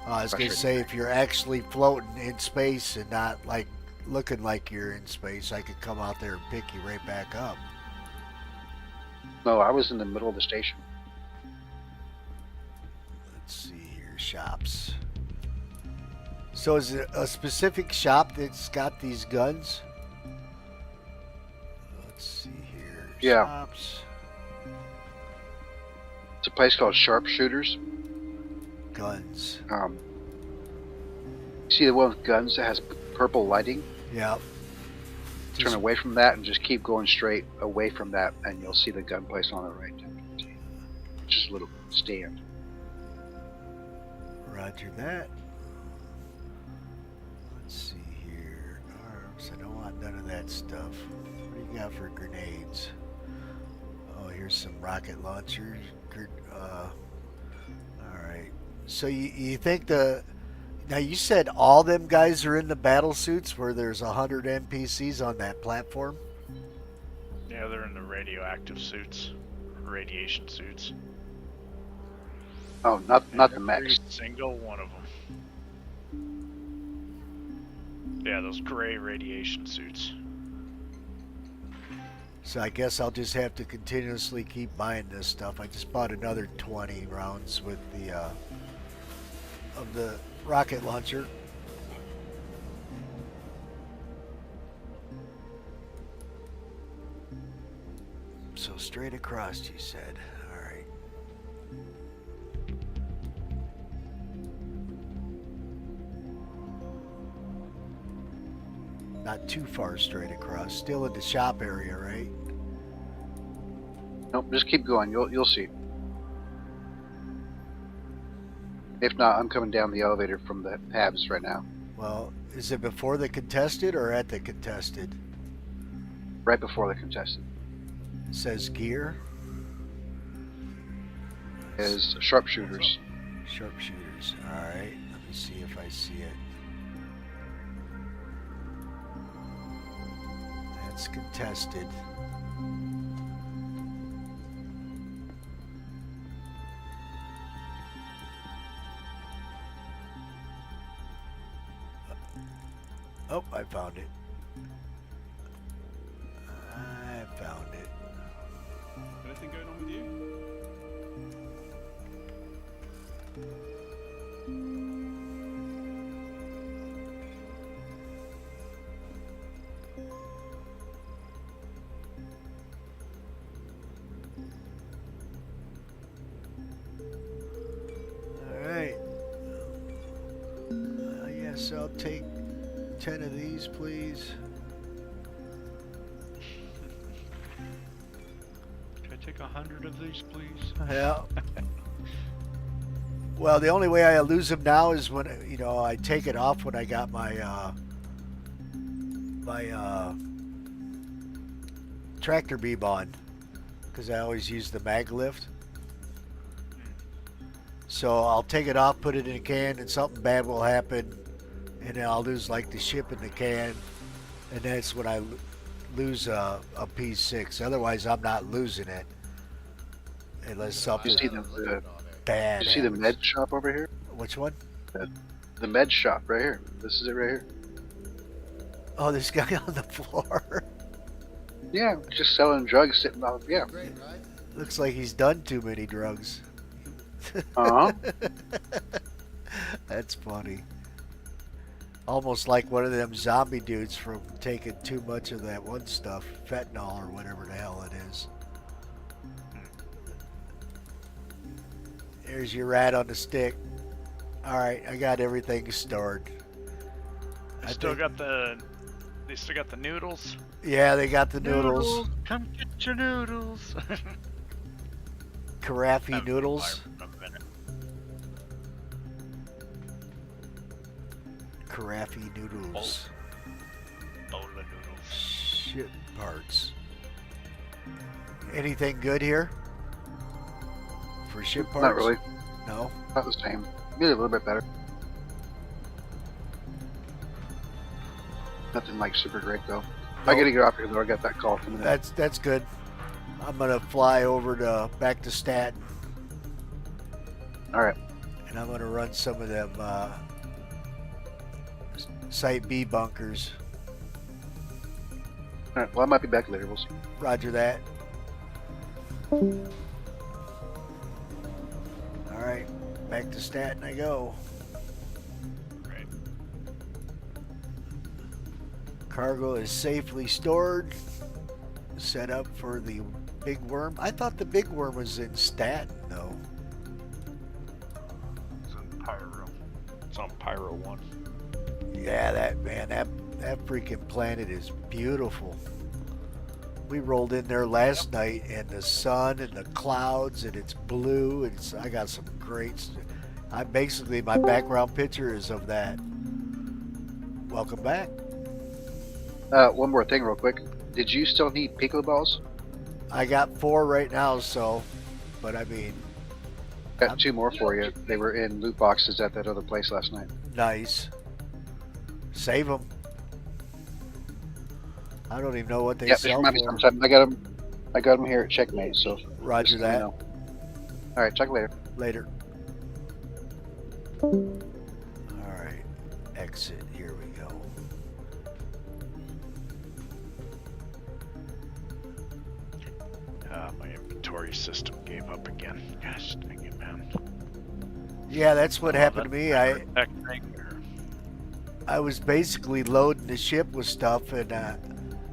I was gonna say, if you're actually floating in space and not like looking like you're in space, I could come out there and pick you right back up. No, I was in the middle of the station. Let's see here, shops. So is it a specific shop that's got these guns? Let's see here. Yeah. Shops. It's a place called Sharpshooters. Guns. See the one with guns that has purple lighting? Yeah. Turn away from that and just keep going straight away from that, and you'll see the gun place on the right. Just a little stand. Roger that. Let's see here. Arms. I don't want none of that stuff. What do you got for grenades? Oh, here's some rocket launchers. Alright. So you think now you said all them guys are in the battle suits where there's 100 NPCs on that platform? Yeah, they're in the radioactive suits, radiation suits. Oh, not the mechs. Every single one of them. Yeah, those gray radiation suits. So I guess I'll just have to continuously keep buying this stuff. I just bought another 20 rounds with the of the rocket launcher. So straight across, you said. All right. Not too far straight across. Still in the shop area, right? Nope, just keep going. You'll see. If not, I'm coming down the elevator from the PABs right now. Well, is it before the contested or at the contested? Right before the contested. It says gear. Is sharpshooters. Sharpshooters. All right. Let me see if I see it. That's contested. Oh, I found it. I found it. Anything going on with you? Alright. Yes, I'll take 10 of these, please. Can I take 100 of these, please? Yeah. Well, the only way I lose them now is when, I take it off when I got my tractor beam on, because I always use the mag lift. So I'll take it off, put it in a can, and something bad will happen, and then I'll lose like the ship in the can, and that's when I lose a P6. Otherwise, I'm not losing it. unless You something see the bad you see the happens. med shop over here? Which one? The med shop right here. This is it right here. Oh, this guy on the floor. Yeah, just selling drugs sitting on. Yeah. Looks like he's done too many drugs. Uh-huh. That's funny. Almost like one of them zombie dudes from taking too much of that one stuff, fentanyl or whatever the hell it is. There's your rat on the stick. All right, I got everything stored. They still got the noodles. Yeah, they got the noodles. Come get your noodles. Carafe noodles. Carafe noodles. Bowl of noodles. Shit parts. Anything good here? For ship parts? Not really. No? Not the same. Maybe a little bit better. Nothing like super great though. I gotta get off here though. I got that call coming in. That's good. I'm gonna fly over to back to Staten. All right. And I'm gonna run some of them Site B bunkers. All right. Well, I might be back later. We'll see. Roger that. All right, back to Staten I go. Right. Cargo is safely stored. Set up for the big worm. I thought the big worm was in Staten, though. It's on Pyro. It's on Pyro 1. Yeah, that freaking planet is beautiful. We rolled in there last night, and the sun and the clouds, and it's blue, and I got some great. I basically my background picture is of that. Welcome back. One more thing, real quick. Did you still need pico balls? I got 4 right now, so, but I mean, Got 2 more for you. They were in loot boxes at that other place last night. nice. Save them. I don't even know what they Yeah, just sell remind me for. sometime. I got them here at Checkmate. So Roger just let me that. know. All right, talk later. Later. All right, exit. Here we go. My inventory system gave up again. Gosh dang it, man. Yeah, that's what happened to me. I That thing, I was basically loading the ship with stuff, and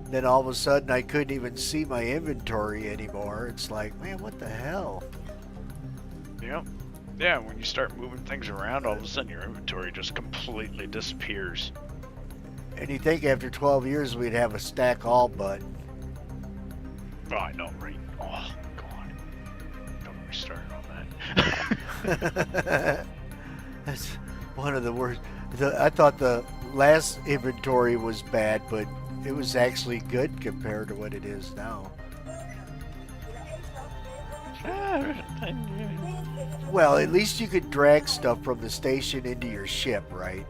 then all of a sudden I couldn't even see my inventory anymore. It's like, man, what the hell? Yep. Yeah, when you start moving things around, all of a sudden your inventory just completely disappears. And you think after 12 years we'd have a stack all but. Oh, I know, right? Oh, God. Don't restart on that. That's one of the worst. I thought the last inventory was bad, but it was actually good compared to what it is now. Well, at least you could drag stuff from the station into your ship, right?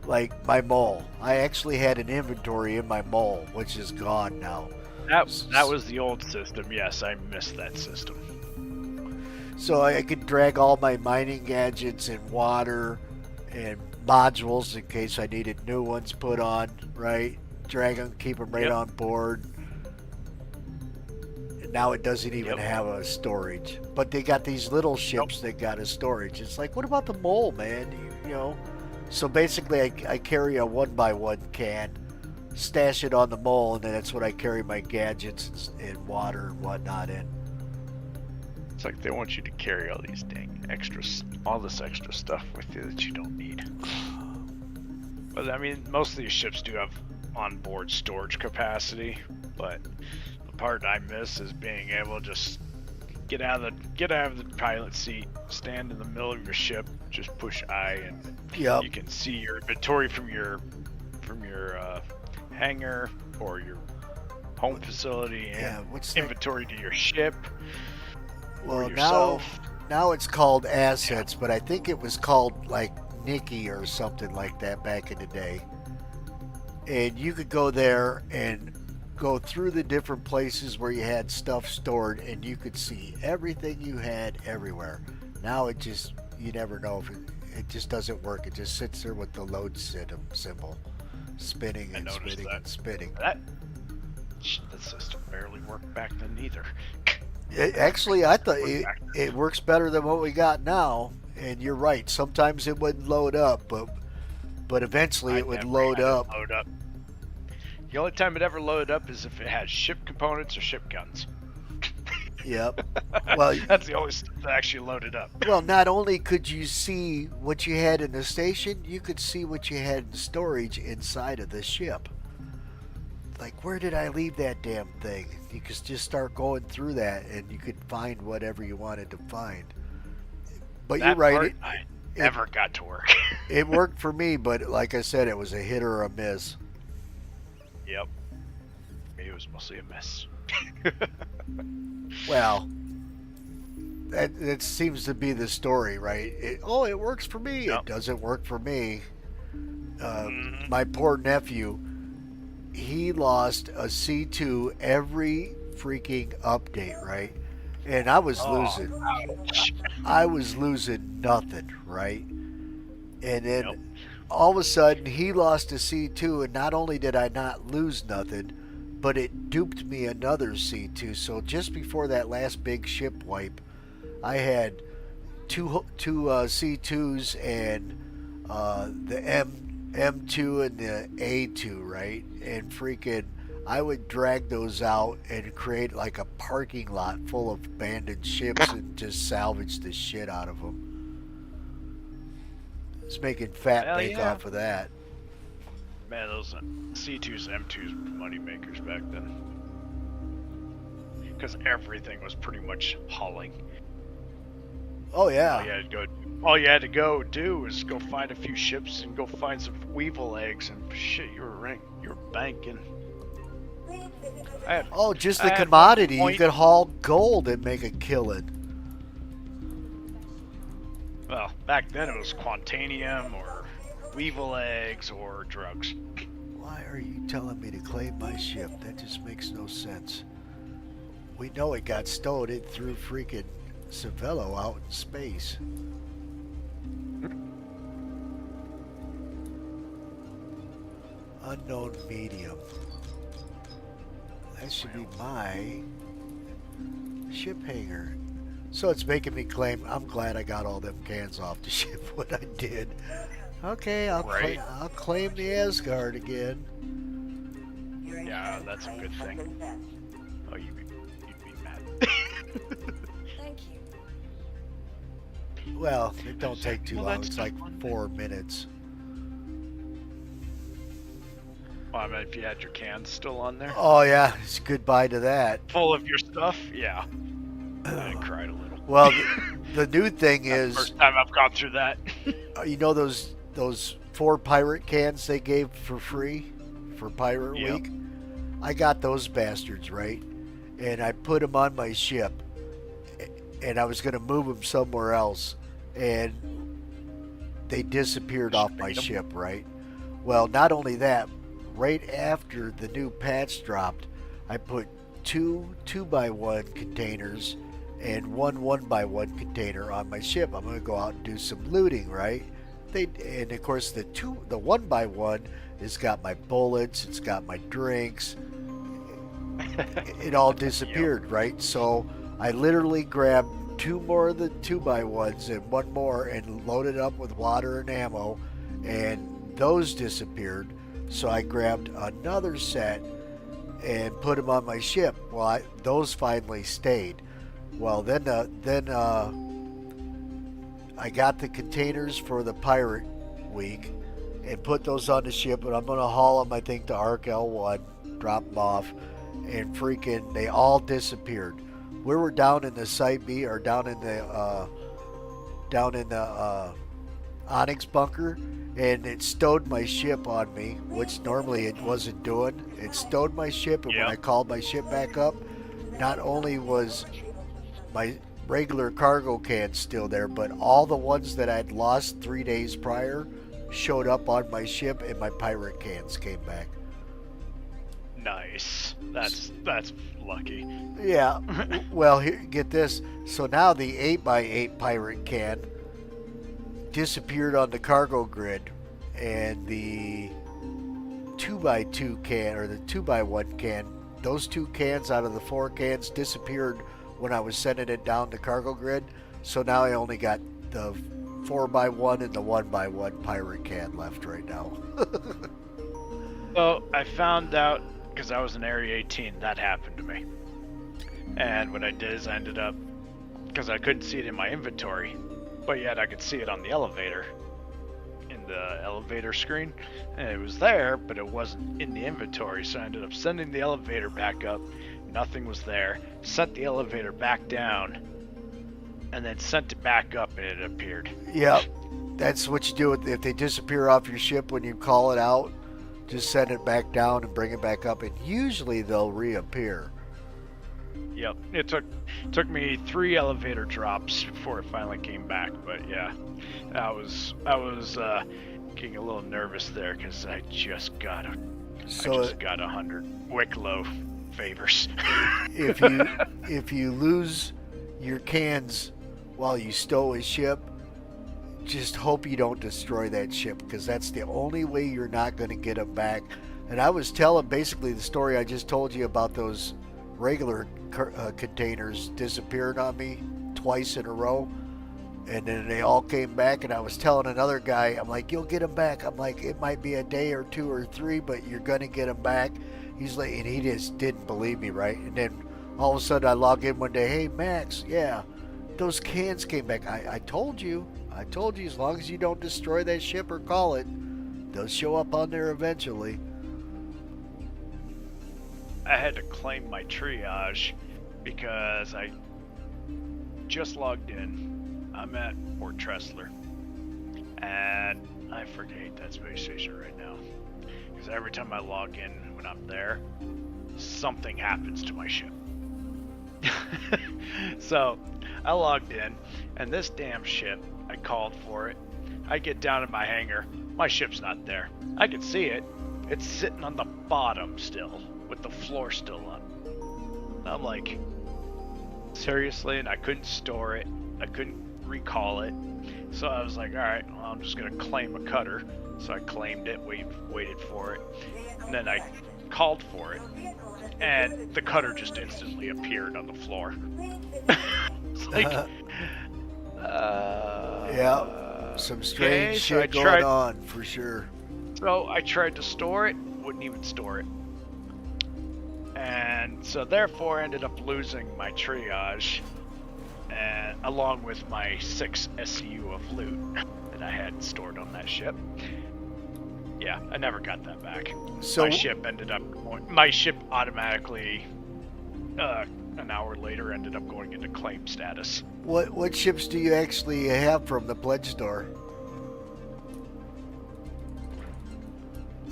Like my mole. I actually had an inventory in my mole, which is gone now. That was the old system. Yes, I missed that system. So I could drag all my mining gadgets and water and modules in case I needed new ones put on, right? Drag them, keep them right on board. And now it doesn't even have a storage. But they got these little ships that got a storage. It's like, what about the mole, man? You know? So basically I carry a 1x1 can, stash it on the mole, and then that's what I carry my gadgets and water and whatnot in. It's like they want you to carry all these dang all this extra stuff with you that you don't need. But I mean, most of these ships do have onboard storage capacity, but the part I miss is being able to just get out of the pilot seat, stand in the middle of your ship, just push I, and you can see your inventory from your hangar or your home facility, and inventory to your ship. Well, yourself. now it's called assets, but I think it was called like Nikki or something like that back in the day. And you could go there and go through the different places where you had stuff stored, and you could see everything you had everywhere. Now it just, you never know if it just doesn't work. It just sits there with the load symbol, spinning and spinning and spinning. The system barely worked back then either. Actually, I thought it works better than what we got now. And you're right. Sometimes it wouldn't load up, but eventually it would load up. The only time it ever loaded up is if it had ship components or ship guns. Yep. Well, that's the only stuff that actually loaded up. Well, not only could you see what you had in the station, you could see what you had in storage inside of the ship. Like, where did I leave that damn thing? You could just start going through that, and you could find whatever you wanted to find. But that you're right. Part, I never got to work. It worked for me, but like I said, it was a hit or a miss. Yep. It was mostly a miss. Well, that seems to be the story, right? It works for me. Yep. It doesn't work for me. My poor nephew, he lost a C2 every freaking update, right? And I was losing. I was losing nothing, right? And then all of a sudden he lost a C2, and not only did I not lose nothing, but it duped me another C2. So just before that last big ship wipe, I had two C2s and the M2 and the A2, right? And freaking, I would drag those out and create like a parking lot full of abandoned ships and just salvage the shit out of them. It's making fat bank off of that. Man, those C2s and M2s were money makers back then. Because everything was pretty much hauling. Oh yeah. All you had to go do was go find a few ships and go find some weevil eggs, and shit, you were banking. Just the commodity. You could haul gold and make a killing. Well, back then it was Quantanium or weevil eggs or drugs. Why are you telling me to claim my ship? That just makes no sense. We know it got stowed. It threw freaking Civello out in space. Unknown medium. That should be my ship hangar. So it's making me claim. I'm glad I got all them cans off the ship when I did. Okay, I'll claim the Asgard again. Yeah, that's a good thing. Oh, you'd be mad. Thank you. Well, it don't take too long. It's like 4 minutes. Well, I mean, if you had your cans still on there. Oh yeah, it's goodbye to that. Full of your stuff, yeah. I cried a little. Well, the new thing is. First time I've gone through that. You know those 4 pirate cans they gave for free for Pirate Week? I got those bastards, right? And I put them on my ship, and I was going to move them somewhere else, and they disappeared off my ship, right? Well, not only that, right after the new patch dropped, I put 2 2x1 containers and 1 1x1 container on my ship. I'm going to go out and do some looting, right? And of course the 1x1 has got my bullets, it's got my drinks. It all disappeared, right? So I literally grabbed 2 more of the 2x1s and 1 more and loaded up with water and ammo, and those disappeared. So I grabbed another set and put them on my ship. Well, those finally stayed. Well, then I got the containers for the Pirate Week and put those on the ship, and I'm going to haul them, I think, to Arc L1, drop them off, and freaking, they all disappeared. We were down in the Site B, or down in the Onyx bunker, and it stowed my ship on me, which normally it wasn't doing. It stowed my ship, and when I called my ship back up, not only was my regular cargo cans still there, but all the ones that I'd lost 3 days prior showed up on my ship, and my pirate cans came back. Nice. That's lucky. Yeah. Well, here, get this. So now the 8x8 pirate can disappeared on the cargo grid, and the 2x2 can, or the 2x1 can, those 2 cans out of the 4 cans disappeared when I was sending it down the cargo grid. So now I only got the 4x1 and the 1x1 pirate can left right now. So I found out, because I was in Area 18, that happened to me. And what I did is I ended up, because I couldn't see it in my inventory, but yet I could see it on the elevator, in the elevator screen, and it was there, but it wasn't in the inventory, so I ended up sending the elevator back up, nothing was there, sent the elevator back down, and then sent it back up, and it appeared. Yep. That's what you do if they disappear off your ship when you call it out. Just send it back down and bring it back up, and usually they'll reappear. Yep, it took me 3 elevator drops before it finally came back, but yeah, I was getting a little nervous there because I just got 100 Wikelo favors. if you lose your cans while you stow a ship, just hope you don't destroy that ship, because that's the only way you're not going to get them back. And I was telling basically the story I just told you about those regular containers disappeared on me twice in a row, and then they all came back, and I was telling another guy, I'm like, you'll get them back. I'm like, it might be a day or 2 or 3, but you're going to get them back. He's like, and he just didn't believe me, right? And then all of a sudden I log in one day, hey Max, yeah, those cans came back. I told you, as long as you don't destroy that ship or call it, they'll show up on there eventually. I had to claim my triage because I just logged in. I'm at Port Tressler, and I forget that space station right now, because every time I log in when I'm there, something happens to my ship. So I logged in, and this damn ship, I called for it. I get down in my hangar, my ship's not there. I can see it. It's sitting on the bottom still, with the floor still up. I'm like, seriously? And I couldn't store it. I couldn't recall it. So I was like, alright, well, I'm just gonna claim a cutter. So I claimed it, waited for it, and then I called for it, and the cutter just instantly appeared on the floor. It's like, yeah, some strange shit going on for sure. So I tried to store it, wouldn't even store it. And so therefore ended up losing my triage, and along with my 6 SCU of loot that I had stored on that ship. Yeah, I never got that back. So my ship automatically, an hour later, ended up going into claim status. What ships do you actually have from the pledge store?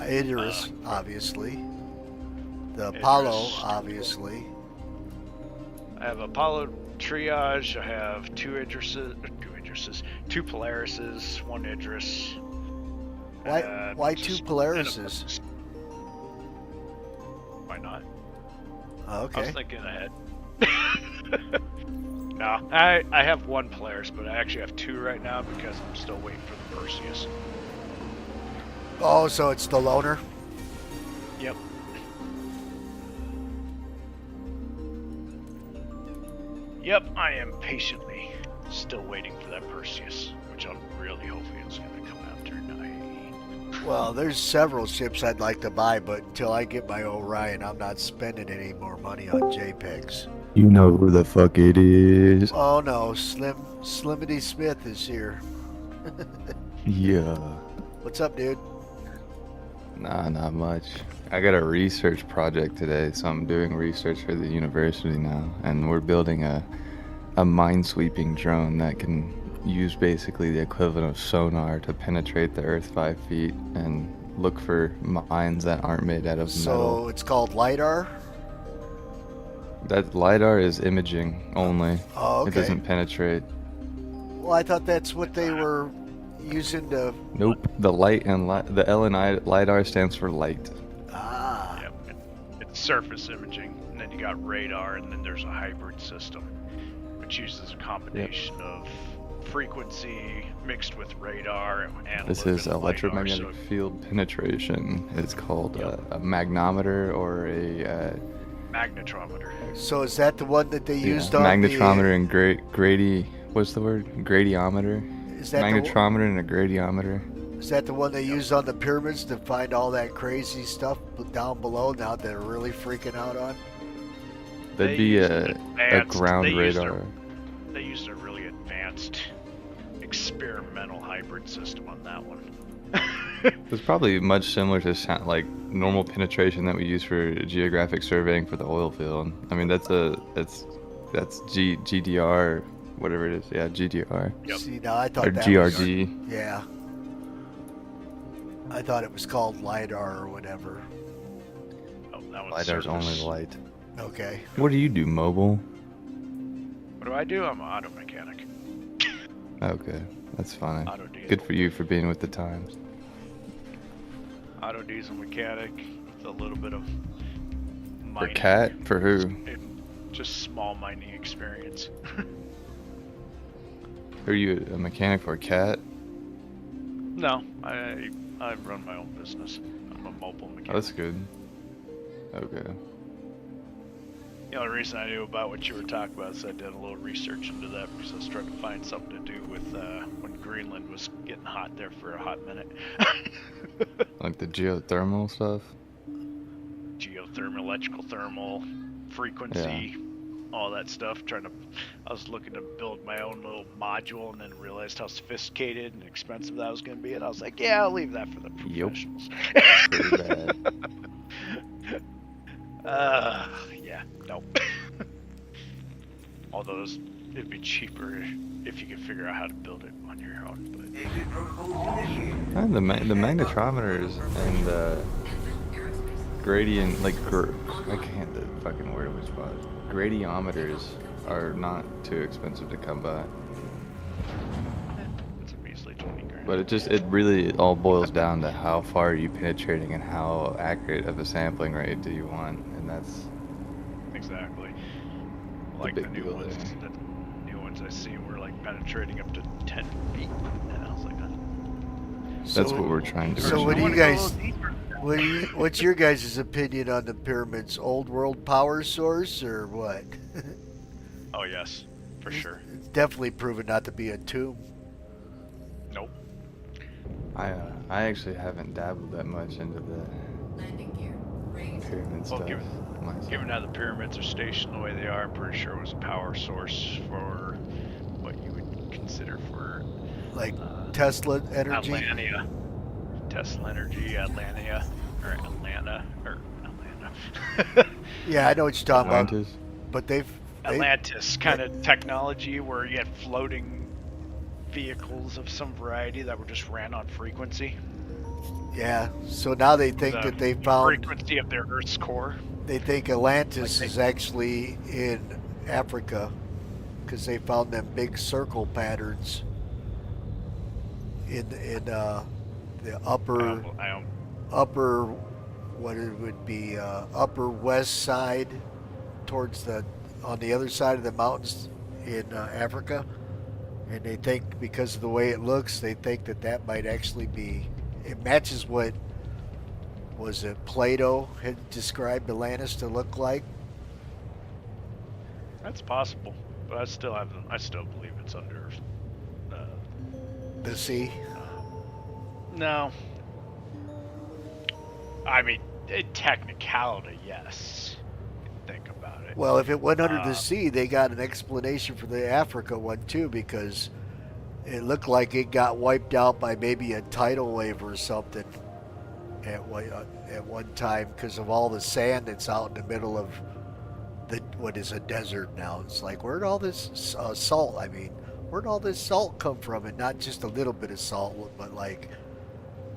Idris, obviously. The Apollo, obviously. I have Apollo triage. I have 2 Idrises, 2 Polarises, 1 Idris. Why 2 Polarises? Why not? Oh, okay. I was thinking ahead. No, I have 1 Polaris, but I actually have 2 right now because I'm still waiting for the Perseus. Oh, so it's the loner? Yep. Yep, I am patiently still waiting for that Perseus, which I'm really hoping is going to come out tonight. Well, there's several ships I'd like to buy, but until I get my Orion, I'm not spending any more money on JPEGs. You know who the fuck it is. Oh no, Slimity Smith is here. Yeah. What's up, dude? Nah, not much. I got a research project today, so I'm doing research for the university now, and we're building a minesweeping drone that can use basically the equivalent of sonar to penetrate the Earth 5 feet and look for mines that aren't made out of metal. So it's called LiDAR? That LiDAR is imaging only. Oh, okay. It doesn't penetrate. Well, I thought that's what they were using to... Nope. The light and the L and I LiDAR stands for light. Ah. Yep. surface imaging, and then you got radar, and then there's a hybrid system, which uses a combination of frequency mixed with radar and This a little is bit of electromagnetic LiDAR, field penetration. It's called a magnometer or a magnetometer. So is that the one that they yeah, used on magnetometer and grady. What's the word? Gradiometer. Is that Magnetometer and a gradiometer. Is that the one they used on the pyramids to find all that crazy stuff down below now they're really freaking out on? That'd be a ground radar. They used a really advanced experimental hybrid system on that one. It's probably much similar to like normal penetration that we use for geographic surveying for the oil field. I mean, that's GDR, whatever it is. Yeah, GDR. Yep. See, now I thought or that GRG. Was, yeah. I thought it was called LiDAR or whatever. Oh, that was LiDAR's surface. only light. Okay. What do you do, mobile? What do I do? I'm an auto mechanic. Okay, that's fine. Auto diesel. Good for you for being with the times. Auto diesel mechanic, with a little bit of mining. For cat? For who? Just small mining experience. Are you a mechanic for a cat? No, I run my own business. I'm a mobile mechanic. Oh, that's good. Okay. The only reason I knew about what you were talking about is I did a little research into that because I was trying to find something to do with when Greenland was getting hot there for a hot minute. Like the geothermal stuff? Geothermal, electrical thermal, frequency, all that stuff. I was looking to build my own little module and then realized how sophisticated and expensive that was going to be. And I was like, yeah, I'll leave that for the professionals. Pretty bad. Yeah, no. Although it'd be cheaper if you could figure out how to build it on your own. The magnetometers and gradient, like I can't the fucking word which was. Gradiometers are not too expensive to come by. It's a measly 20 grand. But it really all boils down to how far are you penetrating and how accurate of a sampling rate do you want, and that's exactly like the new ones. The new ones I see were like penetrating up to 10 feet, and I was like, that's what we're trying to do. So what do you guys? What's your guys' opinion on the pyramids? Old world power source or what? Oh yes, for sure. It's definitely proven not to be a tomb. Nope. I actually haven't dabbled that much into the pyramid stuff. Given how the pyramids are stationed the way they are, I'm pretty sure it was a power source for what you would consider for like Tesla energy. Atlanta. Tesla energy, Atlanta. Yeah, I know what you're talking Atlantis. about. But they've Atlantis kind of technology where you had floating vehicles of some variety that were just ran on frequency. Yeah, so now they think that they found frequency of their Earth's core. They think Atlantis is actually in Africa because they found them big circle patterns in the upper what it would be upper west side towards on the other side of the mountains in Africa, and they think because of the way it looks, they think that might actually be, it matches what was it Plato had described Atlantis to look like. That's possible, but I still believe it's under the sea. No. I mean, in technicality, yes. Think about it. Well, if it went under the sea, they got an explanation for the Africa one too, because it looked like it got wiped out by maybe a tidal wave or something at one time because of all the sand that's out in the middle of what is a desert now. It's like, where'd all this salt? I mean, where'd all this salt come from? And not just a little bit of salt, but like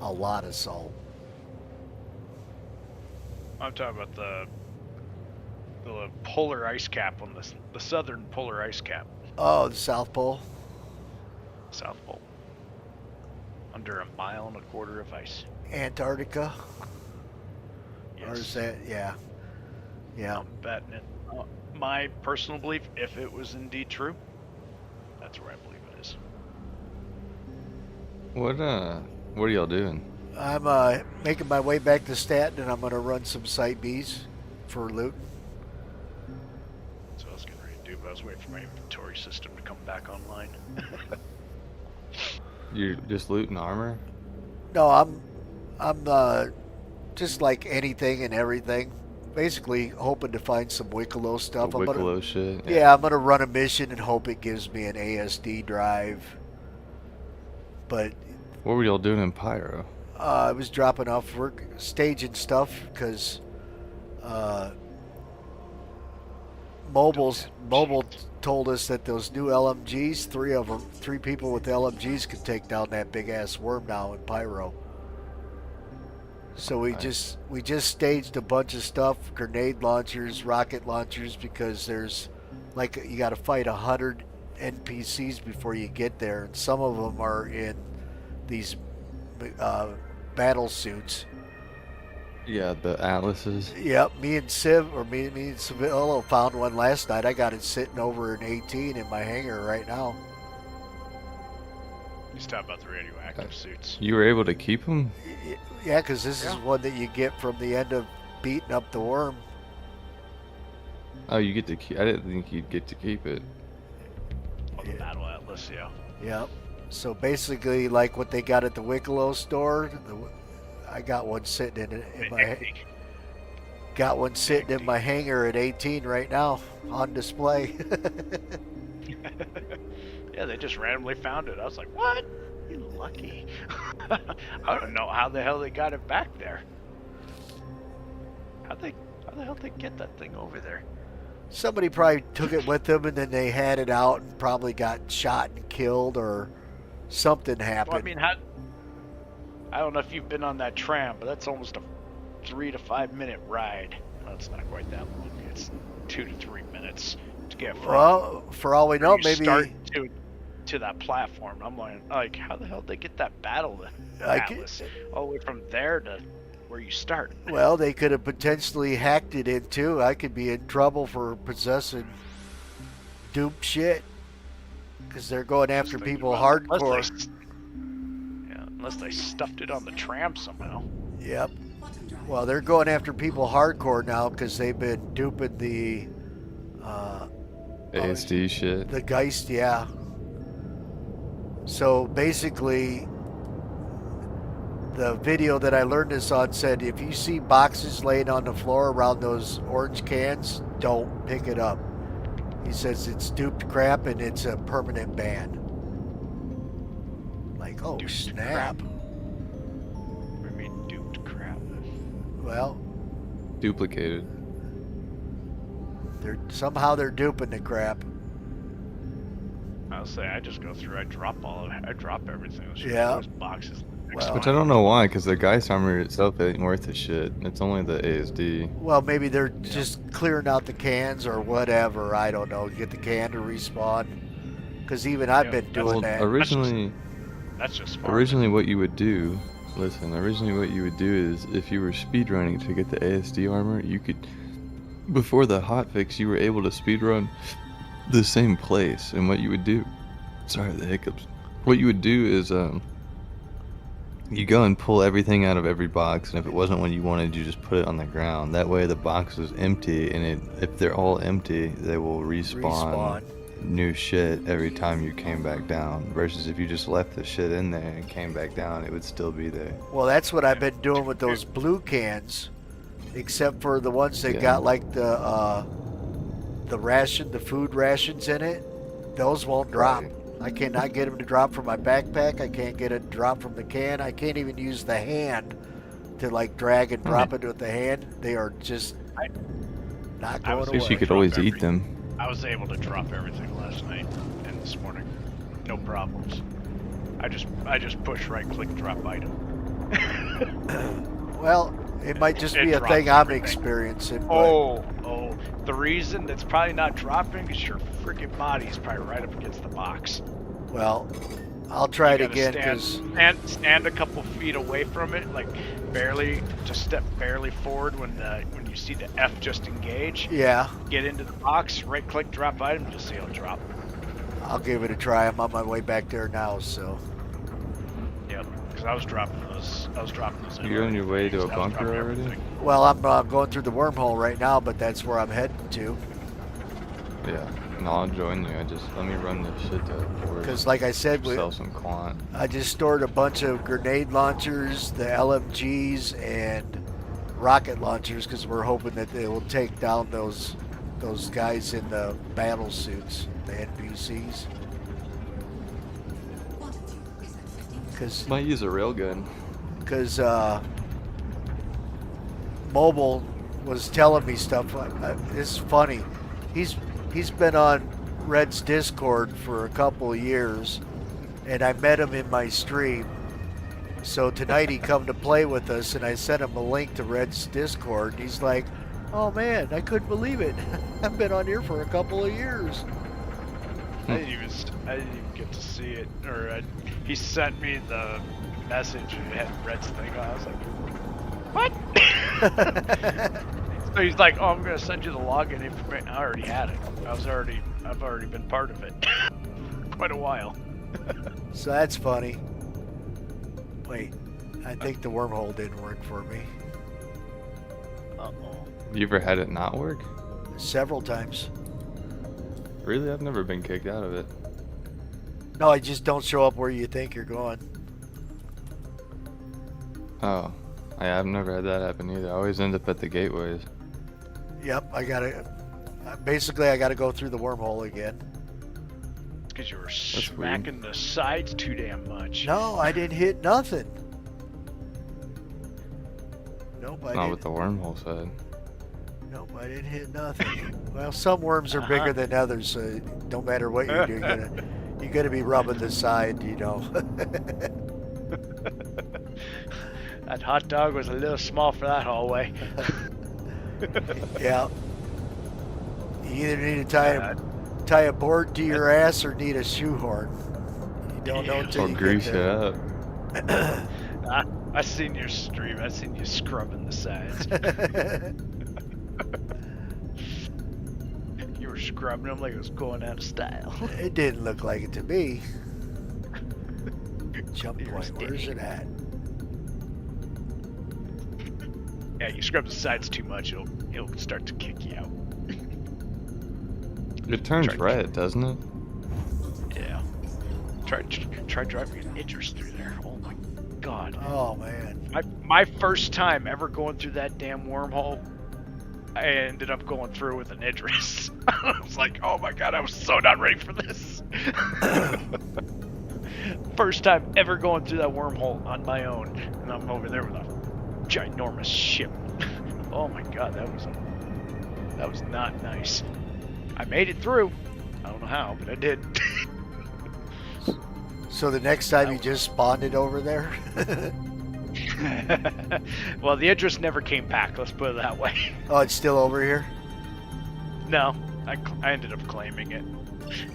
a lot of salt. I'm talking about the polar ice cap on the southern polar ice cap. Oh, the South Pole. South Pole. Under 1.25 miles of ice. Antarctica. Yes. Or is that, yeah. Yeah. I'm betting it. My personal belief, if it was indeed true, that's where I believe it is. What are y'all doing? I'm making my way back to Staten, and I'm gonna run some Site Bs for loot. That's what I was getting ready to do, but I was waiting for my inventory system to come back online. You're just looting armor? No, I'm just like anything and everything. Basically, hoping to find some Wikelo stuff. The Wikelo shit? Yeah, I'm gonna run a mission and hope it gives me an ASD drive. But What were y'all doing in Pyro? I was dropping off work, staging stuff, because Mobile told us that those new LMGs, three people with LMGs could take down that big ass worm now in Pyro. So we just staged a bunch of stuff, grenade launchers, rocket launchers, because there's like you got to fight 100 NPCs before you get there, and some of them are in these battle suits. Yeah, the Atlases. Yep, me and Civillo found one last night. I got it sitting over an 18 in my hangar right now. He's talking about the radioactive suits. You were able to keep them? Yeah, because this is one that you get from the end of beating up the worm. Oh, you get to keep. I didn't think you'd get to keep it. Oh, the Battle Atlas, yeah. Yep. So basically, like what they got at the Wikelo store, I got one sitting in my hangar at 18 right now on display. Yeah, they just randomly found it. I was like, what? You lucky. I don't know how the hell they got it back there. How the hell did they get that thing over there? Somebody probably took it with them, and then they had it out and probably got shot and killed, or something happened. Well, I mean, I don't know if you've been on that tram, but that's almost a 3 to 5 minute ride. Well, it's not quite that long. It's 2 to 3 minutes to get from. Well, for all we know, maybe start to that platform. I'm like, how the hell did they get that battle Atlas all the way from there to where you start? Well, they could have potentially hacked it in too. I could be in trouble for possessing dupe shit, because they're going after people hardcore. Unless they stuffed it on the tram somehow. Yep. Well, they're going after people hardcore now because they've been duping the ASD shit. The Geist, yeah. So basically, the video that I learned this on said if you see boxes laying on the floor around those orange cans, don't pick it up. He says it's duped crap and it's a permanent ban. Like, oh, duped snap. What do you mean duped crap? Well, duplicated. Somehow they're duping the crap. I'll say I just go through. I drop everything. Yeah. Those boxes. Which I don't know why, because the Geist armor itself ain't worth a shit. It's only the ASD. Well, maybe they're just clearing out the cans or whatever. I don't know. Get the can to respawn. Because even I've been doing that. Originally, that's just originally what you would do. Listen, originally what you would do is if you were speedrunning to get the ASD armor, you could. Before the hotfix, you were able to speedrun the same place, and what you would do. Sorry, the hiccups. What you would do is you go and pull everything out of every box, and if it wasn't what you wanted, you just put it on the ground. That way the box is empty, and if they're all empty, they will respawn new shit every time you came back down. Versus if you just left the shit in there and came back down, it would still be there. Well, that's what I've been doing with those blue cans, except for the ones that got like the food rations in it. Those won't drop. I cannot get them to drop from my backpack. I can't get it to drop from the can. I can't even use the hand to like drag and drop it with the hand. They are just not going away. You could always eat them. I was able to drop everything last night and this morning. No problems. I just push right click drop item. Well, it might just be a thing I'm experiencing. But... The reason it's probably not dropping is your freaking body's probably right up against the box. Well, I'll try it You gotta again because stand a couple feet away from it, like barely, just step barely forward when you see the F just engage. yeah, Get into the box, right click, drop item, just see it'll drop. I'll give it a try. I'm on my way back there now, so. Yep, because I was dropping those. in You're on your way to a I was bunker dropping already? everything. Well, I'm going through the wormhole right now, but that's where I'm heading to. Yeah. No, I'll join you. Let me run this shit to the board. Because, like I said, sell some quant. I just stored a bunch of grenade launchers, the LMGs, and rocket launchers because we're hoping that they will take down those guys in the battle suits, the NPCs. Because Might use a railgun. Because Mobile was telling me stuff. This is funny. He's been on Red's Discord for a couple of years, and I met him in my stream. So tonight he come to play with us, and I sent him a link to Red's Discord. And he's like, "Oh man, I couldn't believe it. I've been on here for a couple of years." I didn't even get to see it, or he sent me the message and it had Red's thing on. I was like, what? So he's like, oh, I'm gonna send you the login information. I already had it. I've already been part of it. Quite a while. So that's funny. Wait, I think the wormhole didn't work for me. Uh-oh. You ever had it not work? Several times. Really? I've never been kicked out of it. No, I just don't show up where you think you're going. Oh. I've never had that happen either. I always end up at the gateways. Yep, I gotta go through the wormhole again. Because you were smacking the sides too damn much. No, I didn't hit nothing. Nope, Not with the wormhole side. Nope, I didn't hit nothing. Well, some worms are bigger than others, so no matter what you do, you're gonna be rubbing the side, you know. That hot dog was a little small for that hallway. Yeah. You either need to tie a board to your ass or need a shoehorn. You don't know until or you grease get it there. up. I seen your stream. I seen you scrubbing the sides. You were scrubbing them like it was going out of style. It didn't look like it to me. Jump point, where's it at? Yeah, you scrub the sides too much, it'll start to kick you out. It turns red, doesn't it? Yeah. Try driving an Idris through there. Oh my god. Oh man. My first time ever going through that damn wormhole, I ended up going through with an Idris. I was like, oh my god, I was so not ready for this. First time ever going through that wormhole on my own, and I'm over there with a ginormous ship. Oh my god, that was not nice. I made it through. I don't know how, but I did. So the next time you just spawned it over there? Well, the Idris never came back, let's put it that way. Oh, it's still over here? No, I ended up claiming it.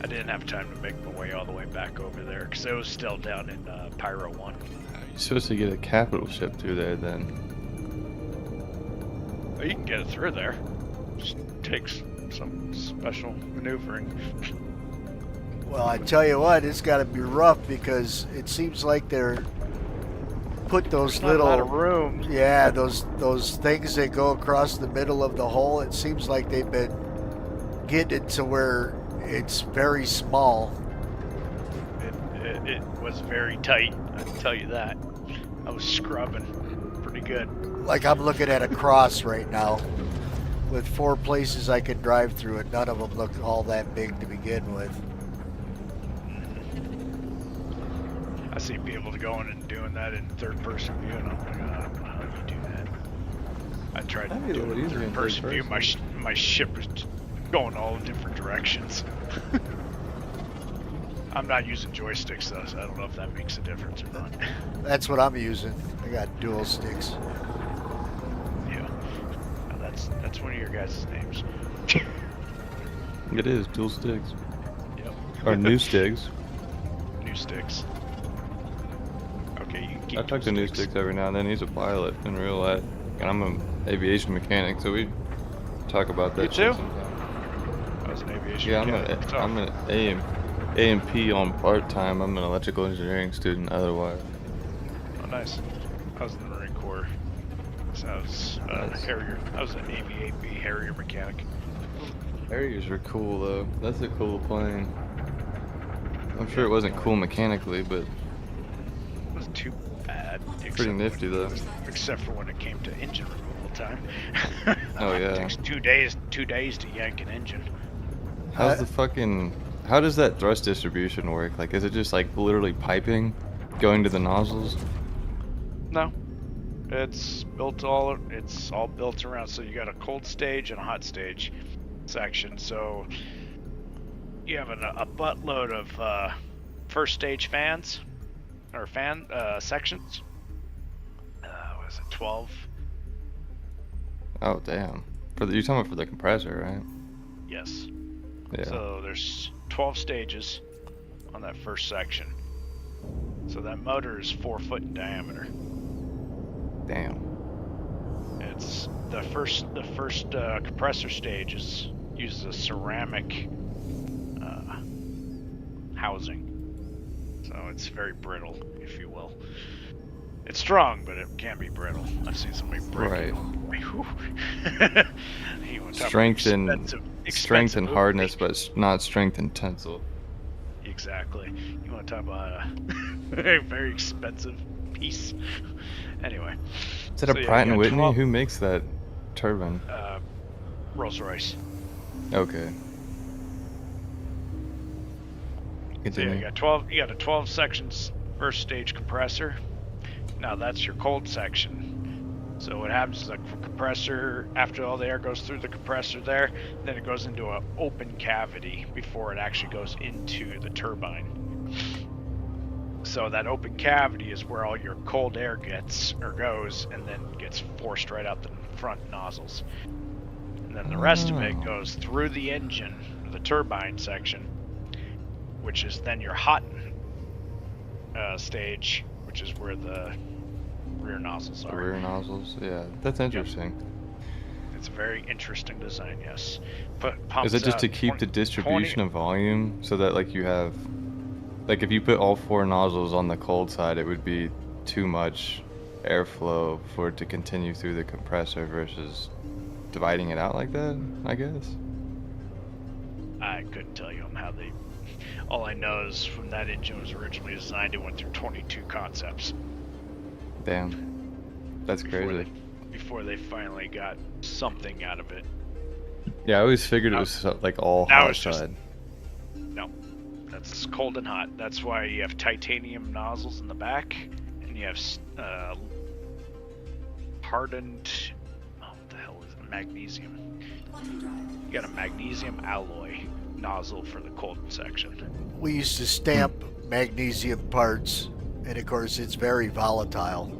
I didn't have time to make my way all the way back over there, because it was still down in Pyro 1. You're supposed to get a capital ship through there then. Well, you can get it through there. Just takes some special maneuvering. Well, I tell you what, it's got to be rough because it seems like they're put those There's little not a lot of room. Yeah, those things that go across the middle of the hole. It seems like they've been getting it to where it's very small. It was very tight, I can tell you that. I was scrubbing pretty good. Like I'm looking at a cross right now with 4 places I can drive through and none of them look all that big to begin with. I see people going and doing that in third-person view, and I'm like, I don't know how you do that. I tried to do it in third-person view. My ship was going all different directions. I'm not using joysticks though, so I don't know if that makes a difference or not. That's what I'm using. I got dual sticks. Yeah, now that's one of your guys' names. It is dual sticks. Yep. Or new sticks. New sticks. okay, you can keep I talk to New Sticks every now and then. He's a pilot in real life, and I'm an aviation mechanic, so we talk about that You shit too? sometimes. I was an aviation Yeah, mechanic. I'm an A&P on part-time. I'm an electrical engineering student otherwise. Oh, nice. I was in the Marine Corps. So I was Nice. Harrier. I was an AV-8B Harrier mechanic. Harriers are cool though. That's a cool plane. I'm sure it wasn't cool mechanically, but It wasn't too bad. pretty nifty though. Except for when it came to engine removal time. Oh It yeah. takes 2 days to yank an engine. How's the fucking... How does that thrust distribution work? Like, is it just like literally piping going to the nozzles? No. It's all built around, so you got a cold stage and a hot stage section. So you have a buttload of first stage fans or fan sections. What is it, 12? Oh damn. You're talking about for the compressor, right? Yes. Yeah. So there's 12 stages on that first section. So that motor is 4 foot in diameter. Damn. It's the first compressor stage uses a ceramic housing, so it's very brittle, if you will. It's strong, but it can be brittle. I've seen somebody break it. Right. Strength and expensive hardness, but not strength and tensile. Exactly. You want to talk about a very expensive piece. Anyway. Is that a Pratt and Whitney? Who makes that turbine? Rolls-Royce. Okay. So yeah, you got a 12 sections first stage compressor. Now that's your cold section. So what happens is like for compressor, after all the air goes through the compressor there, then it goes into an open cavity before it actually goes into the turbine. So that open cavity is where all your cold air goes and then gets forced right out the front nozzles. And then the rest of it goes through the engine, the turbine section, which is then your hot stage, which is where the rear nozzles are. The rear nozzles, yeah, that's interesting. Yep. It's a very interesting design, yes. Is it just to keep the distribution of volume so that like you have, like if you put all 4 nozzles on the cold side, it would be too much airflow for it to continue through the compressor versus dividing it out like that, I guess? I couldn't tell you on how they... All I know is when that engine was originally designed, it went through 22 concepts. Damn. That's crazy. Before they finally got something out of it. Yeah, I always figured it was like all now hot it's just, side. No. That's cold and hot. That's why you have titanium nozzles in the back, and you have hardened... what the hell is it? Magnesium. You got a magnesium alloy nozzle for the cold section. We used to stamp magnesium parts, and of course it's very volatile.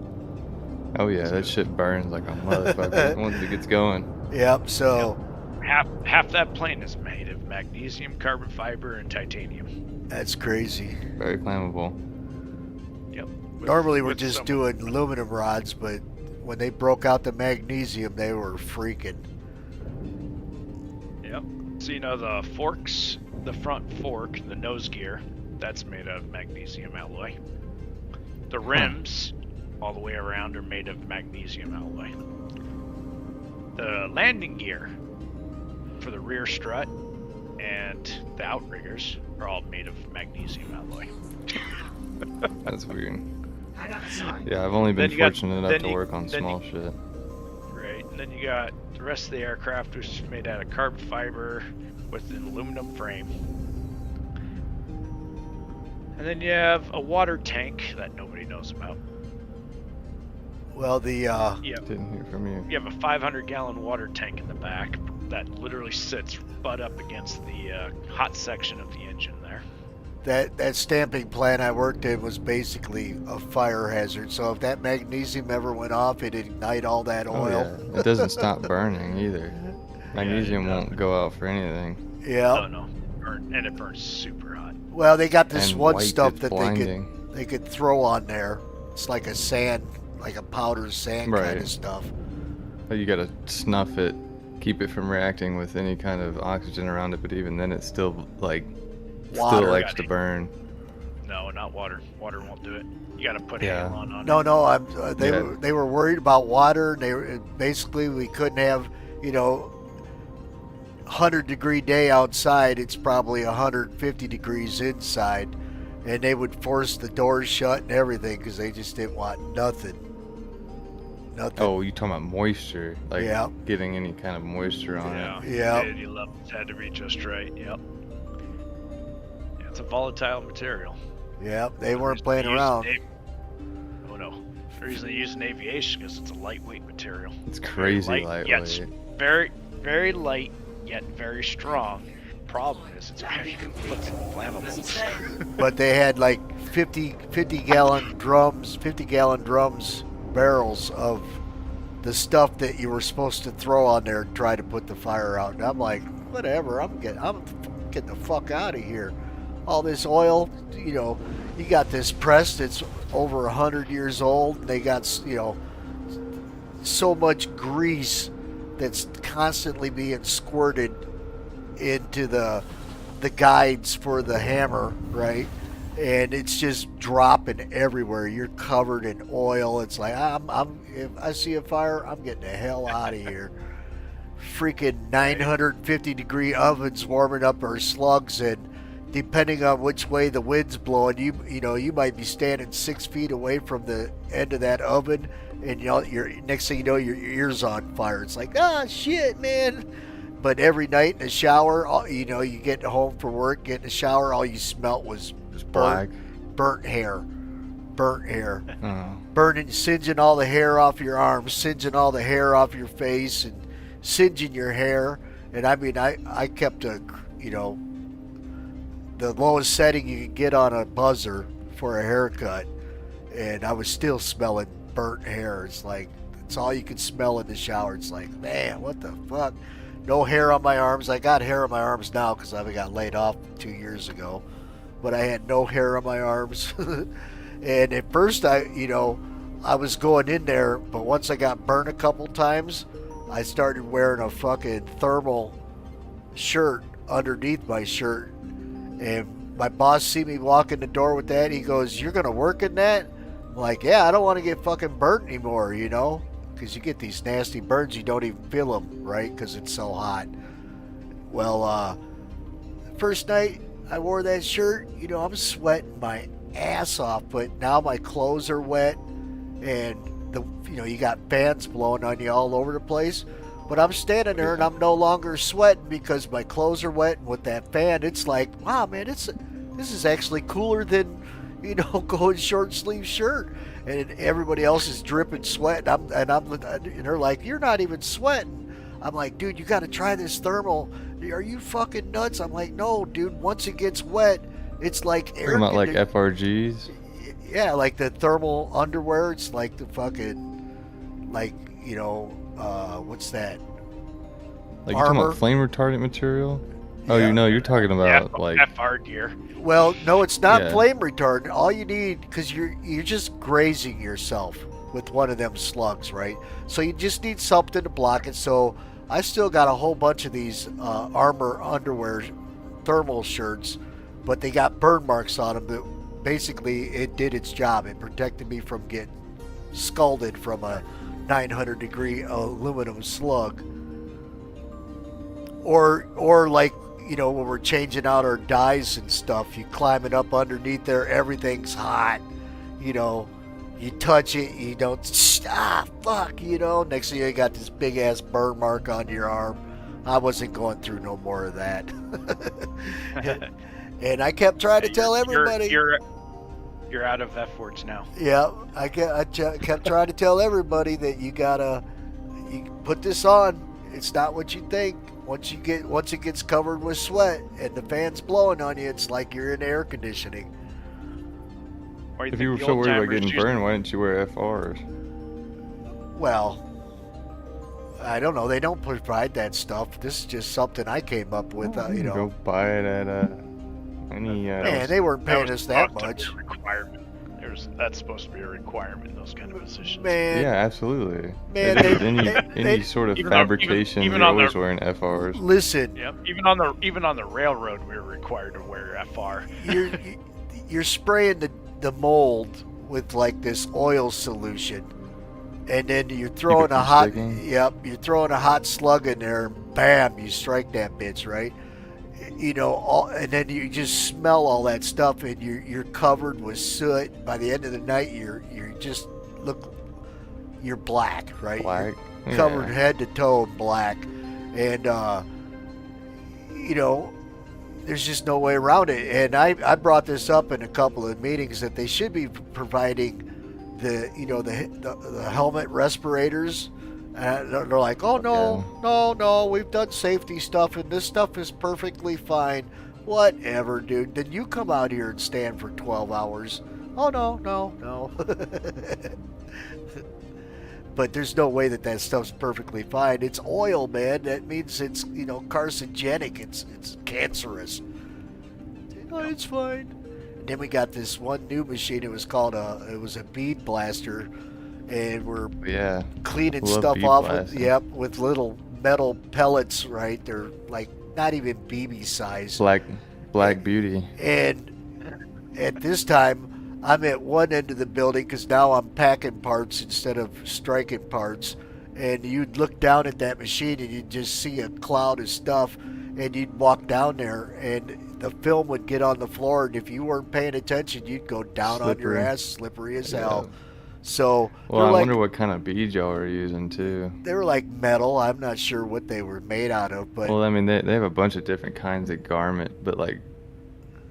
Oh yeah, that shit burns like a motherfucker once it gets going. Yep, so... Yep. Half that plane is made of magnesium, carbon fiber, and titanium. That's crazy. Very flammable. Yep. Normally we're just doing aluminum rods, but when they broke out the magnesium, they were freaking. Yep. So you know the forks, the front fork, the nose gear, that's made of magnesium alloy. The rims, all the way around, are made of magnesium alloy. The landing gear for the rear strut and the outriggers are all made of magnesium alloy. That's weird. Yeah, I've only been fortunate enough to work on small shit. Right, and then you got the rest of the aircraft, which is made out of carbon fiber with an aluminum frame. And then you have a water tank that nobody knows about. Well, the didn't hear from you. You have a 500-gallon water tank in the back that literally sits butt up against the hot section of the engine there. That stamping plant I worked in was basically a fire hazard. So if that magnesium ever went off, it'd ignite all that oil. Oh, yeah. It doesn't stop burning either. Magnesium won't go out for anything. Yeah. No. And it burns super hot. Well, they got this And one white stuff is that blinding. they could throw on there, It's like a sand, like a powder sand kind of stuff. You gotta snuff it, keep it from reacting with any kind of oxygen around it, but even then it still still likes to burn. No, not water. Water won't do it. You gotta put halon on it. No, they were worried about water. Basically we couldn't have, 100-degree day outside. It's probably 150 degrees inside, and they would force the doors shut and everything because they just didn't want nothing. Oh, you talking about moisture? Like getting any kind of moisture on it? Yeah. Humidity levels had to be just right. Yep. Yeah, it's a volatile material. Yeah, they weren't playing around. Oh no, they're usually using aviation because it's a lightweight material. It's crazy lightweight. Yes, very, very light yet very strong. Problem is, it's very inflammable. But they had like 50-gallon drums, barrels of the stuff that you were supposed to throw on there and try to put the fire out. And I'm like, whatever, I'm getting the fuck out of here. All this oil, you got this press that's over 100 years old. They got, so much grease that's constantly being squirted into the guides for the hammer, right? And it's just dropping everywhere. You're covered in oil. It's like if I see a fire, I'm getting the hell out of here. Freaking 950-degree ovens warming up our slugs, and depending on which way the wind's blowing, you might be standing 6 feet away from the end of that oven, and you're next thing you know, your ear's on fire. It's like, shit, man. But every night in the shower, you get home from work, get in the shower, all you smelt was black, burnt hair, burning, singeing all the hair off your arms, singeing all the hair off your face, and singeing your hair. And I mean, I kept the lowest setting you could get on a buzzer for a haircut, and I was still smelling burnt hair. It's like, it's all you could smell in the shower. It's like, man, what the fuck? No hair on my arms. I got hair on my arms now because I got laid off 2 years ago, but I had no hair on my arms. And at first I was going in there, but once I got burned a couple times, I started wearing a fucking thermal shirt underneath my shirt. And my boss see me walk in the door with that. He goes, "You're going to work in that?" I'm like, "Yeah, I don't want to get fucking burnt anymore, because you get these nasty burns, you don't even feel them, right? Because it's so hot." Well, first night I wore that shirt, I'm sweating my ass off, but now my clothes are wet, and you got fans blowing on you all over the place. But I'm standing there and I'm no longer sweating because my clothes are wet, and with that fan, it's like, wow, man, this is actually cooler than going short sleeve shirt. And everybody else is dripping sweat, and they're like, "You're not even sweating." I'm like, "Dude, you got to try this thermal. Are you fucking nuts?" I'm like, "No, dude. Once it gets wet, it's like air." Talking about like FRGs. Yeah, like the thermal underwear. It's like the fucking, like what's that? Like you talking about flame retardant material? Oh, Yeah. You're talking about like FR gear. Well, no, it's not flame retardant. All you need, because you're just grazing yourself with one of them slugs, right? So you just need something to block it. So I still got a whole bunch of these armor underwear thermal shirts, but they got burn marks on them. But basically, it did its job. It protected me from getting scalded from a 900-degree aluminum slug. Or like, when we're changing out our dyes and stuff, you climb it up underneath there, everything's hot. You touch it, you don't, fuck, next thing you got this big ass burn mark on your arm. I wasn't going through no more of that. And I kept trying to tell everybody. You're out of F words now. Yeah, I kept trying to tell everybody that you put this on. It's not what you think. Once it gets covered with sweat and the fan's blowing on you, it's like you're in air conditioning. If you were so worried about getting burned, why didn't you wear FRs? Well, I don't know. They don't provide that stuff. This is just something I came up with. Go buy it at any. Man, they weren't paying us that much. Requirement. that's supposed to be a requirement in those kind of positions. Man, Yeah, absolutely. Man, If they- any sort of even on- fabrication, even you're on the- always wearing FRs. listen, Yep. Even on the railroad, we were required to wear FR. you're spraying the mold with like this oil solution, and then you're throwing from a hot sticking? you're throwing a hot slug in there, and bam, you strike that bitch, right? You know, and then you just smell all that stuff, and you're covered with soot. By the end of the night, you're just you're black, right? Black? You're covered Yeah. head to toe in black, and you know, there's just no way around it. And I brought this up in a couple of meetings that they should be providing the helmet respirators. And they're like, oh no, we've done safety stuff and this stuff is perfectly fine. Whatever, dude. Then you come out here and stand for 12 hours. Oh no. But there's no way that stuff's perfectly fine. It's oil, man. That means it's carcinogenic. It's cancerous. No, it's fine. And then we got this one new machine. It was a bead blaster. And we're cleaning stuff off with little metal pellets, right? They're like not even BB size. Black Beauty. And at this time, I'm at one end of the building because now I'm packing parts instead of striking parts. And you'd look down at that machine and you'd just see a cloud of stuff. And you'd walk down there and the film would get on the floor. And if you weren't paying attention, you'd go down on your ass, slippery as hell. So, well, I wonder what kind of beads y'all are using too. They were like metal. I'm not sure what they were made out of, but well, I mean, they have a bunch of different kinds of garment, but like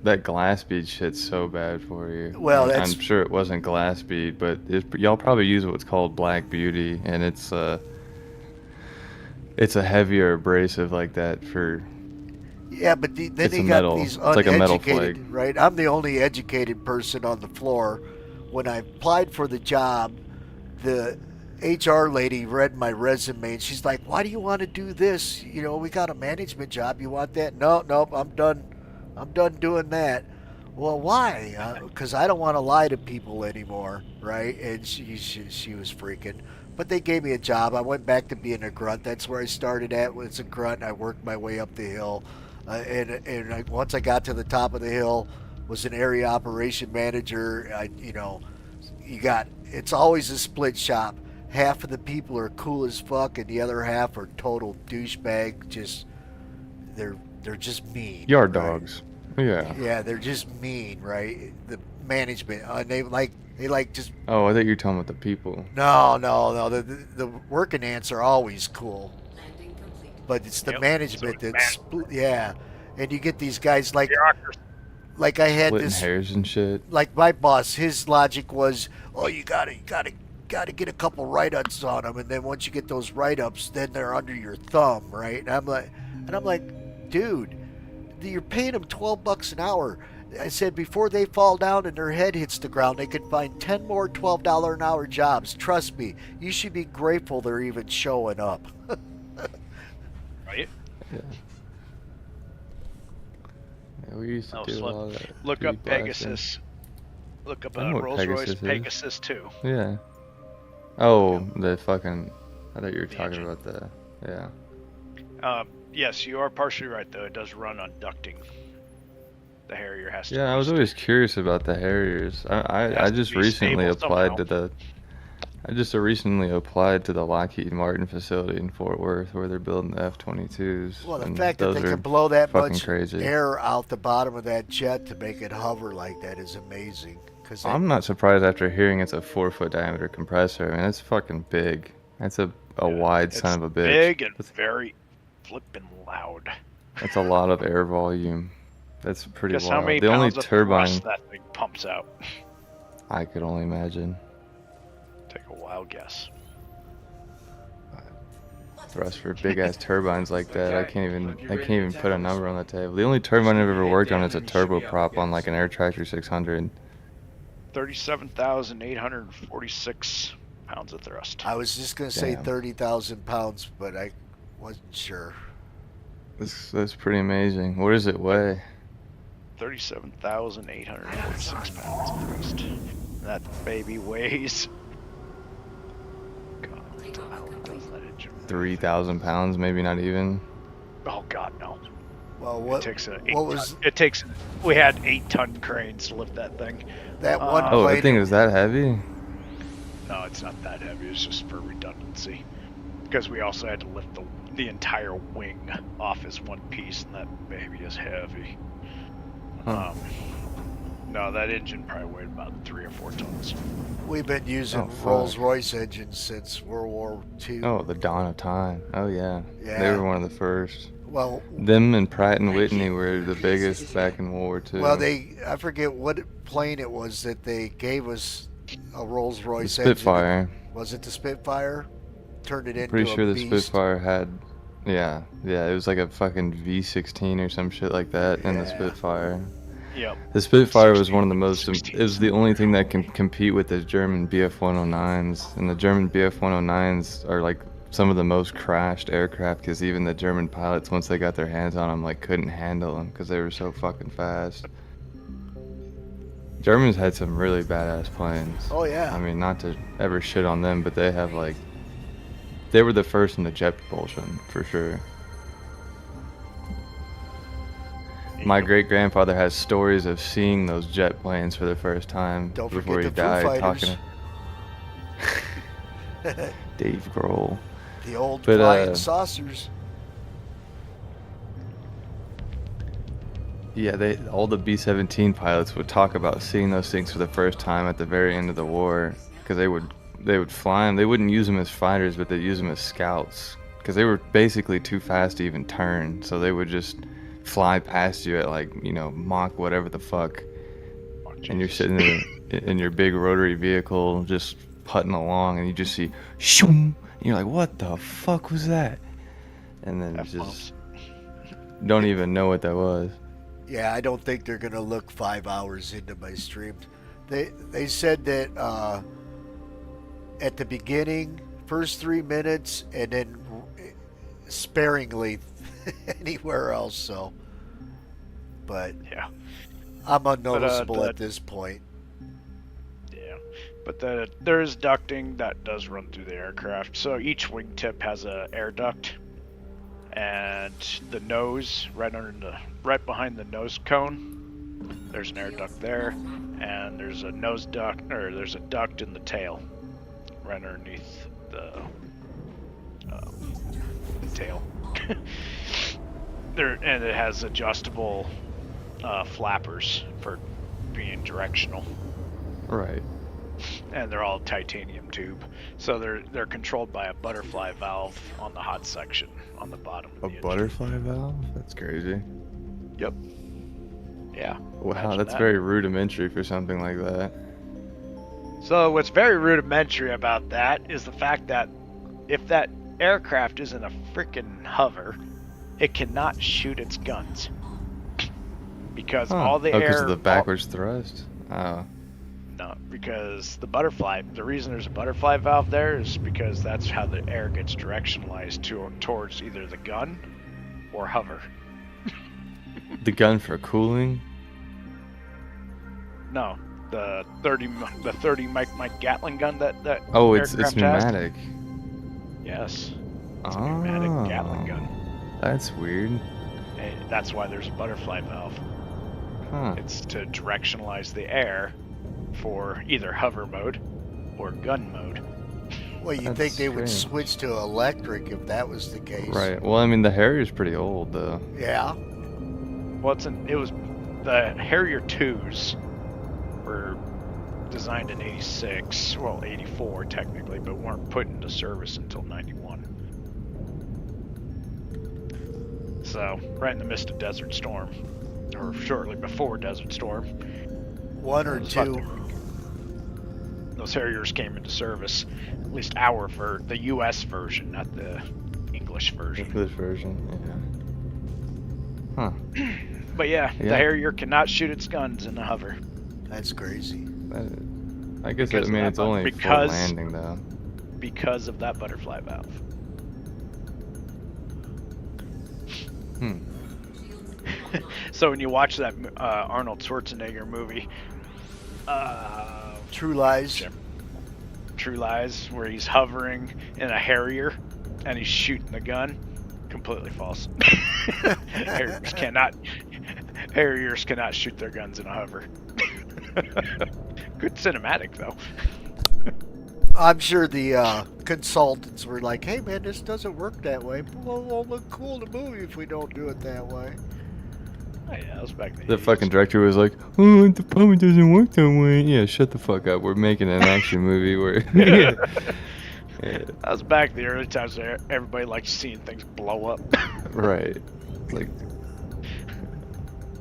that glass bead shit's so bad for you. Well, I'm sure it wasn't glass bead, but y'all probably use what's called Black Beauty, and it's a heavier abrasive like that for. Yeah, but then it's they a got metal. these It's like a metal uneducated, flake. right? I'm the only educated person on the floor. When I applied for the job, the HR lady read my resume and she's like, "Why do you want to do this? You know, we got a management job. You want that?" Nope, I'm done. I'm done doing that. Well, why? Because I don't want to lie to people anymore, right? And she was freaking. But they gave me a job. I went back to being a grunt. That's where I started at. Was a grunt. I worked my way up the hill, once I got to the top of the hill, was an area operation manager. It's always a split shop. Half of the people are cool as fuck, and the other half are total douchebag. They're just mean. Yard right? dogs. Yeah. Yeah, they're just mean, right? The management, they just. Oh, I thought you were talking about the people. No. The working ants are always cool, but it's the management that's yeah. And you get these guys like I had Splitting this hairs and shit. Like my boss, his logic was, oh, you gotta get a couple write-ups on them, and then once you get those write-ups, then they're under your thumb, right? And I'm like, dude, you're paying them $12 an hour. I said before they fall down and their head hits the ground, they can find 10 more $12 an hour jobs. Trust me, you should be grateful they're even showing up. Right? Yeah. We used to do a lot of that. Look up Pegasus. Look up Rolls-Royce Pegasus 2. Yeah. Oh, the fucking. I thought you were talking about the. Yeah. Yes, you are partially right though. It does run on ducting. The Harrier has to. Yeah, I was always curious about the Harriers. I just recently applied to the. I just recently applied to the Lockheed Martin facility in Fort Worth where they're building the F-22s. Well, the fact that they can blow that much crazy. air out the bottom of that jet to make it hover like that is amazing. I'm not surprised after hearing it's a 4-foot diameter compressor. I mean, it's fucking big. That's a wide son of a bitch. Big and very flippin' loud. That's a lot of air volume. That's pretty Guess wild. how many the only pounds of turbine thrust that thing pumps out? I could only imagine. Take a wild guess. Thrust for big ass turbines like that, I can't even put a number on the table. The only turbine I've ever worked on is a turboprop on like an Air Tractor 600. 37,846 pounds of thrust. I was just gonna say 30,000 pounds, but I wasn't sure. That's pretty amazing. What does it weigh? 37,846 pounds of thrust. that baby weighs. God, what the hell does that engine? 3,000 pounds, maybe not even. Oh God, no. Well, what? It takes a What was? It takes. We had 8-ton cranes to lift that thing. That one Oh, plane. that thing is that heavy? No, it's not that heavy. It's just for redundancy. Because we also had to lift the entire wing off as one piece, and that baby is heavy. Huh. No, that engine probably weighed about 3 or 4 tons. We've been using Rolls-Royce engines since World War II. Oh, the dawn of time. Oh yeah. Yeah. They were one of the first. Well, them and Pratt and Whitney were the biggest back in World War II. Well, I forget what plane it was that they gave us a Rolls-Royce the Spitfire. engine. Was it the Spitfire? Turned it into Pretty sure a the beast. Spitfire had, yeah, it was like a fucking V16 or some shit like that in the Spitfire. Yep. The Spitfire was one of the most, it was the only thing that can compete with the German Bf-109s, and the German Bf-109s are like some of the most crashed aircraft, because even the German pilots, once they got their hands on them, like couldn't handle them because they were so fucking fast. Germans had some really badass planes. Oh yeah. I mean, not to ever shit on them, but they have like, they were the first in the jet propulsion for sure. My great-grandfather has stories of seeing those jet planes for the first time before he died, talking to Dave Grohl. The old flying saucers. Yeah, all the B-17 pilots would talk about seeing those things for the first time at the very end of the war, because they would fly them. They wouldn't use them as fighters, but they'd use them as scouts, because they were basically too fast to even turn. So they would just fly past you at like, you know, Mach whatever the fuck, and you're sitting in your big rotary vehicle just putting along, and you just see shoom, and you're like, what the fuck was that? And then just don't even know what that was. Yeah, I don't think they're gonna look 5 hours into my stream. They said that at the beginning, first 3 minutes, and then sparingly anywhere else. So, but yeah, I'm unnoticeable at this point. Yeah, but there is ducting that does run through the aircraft. So each wingtip has a air duct, and the nose right behind the nose cone, there's an air duct there, and there's a nose duct, or there's a duct in the tail, right underneath the tail. And it has adjustable flappers for being directional. Right. And they're all titanium tube, so they're controlled by a butterfly valve on the hot section on the bottom of the engine. Butterfly valve? That's crazy. Yep. Yeah. Wow, that's very rudimentary for something like that. So what's very rudimentary about that is the fact that if that aircraft is in a freaking hover, it cannot shoot its guns because all the air. Because of the backwards thrust. Oh. No, because the reason there's a butterfly valve there is because that's how the air gets directionalized towards either the gun or hover. The gun for cooling? No, the 30 Mike Gatling gun that oh, it's aircraft pneumatic. has. Yes. It's a pneumatic Gatling gun. That's weird. And that's why there's a butterfly valve. Huh. It's to directionalize the air for either hover mode or gun mode. Well, you'd think they would switch to electric if that was the case. Right. Well, I mean, the Harrier's pretty old, though. Yeah. Well, it was the Harrier 2s were designed in 86, well 84 technically, but weren't put into service until 91. So, right in the midst of Desert Storm, or shortly before Desert Storm. One or two. Those Harriers came into service, at least for the US version, not the English version. English version, yeah. Huh. But yeah, the Harrier cannot shoot its guns in a hover. That's crazy. I guess it's only for landing, though. Because of that butterfly valve. Hmm. So when you watch that Arnold Schwarzenegger movie, True Lies. True Lies, where he's hovering in a Harrier and he's shooting the gun. Completely false. Harriers cannot shoot their guns in a hover. Good cinematic though. I'm sure the consultants were like, "Hey man, this doesn't work that way. Well, it'll look cool in the movie if we don't do it that way." Oh yeah, that was back then. The fucking director was like, "Oh, the probably doesn't work that way." Yeah, shut the fuck up. We're making an action movie where. Yeah. That was back in the early times where everybody liked seeing things blow up. Right. Like,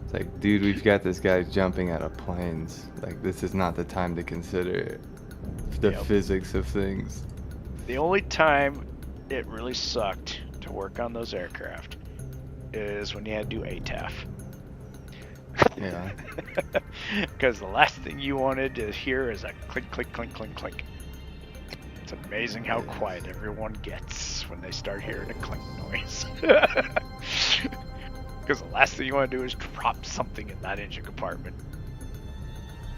it's like, dude, we've got this guy jumping out of planes. Like, this is not the time to consider the physics of things. The only time it really sucked to work on those aircraft is when you had to do ATAF. Yeah. Because the last thing you wanted to hear is a clink, clink, clink, clink, clink. It's amazing how quiet everyone gets when they start hearing a clink noise. Because the last thing you want to do is drop something in that engine compartment.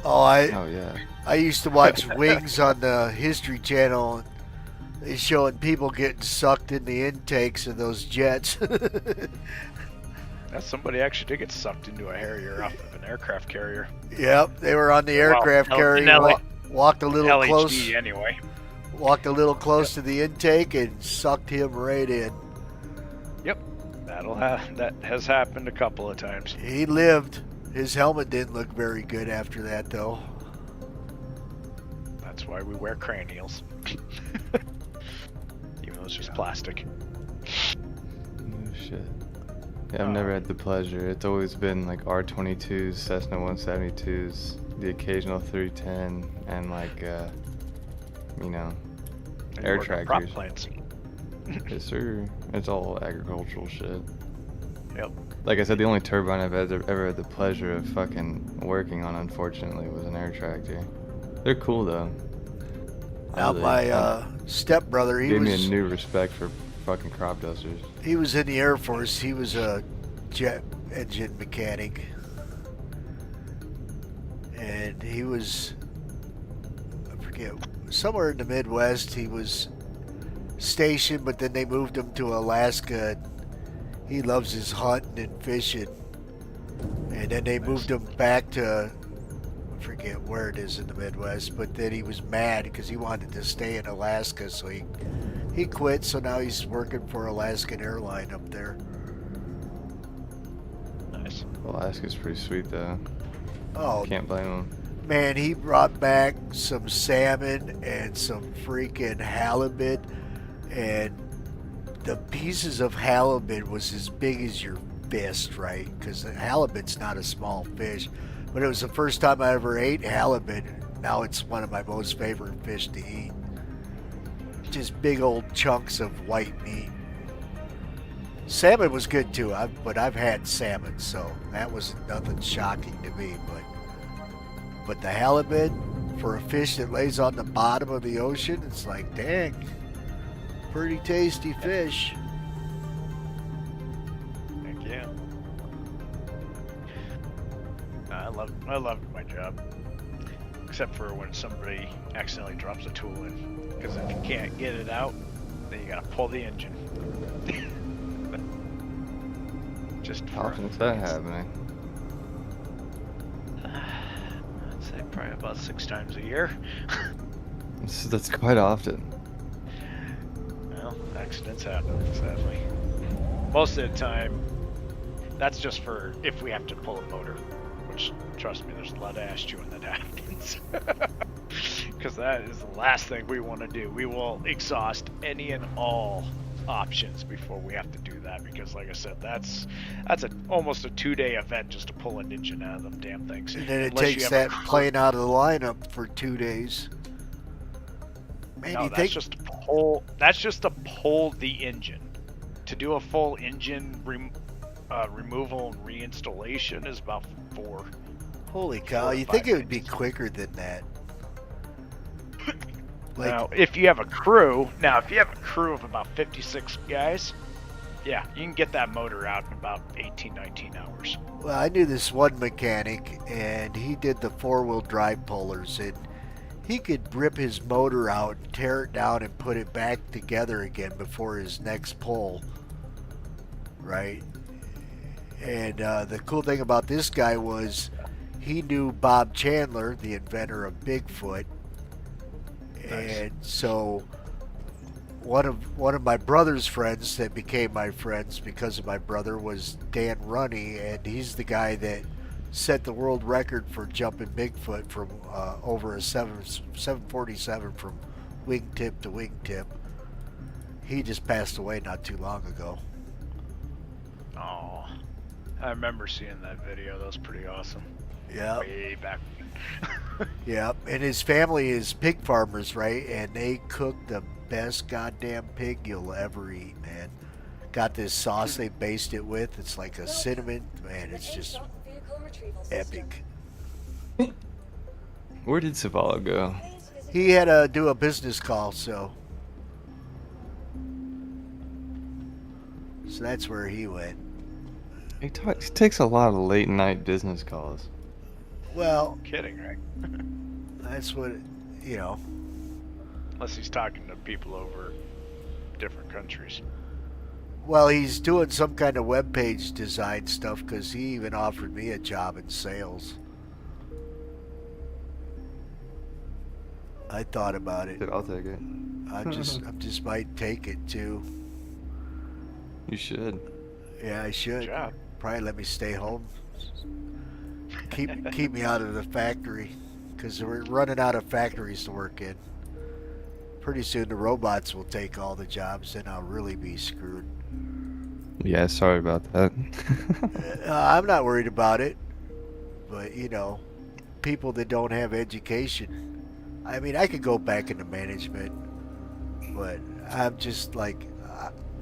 Oh yeah. I used to watch Wings on the History Channel. They showing people getting sucked in the intakes of those jets. Somebody actually did get sucked into a Harrier off of an aircraft carrier. Yep, they were on the aircraft carrier. Walked a little LHD close. Anyway. Walked a little close to the intake and sucked him right in. Yep, that has happened a couple of times. He lived. His helmet didn't look very good after that, though. That's why we wear cranials. Even though it's just plastic. Oh shit. Yeah, I've never had the pleasure. It's always been like R-22s, Cessna 172s, the occasional 310, and like, air trackers. Prop planes. Yes, sir. It's all agricultural shit. Yep. Like I said, the only turbine I've ever had the pleasure of fucking working on, unfortunately, was an air tractor. They're cool though. Now my stepbrother, he gave was me a new respect for fucking crop dusters. He was in the Air Force. He was a jet engine mechanic, and he was, I forget, somewhere in the Midwest. He was stationed, but then they moved him to Alaska. He loves his hunting and fishing, and then they moved him back to, I forget where it is in the Midwest, but then he was mad because he wanted to stay in Alaska, so he quit, so now he's working for Alaskan Airline up there. Nice. Alaska's pretty sweet though. Oh, can't blame him. Man, he brought back some salmon and some freaking halibut, and the pieces of halibut was as big as your fist, right? Because the halibut's not a small fish, but it was the first time I ever ate halibut. Now it's one of my most favorite fish to eat. Just big old chunks of white meat. Salmon was good too, but I've had salmon, so that was nothing shocking to me. But the halibut, for a fish that lays on the bottom of the ocean, it's like, dang, pretty tasty fish. Heck yeah. I love my job. Except for when somebody accidentally drops a tool in. Because if you can't get it out, then you gotta pull the engine. Just how often is that happening? I'd say probably about 6 times a year. That's quite often. Well, accidents happen, sadly. Most of the time, that's just for if we have to pull a motor. Which, trust me, there's a lot of ass chewing that happens. Because that is the last thing we want to do. We will exhaust any and all options before we have to do that. Because, like I said, that's almost a 2-day event just to pull an engine out of them damn things. And then it takes that plane out of the lineup for 2 days. Man, no, that's just to pull. That's just to pull the engine. To do a full engine removal and reinstallation is about 4. Holy cow! You think it would be quicker than that? Now, if you have a crew of about 56 guys, yeah, you can get that motor out in about 18, 19 hours. Well, I knew this one mechanic, and he did the 4-wheel drive pullers, and he could rip his motor out, tear it down, and put it back together again before his next pull, right? And the cool thing about this guy was he knew Bob Chandler, the inventor of Bigfoot. And so one of my brother's friends that became my friends because of my brother was Dan Runney, and he's the guy that set the world record for jumping Bigfoot from over a 747 from wingtip to wingtip. He just passed away not too long ago. Oh, I remember seeing that video. That was pretty awesome. Yeah. Way back. Yeah, and his family is pig farmers, right? And they cook the best goddamn pig you'll ever eat, man. Got this sauce they based it with. It's like a cinnamon, man. It's just epic. Where did Zavala go? He had to do a business call, so that's where he went. He takes a lot of late night business calls. Well, Kidding, right? that's what, you know. Unless he's talking to people over different countries. Well, he's doing some kind of webpage design stuff because he even offered me a job in sales. I thought about it. I'll take it. I just might take it too. You should. Yeah, I should. Good job. Probably let me stay home. Keep me out of the factory, because we're running out of factories to work in. Pretty soon the robots will take all the jobs, and I'll really be screwed. Yeah, sorry about that. I'm not worried about it, but you know, people that don't have education. I mean, I could go back into management, but I'm just like,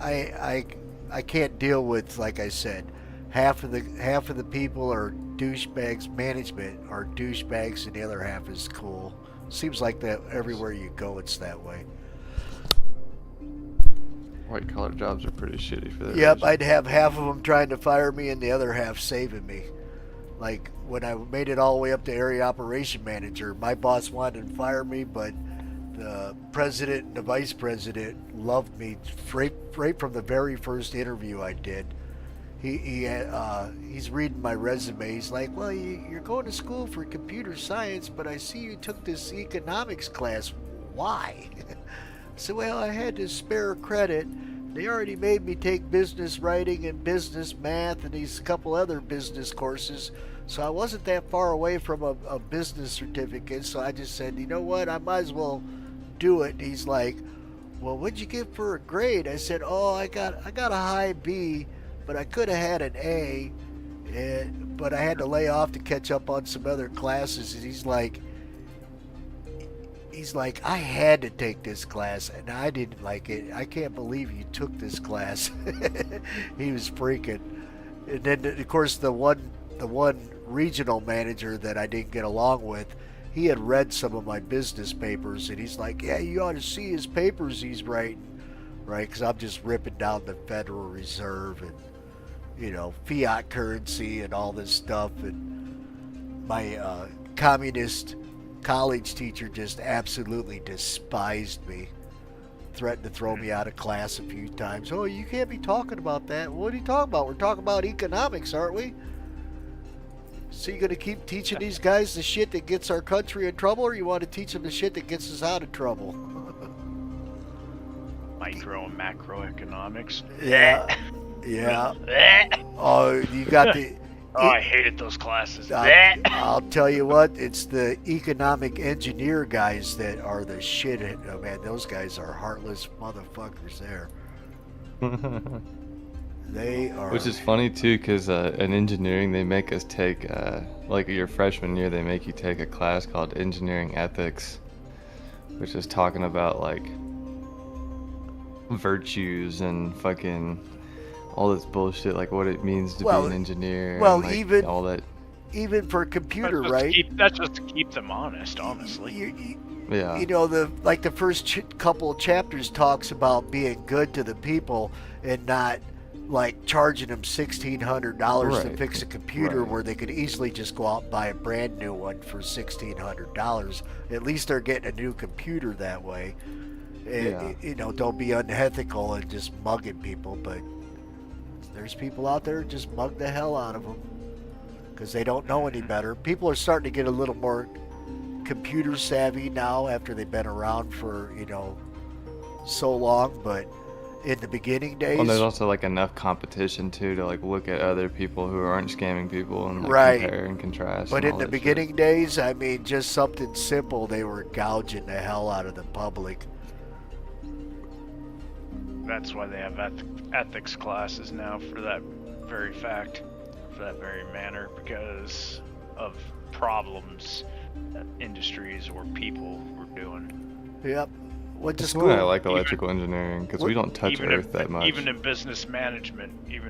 I can't deal with, like I said, half of the people are douchebags. Management are douchebags, and the other half is cool. Seems like that everywhere you go, it's that way. White collar jobs are pretty shitty for that. Yep, reason. I'd have half of them trying to fire me and the other half saving me. Like when I made it all the way up to area operation manager, my boss wanted to fire me, but the president and the vice president loved me right from the very first interview I did. He's reading my resume. He's like, well, you're going to school for computer science, but I see you took this economics class. Why? I said, well, I had to spare credit. They already made me take business writing and business math and these couple other business courses, so I wasn't that far away from a business certificate. So I just said, you know what, I might as well do it. And he's like, well, what'd you get for a grade? I said, oh, I got a high B, but I could have had an A, but I had to lay off to catch up on some other classes. And he's like, I had to take this class, and I didn't like it. I can't believe you took this class. He was freaking. And then, of course, the one regional manager that I didn't get along with, he had read some of my business papers, and he's like, yeah, you ought to see his papers he's writing, right? Because I'm just ripping down the Federal Reserve and, you know, fiat currency and all this stuff. And my communist college teacher just absolutely despised me. Threatened to throw me out of class a few times. Oh, you can't be talking about that. What are you talking about? We're talking about economics, aren't we? So you going to keep teaching these guys the shit that gets our country in trouble, or you want to teach them the shit that gets us out of trouble? Micro and macroeconomics. Yeah. Yeah. Oh, you got the... Oh, I hated those classes. I'll tell you what, it's the economic engineer guys that are the shit. Oh, man, those guys are heartless motherfuckers there. They are. Which is funny too, because in engineering they make us take, like your freshman year, they make you take a class called engineering ethics, which is talking about like virtues and fucking all this bullshit, like what it means to be an engineer. Well, and, like, even all that. Even for computer, that's right? That's just to keep them honest, honestly. Yeah. You know, the first couple of chapters talks about being good to the people and not like charging them $1,600 to Right, fix a computer right. where they could easily just go out and buy a brand new one for $1,600. At least they're getting a new computer that way. Yeah. You know, don't be unethical and just mugging people, but there's people out there who just mug the hell out of them because they don't know any better. People are starting to get a little more computer savvy now after they've been around for, you know, so long, but in the beginning days, Well, there's also like enough competition too to like look at other people who aren't scamming people and like right, compare and contrast. but and in all the that beginning days, I mean, just something simple, they were gouging the hell out of the public. That's why they have ethics classes now for that very fact, for that very manner, because of problems that industries or people were doing. Yep. Went to That's school. why I like electrical engineering because we don't touch Even Earth that much. Even in business management, you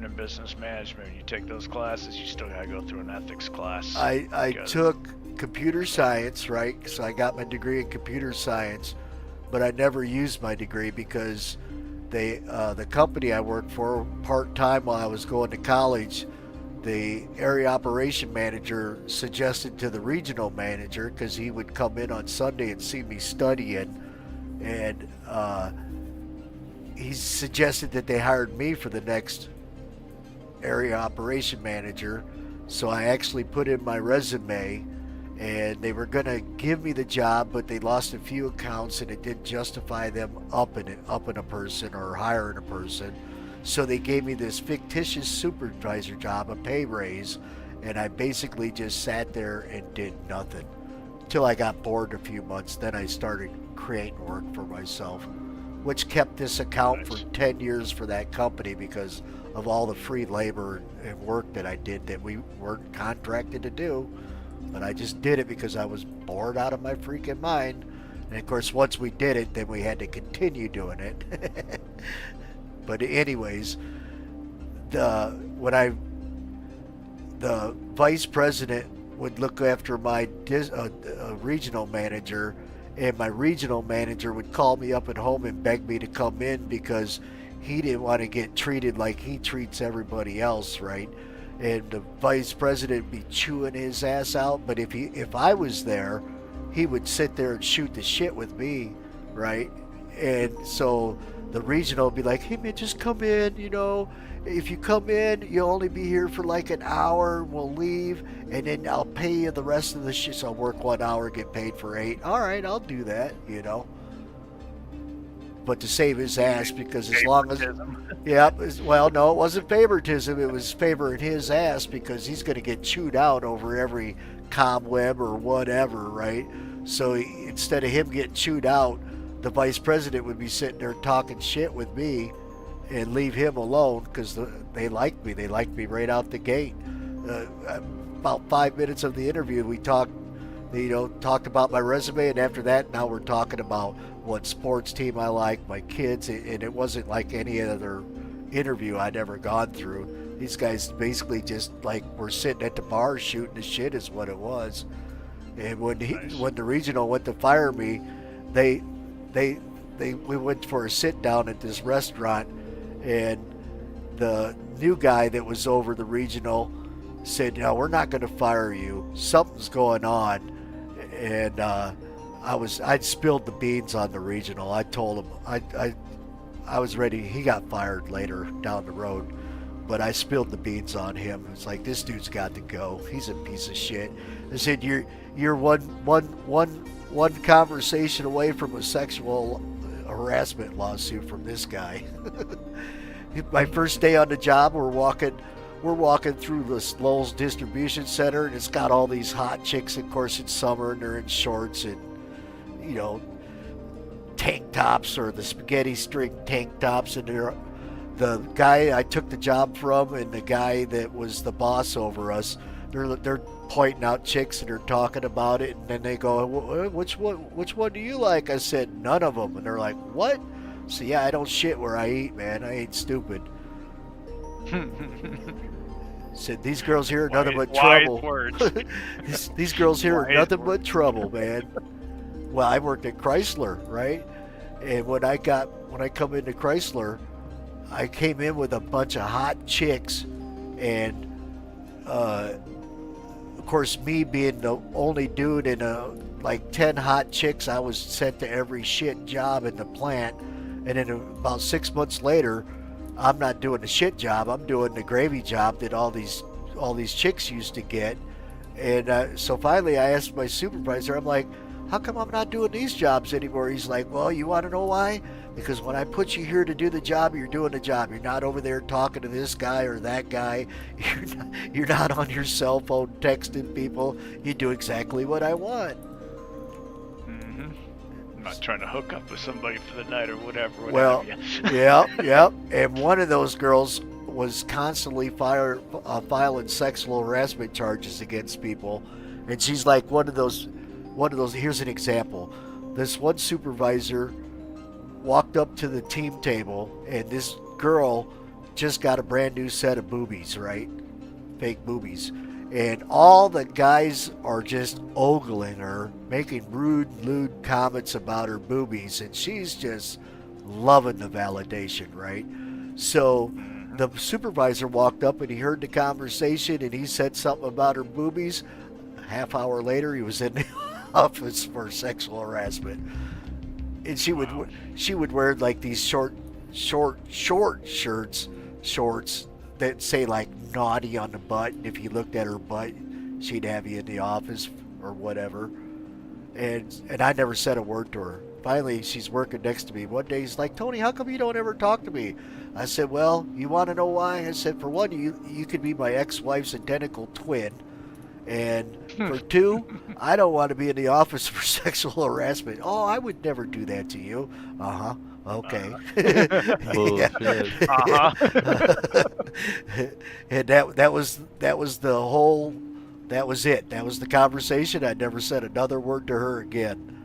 take those classes, you still gotta go through an ethics class. I took computer science, right? So I got my degree in computer science, but I never used my degree because the company I worked for part-time while I was going to college, the area operation manager suggested to the regional manager, because he would come in on Sunday and see me studying, and he suggested that they hired me for the next area operation manager. So I actually put in my resume, and they were going to give me the job, but they lost a few accounts and it didn't justify them upping a person or hiring a person. So they gave me this fictitious supervisor job, a pay raise, and I basically just sat there and did nothing until I got bored a few months. Then I started creating work for myself, which kept this account for 10 years for that company because of all the free labor and work that I did that we weren't contracted to do. But I just did it because I was bored out of my freaking mind. And of course, once we did it, then we had to continue doing it. But anyways, the vice president would look after my regional manager, and my regional manager would call me up at home and beg me to come in because he didn't want to get treated like he treats everybody else, right? And the vice president would be chewing his ass out, but if I was there, he would sit there and shoot the shit with me, right? And so the regional would be like, hey man, just come in, you know, if you come in, you'll only be here for like an hour, we'll leave, and then I'll pay you the rest of the shit. So I'll work 1 hour, get paid for 8. All right, I'll do that, you know. But to save his ass, because as long as, yeah, well, no, it wasn't favoritism, it was favoring his ass because he's going to get chewed out over every cobweb or whatever, right? So instead of him getting chewed out, the vice president would be sitting there talking shit with me and leave him alone because they liked me. They liked me right out the gate. About 5 minutes of the interview, we talked about my resume, and after that, now we're talking about what sports team I like, my kids, and it wasn't like any other interview I'd ever gone through. These guys basically just like were sitting at the bar shooting the shit is what it was. And when the regional went to fire me, we went for a sit down at this restaurant, and the new guy that was over the regional said, "No, we're not going to fire you. Something's going on." And I'd spilled the beans on the regional. I told him I was ready. He got fired later down the road, but I spilled the beans on him. It's like, this dude's got to go. He's a piece of shit. I said, you're one conversation away from a sexual harassment lawsuit from this guy. My first day on the job, we're walking through the Lowell's distribution center, and it's got all these hot chicks. Of course, it's summer, and they're in shorts and, you know, tank tops or the spaghetti string tank tops. And the guy I took the job from and the guy that was the boss over us, they're pointing out chicks and they're talking about it. And then they go, which one do you like? I said, none of them. And they're like, what? So yeah, I don't shit where I eat, man. I ain't stupid. Said, these girls here are nothing but trouble. These girls here are nothing but trouble, man. Well, I worked at Chrysler, right? And when I come into Chrysler, I came in with a bunch of hot chicks, and of course, me being the only dude in like 10 hot chicks, I was sent to every shit job in the plant. And then about 6 months later, I'm not doing the shit job. I'm doing the gravy job that all these chicks used to get. And so finally, I asked my supervisor, I'm like, how come I'm not doing these jobs anymore? He's like, well, you want to know why? Because when I put you here to do the job, you're doing the job. You're not over there talking to this guy or that guy. You're not on your cell phone texting people. You do exactly what I want. I'm not trying to hook up with somebody for the night or whatever. Well, yep. And one of those girls was constantly filing sexual harassment charges against people. And she's like one of those, here's an example. This one supervisor walked up to the team table, and this girl just got a brand new set of boobies, right? Fake boobies. And all the guys are just ogling her, making rude, lewd comments about her boobies, and she's just loving the validation, right? So the supervisor walked up and he heard the conversation, and he said something about her boobies. A half hour later, he was in the office for sexual harassment. And she would wear like these short shorts that say like naughty on the butt, and if you looked at her butt, she'd have you in the office or whatever. And I never said a word to her. Finally, she's working next to me. One day, he's like, Tony, how come you don't ever talk to me? I said, well, you want to know why? I said, for one, you could be my ex-wife's identical twin. And for two, I don't want to be in the office for sexual harassment. Oh, I would never do that to you. Uh-huh. Okay. Bullshit. And that was the whole, that was it. That was the conversation. I never said another word to her again.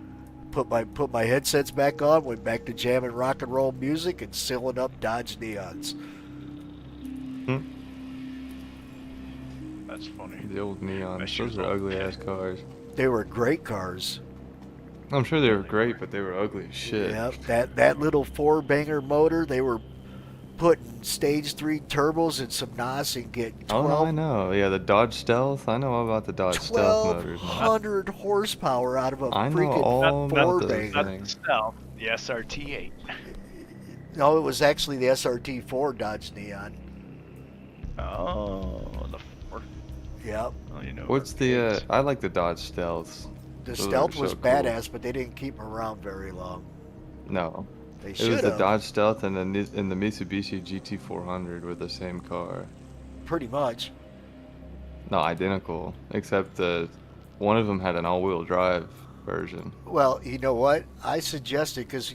Put my headsets back on, went back to jamming rock and roll music and sealing up Dodge Neons. That's funny. The old Neons. Those are ugly ass cars. They were great cars. I'm sure they were great, but they were ugly as shit. Yep, that little 4-banger motor, they were putting stage 3 turbos and some NOS and get 12. Oh, no, I know. Yeah, the Dodge Stealth. I know all about the Dodge Stealth motors. 1,200 horsepower out of a I know freaking all about those 4-banger. Not the Stealth, the SRT8. No, it was actually the SRT4 Dodge Neon. Oh, the 4. Yep. Oh, you know What's the, I like the Dodge Stealths. The Those Stealth are was so cool. badass, but they didn't keep them around very long. No. They It should was the have. Dodge Stealth and the Mitsubishi GT400 were the same car. Pretty much. No, identical. Except one of them had an all-wheel drive version. Well, you know what? I suggested, because,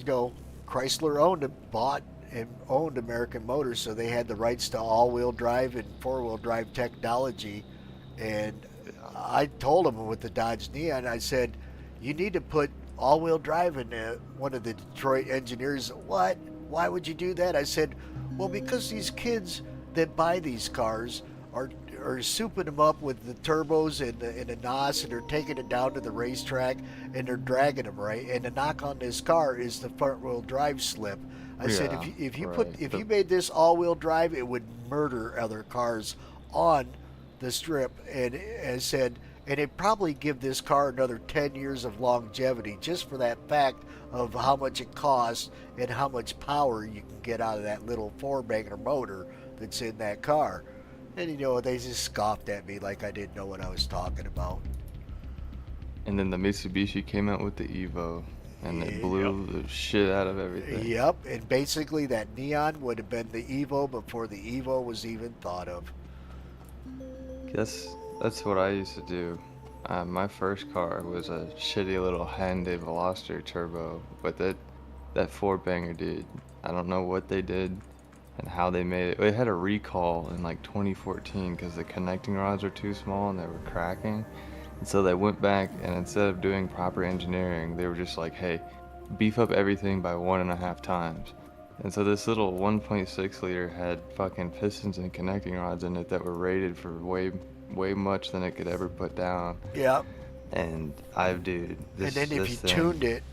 Chrysler bought and owned American Motors, so they had the rights to all-wheel drive and four-wheel drive technology. And I told them with the Dodge Neon, I said, you need to put all-wheel drive in one of the Detroit engineers. What? Why would you do that? I said, well, because these kids that buy these cars are souping them up with the turbos and the NOS, and they're taking it down to the racetrack and they're dragging them, right? And the knock on this car is the front-wheel drive slip. I said, if you made this all-wheel drive, it would murder other cars on the strip. And I said, and it'd probably give this car another 10 years of longevity, just for that fact of how much it costs and how much power you can get out of that little 4-banger motor that's in that car. And they just scoffed at me like I didn't know what I was talking about. And then the Mitsubishi came out with the Evo, and it blew the shit out of everything. Yep, and basically that Neon would have been the Evo before the Evo was even thought of. That's what I used to do. My first car was a shitty little Hyundai Veloster turbo, but that 4-banger, dude, I don't know what they did and how they made it. It had a recall in like 2014 because the connecting rods were too small and they were cracking. And so they went back, and instead of doing proper engineering, they were just like, hey, beef up everything by 1.5 times. And so this little 1.6 liter had fucking pistons and connecting rods in it that were rated for way much than it could ever put down. Yep. And and then if you tuned it,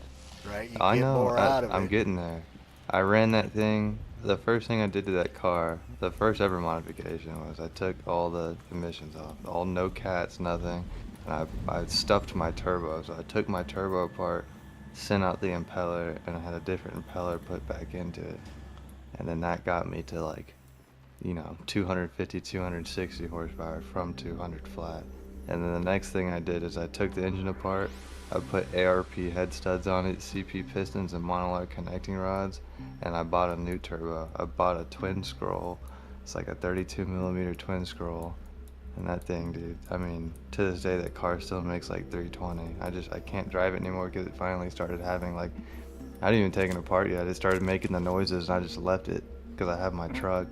right, you get more out of it. I'm getting there. I ran that thing the first thing I did to that car, the first ever modification, was I took all the emissions off, all no cats, nothing, and I stuffed my turbo. So I took my turbo apart, sent out the impeller, and I had a different impeller put back into it, and then that got me to like, you know, 250, 260 horsepower from 200 flat. And then the next thing I did is I took the engine apart, I put ARP head studs on it, CP pistons and monolith connecting rods, and I bought a new turbo. I bought a twin scroll. It's like a 32mm twin scroll. And that thing, dude, I mean, to this day that car still makes like 320. I can't drive it anymore because it finally started having like, I hadn't even taken it apart yet. It started making the noises and I just left it because I have my truck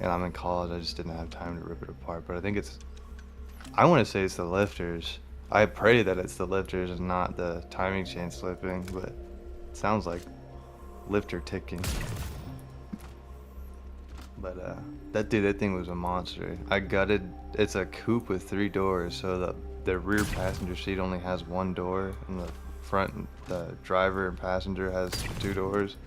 and I'm in college. I just didn't have time to rip it apart. But I want to say it's the lifters. I pray that it's the lifters and not the timing chain slipping, but it sounds like lifter ticking. But that thing was a monster. I gutted. It's a coupe with 3 doors, so the rear passenger seat only has 1 door, and the front, the driver and passenger has 2 doors.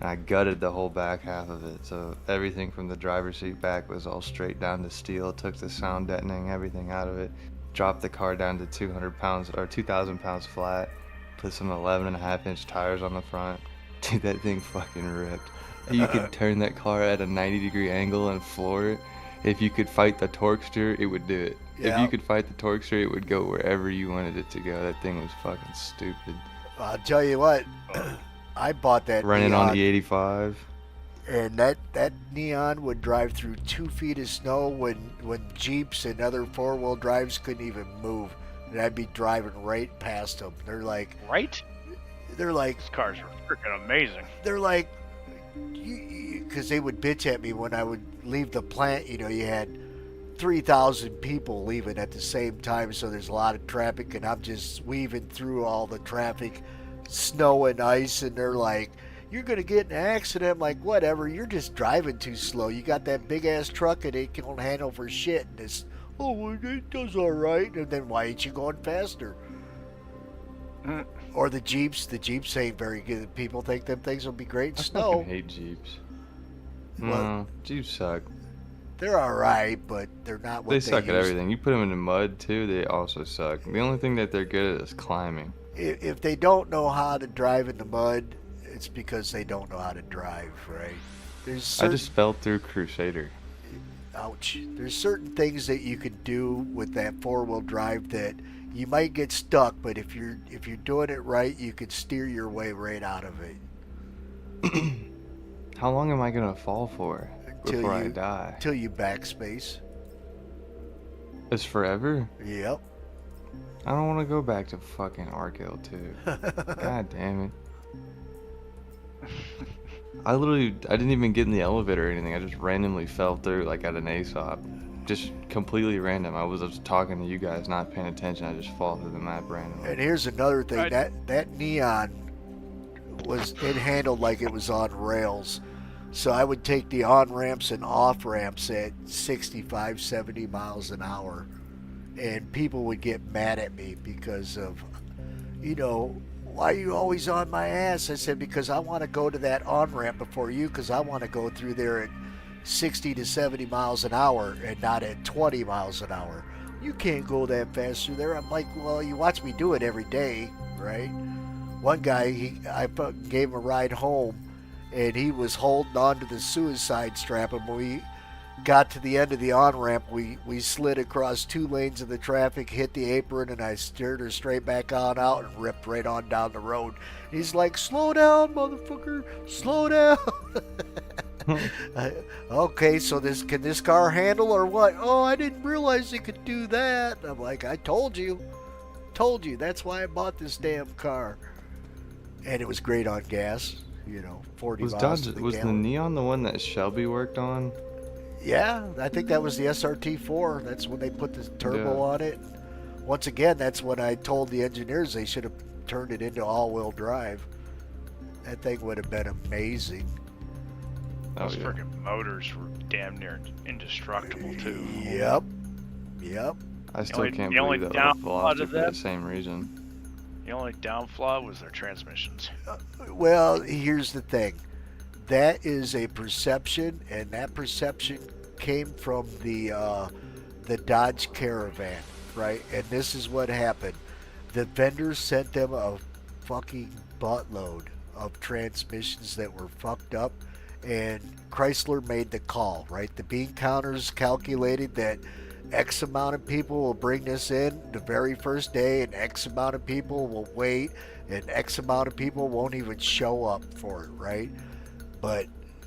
And I gutted the whole back half of it, so everything from the driver's seat back was all straight down to steel. Took the sound deadening, everything out of it. Dropped the car down to 200 pounds or 2,000 pounds flat. Put some 11.5-inch tires on the front. Dude, that thing fucking ripped. You could turn that car at a 90-degree angle and floor it. If you could fight the torquester, it would do it. Yeah. If you could fight the torquester, it would go wherever you wanted it to go. That thing was fucking stupid. I'll tell you what, I bought that Running Neon, on the 85. and that Neon would drive through 2 feet of snow when Jeeps and other 4-wheel drives couldn't even move. And I'd be driving right past them. They're like... Right? They're like... These cars are freaking amazing. They're like... Because they would bitch at me when I would leave the plant. You know, you had 3,000 people leaving at the same time, so there's a lot of traffic, and I'm just weaving through all the traffic, snow and ice, and they're like, you're going to get in an accident. I'm like, whatever, you're just driving too slow. You got that big-ass truck, and it can't handle for shit, and it's, oh, well, it does all right, and then why ain't you going faster? Or the Jeeps ain't very good. People think them things will be great in snow. I fucking hate Jeeps. No, Jeeps suck. They're alright, but they're not what They they suck at used. everything. You put them in the mud too, they also suck. The only thing that they're good at is climbing. If they don't know how to drive in the mud, it's because they don't know how to drive, right? I just fell through Crusader. Ouch. There's certain things that you can do with that 4-wheel drive that you might get stuck, but if you're doing it right, you can steer your way right out of it. How long am I gonna fall for before I die? Till you backspace. It's forever? Yep. I don't want to go back to fucking Arkel 2. God damn it. I didn't even get in the elevator or anything. I just randomly fell through like at an ASOP. Just completely random. I was just talking to you guys, not paying attention. I just fall through the map randomly. And here's another thing. That Neon it handled like it was on rails. So I would take the on-ramps and off-ramps at 65, 70 miles an hour. And people would get mad at me because of, you know, why are you always on my ass? I said, because I want to go to that on-ramp before you, because I want to go through there at 60 to 70 miles an hour and not at 20 miles an hour. You can't go that fast through there. I'm like, well, you watch me do it every day, right? One guy, I gave him a ride home, and he was holding on to the suicide strap, and when we got to the end of the on-ramp, we slid across 2 lanes of the traffic, hit the apron, and I steered her straight back on out and ripped right on down the road. He's like, slow down, motherfucker, slow down. Okay, so can this car handle or what? Oh, I didn't realize it could do that. I'm like, I told you. That's why I bought this damn car. And it was great on gas, you know, 40 miles to the Was the gallon. Neon the one that Shelby worked on? Yeah, I think that was the SRT4. That's when they put the turbo on it. Once again, that's when I told the engineers they should have turned it into all-wheel drive. That thing would have been amazing. Those freaking motors were damn near indestructible too. Yep. I still can't believe that was lost for the same reason. The only downfall was their transmissions. Well, here's the thing. that is a perception, and that perception came from the Dodge Caravan, right? And this is what happened. The vendors sent them a fucking buttload of transmissions that were fucked up, and Chrysler made the call, right? The bean counters calculated that X amount of people will bring this in the very first day, and X amount of people will wait, and X amount of people won't even show up for it, right? But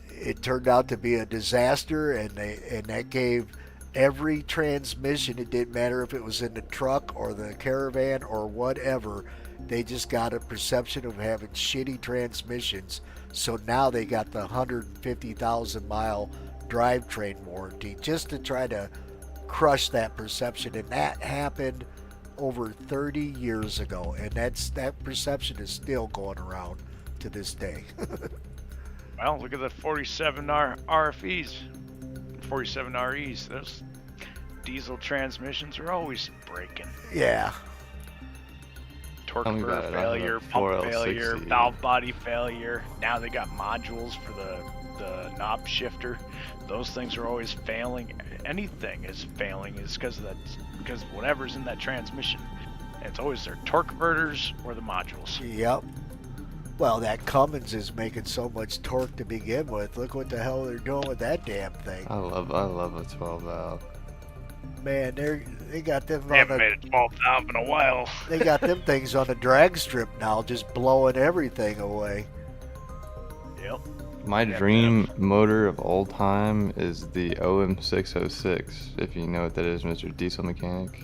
it turned out to be a disaster, and that gave every transmission, it didn't matter if it was in the truck or the Caravan or whatever, they just got a perception of having shitty transmissions. So now they got the 150,000 mile drivetrain warranty just to try to crush that perception. And that happened over 30 years ago, and that perception is still going around to this day. Well, look at the 47 RFEs, 47 REs. Those diesel transmissions are always breaking. Yeah. Torque converter failure, pump failure, valve body failure. Now they got modules for the knob shifter. Those things are always failing. Anything is failing is because whatever's in that transmission. And it's always their torque converters or the modules. Yep. Well, that Cummins is making so much torque to begin with. Look what the hell they're doing with that damn thing. I love a 12 valve. Man, they got them. They haven't made a 12 valve in a while. They got them things on the drag strip now, just blowing everything away. Yep. My dream motor of all time is the OM606. If you know what that is, Mr. Diesel Mechanic.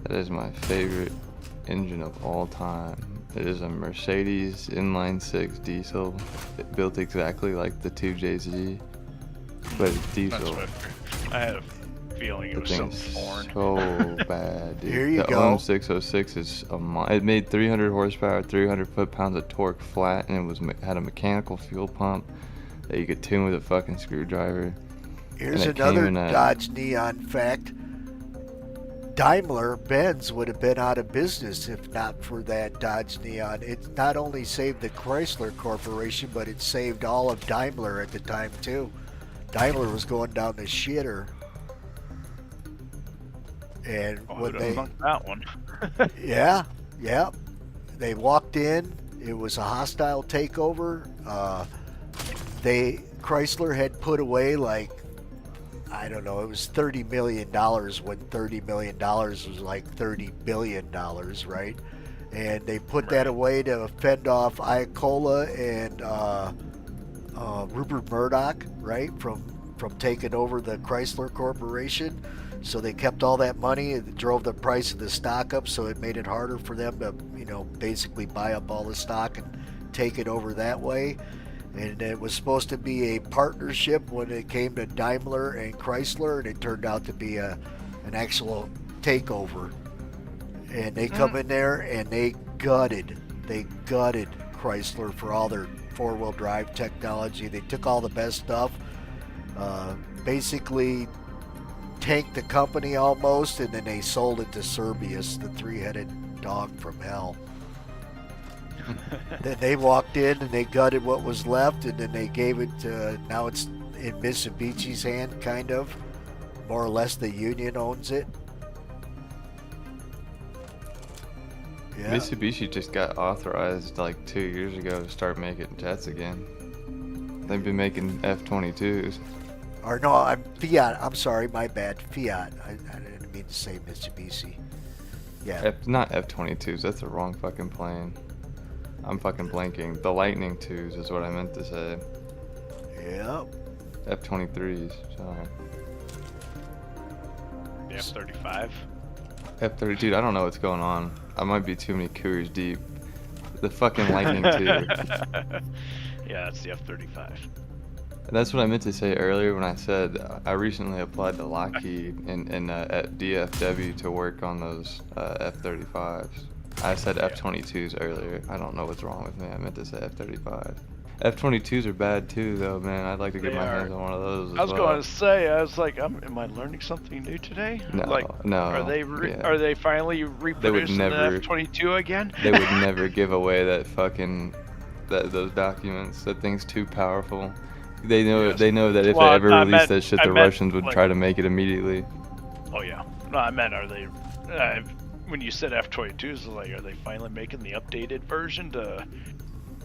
That is my favorite engine of all time. It is a Mercedes inline 6 diesel, built exactly like the 2JZ, but it's diesel. I had a feeling it was some foreign. So bad, dude. Here you the go. OM606 is it made 300 horsepower, 300 foot-pounds of torque flat, and had a mechanical fuel pump that you could tune with a fucking screwdriver. Here's another Dodge Neon fact. Daimler-Benz would have been out of business if not for that Dodge Neon. It not only saved the Chrysler Corporation, but it saved all of Daimler at the time too. Daimler was going down the shitter. And when they that one. yeah, they walked in. It was a hostile takeover. Chrysler had put away like, I don't know, it was $30 million when $30 million was like $30 billion, right? And they put that away to fend off Ayatollah and Rupert Murdoch, right, from taking over the Chrysler Corporation. So they kept all that money. It drove the price of the stock up, so it made it harder for them to, basically buy up all the stock and take it over that way. And it was supposed to be a partnership when it came to Daimler and Chrysler, and it turned out to be an actual takeover. And they come in there and they gutted Chrysler for all their four-wheel drive technology. They took all the best stuff, basically tanked the company almost, and then they sold it to Cerberus, the three-headed dog from hell. Then they walked in and they gutted what was left, and then they gave it to, now it's in Mitsubishi's hand, kind of. More or less the union owns it. Yeah. Mitsubishi just got authorized like 2 years ago to start making jets again. They've been making F-22s. Or no, I'm Fiat. I'm sorry, my bad. Fiat. I didn't mean to say Mitsubishi. Yeah. Not F-22s. That's the wrong fucking plane. I'm fucking blanking. The Lightning 2s is what I meant to say. Yep. F-23s. Sorry. The F-35. F-30. Dude, I don't know what's going on. I might be too many couriers deep. The fucking Lightning 2. Yeah, that's the F-35. That's what I meant to say earlier when I said I recently applied to Lockheed and at DFW to work on those F-35s. I said F-22s earlier. I don't know what's wrong with me. I meant to say F-35. F-22s are bad too, though, man. I'd like to get my hands on one of those. I was going to say, I was like, am I learning something new today? No. Are they finally reproducing the F-22 again? They would never give away that fucking those documents. That thing's too powerful. They know Yes. they know that if Well, they ever I release meant- that shit, I the meant, Russians would like- try to make it immediately. Oh yeah. No, I meant, are they? When you said F-22s, like, are they finally making the updated version to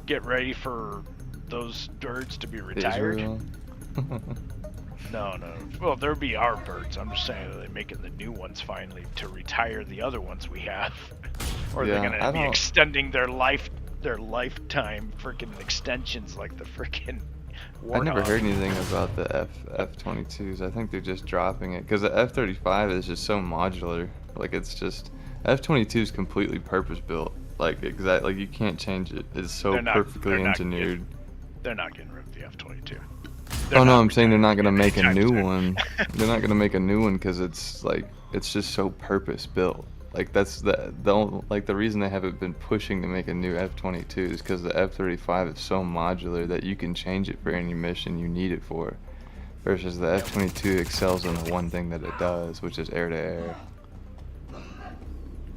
get ready for those birds to be retired? Israel. No. Well, there'd be our birds. I'm just saying, are they making the new ones finally to retire the other ones we have, or are Yeah, they I gonna be don't- extending their lifetime freaking extensions like the freaking? I never heard anything about the F-22s. I think they're just dropping it because the F-35 is just so modular. Like it's just F-22 is completely purpose built. Like exactly, like you can't change it. It's so perfectly engineered. They're not getting rid of the F-22. Oh no, I'm saying they're not gonna make a new one. They're not gonna make a new one because it's like it's just so purpose built. Like that's the reason they haven't been pushing to make a new F-22 is because the F-35 is so modular that you can change it for any mission you need it for, versus the F-22 excels in the one thing that it does, which is air to air.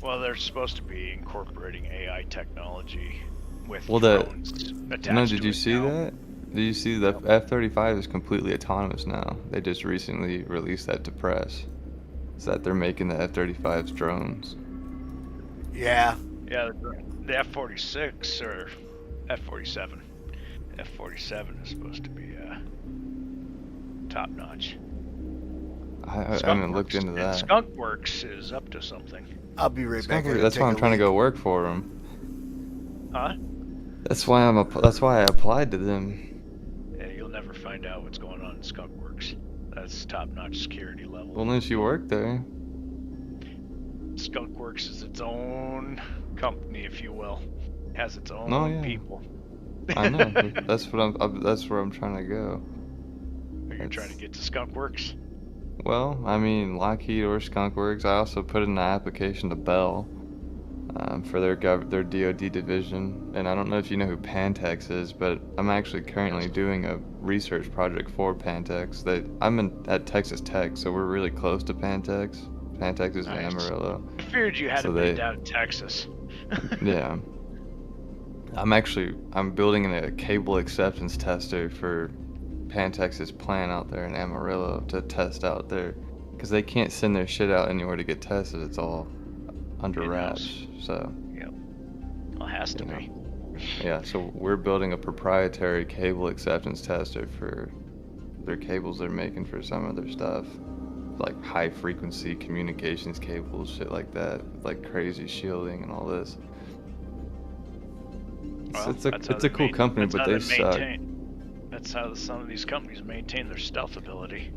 Well, they're supposed to be incorporating AI technology with Well, drones attached no, to did you it see now. that? Did you see the F-35 is completely autonomous now? They just recently released that to press. Is that they're making the F-35's drones. Yeah. Yeah, the F-46 or F-47. F-47 is supposed to be top notch. I haven't looked into that. Skunk Works is up to something. I'll be right back. That's why I'm trying to go work for them. Huh? That's why I applied to them. Yeah, you'll never find out what's going on in Skunk Works. That's top-notch security level. Well, unless you work there. Skunk Works is its own company, if you will. It has its own people. I know. That's where I'm trying to go. You're trying to get to Skunk Works? Well, I mean, Lockheed or Skunk Works. I also put in an application to Bell for their DoD division. And I don't know if you know who Pantex is, but I'm actually currently doing a research project for Pantex. I'm at Texas Tech, so we're really close to Pantex. Pantex is in Amarillo. I figured you had to be down in Texas. Yeah. I'm building a cable acceptance tester for Pantex's plant out there in Amarillo to test out there, because they can't send their shit out anywhere to get tested. It's all under wraps. So. Yep. Well, it has to be. Yeah. So we're building a proprietary cable acceptance tester for their cables they're making for some of their stuff, like high frequency communications cables, shit like that, like crazy shielding and all this. Well, It's a cool company, but they suck. That's how some of these companies maintain their stealth ability.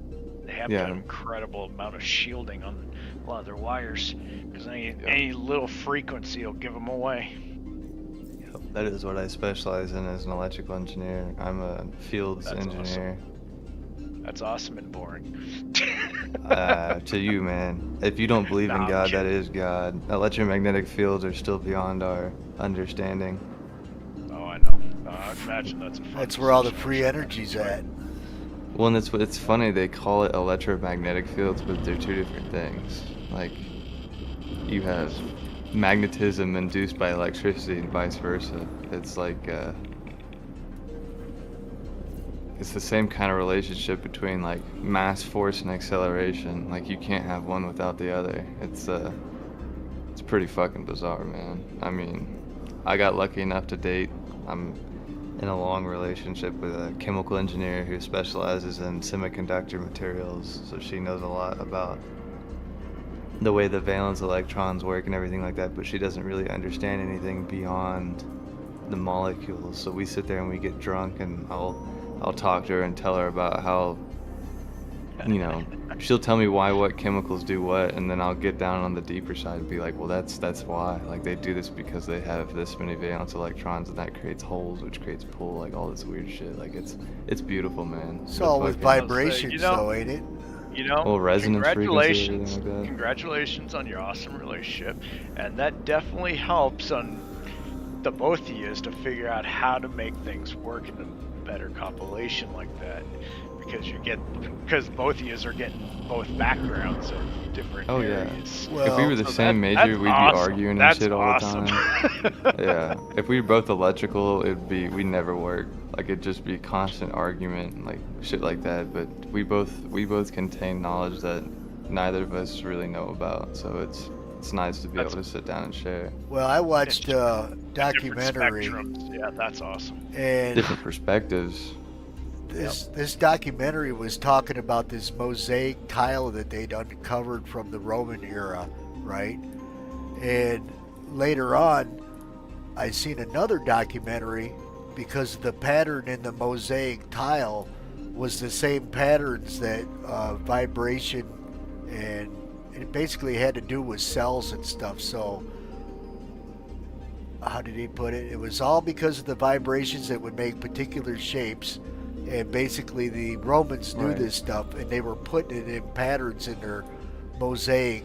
They have Yeah. an incredible amount of shielding on a lot of their wires, because any little frequency will give them away. That is what I specialize in as an electrical engineer. I'm a fields engineer. That's awesome and boring. To you, man. If you don't believe in I'm God, kidding. that is God. Electromagnetic fields are still beyond our understanding. Oh, I know. I imagine that's a fun That's where all the free energy's at. Well, and it's funny, they call it electromagnetic fields, but they're two different things. Like, you have magnetism induced by electricity and vice versa. It's like, it's the same kind of relationship between, like, mass force and acceleration. Like, you can't have one without the other. It's pretty fucking bizarre, man. I mean, I got lucky enough to date. I'm in a long relationship with a chemical engineer who specializes in semiconductor materials, so she knows a lot about the way the valence electrons work and everything like that, but she doesn't really understand anything beyond the molecules. So we sit there and we get drunk, and I'll talk to her and tell her about how, you know, she'll tell me why what chemicals do what, and then I'll get down on the deeper side and be like, well, that's why. Like, they do this because they have this many valence electrons, and that creates holes, which creates pull, like all this weird shit. Like, it's beautiful, man. It's all with vibrations, though, ain't it? You know, well, resonance frequency, everything like that. Congratulations on your awesome relationship, and that definitely helps on the both of you is to figure out how to make things work in better compilation like that, because both of you are getting both backgrounds of different Oh yeah. areas. If we were the So same major, that's we'd be awesome. arguing and That's shit all awesome. the time. Yeah. If we were both electrical, we'd never work. Like it'd just be constant argument, like shit like that. But we both contain knowledge that neither of us really know about. So it's nice to be able to sit down and share. Well, I watched a Different documentary. spectrums. Yeah, that's awesome. And different perspectives. This documentary was talking about this mosaic tile that they'd uncovered from the Roman era, right? And later on, I seen another documentary because the pattern in the mosaic tile was the same patterns that vibration, and it basically had to do with cells and stuff. So how did he put it? It was all because of the vibrations that would make particular shapes. And basically the Romans knew this stuff, and they were putting it in patterns in their mosaic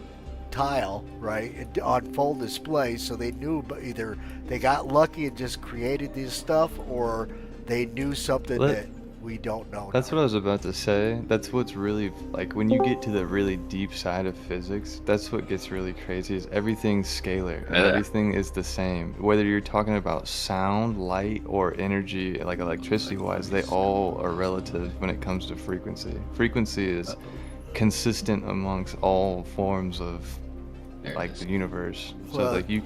tile, right, and on full display. So they knew, but either they got lucky and just created this stuff, or they knew something that we don't know. That's what I was about to say. That's what's really, like, when you get to the really deep side of physics, that's what gets really crazy, is everything's scalar and everything is the same. Whether you're talking about sound, light, or energy, like electricity wise, they all are relative when it comes to frequency. Frequency is consistent amongst all forms of like the universe. So like you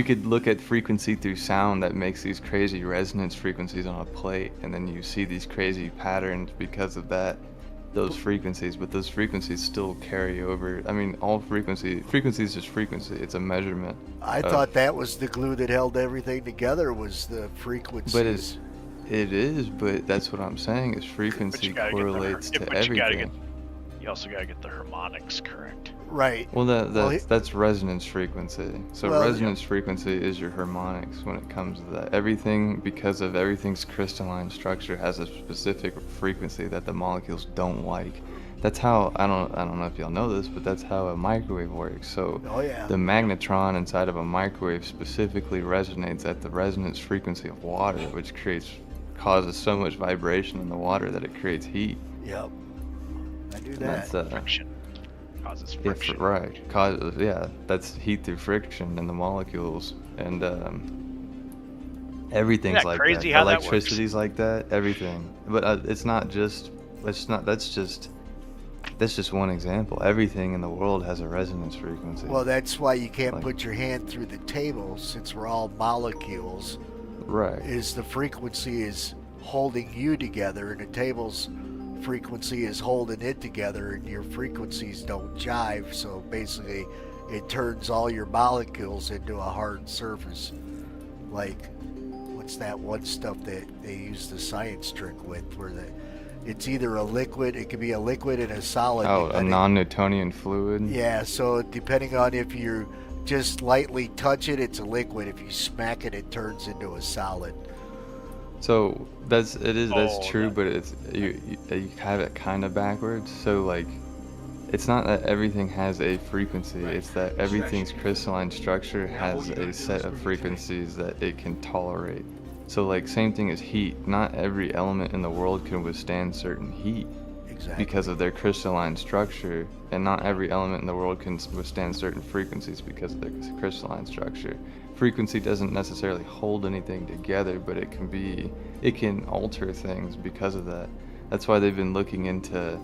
could look at frequency through sound that makes these crazy resonance frequencies on a plate, and then you see these crazy patterns because of those frequencies, but those frequencies still carry over. I mean, all frequency is just frequency. It's a measurement. I thought that was the glue that held everything together, was the frequencies. But it is, but that's what I'm saying, is frequency correlates to everything. You also gotta get the harmonics correct. Right. Well, that's resonance frequency. So resonance frequency is your harmonics when it comes to that. Everything, because of everything's crystalline structure, has a specific frequency that the molecules don't like. That's how, I don't know if y'all know this, but that's how a microwave works. So the magnetron inside of a microwave specifically resonates at the resonance frequency of water, which causes so much vibration in the water that it creates heat. Yep. I do And that. that's friction. Causes friction. That's heat through friction in the molecules, and everything's like that. Electricity's like that. Everything, but it's not just. That's just one example. Everything in the world has a resonance frequency. Well, that's why you can't put your hand through the table, since we're all molecules. Right. Is the frequency is holding you together, and the table's frequency is holding it together, and your frequencies don't jive, so basically it turns all your molecules into a hard surface. Like, what's that one stuff that they use the science trick with, where it's either a liquid, it could be a liquid and a solid. Oh, a non-Newtonian fluid? Yeah, so depending on if you just lightly touch it, it's a liquid. If you smack it, it turns into a solid. So that's true, but it's you have it kind of backwards. So like, it's not that everything has a frequency, it's that everything's crystalline structure has a set of frequencies that it can tolerate. So like, same thing as heat. Not every element in the world can withstand certain heat because of their crystalline structure, and not every element in the world can withstand certain frequencies because of their crystalline structure. Frequency doesn't necessarily hold anything together, but it can alter things because of that. That's why they've been looking into,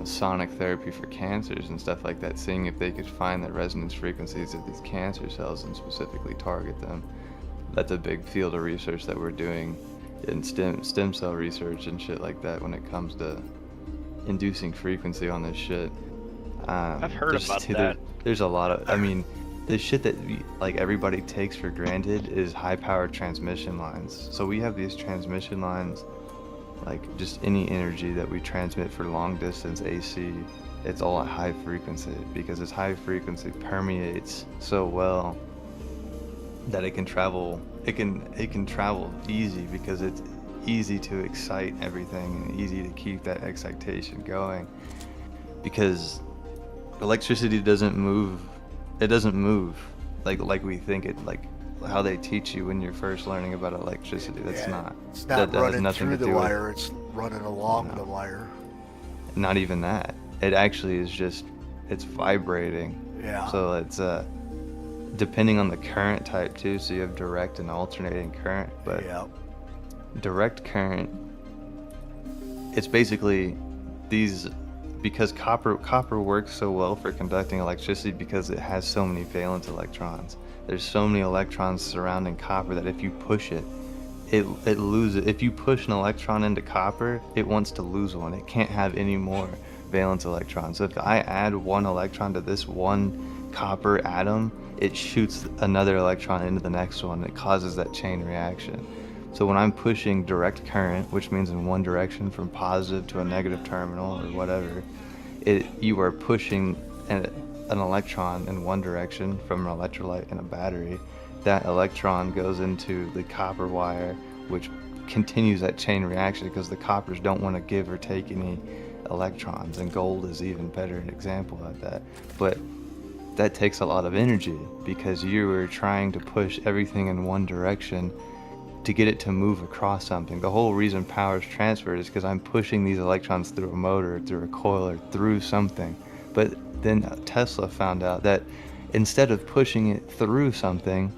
sonic therapy for cancers and stuff like that, seeing if they could find the resonance frequencies of these cancer cells and specifically target them. That's a big field of research that we're doing in stem cell research and shit like that when it comes to inducing frequency on this shit. I've heard about that. There's a lot of, the shit that everybody takes for granted is high power transmission lines. So we have these transmission lines, like just any energy that we transmit for long distance AC, it's all at high frequency, because its high frequency permeates so well that it can travel easy, because it's easy to excite everything and easy to keep that excitation going, because electricity doesn't move like we think it, like how they teach you when you're first learning about electricity. That's not. It's That not has running nothing through to the do with. wire. It's running along the wire. Not even that. It actually is just, it's vibrating. Yeah. So it's depending on the current type too. So you have direct and alternating current. But direct current, it's basically these, because copper works so well for conducting electricity because it has so many valence electrons. There's so many electrons surrounding copper that if you push it, it loses. If you push an electron into copper, it wants to lose one. It can't have any more valence electrons. So if I add one electron to this one copper atom, it shoots another electron into the next one. It causes that chain reaction. So when I'm pushing direct current, which means in one direction from positive to a negative terminal or whatever, you are pushing an electron in one direction from an electrolyte and a battery. That electron goes into the copper wire, which continues that chain reaction because the coppers don't want to give or take any electrons, and gold is even better an example of that. But that takes a lot of energy because you are trying to push everything in one direction to get it to move across something. The whole reason power is transferred is because I'm pushing these electrons through a motor, through a coil, or through something. But then Tesla found out that instead of pushing it through something,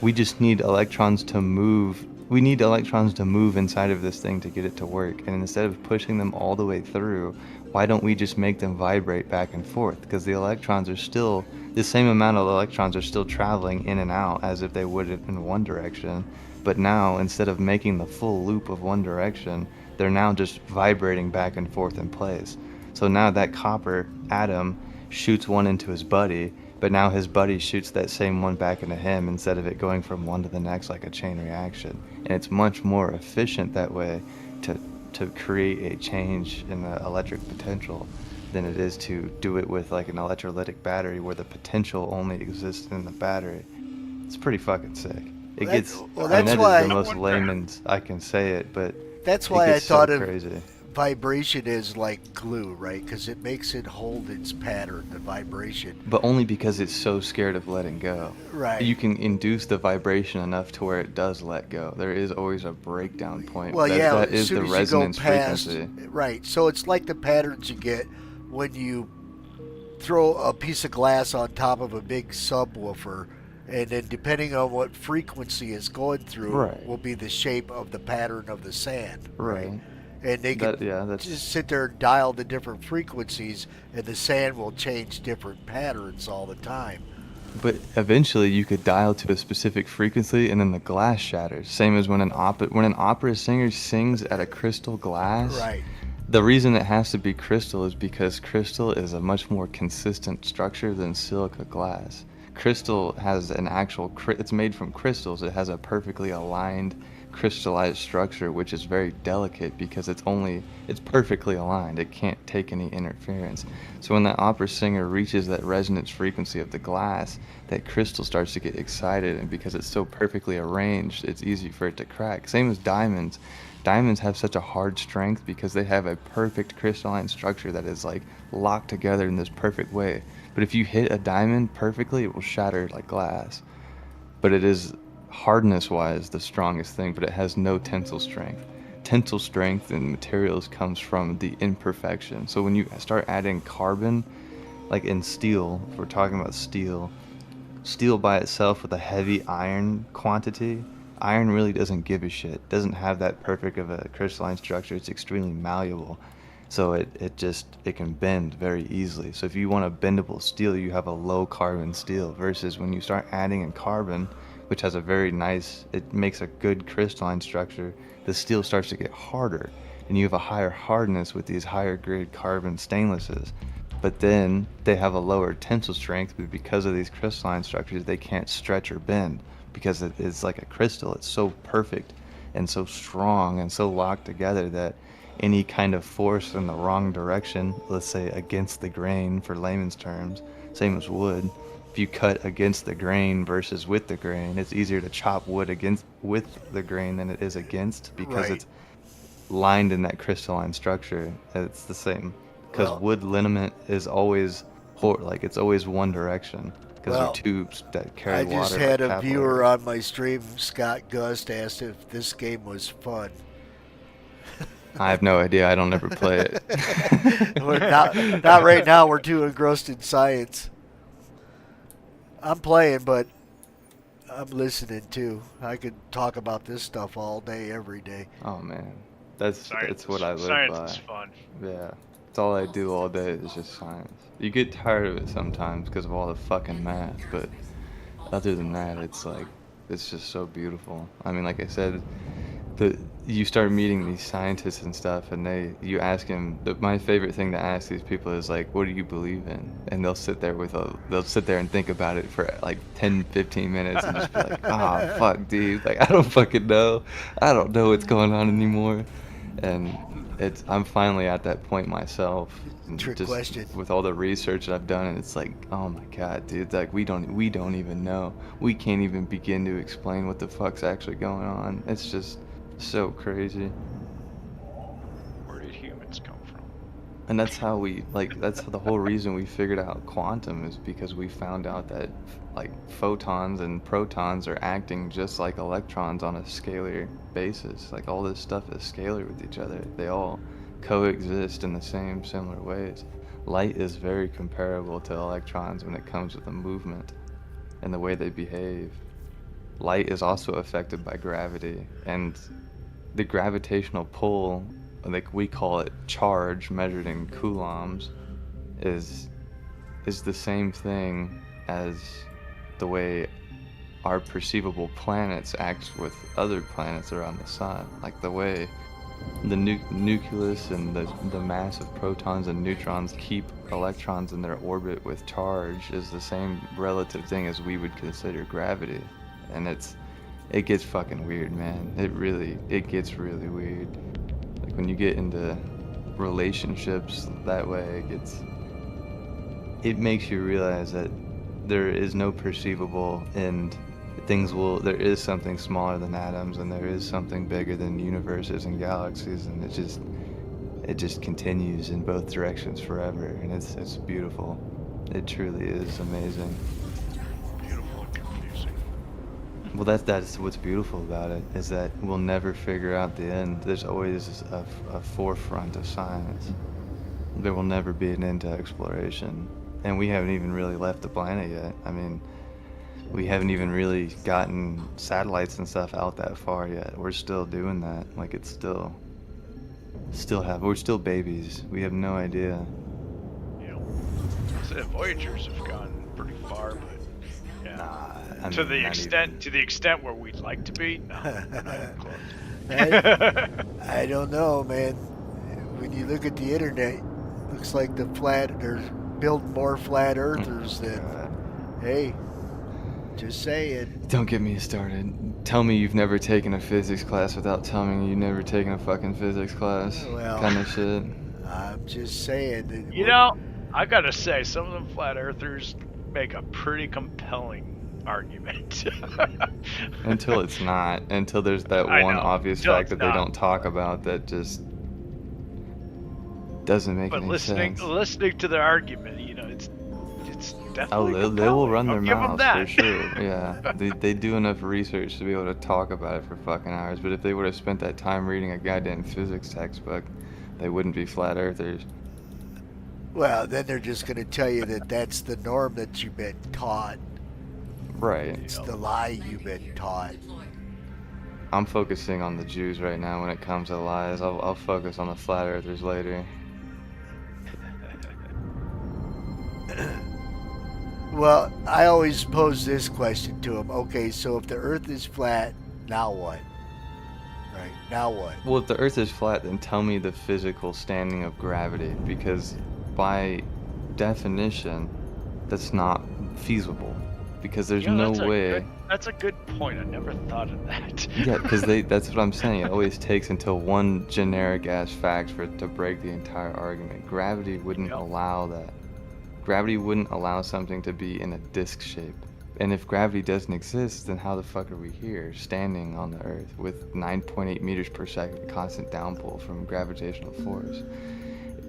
we just need electrons to move. We need electrons to move inside of this thing to get it to work. And instead of pushing them all the way through, why don't we just make them vibrate back and forth? Because the electrons are still, the same amount of electrons are still traveling in and out as if they would in one direction. But now, instead of making the full loop of one direction, they're now just vibrating back and forth in place. So now that copper atom shoots one into his buddy, but now his buddy shoots that same one back into him instead of it going from one to the next like a chain reaction. And it's much more efficient that way to create a change in the electric potential than it is to do it with like an electrolytic battery where the potential only exists in the battery. It's pretty fucking sick. It gets, that's that why is the most layman's I can say it, but that's why I gets thought so of crazy. Vibration is like glue, right? Because it makes it hold its pattern, the vibration. But only because it's so scared of letting go. Right. You can induce the vibration enough to where it does let go. There is always a breakdown point. Well, that as is soon the as resonance you go past, frequency. right. So it's like the patterns you get when you throw a piece of glass on top of a big subwoofer, and then depending on what frequency it's going through will be the shape of the pattern of the sand. Right. And they can just sit there and dial the different frequencies, and the sand will change different patterns all the time. But eventually you could dial to a specific frequency and then the glass shatters. Same as when an opera singer sings at a crystal glass. Right. The reason it has to be crystal is because crystal is a much more consistent structure than silica glass. Crystal has an actual, it's made from crystals. It has a perfectly aligned crystallized structure, which is very delicate because it's perfectly aligned. It can't take any interference. So when that opera singer reaches that resonance frequency of the glass, that crystal starts to get excited, and because it's so perfectly arranged, it's easy for it to crack. Same as diamonds. Diamonds have such a hard strength because they have a perfect crystalline structure that is like locked together in this perfect way. But if you hit a diamond perfectly, it will shatter like glass. But it is hardness-wise the strongest thing, but it has no tensile strength. Tensile strength in materials comes from the imperfection. So when you start adding carbon, like in steel, if we're talking about steel by itself with a heavy iron quantity, iron really doesn't give a shit. It doesn't have that perfect of a crystalline structure. It's extremely malleable. So it can bend very easily. So if you want a bendable steel, you have a low carbon steel, versus when you start adding in carbon, which has a very nice, it makes a good crystalline structure, the steel starts to get harder, and you have a higher hardness with these higher grade carbon stainlesses. But then they have a lower tensile strength, but because of these crystalline structures, they can't stretch or bend because it's like a crystal. It's so perfect and so strong and so locked together that any kind of force in the wrong direction, let's say against the grain for layman's terms, same as wood, if you cut against the grain versus with the grain, it's easier to chop wood with the grain than it is against, because it's lined in that crystalline structure. It's the same, because wood liniment is always it's always one direction, because Well, they're tubes that carry I water. just had like a viewer capillaries. on my stream, Scott Gust, asked if this game was fun. I have no idea. I don't ever play it. We're not right now. We're too engrossed in science. I'm playing, but I'm listening too. I could talk about this stuff all day, every day. Oh man, that's what I live Science by. is fun. Yeah, it's all I do all day is just science. You get tired of it sometimes because of all the fucking math, but other than that, it's like it's just so beautiful. I mean, like I said, you start meeting these scientists and stuff, and you ask them. My favorite thing to ask these people is like, "What do you believe in?" And they'll sit there and think about it for like 10, 15 minutes, and just be like, "Ah, fuck, dude. Like, I don't fucking know. I don't know what's going on anymore." And I'm finally at that point myself. And Trick just question. with all the research that I've done, and it's like, oh my god, dude, like we don't even know. We can't even begin to explain what the fuck's actually going on. It's just so crazy. Where did humans come from? And that's how that's the whole reason we figured out quantum is because we found out that like photons and protons are acting just like electrons on a scalar basis. Like all this stuff is scalar with each other. They all coexist in the same similar ways. Light is very comparable to electrons when it comes with the movement and the way they behave. Light is also affected by gravity, and the gravitational pull, like we call it charge measured in coulombs, is the same thing as the way our perceivable planets act with other planets around the sun. Like the way the nucleus and the mass of protons and neutrons keep electrons in their orbit with charge is the same relative thing as we would consider gravity. And it gets fucking weird, man. It gets really weird. Like when you get into relationships that way, it makes you realize that there is no perceivable end. There is something smaller than atoms, and there is something bigger than universes and galaxies, and it just continues in both directions forever, and it's beautiful. It truly is amazing. Beautiful and confusing. Well, that's what's beautiful about it, is that we'll never figure out the end. There's always a forefront of science. There will never be an end to exploration. And we haven't even really left the planet yet. I mean, we haven't even really gotten satellites and stuff out that far yet. We're still doing that. Like, it's we're still babies. We have no idea. Yeah. So Voyagers have gone pretty far, but yeah. Nah, to the extent where we'd like to be, no, we're not even close. I don't know, man. When you look at the internet, looks like they're building more flat earthers than. Hey, just saying. Don't get me started. Tell me you've never taken a physics class without telling me you've never taken a fucking physics class. Well, kind of shit. I'm just saying. That You know, I gotta say, some of them flat earthers make a pretty compelling argument. Until it's not. Until there's that one obvious fact that they don't talk about that just doesn't make any sense. But listening to their argument, you know, it's definitely Oh, they will run their I'll give 'em mouths that. for sure. Yeah, they do enough research to be able to talk about it for fucking hours. But if they would have spent that time reading a goddamn physics textbook, they wouldn't be flat earthers. Well, then they're just going to tell you that that's the norm that you've been taught. Right. It's the lie you've been taught. I'm focusing on the Jews right now when it comes to lies. I'll focus on the flat earthers later. Well, I always pose this question to them. Okay, so if the Earth is flat, now what? Right, now what? Well, if the Earth is flat, then tell me the physical standing of gravity, because by definition, that's not feasible. Because there's no way. That's a good point. I never thought of that. Yeah, because that's what I'm saying. It always takes until one generic ass fact for it to break the entire argument. Gravity wouldn't allow that. Gravity wouldn't allow something to be in a disc shape. And if gravity doesn't exist, then how the fuck are we here, standing on the Earth with 9.8 meters per second constant downpull from gravitational force?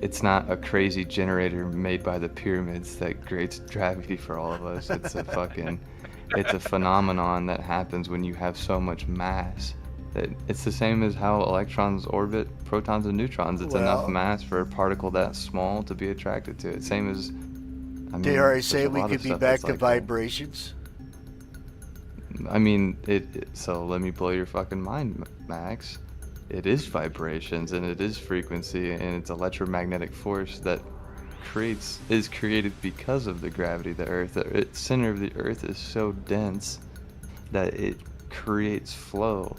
it's not a crazy generator made by the pyramids that creates gravity for all of us. It's a fucking, it's a phenomenon that happens when you have so much mass. It's the same as how electrons orbit protons and neutrons. It's enough mass for a particle that small to be attracted to it. Same as, I mean, dare I say we could be back to vibrations? I mean, so let me blow your fucking mind, Max. It is vibrations, and it is frequency, and it's electromagnetic force that is created because of the gravity of the Earth. The center of the Earth is so dense that it creates flow.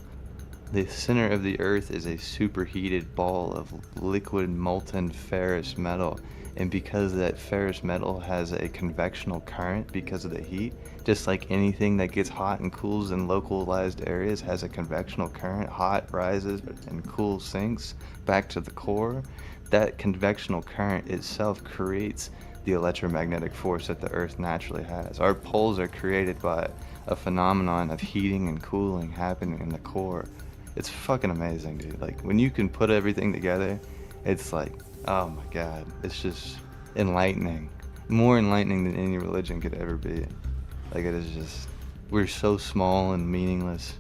The center of the Earth is a superheated ball of liquid molten ferrous metal, and because that ferrous metal has a convectional current because of the heat, just like anything that gets hot and cools in localized areas has a convectional current, hot rises and cool sinks back to the core, that convectional current itself creates the electromagnetic force that the Earth naturally has. Our poles are created by a phenomenon of heating and cooling happening in the core. It's fucking amazing, dude. Like, when you can put everything together, it's like, oh my god, it's just enlightening. More enlightening than any religion could ever be. Like, it is just, we're so small and meaningless.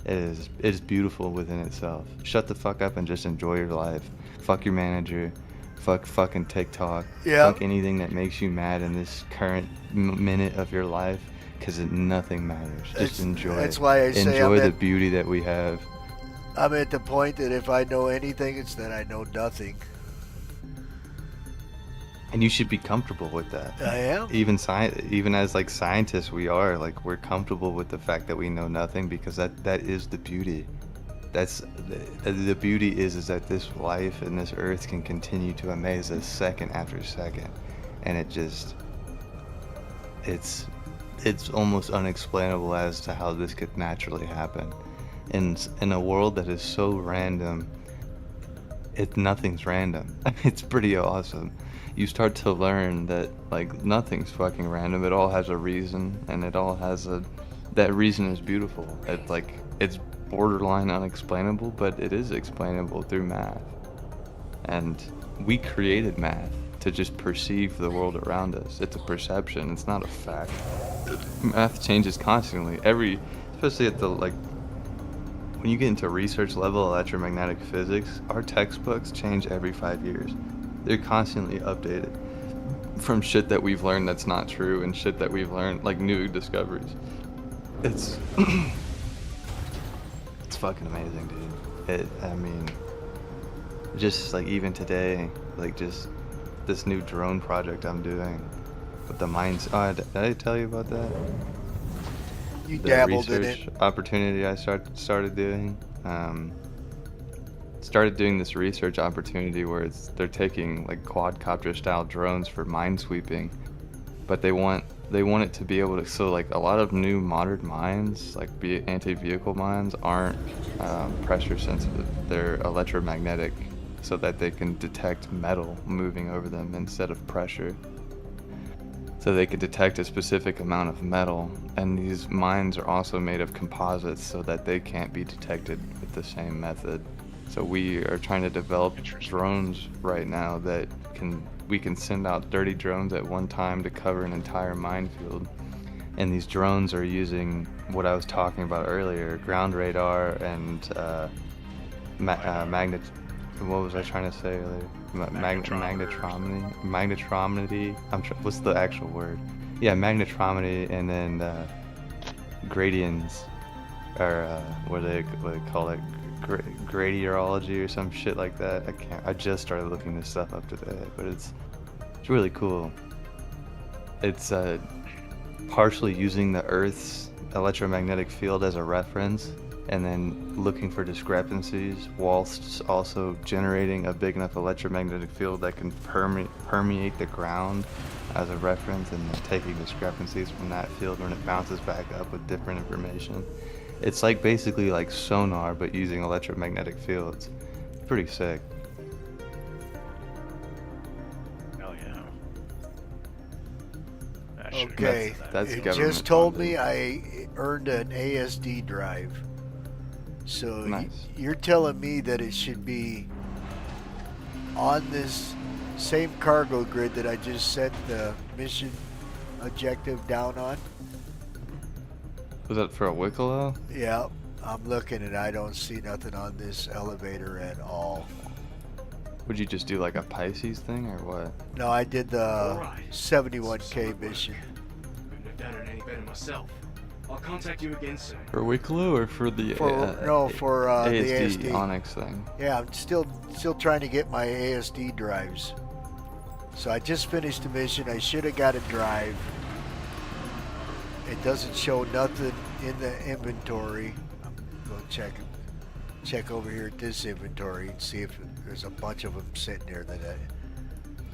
It's beautiful within itself. Shut the fuck up and just enjoy your life. Fuck your manager. Fuck fucking TikTok. Yeah. Fuck anything that makes you mad in this current minute of your life, because nothing matters. Just enjoy. That's why I say enjoy the beauty that we have. I'm at the point that if I know anything, it's that I know nothing. And you should be comfortable with that. I am. Even as like scientists, we're comfortable with the fact that we know nothing, because that is the beauty. That's the beauty is that this life and this earth can continue to amaze us second after second, and it's almost unexplainable as to how this could naturally happen. In a world that is so random, nothing's random. It's pretty awesome. You start to learn that like nothing's fucking random. It all has a reason, and it all has that reason is beautiful. It's borderline unexplainable, but it is explainable through math. And we created math to just perceive the world around us. It's a perception. It's not a fact. Math changes constantly. Especially at the when you get into research level electromagnetic physics, our textbooks change every 5 years. They're constantly updated from shit that we've learned that's not true, and shit that we've learned, like new discoveries. It's it's fucking amazing, dude. I mean, just like even today, like just this new drone project I'm doing with the mines. Oh, did I tell you about that? You dabbled in it. Opportunity I started doing. Started doing this research opportunity where they're taking like quadcopter style drones for mine sweeping, but they want it to be able to, so like a lot of new modern mines, like anti-vehicle mines, aren't pressure sensitive. They're electromagnetic, so that they can detect metal moving over them instead of pressure. So they can detect a specific amount of metal, and these mines are also made of composites so that they can't be detected with the same method. So we are trying to develop drones right now that we can send out 30 drones at one time to cover an entire minefield. And these drones are using what I was talking about earlier, ground radar and what was I trying to say earlier? Magnetometry. What's the actual word? Yeah, magnetometry, and then gradients, or what do they call it? Gradiology or some shit like that. I just started looking this stuff up today, but it's really cool. It's partially using the Earth's electromagnetic field as a reference, and then looking for discrepancies, whilst also generating a big enough electromagnetic field that can permeate the ground as a reference, and then taking discrepancies from that field when it bounces back up with different information. It's like basically like sonar, but using electromagnetic fields. Pretty sick. Hell yeah. Okay, that's it government just told funded. me I earned an ASD drive. So Nice. you're telling me that it should be on this Same cargo grid that I just set the mission objective down on. Was that for a Wikelo? Yeah, I'm looking and I don't see nothing on this elevator at all. Would you just do like a Pisces thing or what? No, I did the Alright. 71K mission. Couldn't have done it any better myself. I'll contact you again soon. For Wikelo or for the For the ASD Onyx thing? Yeah, I'm still trying to get my ASD drives. So I just finished the mission. I should have got a drive. It doesn't show nothing in the inventory. I'm going to check over here at this inventory and see if there's a bunch of them sitting there that I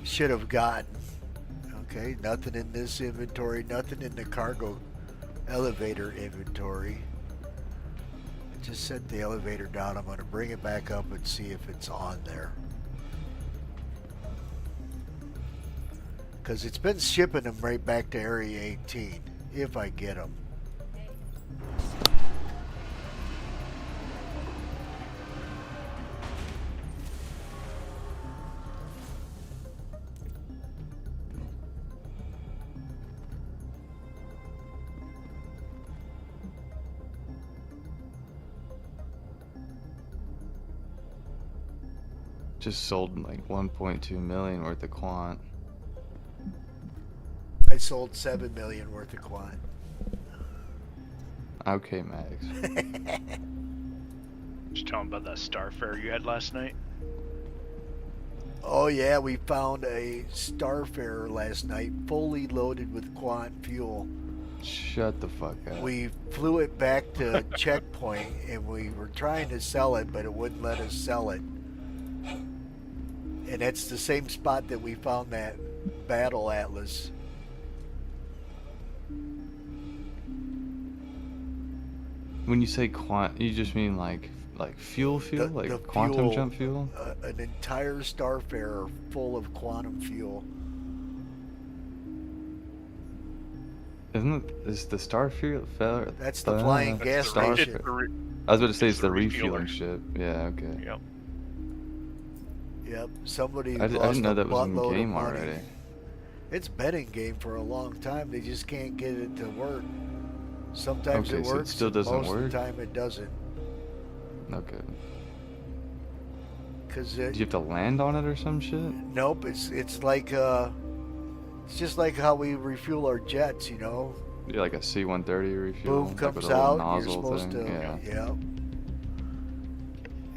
should have gotten. Okay, nothing in this inventory, nothing in the cargo elevator inventory. I just set the elevator down. I'm going to bring it back up and see if it's on there. Because it's been shipping them right back to Area 18, if I get them. Just sold like 1.2 million worth of quant. I sold 7 million worth of quant. Okay, Max. Just tell him about that Starfare you had last night. Oh yeah, we found a Starfarer last night, fully loaded with quant fuel. Shut the fuck up. We flew it back to checkpoint, and we were trying to sell it, but it wouldn't let us sell it. And that's the same spot that we found that battle atlas. When you say quant, you just mean like fuel, like the quantum fuel, jump fuel? An entire Starfarer full of quantum fuel. Isn't it? Is the Starfarer? That's the flying gas station. I was about to say it's the refueling ship. Yeah, okay. Yep. Yep. Somebody I didn't know a that was in buttload of game money. already. It's been in game for a long time. They just can't get it to work. Sometimes Okay, it so it works. still doesn't most work? of the time it doesn't. Okay. Cause Do you have to land on it or some shit? nope. It's like it's just like how we refuel our jets. You know. Yeah, like a C-130 refuel. Boom like comes with a little out. You're nozzle supposed thing. to. Yeah.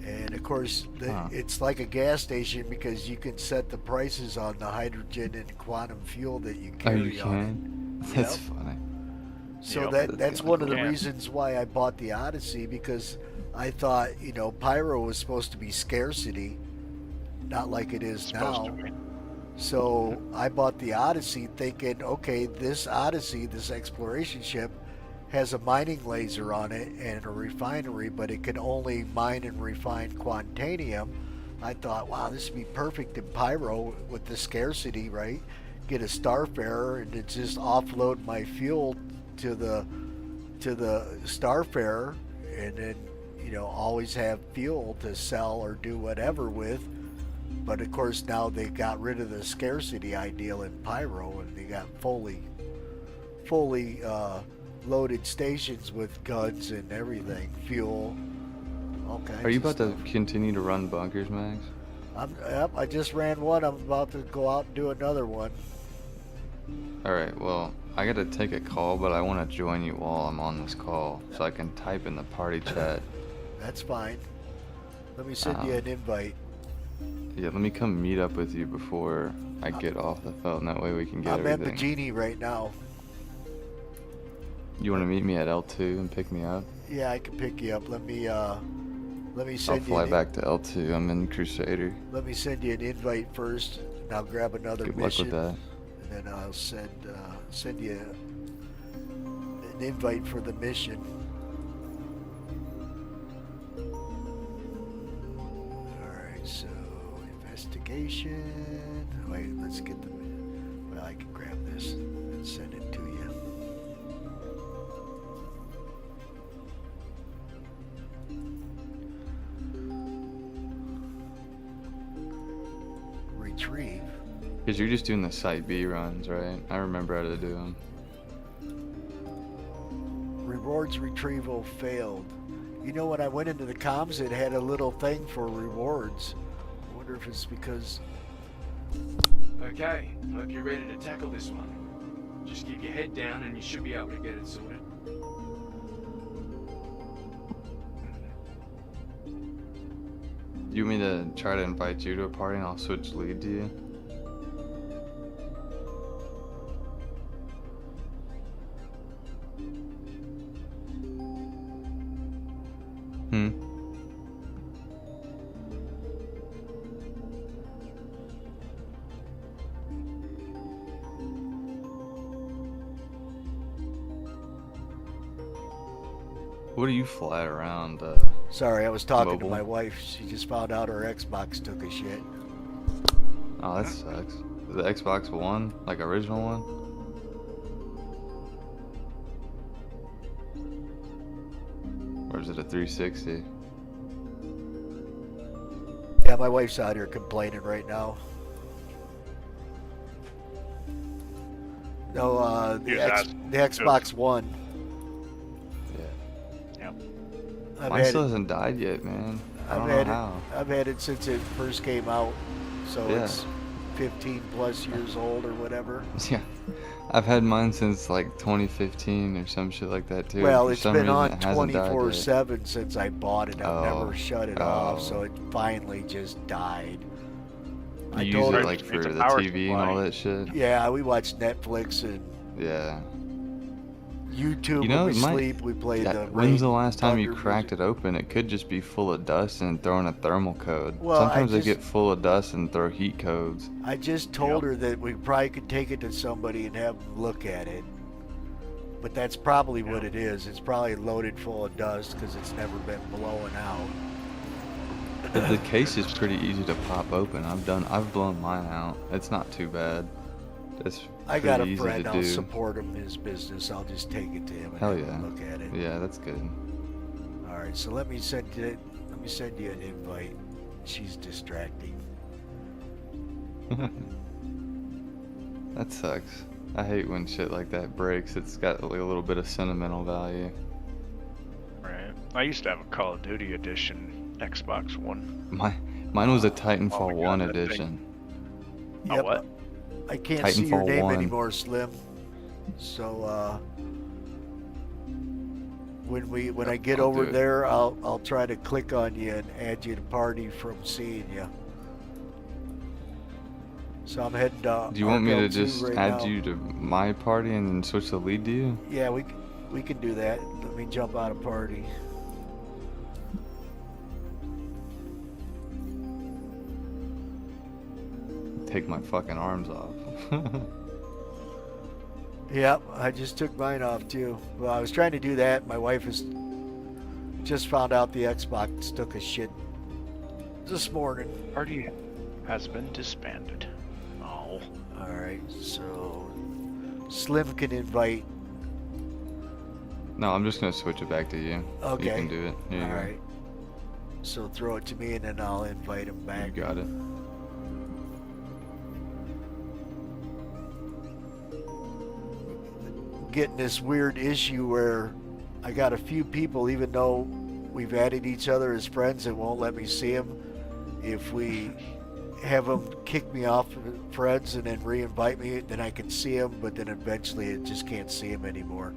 And of course, Huh. it's like a gas station because you can set the prices on the hydrogen and quantum fuel that you Oh, carry you on can? it. That's Yep. funny. So Yep. that's one of the Yeah. reasons why I bought the Odyssey, because I thought, Pyro was supposed to be scarcity, not like it is Supposed now. to be. So I bought the Odyssey thinking, okay, this Odyssey, this exploration ship, has a mining laser on it and a refinery, but it can only mine and refine quantanium. I thought, wow, this would be perfect in Pyro with the scarcity, right? Get a Starfarer and it's just offload my fuel to the Starfarer, and then always have fuel to sell or do whatever with. But of course now they got rid of the scarcity ideal in Pyro, and they got fully loaded stations with guns and everything, fuel, all kinds. Are you of about stuff. to continue to run bunkers, Max? Yep, I just ran one. I'm about to go out and do another one. Alright, well, I gotta take a call, but I want to join you while I'm on this call, so I can type in the party chat. That's fine. Let me send you an invite. Yeah, let me come meet up with you before I get off the phone. That way we can get I'm at everything. Bajini right now. You want to meet me at L2 and pick me up? Yeah, I can pick you up. Let me I'll send fly you. back to L2. I'm in Crusader. Let me send you an invite first, and I'll grab another Good luck mission. with that. And then I'll send you an invite for the mission. Alright, so investigation. Wait, let's get the. Well, I can grab this and send it to you. retrieve. Because you're just doing the Site B runs, right? I remember how to do them. Rewards retrieval failed. You know, when I went into the comms, it had a little thing for rewards. I wonder if it's because... Okay, hope you're ready to tackle this one. Just keep your head down and you should be able to get it sorted. You want me to try to invite you to a party and I'll switch lead to you? What do you fly around? Sorry, I was talking mobile? to my wife. She just found out her Xbox took a shit. Oh, that sucks. The Xbox One? Like original one? Or is it a 360? Yeah, my wife's out here complaining right now. No, the Xbox One. Mine still hasn't died yet, man. I don't know how. I've had it since it first came out, so Yeah. it's 15 plus years old or whatever. Yeah, I've had mine since like 2015 or some shit like that too. Well, For it's some been reason, on it hasn't died yet. 24/7 since I bought it. I've Oh. never shut it off, so it finally just died. I You told use it her like for It's a the power TV and all that shit. Yeah, we watch Netflix and Yeah. YouTube You know, when we it might- sleep. We play Yeah, the when's the Rain last time you Thunder cracked it open? It could just be full of dust and throw in a thermal code. Well, I Sometimes they just- get full of dust and throw heat codes. I just told her that we probably could take it to somebody and have them look at it. But that's probably what it is. It's probably loaded full of dust because it's never been blowing out. The case is pretty easy to pop open. I've blown mine out. It's not too bad. It's I got a pretty easy friend. to I'll do. support him in his business. I'll just take it to him and Hell have yeah. him look at it. Yeah, that's good. All right, so let me send you an invite. She's distracting. That sucks. I hate when shit like that breaks. It's got like a little bit of sentimental value. Right. I used to have a Call of Duty edition Xbox One. Mine was a Titanfall Oh my God, 1 that thing. edition. Yep. what? I can't see your Titanfall name 1. anymore, Slim. So when I get I'll over do it. there, I'll try to click on you and add you to party from seeing you. So I'm heading to. Do you want me to RKL2 just right add now. you to my party and then switch the lead to you? Yeah, we can do that. Let me jump out of party. Take my fucking arms off. Yep, I just took mine off too. Well, I was trying to do that. My wife has just found out the Xbox took a shit this morning. Party has been disbanded. Oh. Alright, so Slim can invite. No, I'm just gonna switch it back to you. Okay. You can do it. Here you go. Alright. So throw it to me and then I'll invite him back. You got it. Getting this weird issue where I got a few people, even though we've added each other as friends, it won't let me see them. If we have them kick me off of friends and then re-invite me, then I can see them, but then eventually it just can't see them anymore.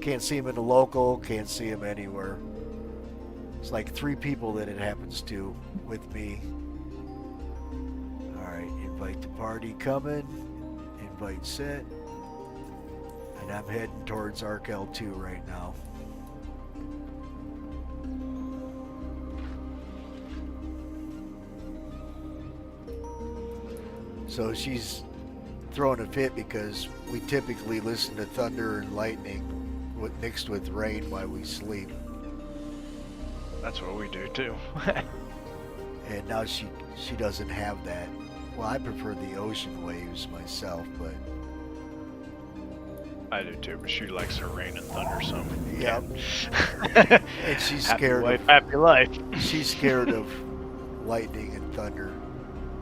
Can't see them in the local, can't see them anywhere. It's like 3 people that it happens to with me. Alright, invite to party coming, invite set. And I'm heading towards RKL2 right now. So she's throwing a fit because we typically listen to thunder and lightning mixed with rain while we sleep. That's what we do too. And now she doesn't have that. Well, I prefer the ocean waves myself, but I do too, but she likes her rain and thunder, so yeah. And she's happy scared wife, of happy life. She's scared of lightning and thunder.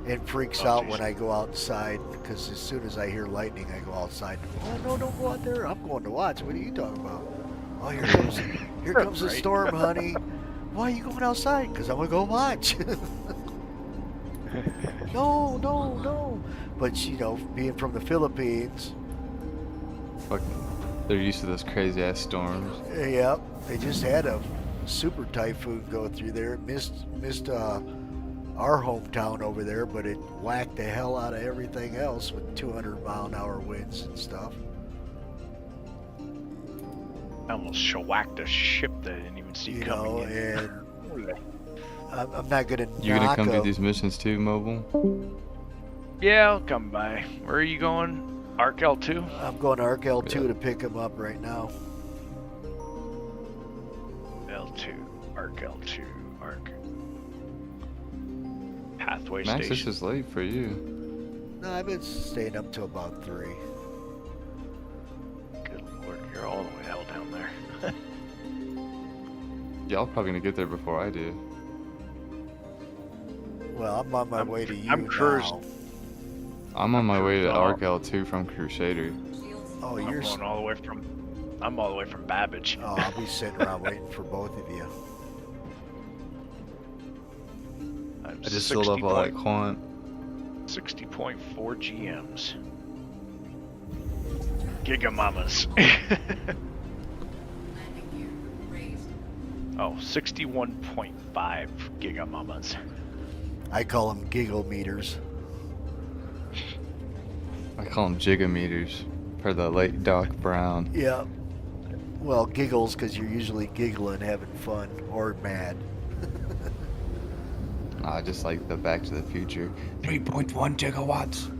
and freaks Oh, out geez. when I go outside because as soon as I hear lightning, I go outside. Oh no, don't go out there! I'm going to watch. What are you talking about? Oh, here comes the Right. storm, honey. Why are you going outside? Because I'm gonna go watch. No, no, no. But you know, being from the Philippines, Fucking, they're used to those crazy ass storms. yep, they just had a super typhoon go through there. It missed our hometown over there, but it whacked the hell out of everything else with 200-mile-an-hour winds and stuff. I almost shellacked a ship that I didn't even see You coming know, in. and I'm not gonna. You gonna come do them. these missions too, Mobile? Yeah, I'll come by. Where are you going? Arc L2? I'm going to Arc L2 to pick him up right now. L2, Arc L2, Arc. Pathway Max, station. this is late for you. No, I've been staying up till about 3. Good lord, you're all the way hell down there. Y'all probably gonna get there before I do. Well, I'm on my way to you I'm now. I'm on my way to Oh. Arc L2 from Crusader. Oh, I'm you're. going all the way from. I'm all the way from Babbage. Oh, I'll be sitting around waiting for both of you. I'm I just filled up all that quant. 60.4 GMs. Gigamamas. Oh, 61.5 gigamamas. I call them giggle meters. I call them gigameters per the late Doc Brown. Yeah. Well, giggles because you're usually giggling, having fun, or mad. Just like the Back to the Future. 3.1 gigawatts.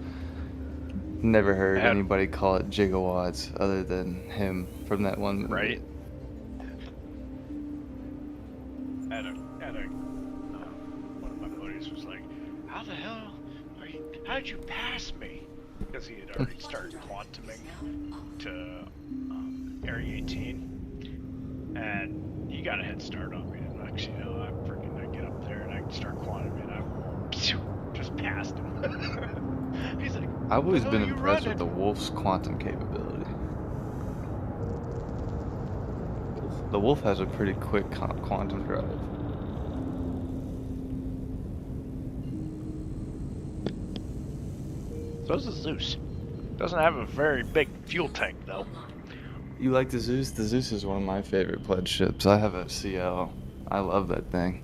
Never heard anybody call it gigawatts other than him from that one movie. Right? One of my buddies was like, "How the hell are you? How did you pass me?" Because he had already started quantuming to Area 18, and he got a head start on me. And actually, you know, I get up there and I start quantuming, and I just passed him. He's like, I've always "Oh, been you impressed running?" with the Wolf's quantum capability. The Wolf has a pretty quick quantum drive. So does the Zeus. Doesn't have a very big fuel tank though. You like the Zeus? The Zeus is one of my favorite pledge ships. I have a CL. I love that thing.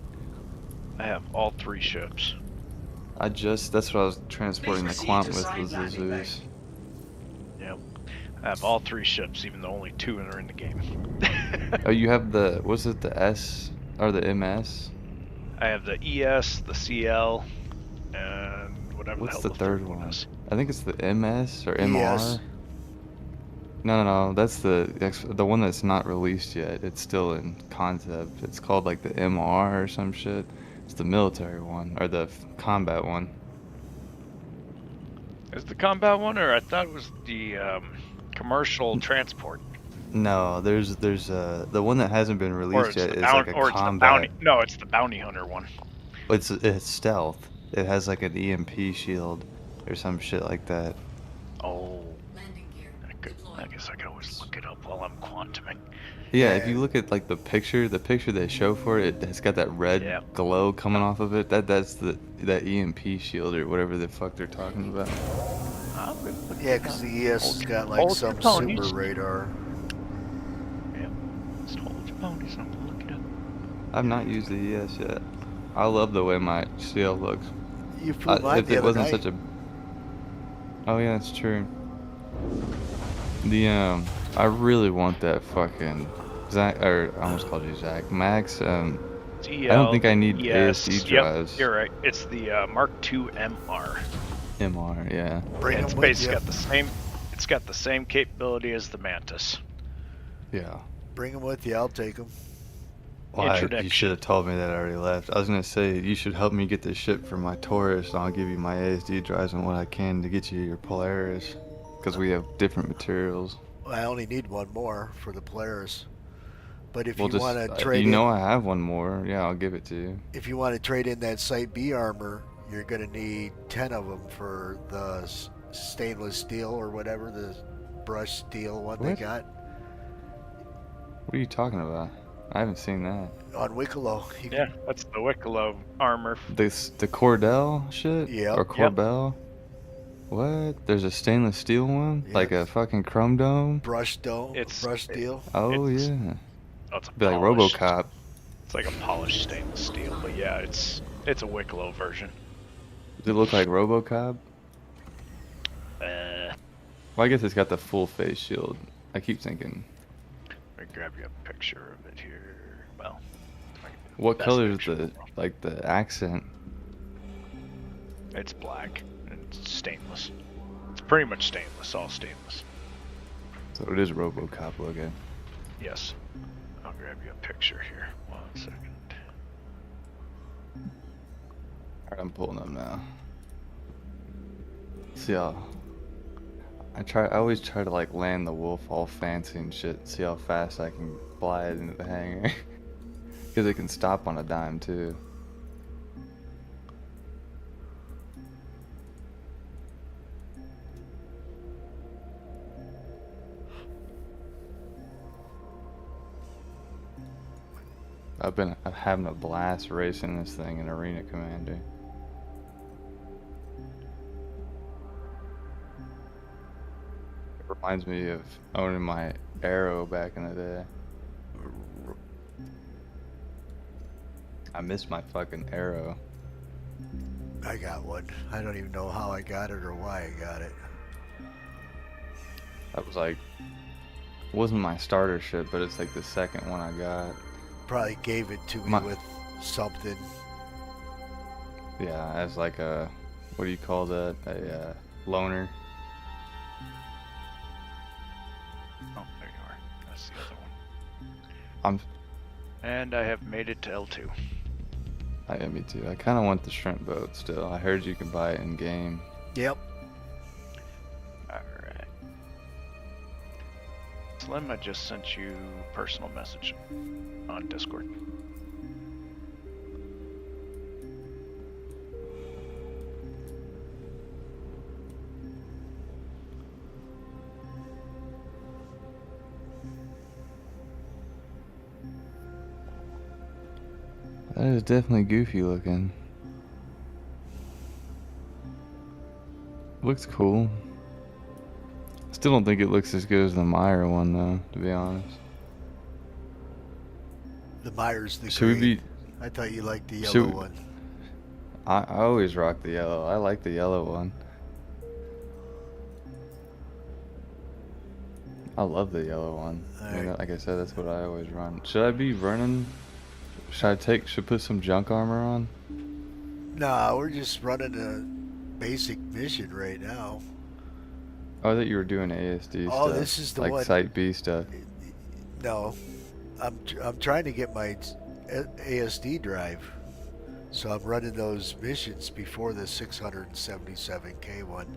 I have all 3 ships. That's what I was transporting the quant with, was the Zeus. Yep. I have all 3 ships, even though only 2 are in the game. Oh, you have the, was it the S or the MS? I have the ES, the CL, and whatever What's the the hell third one? is. I think it's the MS or MR. ES. No, that's the one that's not released yet. It's still in concept. It's called like the MR or some shit. It's the military one or the combat one. Is the combat one, or I thought it was the commercial transport? No, there's the one that hasn't been Or released it's yet the is bounty, like a or it's the combat. bounty. No, it's the bounty hunter one. It's stealth. It has like an EMP shield or some shit like that. Oh. I guess I could always look it up while I'm quantuming. Yeah, if you look at like the picture they show for it, it's got that red glow coming off of it. That's that EMP shield or whatever the fuck they're talking about. Yeah, because the ES has got like some super radar. Yeah. Just hold your ponies. I'm gonna look it up. I've not used the ES yet. I love the way my CL looks. You flew mine if the it other wasn't night. such a. Oh yeah, that's true. The I really want that fucking Zach, or I almost called you Zach. Max. I don't think I need ASD drives. Yep, you're right. It's the Mark II MR. MR, yeah. It's basically got the same. It's got the same capability as the Mantis. Yeah. Bring them with you. I'll take them. Why? You should have told me that I already left. I was gonna say you should help me get this ship for my Taurus, and I'll give you my ASD drives and what I can to get you your Polaris, because we have different materials. I only need one more for the Polaris. But if Well, you want to trade you know I have one more. Yeah, I'll give it to you. If you want to trade in that Site B armor, you're going to need 10 of them for the stainless steel or whatever, the brushed steel one they What? got. What are you talking about? I haven't seen that. On Wikelo. Yeah, that's the Wikelo armor. The Cordell shit? Yep. Or Corbell? What? There's a stainless steel one? Yeah. Like a fucking chrome dome? Brushed steel. Oh, it's, yeah. Oh, it's a Be like polished. RoboCop. It's like a polished stainless steel, but yeah, it's a Wikelo version. Does it look like RoboCop? Well, I guess it's got the full face shield. I keep thinking. Let me grab you a picture of it here. Well, What best color is picture. the accent? It's black and it's stainless. It's pretty much stainless, all stainless. So it is RoboCop looking. Yes. I'll grab you a picture here. 1 second. Alright, I'm pulling up now. See how I always try to like land the wolf all fancy and shit. See how fast I can fly it into the hangar. Because it can stop on a dime too. I've been having a blast racing this thing in Arena Commander. It reminds me of owning my Arrow back in the day. I miss my fucking Arrow. I got one. I don't even know how I got it or why I got it. That was like, it wasn't my starter ship, but it's like the second one I got. Probably gave it to me with something. Yeah, as like a, what do you call that? A loaner. Oh, there you are. That's the other one. And I have made it to L2. Yeah, me too. I kind of want the shrimp boat still. I heard you can buy it in game. Yep. Alright. Slim, I just sent you a personal message on Discord. That is definitely goofy looking. Looks cool. Still don't think it looks as good as the Meyer one though, to be honest. The Myers, the Should we green. be? I thought you liked the yellow one. I always rock the yellow. I like the yellow one. I love the yellow one. I mean, like I said, that's what I always run. Should I be running? Should put some junk armor on? Nah, we're just running a basic mission right now. Oh, I thought you were doing ASD stuff. Oh, this is the like one. Site B stuff. No, I'm trying to get my ASD drive, so I'm running those missions before the 677K one.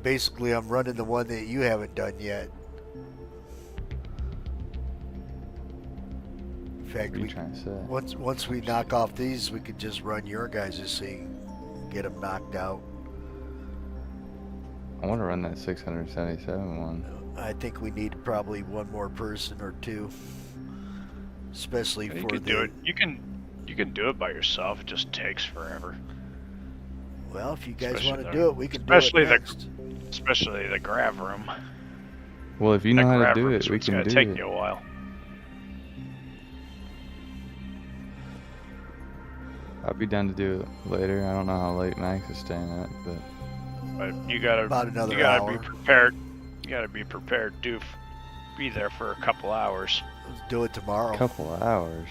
Basically, I'm running the one that you haven't done yet. In fact, once we knock off these, we could just run your guys' so you can get them knocked out. I want to run that 677 one. I think we need probably one more person or two, especially You for can do it. You can do it by yourself. It just takes forever. Well, if you guys Especially want to the- do it, we can do it next. Especially the grav room. Well, if you know That how to grav do room's it, we what's can gonna do take it. you a while. I'll be down to do it later. I don't know how late Max is staying at, But you gotta About another you gotta hour. be prepared. You gotta be prepared to be there for a couple hours. Let's do it tomorrow. a couple of hours.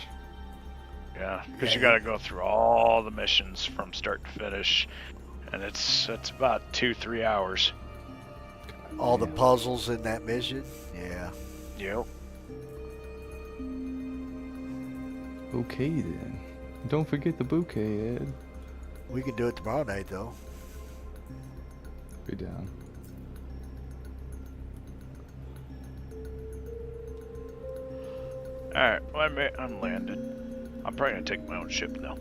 Yeah, because you Yeah. gotta go through all the missions from start to finish, and it's about 2-3 hours. All the puzzles in that mission. Yeah. Yep. Okay then. Don't forget the bouquet, Ed. We can do it tomorrow night, though. Be down. All right. Well, I'm landed. I'm probably gonna take my own ship now.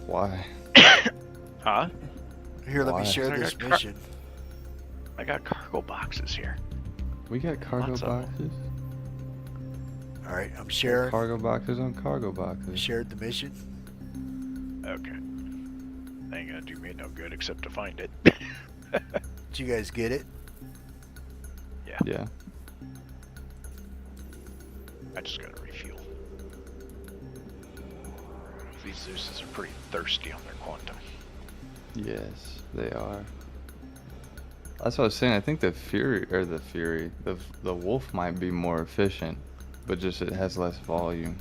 Why? Huh? Here, let Why? me share I this got mission. I got cargo boxes here. We got cargo Lots of 'em. boxes. All right, I'm Got sharing. cargo boxes on cargo I boxes. shared the mission. Okay. Ain't gonna do me no good except to find it. Did you guys get it? Yeah. Yeah. I just gotta refuel. These Zeuses are pretty thirsty on their quantum. Yes, they are. That's what I was saying. I think the wolf might be more efficient, but just it has less volume.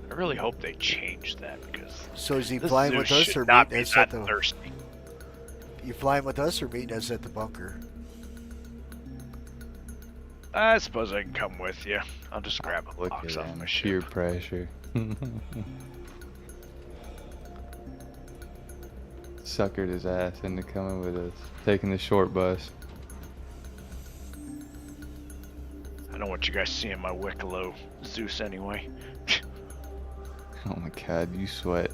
I really hope they change that because. So is he this flying Zeus with us should or not meeting be us at that the? thirsty. You flying with us or meeting us at the bunker? I suppose I can come with you. I'll just grab a Look box at off him, my peer ship. pressure. Suckered his ass into coming with us, taking the short bus. I don't want you guys seeing my Wikelo Zeus anyway. Oh my god, you sweat.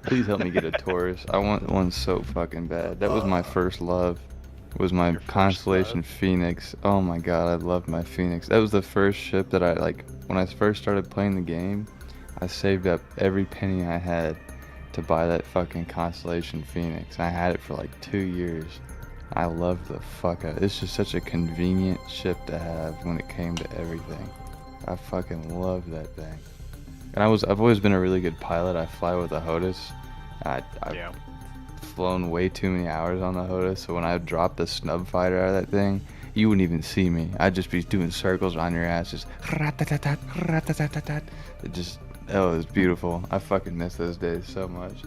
Please help me get a Taurus. I want one so fucking bad. That was my first love. Was my Constellation Phoenix. Oh my god, I loved my Phoenix. That was the first ship that I when I first started playing the game. I saved up every penny I had to buy that fucking Constellation Phoenix. I had it for like 2 years. I loved the fuck out of it. It's just such a convenient ship to have when it came to everything. I fucking love that thing. And I've always been a really good pilot. I fly with a HOTAS. I've flown way too many hours on the HOTAS, so when I dropped the snub fighter out of that thing, you wouldn't even see me. I'd just be doing circles on your ass, just it just, oh, it was beautiful. I fucking miss those days so much.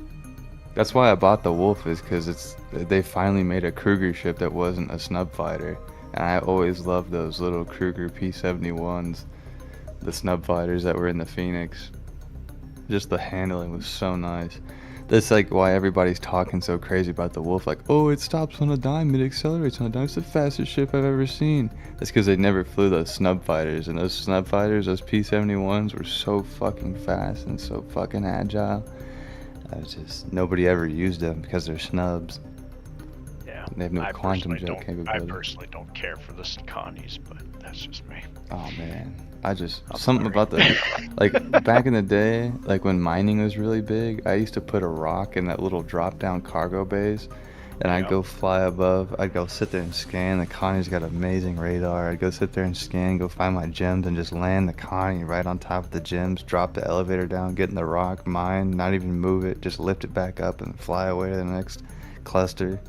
That's why I bought the Wolf, is because they finally made a Kruger ship that wasn't a snub fighter, and I always loved those little Kruger P-71s, the snub fighters that were in the Phoenix. Just the handling was so nice. That's like why everybody's talking so crazy about the Wolf, like, oh, it stops on a dime, it accelerates on a dime, it's the fastest ship I've ever seen. That's because they never flew those snub fighters, and those snub fighters, those P-71s, were so fucking fast and so fucking agile. Nobody ever used them because they're snubs. Yeah. They have no quantum jet capability. I personally don't care for the Connies, but that's just me. Oh man, something about the, like back in the day, like when mining was really big, I used to put a rock in that little drop down cargo bays, and I'd go fly above. I'd go sit there and scan. The Connie's got amazing radar. I'd go sit there and scan, go find my gems, and just land the Connie right on top of the gems, drop the elevator down, get in the rock, mine, not even move it, just lift it back up and fly away to the next cluster.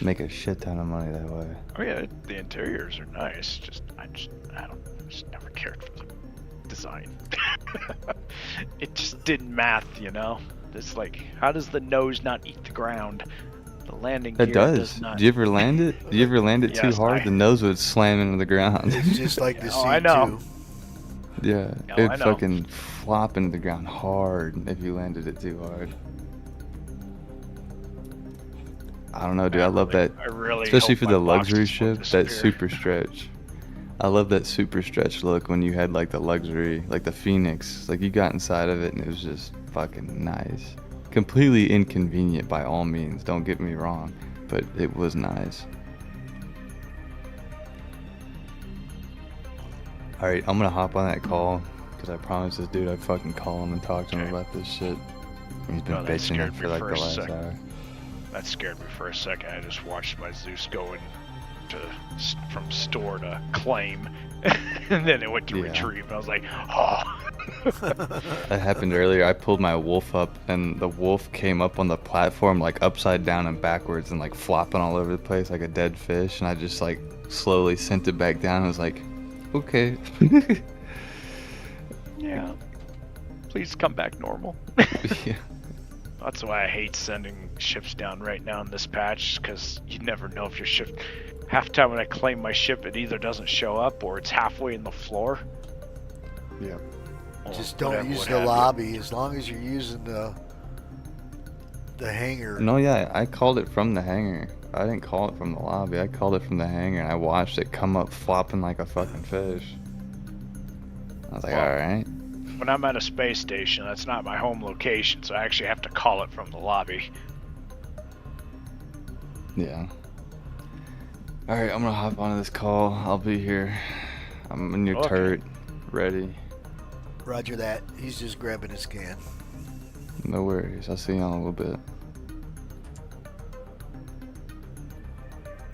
Make a shit ton of money that way. Oh yeah, the interiors are nice. I just never cared for the design. It just didn't math, you know. It's like, how does the nose not eat the ground? The landing gear does not. Do you ever land it? Do you ever land it too Yes, hard? The nose would slam into the ground. It's just like the I know. C2. Yeah, No, it'd I know. fucking flop into the ground hard if you landed it too hard. I don't know, dude. I love that, I really especially hope for my the boxes luxury won't ship. That disappear. super stretch. I love that super stretch look when you had like the luxury, like the Phoenix. Like you got inside of it and it was just fucking nice. Completely inconvenient by all means. Don't get me wrong, but it was nice. All right, I'm gonna hop on that call because I promised this dude I'd fucking call him and talk to him about this shit. He's been that bitching scared for me like for the a last sec. hour. That scared me for a second. I just watched my Zeus go from store to claim, and then it went to retrieve, and I was like, oh. That happened earlier. I pulled my Wolf up, and the Wolf came up on the platform like upside down and backwards and like flopping all over the place like a dead fish, and I just like slowly sent it back down. I was like, okay. Yeah. Please come back normal. Yeah. That's why I hate sending ships down right now in this patch, because you never know if your ship... Half the time when I claim my ship, it either doesn't show up or it's halfway in the floor. Yeah. Just don't use the lobby as long as you're using the hangar. No, yeah, I called it from the hangar. I didn't call it from the lobby. I called it from the hangar, and I watched it come up flopping like a fucking fish. I was like, alright. when I'm at a space station, that's not my home location, so I actually have to call it from the lobby. Yeah. Alright, I'm gonna hop onto this call. I'll be here. I'm in your turret, ready. Roger that. He's just grabbing his scan. No worries. I'll see you in a little bit.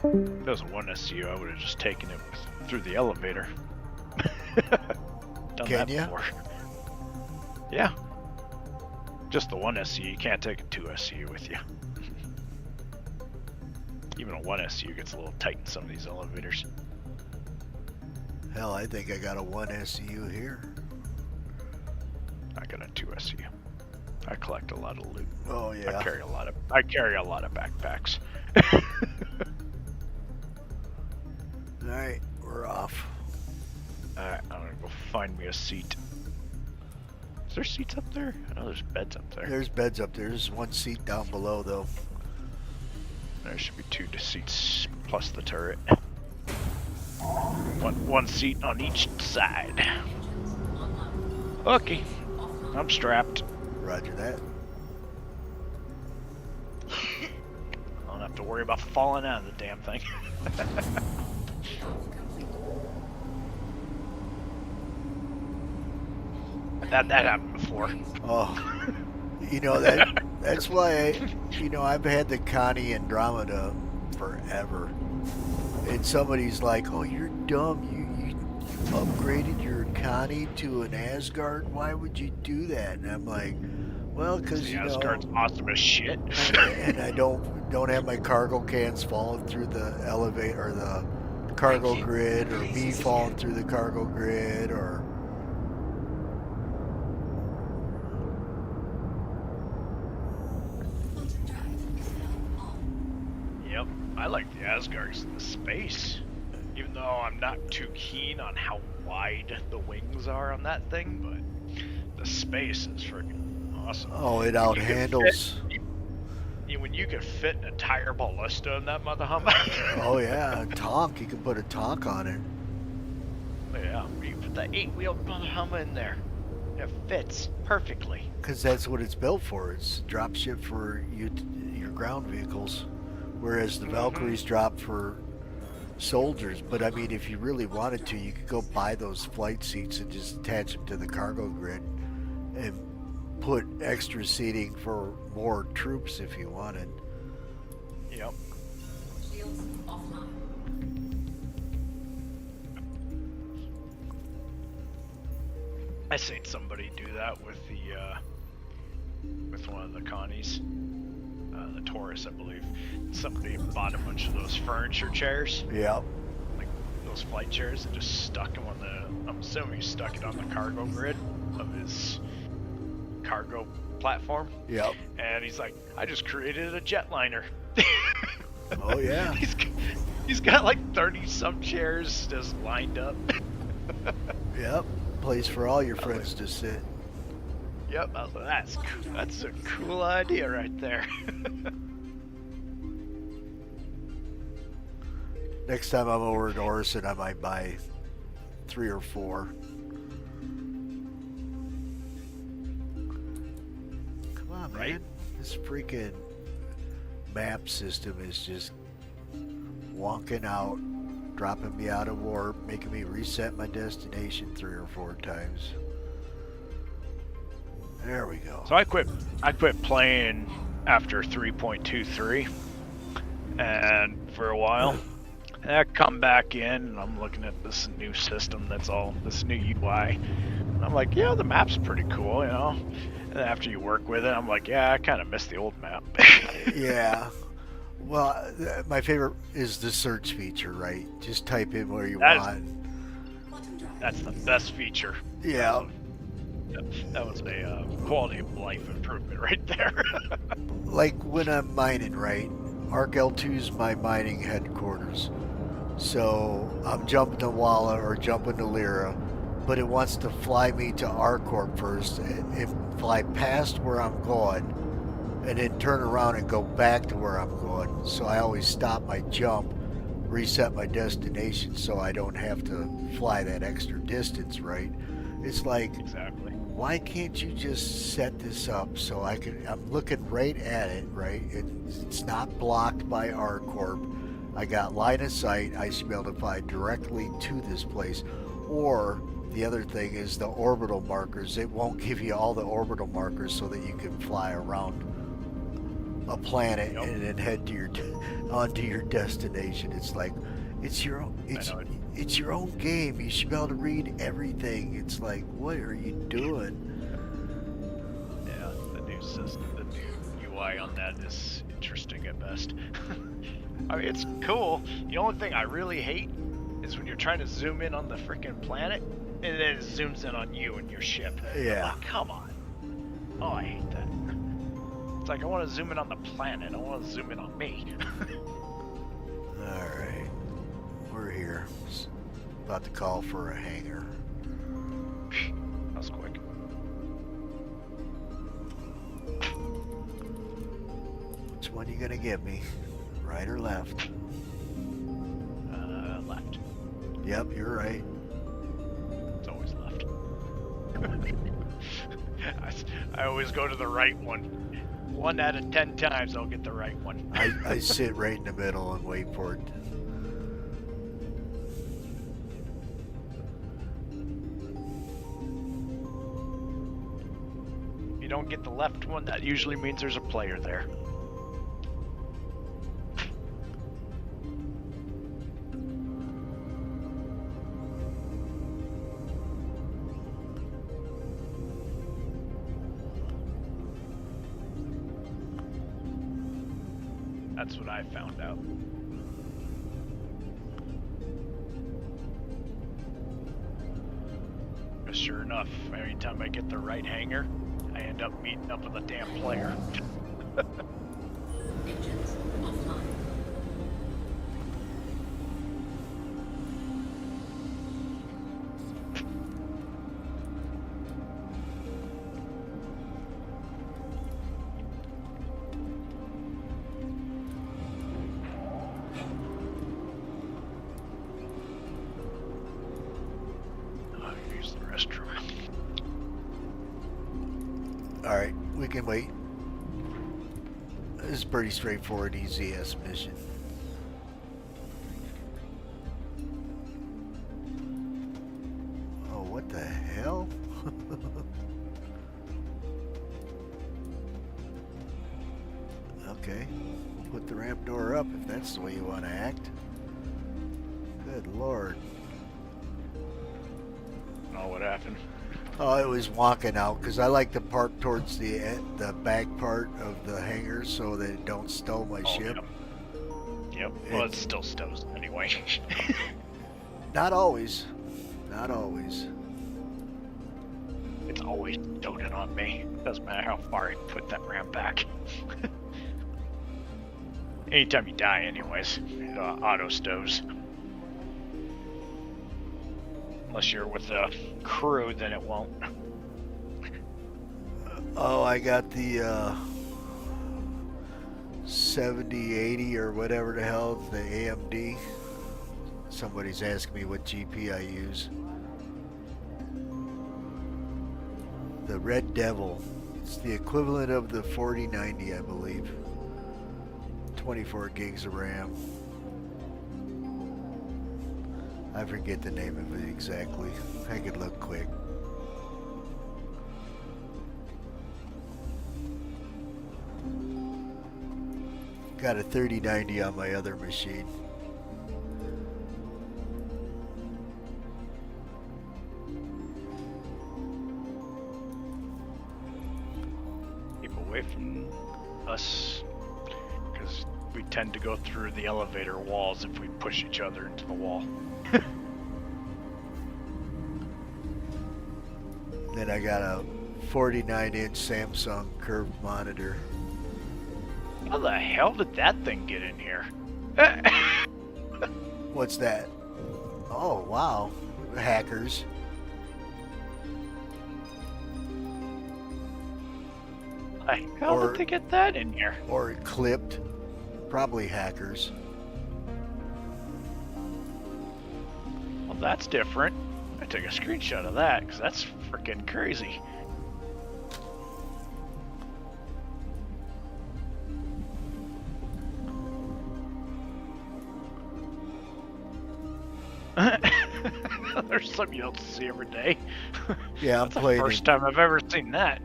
If it was a 1SU, I would have just taken it through the elevator. Done Can that ya? before. Yeah. Just the 1SU. You can't take a 2SU with you. Even a 1SU gets a little tight in some of these elevators. Hell, I think I got a 1SU here. I got a 2SU. I collect a lot of loot. Oh yeah. I carry a lot of backpacks. Alright, we're off. Alright, I'm gonna go find me a seat. Is there seats up there? I know there's beds up there. There's beds up there. There's one seat down below though. There should be 2 seats plus the turret. One seat on each side. Okay, I'm strapped. Roger that. I don't have to worry about falling out of the damn thing. That happened before. Oh, you know that's why I've had the Connie Andromeda forever. And somebody's like, "Oh, you're dumb. You upgraded your Connie to an Asgard. Why would you do that?" And I'm like, "Well, because Asgard's awesome as shit." and I don't have my cargo cans falling through the elevator or the cargo grid, or me falling through the cargo grid, or." Yep, I like the Asgards in the space. Even though I'm not too keen on how wide the wings are on that thing, but the space is freaking awesome. Oh, it outhandles. When you could fit an entire ballista in that mother hummer. Oh yeah, a tonk. You can put a tonk on it. Yeah, you put the 8-wheeled mother hummer in there. It fits perfectly. Because that's what it's built for. It's drop ship for your ground vehicles, whereas the Valkyries drop for soldiers. But I mean, if you really wanted to, you could go buy those flight seats and just attach them to the cargo grid and put extra seating for more troops if you wanted. Yep. Shields offline. I seen somebody do that with with one of the Connies, the Taurus, I believe. Somebody bought a bunch of those furniture chairs. Yep. Like those flight chairs, and just stuck them on the. I'm assuming he stuck it on the cargo grid of his cargo platform. Yep. And he's like, I just created a jetliner. Oh yeah. He's got like 30 some chairs just lined up. Yep. Place for all your friends to sit. Yep, I was like, that's a cool idea right there. Next time I'm over in Orison, I might buy 3 or 4. Come on, man. This freaking map system is just wonking out, dropping me out of warp, making me reset my destination 3 or 4 times. There we go. So I quit playing after 3.23, and for a while, and I come back in and I'm looking at this new system this new UI, and I'm like, yeah, the map's pretty cool, And then after you work with it, I'm like, yeah, I kind of miss the old map. Yeah. Well, my favorite is the search feature, right? Just type in where you want. That's the best feature. Yeah. That was a quality of life improvement right there. Like when I'm mining, right? Arc L2 is my mining headquarters. So I'm jumping to Walla or jumping to Lyra, but it wants to fly me to ArcCorp first and fly past where I'm going, and then turn around and go back to where I'm going. So I always stop my jump, reset my destination so I don't have to fly that extra distance, right? It's like, Exactly. why can't you just set this up so I can? I'm looking right at it, right? It's not blocked by R-Corp. I got line of sight. I should be able to fly directly to this place. Or the other thing is the orbital markers. It won't give you all the orbital markers so that you can fly around a planet and then head to onto your destination. It's like, it's your own. It's your own game. You should be able to read everything. It's like, what are you doing? Yeah, the new system, the new UI on that is interesting at best. I mean, it's cool. The only thing I really hate is when you're trying to zoom in on the freaking planet, and then it zooms in on you and your ship. Yeah. Like, come on. Oh, I hate that. It's like, I want to zoom in on the planet. I want to zoom in on me. Alright. We're here. About to call for a hangar. That was quick. Which one you gonna give me? Right or left? Left. Yep, you're right. It's always left. I always go to the right one. 1 out of 10 times I'll get the right one. I sit right in the middle and wait for it. If you don't get the left one, that usually means there's a player there. That's what I found out. But sure enough, every time I get the right hangar, I end up meeting up with a damn player. Engines offline. Use the restroom. Alright, we can wait. This is pretty straightforward, easy-ass mission. Oh, what the hell? Okay, we'll put the ramp door up if that's the way you want to act. Good lord. Oh, what happened? Oh, it was walking out because I like to park towards the back part of the hangar so that it don't stow my ship. Yep. Well, it still stows anyway. Not always. Not always. It's always stowed in on me. Doesn't matter how far I put that ramp back. Anytime you die anyways, it auto stows. Unless you're with a crew, then it won't. Oh, I got the 7080 or whatever the hell, the AMD. Somebody's asking me what GP I use. The Red Devil. It's the equivalent of the 4090, I believe. 24 gigs of RAM. I forget the name of it exactly. I could look quick. Got a 3090 on my other machine. Keep away from us, because we tend to go through the elevator walls if we push each other into the wall. Then I got a 49-inch Samsung curved monitor. How the hell did that thing get in here? What's that? Oh, wow. Hackers. How did they get that in here? Or it clipped. Probably hackers. Well, that's different. I took a screenshot of that because that's freaking crazy. There's something you don't see every day. Yeah, I'm That's the playing. first time I've ever seen that.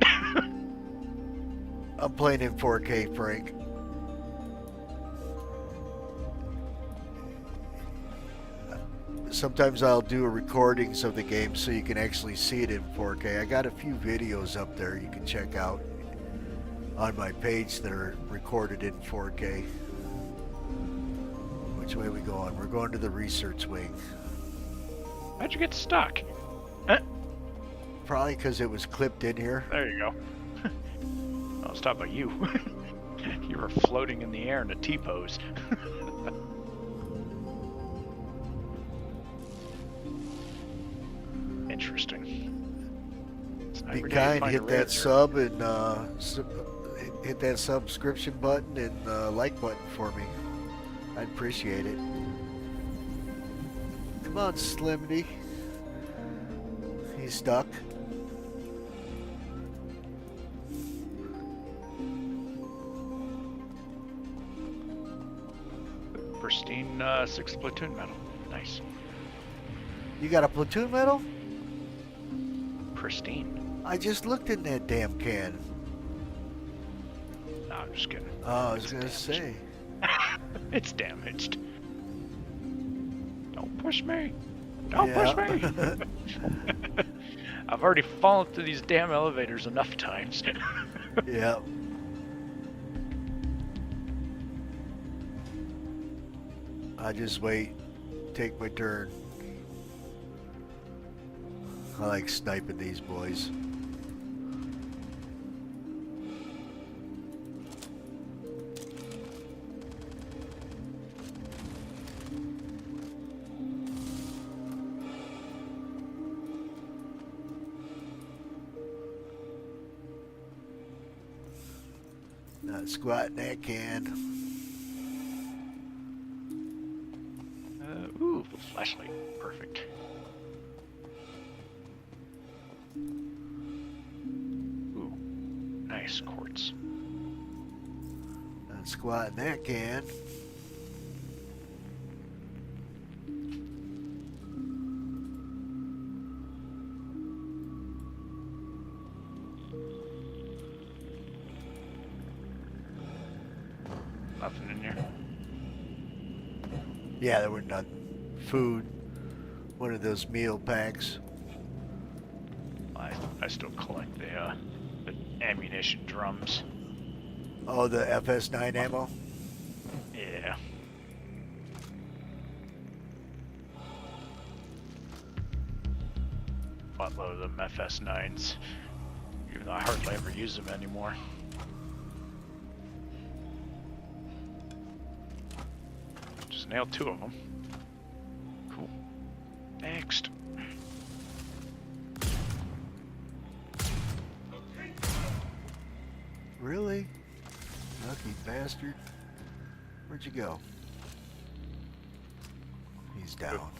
I'm playing in 4K, Frank. Sometimes I'll do recordings of the game so you can actually see it in 4K. I got a few videos up there you can check out on my page that are recorded in 4K. Which way are we going? We're going to the research wing. How'd you get stuck? Probably because it was clipped in here. There you go. I was talking about you. You were floating in the air in a T-pose. Interesting. Be kind, hit that sub and hit that subscription button and like button for me. I'd appreciate it. Come on, Slimity. He's stuck. Pristine 6th platoon medal. Nice. You got a platoon medal? Pristine. I just looked in that damn can. No, I'm just kidding. Oh, I was gonna say. It's damaged. Don't push me. Don't push me. I've already fallen through these damn elevators enough times. Yeah. I just wait, take my turn. I like sniping these boys. Not squatting that can. Ooh, flashlight. Perfect. Ooh, nice quartz. Not squatting that can. Nothing in here. Yeah, there were none. Food. One of those meal packs. I still collect the ammunition drums. Oh, the FS9 ammo? Yeah. Buttload of them FS9s. Even though I hardly ever use them anymore. Just nailed 2 of them. Cool. Next. Really? Lucky bastard. Where'd you go? He's down.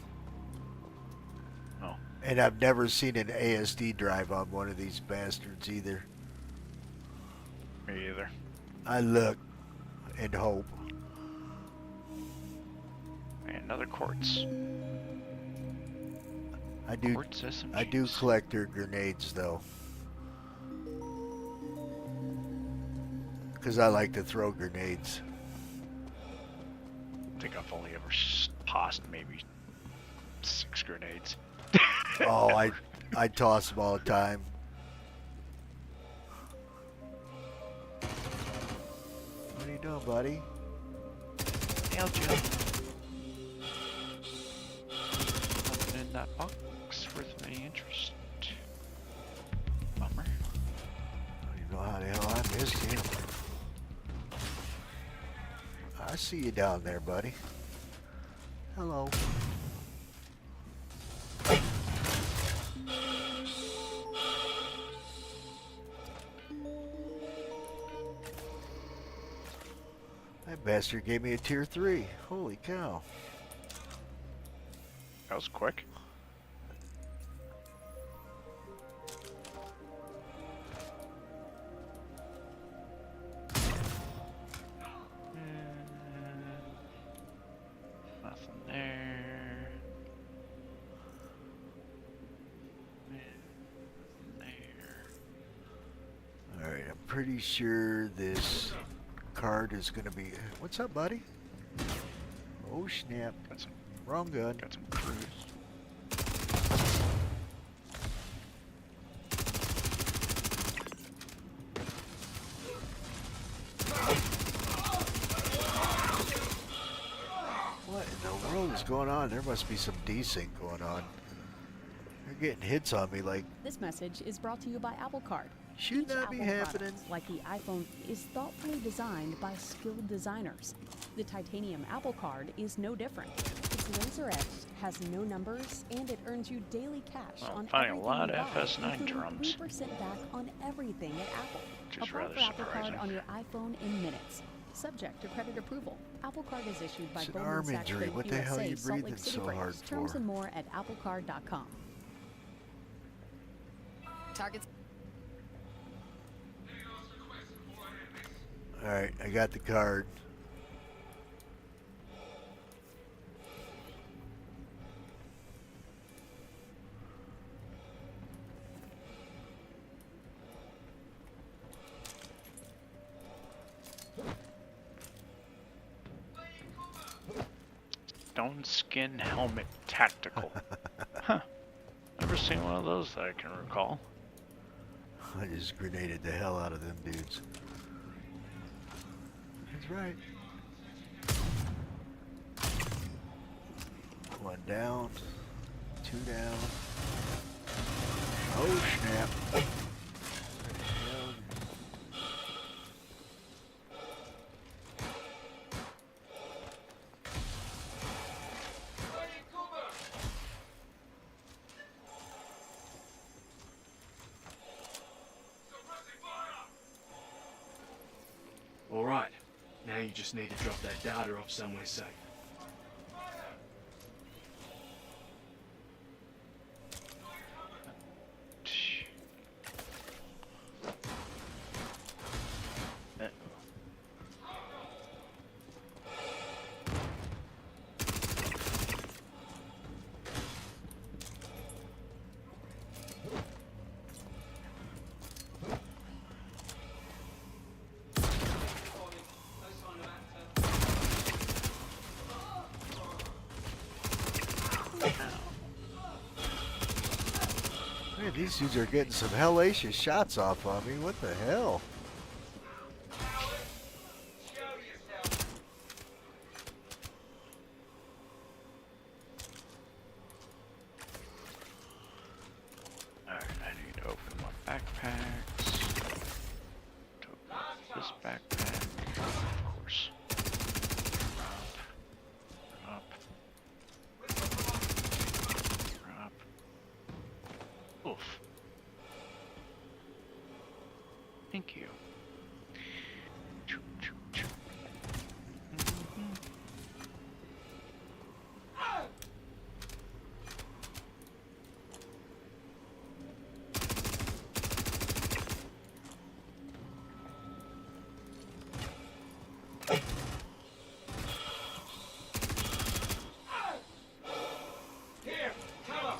Oh. And I've never seen an ASD drive on one of these bastards either. Me either. I look and hope. And another quartz. I do collect their grenades though. Because I like to throw grenades. I think I've only ever tossed maybe 6 grenades. Oh, I toss them all the time. What are you doing, buddy? Nailed you. Nothing in that box worth of any interest. Bummer. I don't even know how the hell I missed him. I see you down there, buddy. Hello. That bastard gave me a tier 3. Holy cow. That was quick. pretty sure this card is going to be... What's up, buddy? Oh, snap. Wrong gun. Got some cruise. What in the world is going on? There must be some desync going on. They're getting hits on me like... This message is brought to you by Apple Card. Should Each not be Apple happening. product, like the iPhone, is thoughtfully designed by skilled designers. The titanium Apple Card is no different. It's laser etched, has no numbers, and it earns you daily cash Well, on finding a everything lot you of buy, FS9 including drums. 3% back on everything at Apple. Which is Apply rather for Apple Card surprising. on your iPhone in minutes. Subject to credit approval. Apple Card is issued by It's an Goldman arm Sachs injury. Bank What the hell are USA, you Salt Lake breathing City so hard branch. Terms for? and more at applecard.com. Targets. Alright, I got the card. Stone skin helmet tactical. Huh. Never seen one of those that I can recall. I just grenaded the hell out of them dudes. That's right. One down. Two down. Oh, snap. Alright, now you just need to drop that data off somewhere safe. Man, these dudes are getting some hellacious shots off on me. What the hell? Alright, I need to open my backpacks. To open this backpack. Of course. Up. Up. Oof. Thank you. Choo, choo, choo. Here, cover!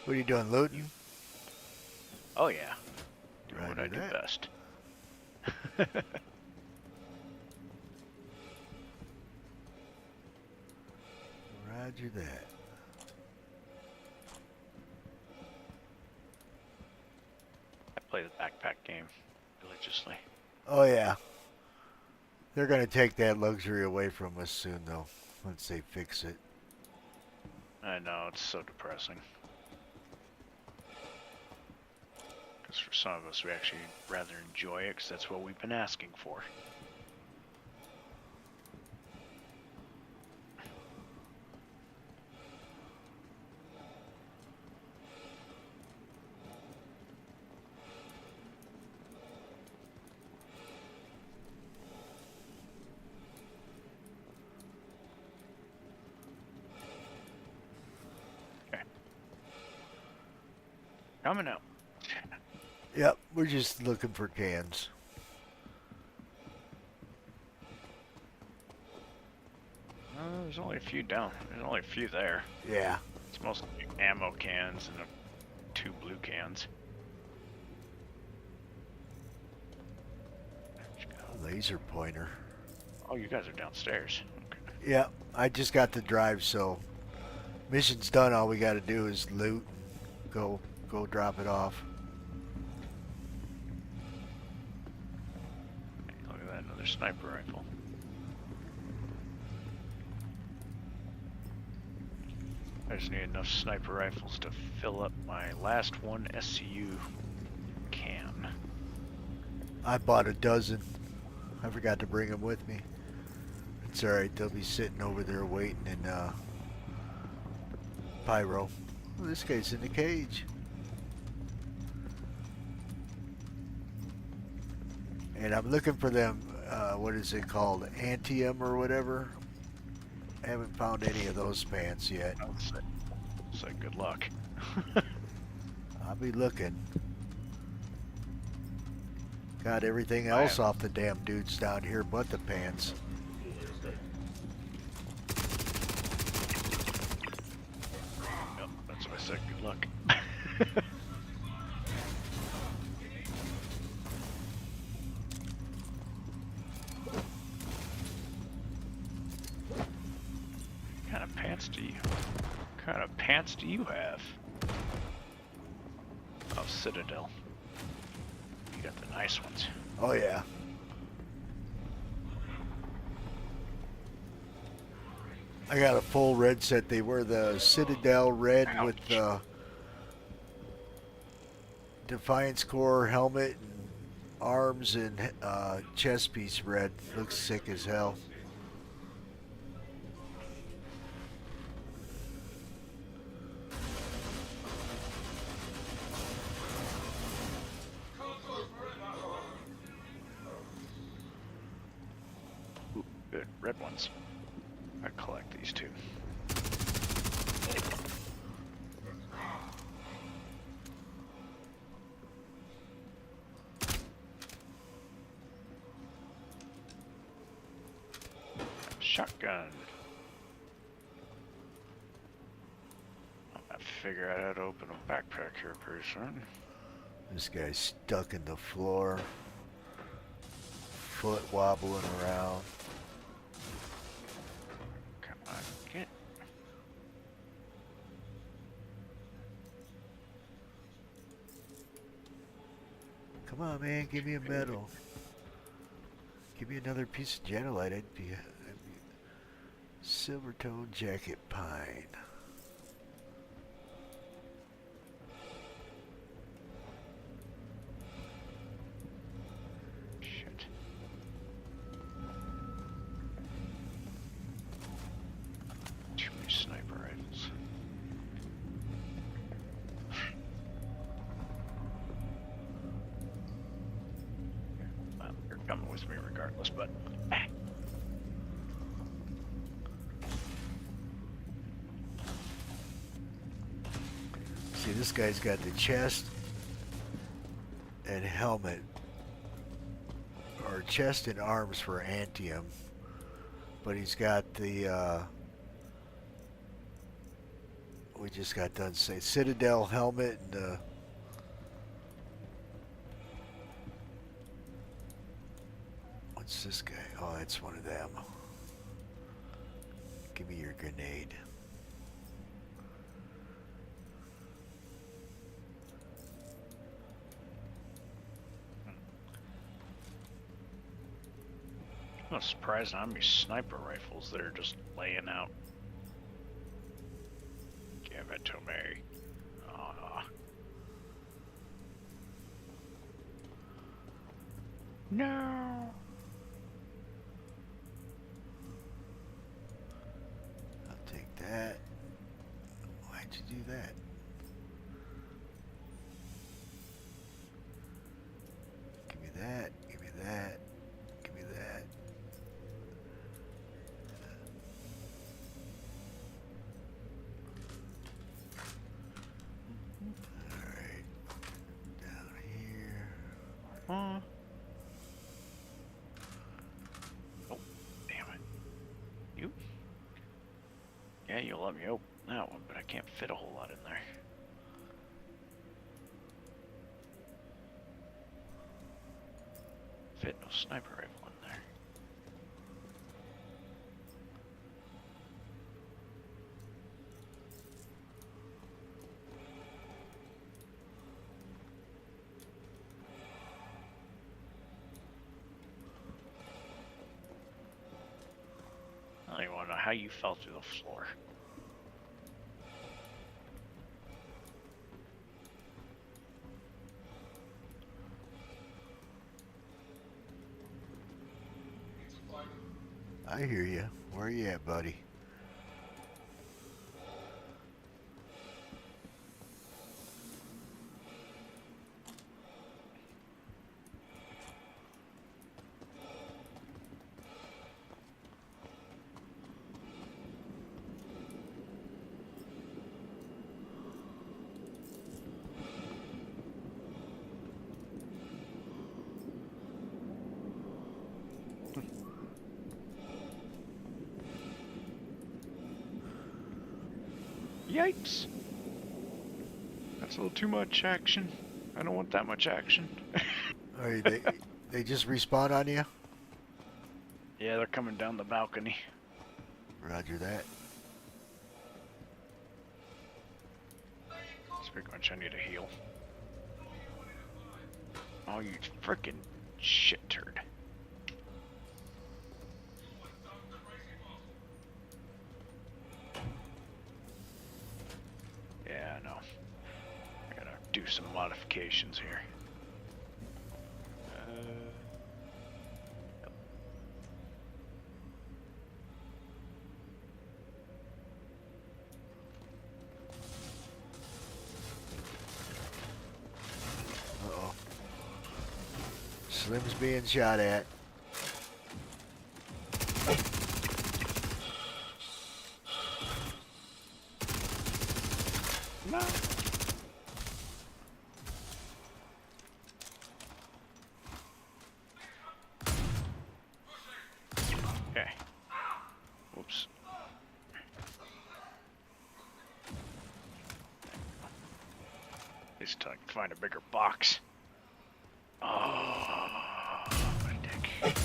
What are you doing, looting? Oh yeah. Doing what Roger I do that. best. Roger that. I play the backpack game religiously. Oh, yeah. They're going to take that luxury away from us soon, though, once they fix it. I know, it's so depressing. Because for some of us, we actually rather enjoy it, because that's what we've been asking for. Coming out. Yep, we're just looking for cans. There's only a few down. There's only a few there. Yeah. It's mostly ammo cans and 2 blue cans. Laser pointer. Oh, you guys are downstairs. Okay. Yeah, I just got the drive, so mission's done. All we got to do is loot and go drop it off. Look at that, another sniper rifle. I just need enough sniper rifles to fill up my last 1 SCU can. I bought a dozen. I forgot to bring them with me. It's alright, they'll be sitting over there waiting in Pyro. Well, this guy's in the cage. And I'm looking for them, what is it called? Antium or whatever? I haven't found any of those pants yet. So good luck. I'll be looking. Got everything else off the damn dudes down here but the pants. Yep, that's what I said, good luck. What kind of pants do you have? Oh, Citadel. You got the nice ones. Oh yeah. I got a full red set. They were the Citadel red with the Defiance Core helmet and arms and chest piece red. Looks sick as hell. Ooh, good. Red ones. I collect these 2. Shotgun. I'm gonna figure out how to open a backpack here pretty soon. This guy's stuck in the floor. Foot wobbling around. Come on, get. Come on, man, give me a medal. Give me another piece of Genolite. I'd be Silvertone Jacket Pine. Shit. Too many sniper rifles. Well, you're coming with me regardless, but. See, this guy's got the chest and helmet, or chest and arms for Antium, but he's got the, we just got done saying Citadel helmet and what's this guy? Oh, that's one of them. Give me your grenade. I'm surprised how many sniper rifles that are just laying out. Give it to me. No. I'll take that. Why'd you do that? Give me that. Give me that. Give me that. Alright. Down here. Oh, damn it. You? Yeah, you'll let me open that one, but I can't fit a whole lot in there. Fit no sniper rifle in there. I don't even want to know how you fell through the floor. I hear you. Where you at, buddy? Yikes! That's a little too much action. I don't want that much action. Alright, they just respawn on you? Yeah, they're coming down the balcony. Roger that. Speaking of which, I need a heal. Oh, you frickin' shit turd. Yeah, I know. I gotta do some modifications here. Uh-oh. Slim's being shot at. No. Okay. Whoops. At least I can find a bigger box. Oh, my dick.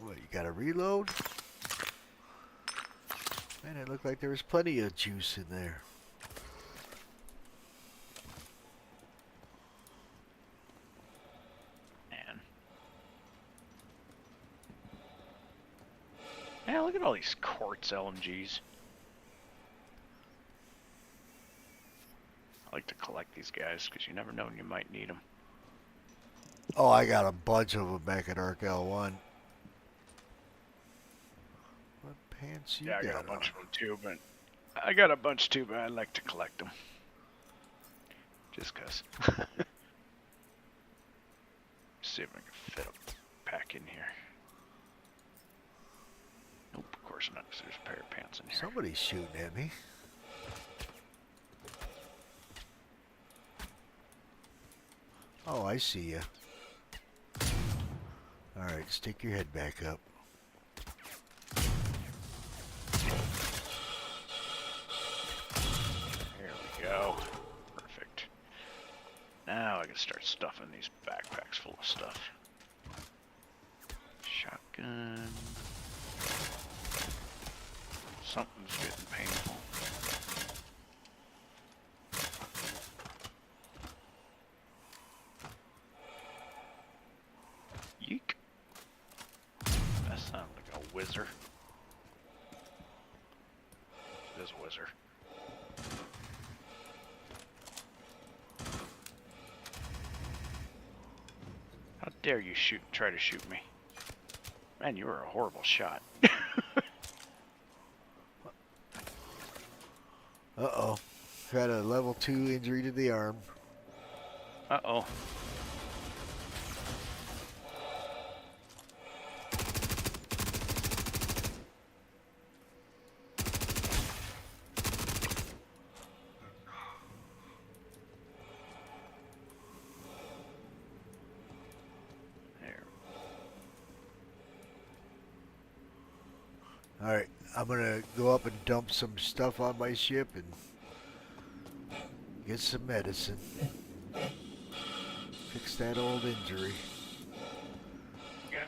What, you gotta reload? Man, it looked like there was plenty of juice in there. Man. Yeah, look at all these quartz LMGs. I like to collect these guys because you never know when you might need them. Oh, I got a bunch of them back at Arc L1. What pants you Yeah, I got got a bunch on? of them too, but I like to collect them. Just cause. See if I can fit a pack in here. Nope, of course not, because there's a pair of pants in here. Somebody's shooting at me. Oh, I see you. Alright, stick your head back up. There we go. Perfect. Now I can start stuffing these backpacks full of stuff. Shotgun. Something's getting painful. Yeek. Whizzer. It is Whizzer. How dare you try to shoot me? Man, you were a horrible shot. Uh-oh. Got a level 2 injury to the arm. Uh-oh. Alright, I'm gonna go up and dump some stuff on my ship and get some medicine. Fix that old injury. Yeah.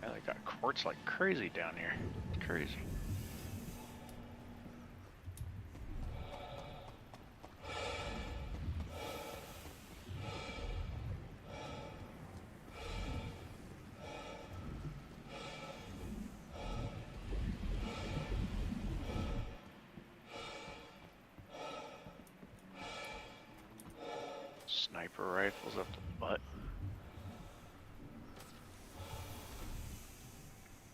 Yeah, they got quartz like crazy down here. Crazy. Sniper rifles up the butt.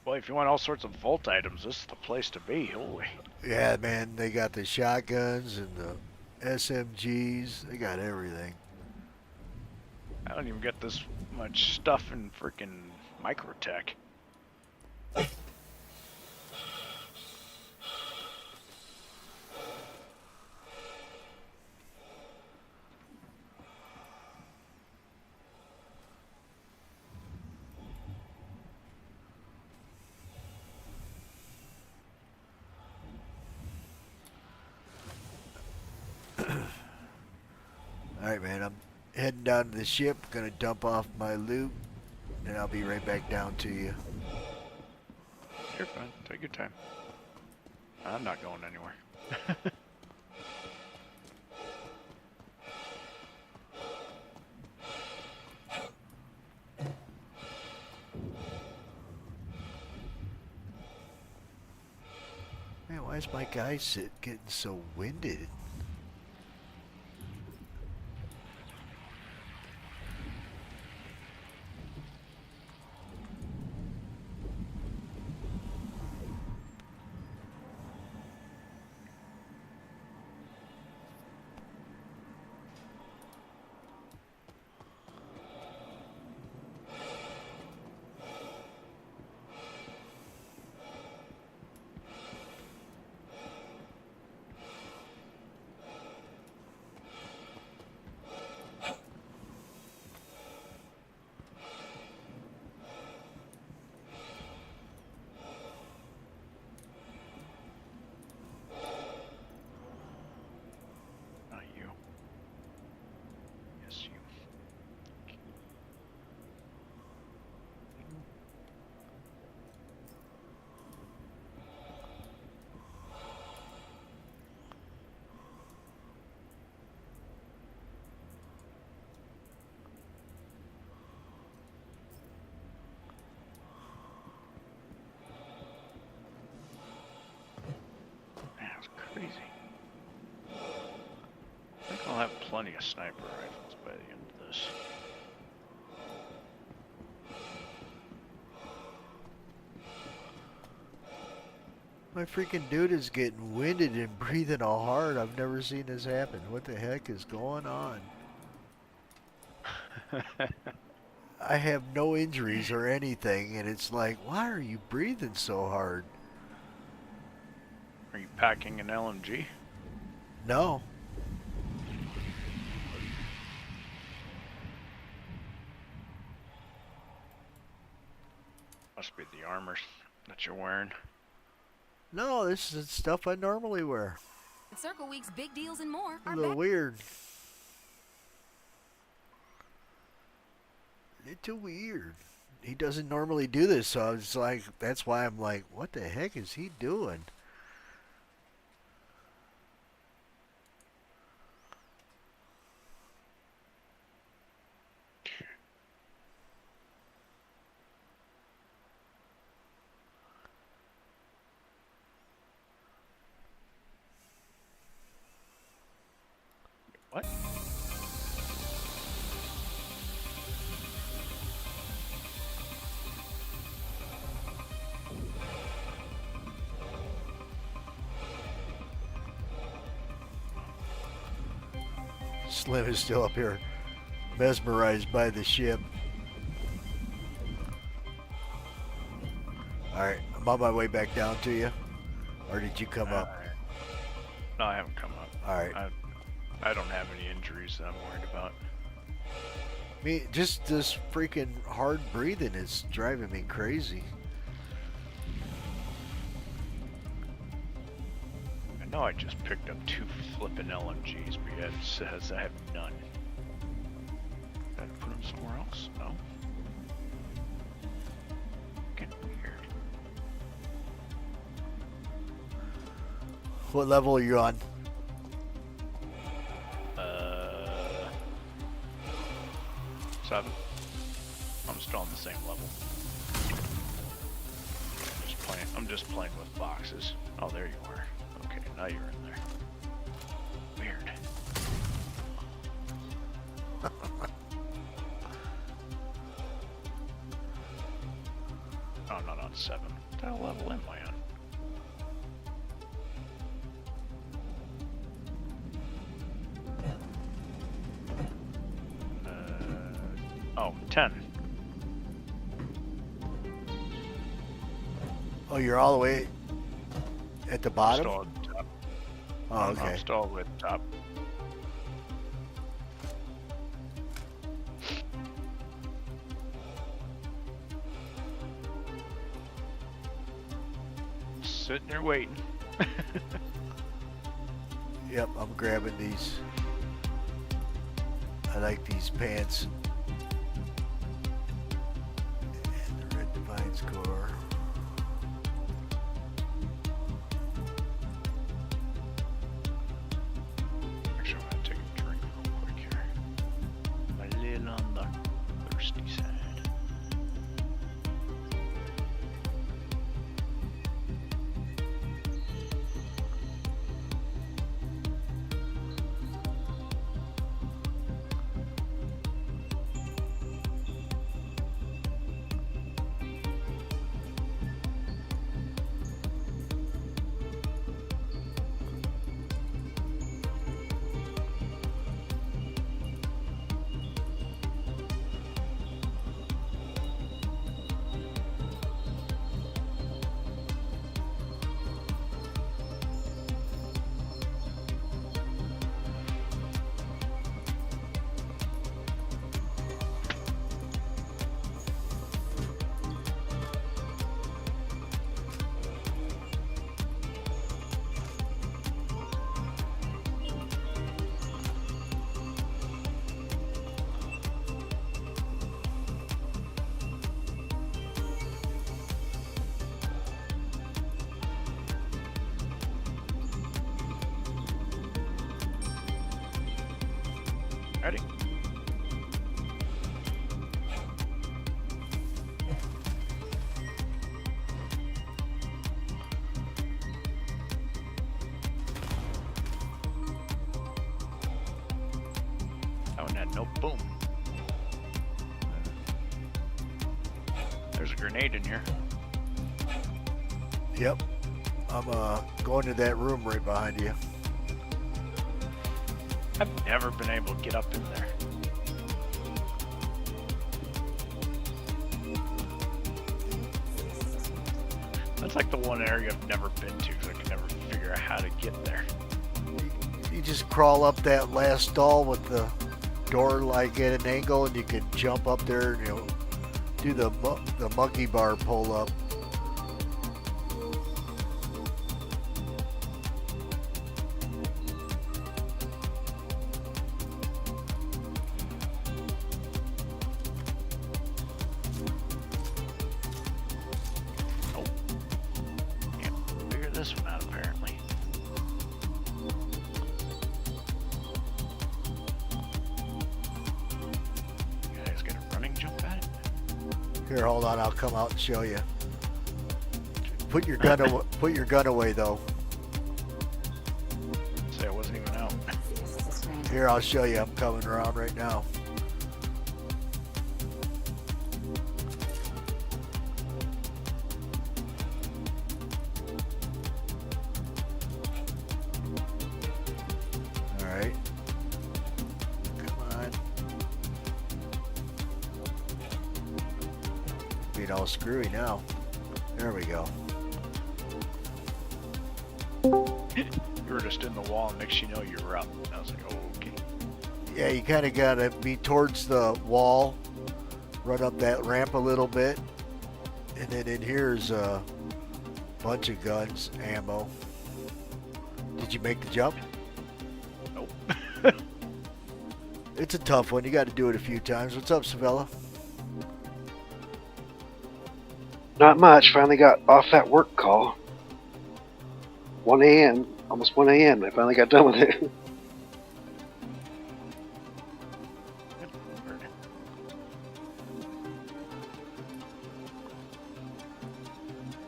Well, if you want all sorts of vault items, this is the place to be. Holy. Yeah, man, they got the shotguns and the SMGs. They got everything. I don't even get this much stuff in freaking Microtech. Alright, man, I'm heading down to the ship, gonna dump off my loot, and I'll be right back down to you. You're fine. Take your time. I'm not going anywhere. Man, why is my guy getting so winded? Not you. Yes, you. That was crazy. I think I'll have plenty of sniper rifles by the end of this. My freaking dude is getting winded and breathing all hard. I've never seen this happen. What the heck is going on? I have no injuries or anything, and it's like, why are you breathing so hard? Are you packing an LMG? No. Must be the armor that you're wearing. No, this is stuff I normally wear. Circle Week's big deals and more A are little back. weird. Little weird. He doesn't normally do this, so it's like, that's why I'm like, what the heck is he doing? What? Slim is still up here, mesmerized by the ship. Alright, I'm on my way back down to you. Or did you come up? No, I haven't come up. Alright. I don't have any injuries that I'm worried about. Me, just this freaking hard breathing is driving me crazy. I know I just picked up 2 flippin' LMGs, but yet it says I have none. Gotta put them somewhere else? No. Getting weird. What level are you on? 7. I'm still on the same level. I'm just playing with boxes. Oh, there you are. Okay, now you're in there. Weird. Oh, I'm not on 7. What the hell level am I on? Oh, 10. Oh, you're all the way at the bottom? Still at the top. Oh, okay. I'm still all the way at the top. Sitting there waiting. Yep, I'm grabbing these. I like these pants. And the Red Divine Score. Actually, I'm gonna take a drink real quick here. A little on the thirsty side. Ready? That one had no boom. There's a grenade in here. Yep. I'm going to that room right behind you. I've never been able to get up in there. That's like the one area I've never been to because I can never figure out how to get there. You just crawl up that last stall with the door like at an angle, and you can jump up there and Do the monkey bar pull up. Figure this one out apparently. You guys get a running jump at it? Here, hold on. I'll come out and show you. Put your gun away. Put your gun away, though. Say I wasn't even out. Here, I'll show you. I'm coming around right now. All right. Come on. Being all screwy now. There we go. You were just in the wall, and next you know you were up. I was like, oh, okay. Yeah, you kind of got to be towards the wall, run up that ramp a little bit, and then in here's a bunch of guns, ammo. Did you make the jump? Nope. It's a tough one. You got to do it a few times. What's up, Savella? Not much. Finally got off that work call. 1 a.m. Almost 1 a.m. I finally got done with it.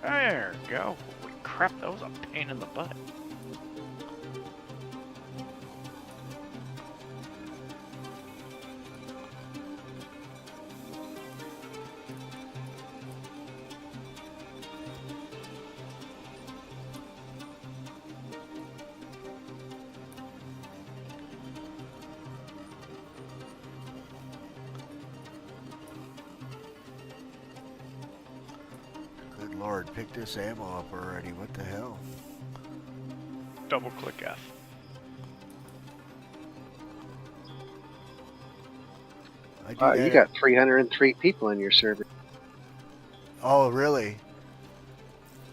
There we go. Holy crap, that was a pain in the butt. Good Lord, pick this ammo up already. What the hell? Double click F. I do that You got 303 people in your server. Oh, really?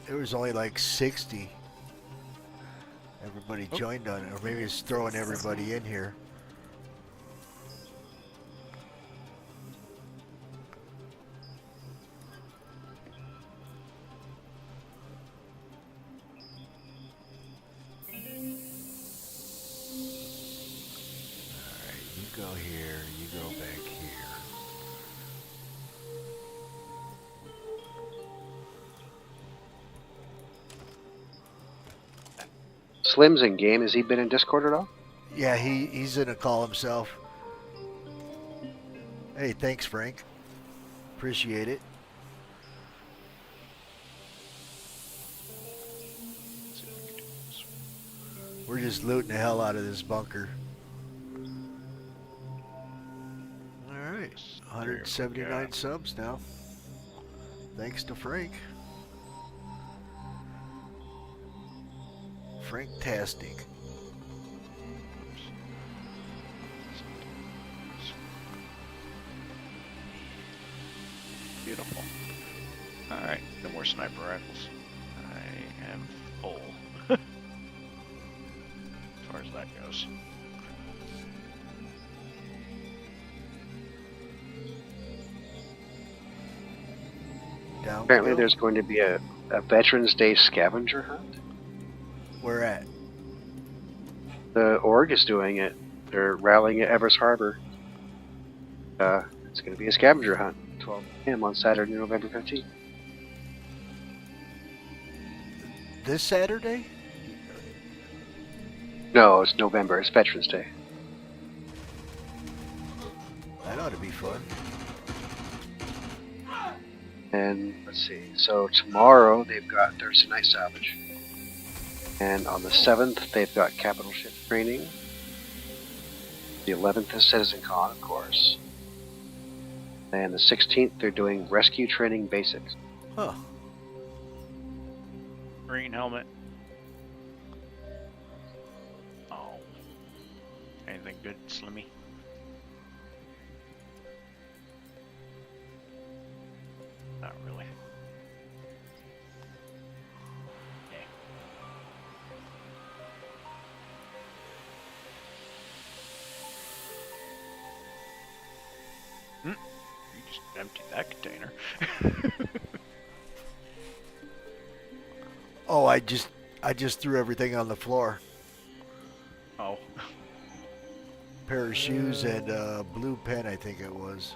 There was only like 60. Everybody joined on it, or maybe it's throwing everybody in here. Alright, you go here, you go back here. Slim's in game. Has he been in Discord at all? Yeah, he's in a call himself. Hey, thanks, Frank. Appreciate it. We're just looting the hell out of this bunker. Alright, 179 subs now. Thanks to Frank. Frank-tastic. Beautiful. Alright, no more sniper rifles. I am full. As far as that goes. Apparently there's going to be a Veterans Day scavenger hunt. Where at? The org is doing it. They're rallying at Everest Harbor. It's going to be a scavenger hunt, 12 p.m. on Saturday, November 15th. This Saturday? No, it's November. It's Veterans Day. That ought to be fun. And let's see. So tomorrow they've got Thursday Night Salvage. And on the 7th they've got Capital Ship Training. The 11th is Citizen Con, of course. And the 16th they're doing Rescue Training Basics. Huh. Green helmet. Oh. Anything good, Slimmy? You just empty that container. Oh, I just threw everything on the floor. Oh. Pair of shoes and a blue pen, I think it was.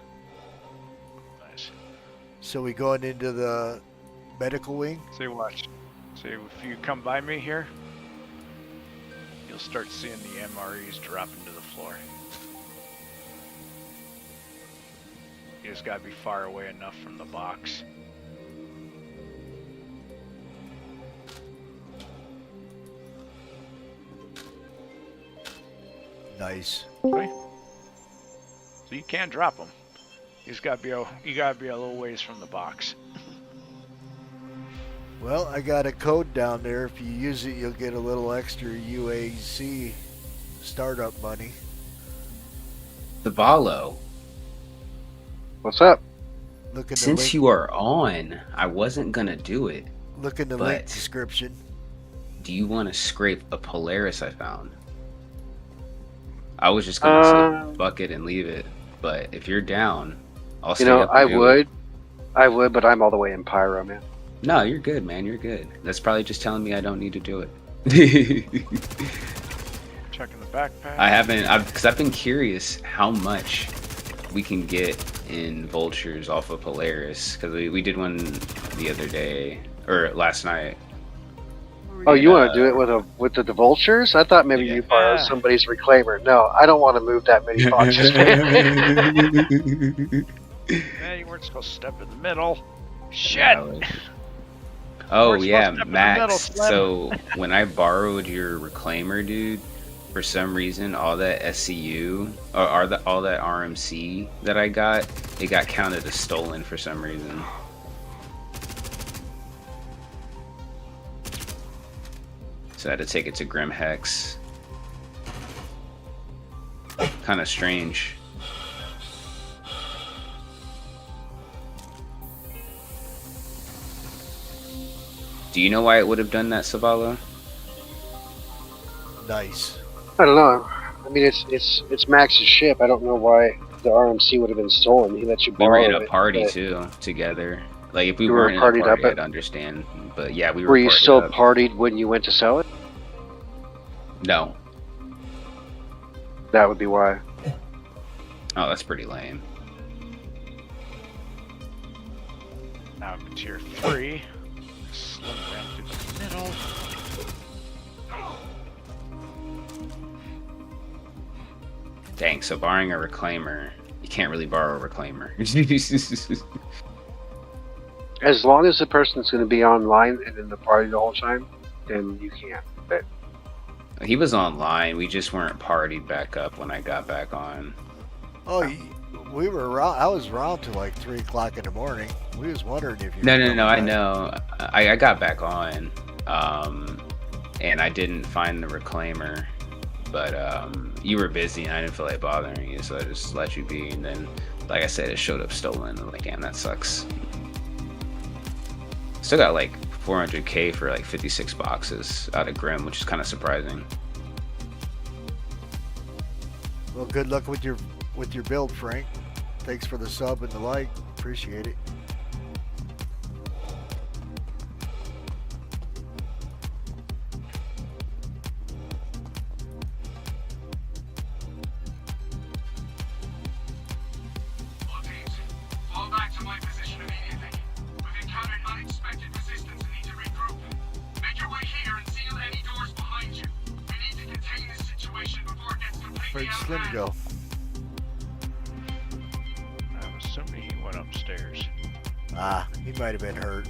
Nice. So we going into the medical wing? See, watch. See, if you come by me here, you'll start seeing the MREs drop into the floor. You just gotta be far away enough from the box. Nice. Okay. So you can drop them. You gotta be a little ways from the box. Well, I got a code down there. If you use it, you'll get a little extra UAC startup money. Zavalo. What's up? Look at the Since link. you are on, I wasn't gonna do it. Look in the link description. Do you want to scrape a Polaris I found? I was just gonna say bucket and leave it, but if you're down, I'll stay up and do it. I would, but I'm all the way in Pyro, man. No, you're good, man. You're good. That's probably just telling me I don't need to do it. Checking the backpack. I haven't, because I've been curious how much we can get in vultures off of Polaris, because we did one the other day or last night. Oh, you want to do it with the vultures? I thought maybe you borrowed somebody's reclaimer. No, I don't want to move that many boxes. Yeah, you weren't supposed to step in the middle. Shit. Yeah, oh We're yeah, supposed to step in the Max. middle, Slim. So when I borrowed your reclaimer, dude, for some reason all that SCU or all that RMC that I got, it got counted as stolen for some reason. So I had to take it to Grim Hex. Kind of strange. Do you know why it would have done that, Savalo? Nice. I don't know. I mean, it's Max's ship. I don't know why the RMC would have been stolen. He let you We borrow were in a it, party but too, together. Like if we You were weren't in a partied party, up I'd understand. But yeah, we were. Were you partied still up. partied when you went to sell it? No. That would be why. Oh, that's pretty lame. Now I'm in tier 3. Slim ran through the middle. Dang, so borrowing a reclaimer, you can't really borrow a reclaimer. As long as the person's going to be online and in the party the whole time, then you can. But He was online, we just weren't partied back up when I got back on. Oh, we were around. I was around till like 3 o'clock in the morning. We was wondering if you. No, I know. I got back on, and I didn't find the reclaimer, but you were busy and I didn't feel like bothering you, so I just let you be. And then, like I said, it showed up stolen. I'm like, damn, that sucks. Still got like 400k for like 56 boxes out of Grim, which is kind of surprising. Well, good luck with your build, Frank. Thanks for the sub and the like. Appreciate it. Fall back to my position immediately. We've encountered unexpected resistance and need to regroup. Make your way here and seal any doors behind you. We need to contain this situation before it gets completely Where'd out of Slim hand. go? I'm assuming he went upstairs. Ah, he might have been hurt.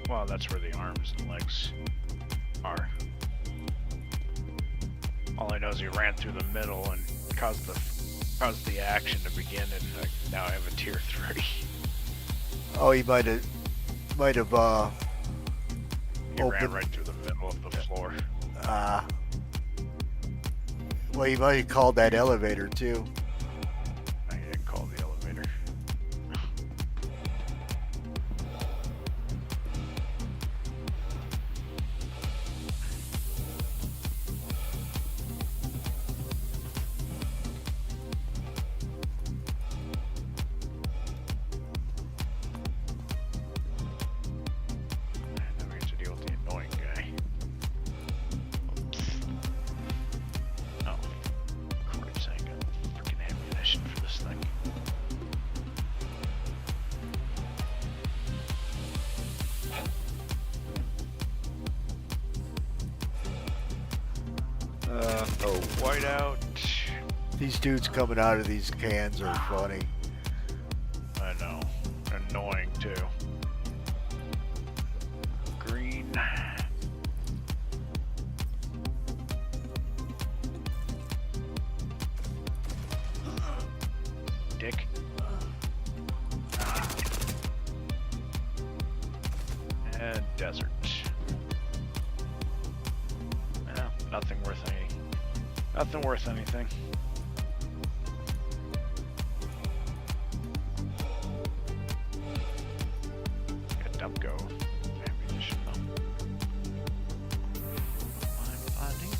Well, that's where the arms and legs are. All I know is he ran through the middle and caused the action to begin, and now I have a tier 3. Oh, he might have He ran opened. right through the middle of the floor. Well, he might have called that elevator too. I didn't call the elevator. Oh, whiteout. These dudes coming out of these cans are funny. I know. Annoying too. Green. Dick. And desert. Yeah, nothing worth anything. Get dump go. Ammunition though. I'm finding.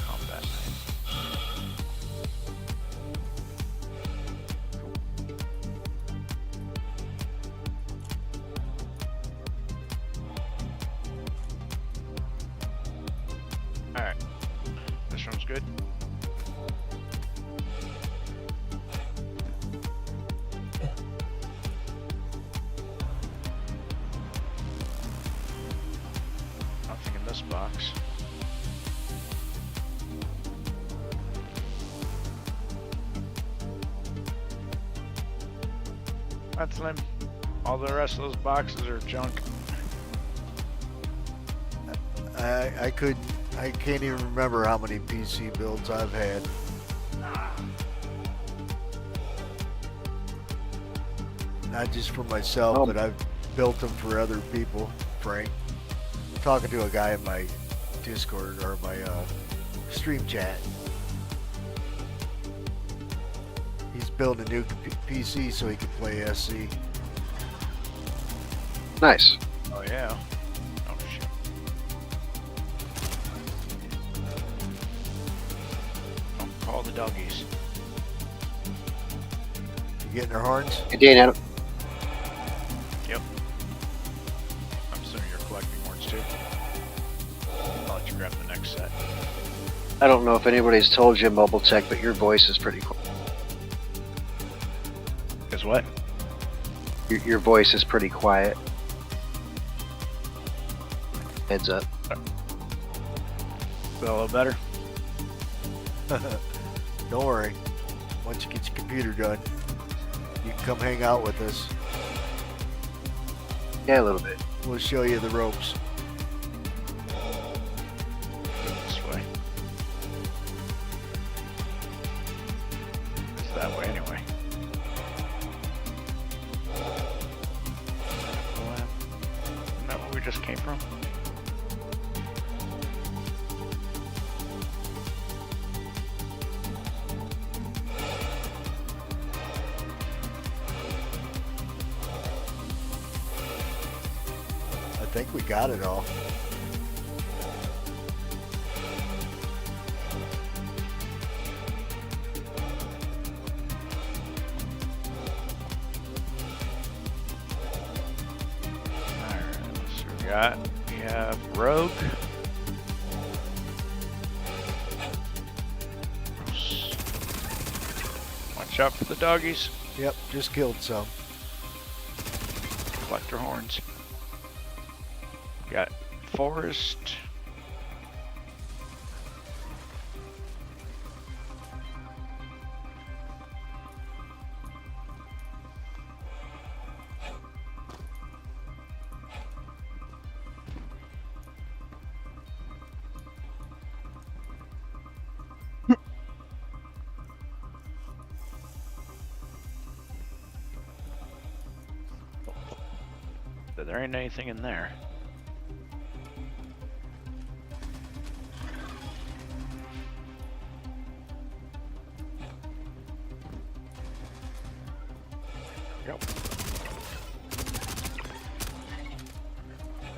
Combat knife. Alright. This one's good. Nothing in this box. That's Slim. All the rest of those boxes are junk. I can't even remember how many PC builds I've had. Not just for myself, but I've built them for other people. Frank, I'm talking to a guy in my Discord or my stream chat. He's building a new PC so he can play SC. Nice. Oh yeah. Oh shit. Don't call the doggies. You getting their horns? Hey, Dan, Adam. Yep. I'm assuming you're collecting horns too. I'll let you grab the next set. I don't know if anybody's told you, Mobile Tech, but your voice is pretty cool. Is what? Your voice is pretty quiet. Heads up. Is that a little better? Don't worry. Once you get your computer done, you can come hang out with us. Yeah, a little bit. We'll show you the ropes. This way. It's that way anyway. Isn't that where we just came from? I think we got it all. We have Rogue. Watch out for the doggies. Yep, just killed some. Collector horns. Got Forest. There ain't anything in there. Go.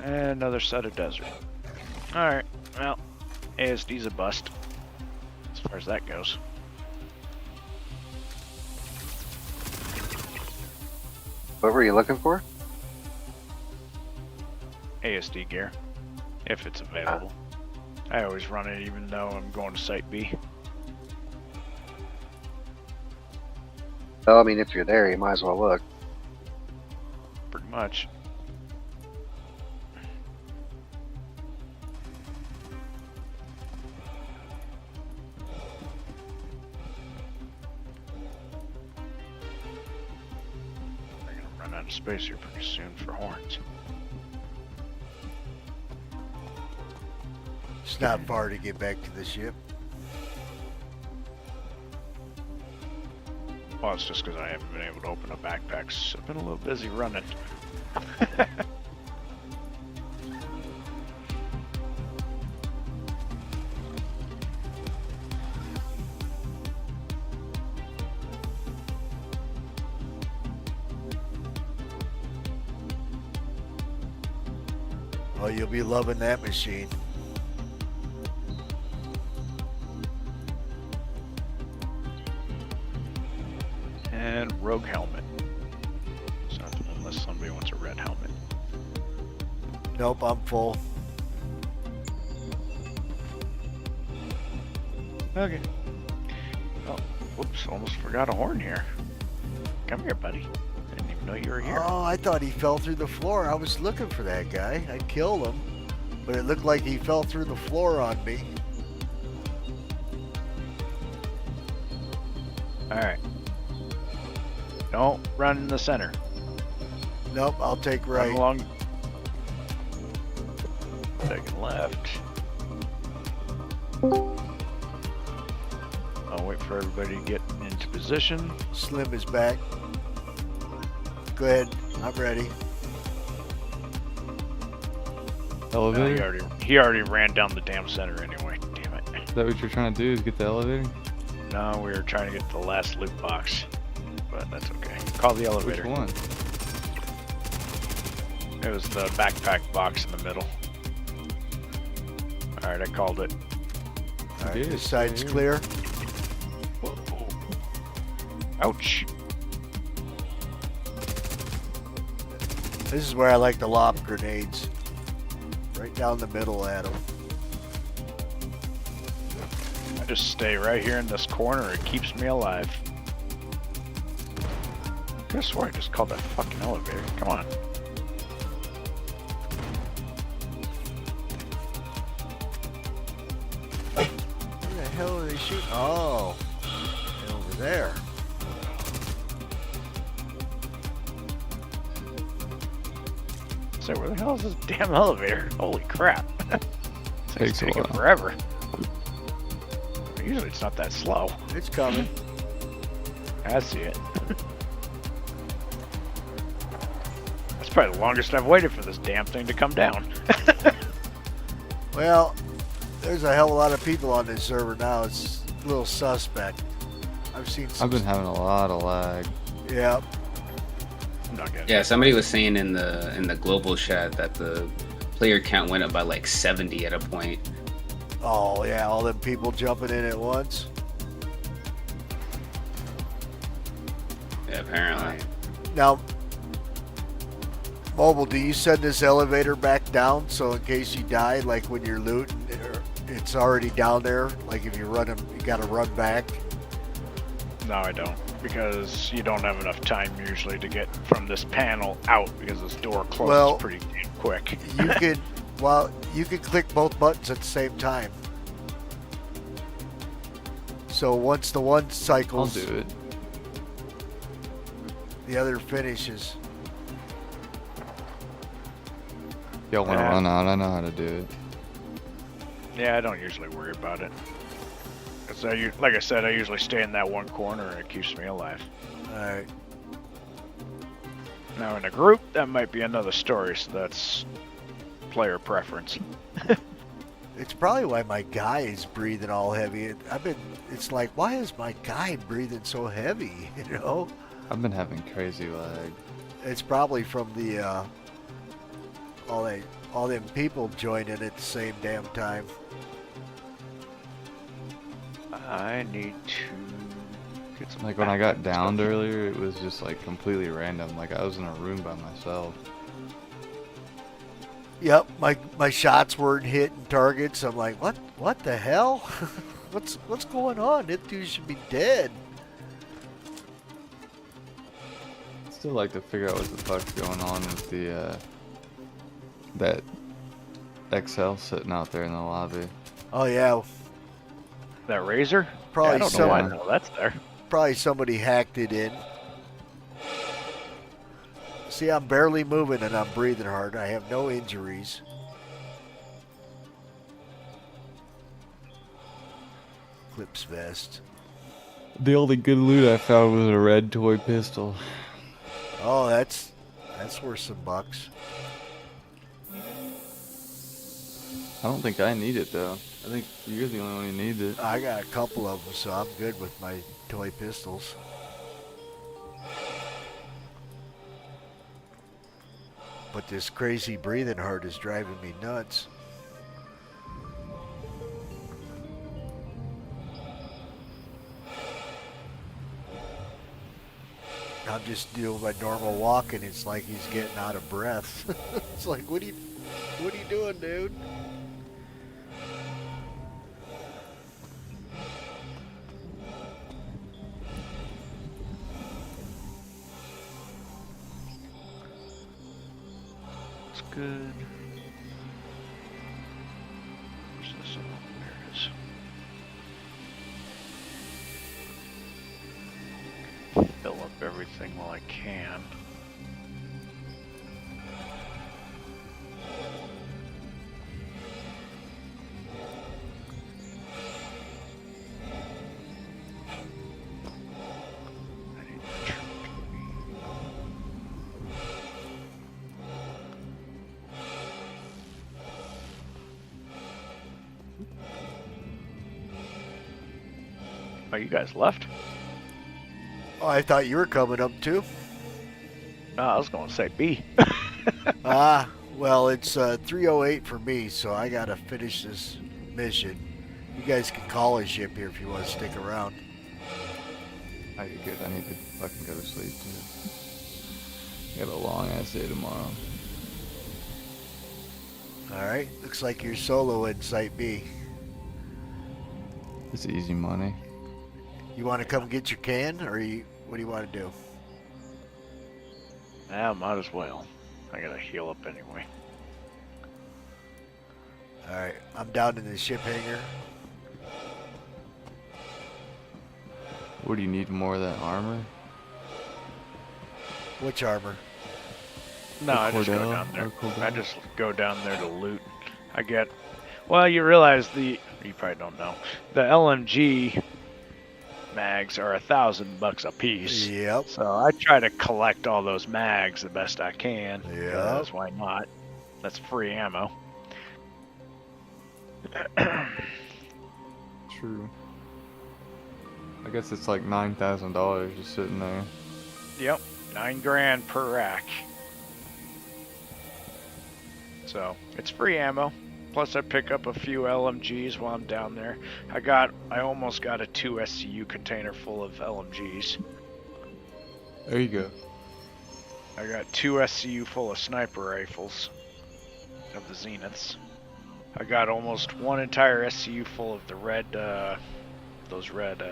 And another set of desert. Alright, well, ASD's a bust, as far as that goes. What were you looking for? ASD gear, if it's available. I always run it even though I'm going to Site B. Well, I mean, if you're there, you might as well look. Pretty much. out of space here pretty soon for horns. It's not far to get back to the ship. Well, it's just because I haven't been able to open up backpacks. I've been a little busy running. Oh, you'll be loving that machine. And rogue helmet. So, unless somebody wants a red helmet. Nope, I'm full. Okay. Oh, whoops, almost forgot a horn here. Come here, buddy. Didn't even know you were here. Oh, I thought he fell through the floor. I was looking for that guy. I killed him, but it looked like he fell through the floor on me. Alright. Don't run in the center. Nope, I'll take right. Run along. Taking left. I'll wait for everybody to get into position. Slim is back. Go ahead, I'm ready. Elevator? He already ran down the damn center anyway. Damn it. Is that what you're trying to do, is get the elevator? No, we were trying to get the last loot box. But that's okay. Call the elevator. Which one? It was the backpack box in the middle. Alright, I called it. Alright, this side's clear. Whoa. Ouch. This is where I like to lob grenades. Right down the middle at them. I just stay right here in this corner. It keeps me alive. I could have swore I just called that fucking elevator. Come on. Where the hell are they shooting? Oh, over there. So where the hell is this damn elevator? Holy crap. It's taking forever. Usually it's not that slow. It's coming. I see it. That's probably the longest I've waited for this damn thing to come down. Well, there's a hell of a lot of people on this server now. It's a little suspect. I've seen some. I've been having a lot of lag. Yeah. Yeah, somebody was saying in the global chat that the player count went up by like 70 at a point. Oh yeah, all them people jumping in at once. Yeah, apparently. Now, Mobile, do you send this elevator back down so in case you die, like when you're looting, it's already down there? Like if you run them, you got to run back? No, I don't. Because you don't have enough time usually to get from this panel out because this door closes pretty damn quick. You could, well, you could click both buttons at the same time. So once the one cycles, I'll do it. The other finishes. Y'all want to run out? I know how to do it. Yeah, I don't usually worry about it. Cause like I said, I usually stay in that one corner and it keeps me alive. Alright. Now in a group, that might be another story, so that's player preference. It's probably why my guy is breathing all heavy. It's like, why is my guy breathing so heavy, you know? I've been having crazy lag. It's probably from the, all them people joining at the same damn time. I need to get some. Like when I got downed earlier, it was just like completely random. Like I was in a room by myself. Yep, my shots weren't hitting targets. I'm like, what the hell? what's going on? That dude should be dead. I'd still like to figure out what the fuck's going on with the that XL sitting out there in the lobby. Oh yeah. That razor? Probably I don't know why that's there. Probably somebody hacked it in. See, I'm barely moving and I'm breathing hard. I have no injuries. Clips vest. The only good loot I found was a red toy pistol. Oh, that's worth some bucks. I don't think I need it though. I think you're the only one who needs it. I got a couple of them, so I'm good with my toy pistols. But this crazy breathing hard is driving me nuts. I'm just doing my normal walk, and it's like he's getting out of breath. It's like, what are you doing, dude? It's good. Where's this one? There it is. Fill up everything while I can. Oh, you guys left? Oh, I thought you were coming up too. No, I was going to say B. Well, it's 3:08 for me, so I gotta finish this mission. You guys can call a ship here if you want to stick around. You're good. I need to fucking go to sleep too. I got a long ass day tomorrow. Alright, looks like you're solo in Site B. It's easy money. You want to come get your can, or what do you want to do? Yeah, might as well. I gotta heal up anyway. Alright, I'm down in the ship hangar. What do you need, more of that armor? Which armor? No, I just go down there. I just go down there to loot. I get... Well, you realize you probably don't know. The LMG mags are $1,000 a piece. Yep. So I try to collect all those mags the best I can. Yep. Because why not? That's free ammo. True. I guess it's like $9,000 just sitting there. Yep, $9 grand per rack. So it's free ammo. Plus I pick up a few LMGs while I'm down there. I almost got a 2 SCU container full of LMGs. There you go. I got 2 SCU full of sniper rifles of the Zeniths. I got almost 1 entire SCU full of the red, those red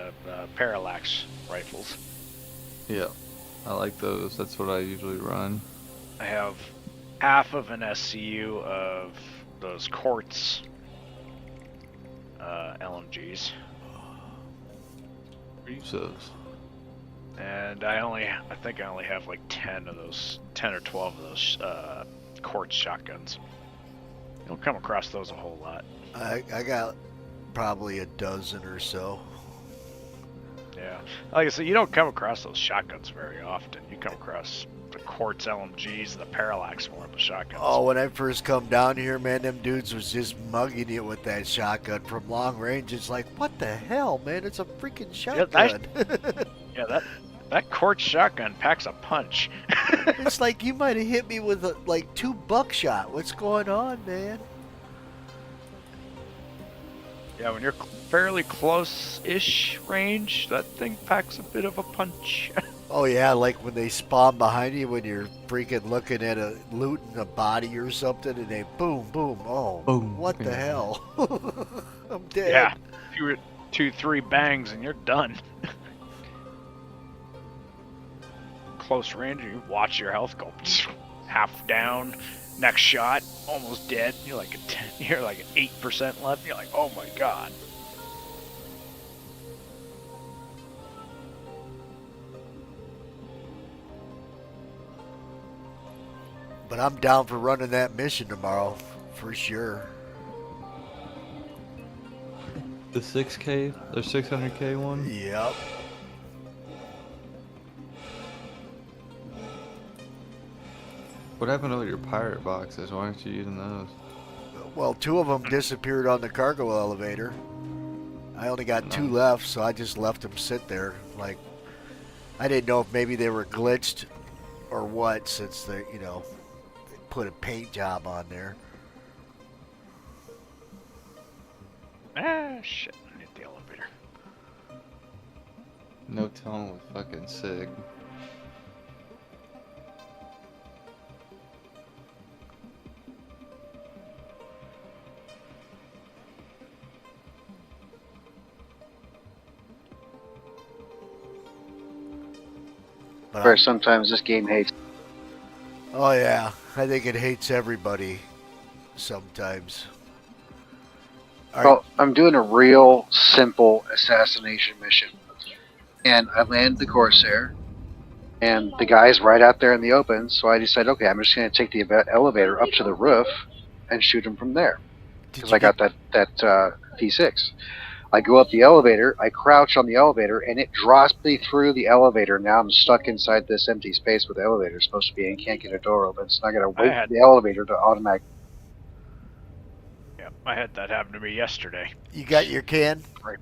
parallax rifles. Yeah, I like those. That's what I usually run. I have half of an SCU of those quartz LMGs. Usos. And I think I only have like 10 or 12 of those quartz shotguns. You don't come across those a whole lot. I got probably a dozen or so. Yeah. Like I said, you don't come across those shotguns very often. You come across the quartz LMGs, the parallax more of the shotguns. Oh, when I first come down here, man, them dudes was just mugging you with that shotgun from long range. It's like, what the hell, man? It's a freaking shotgun. Yeah, that quartz shotgun packs a punch. It's like you might have hit me with like 2 buckshot. What's going on, man? Yeah, when you're fairly close-ish range, that thing packs a bit of a punch. Oh yeah, like when they spawn behind you when you're freaking looking at looting a body or something, and they boom, boom. Oh, boom. What the hell? I'm dead. Yeah, 2-3 bangs and you're done. Close range, you watch your health go half down. Next shot, almost dead. You're like 8% left. You're like, oh my god. But I'm down for running that mission tomorrow, for sure. The 6K or 600K one? Yep. What happened to all your pirate boxes? Why aren't you using those? Well, 2 of them disappeared on the cargo elevator. I only got 2 left, so I just left them sit there. Like, I didn't know if maybe they were glitched or what, since they, you know, put a paint job on there. Ah, shit. I hit the elevator. No telling with fucking Sig. Where sometimes this game hates. Oh yeah, I think it hates everybody sometimes. Well, I'm doing a real simple assassination mission. And I land the Corsair, and the guy's right out there in the open, so I decided, okay, I'm just going to take the elevator up to the roof and shoot him from there. Because I got that P6. I go up the elevator, I crouch on the elevator, and it drops me through the elevator. Now I'm stuck inside this empty space where the elevator is supposed to be and can't get a door open, so I got to wait for the elevator to automatic. Yep, I had that happen to me yesterday. You got your can? Right.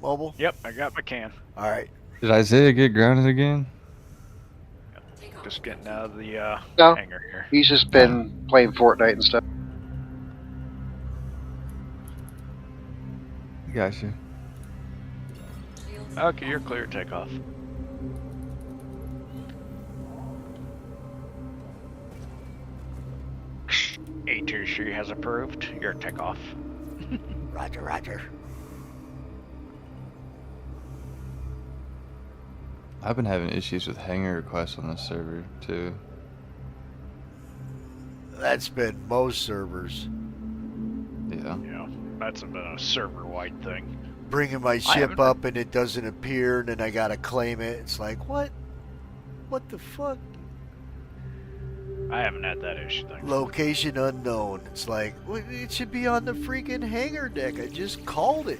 Mobile? Yep, I got my can. Alright. Did Isaiah get grounded again? Just getting out of the No, hangar here. he's just been playing Fortnite and stuff. Gotcha. Okay, you're clear to take off. A2C has approved. Your takeoff. Roger, roger. I've been having issues with hangar requests on this server too. That's been most servers. Yeah. Yeah, that's been a server-wide thing. Bringing my ship up and it doesn't appear, and then I gotta claim it. It's like, what? What the fuck? I haven't had that issue thing. Location unknown. It's like, well, it should be on the freaking hangar deck. I just called it.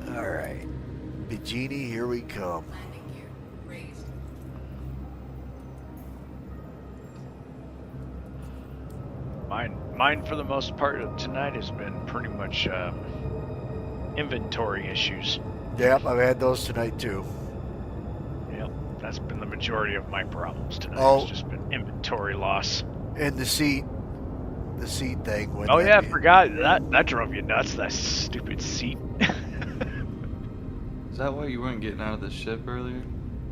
Alright. Bikini, here we come. Mine for the most part of tonight has been pretty much inventory issues. Yep, I've had those tonight too. Yep, that's been the majority of my problems tonight. Oh. It's just been inventory loss. And the seat thing. Oh yeah, I forgot that drove you nuts. That stupid seat. Is that why you weren't getting out of the ship earlier?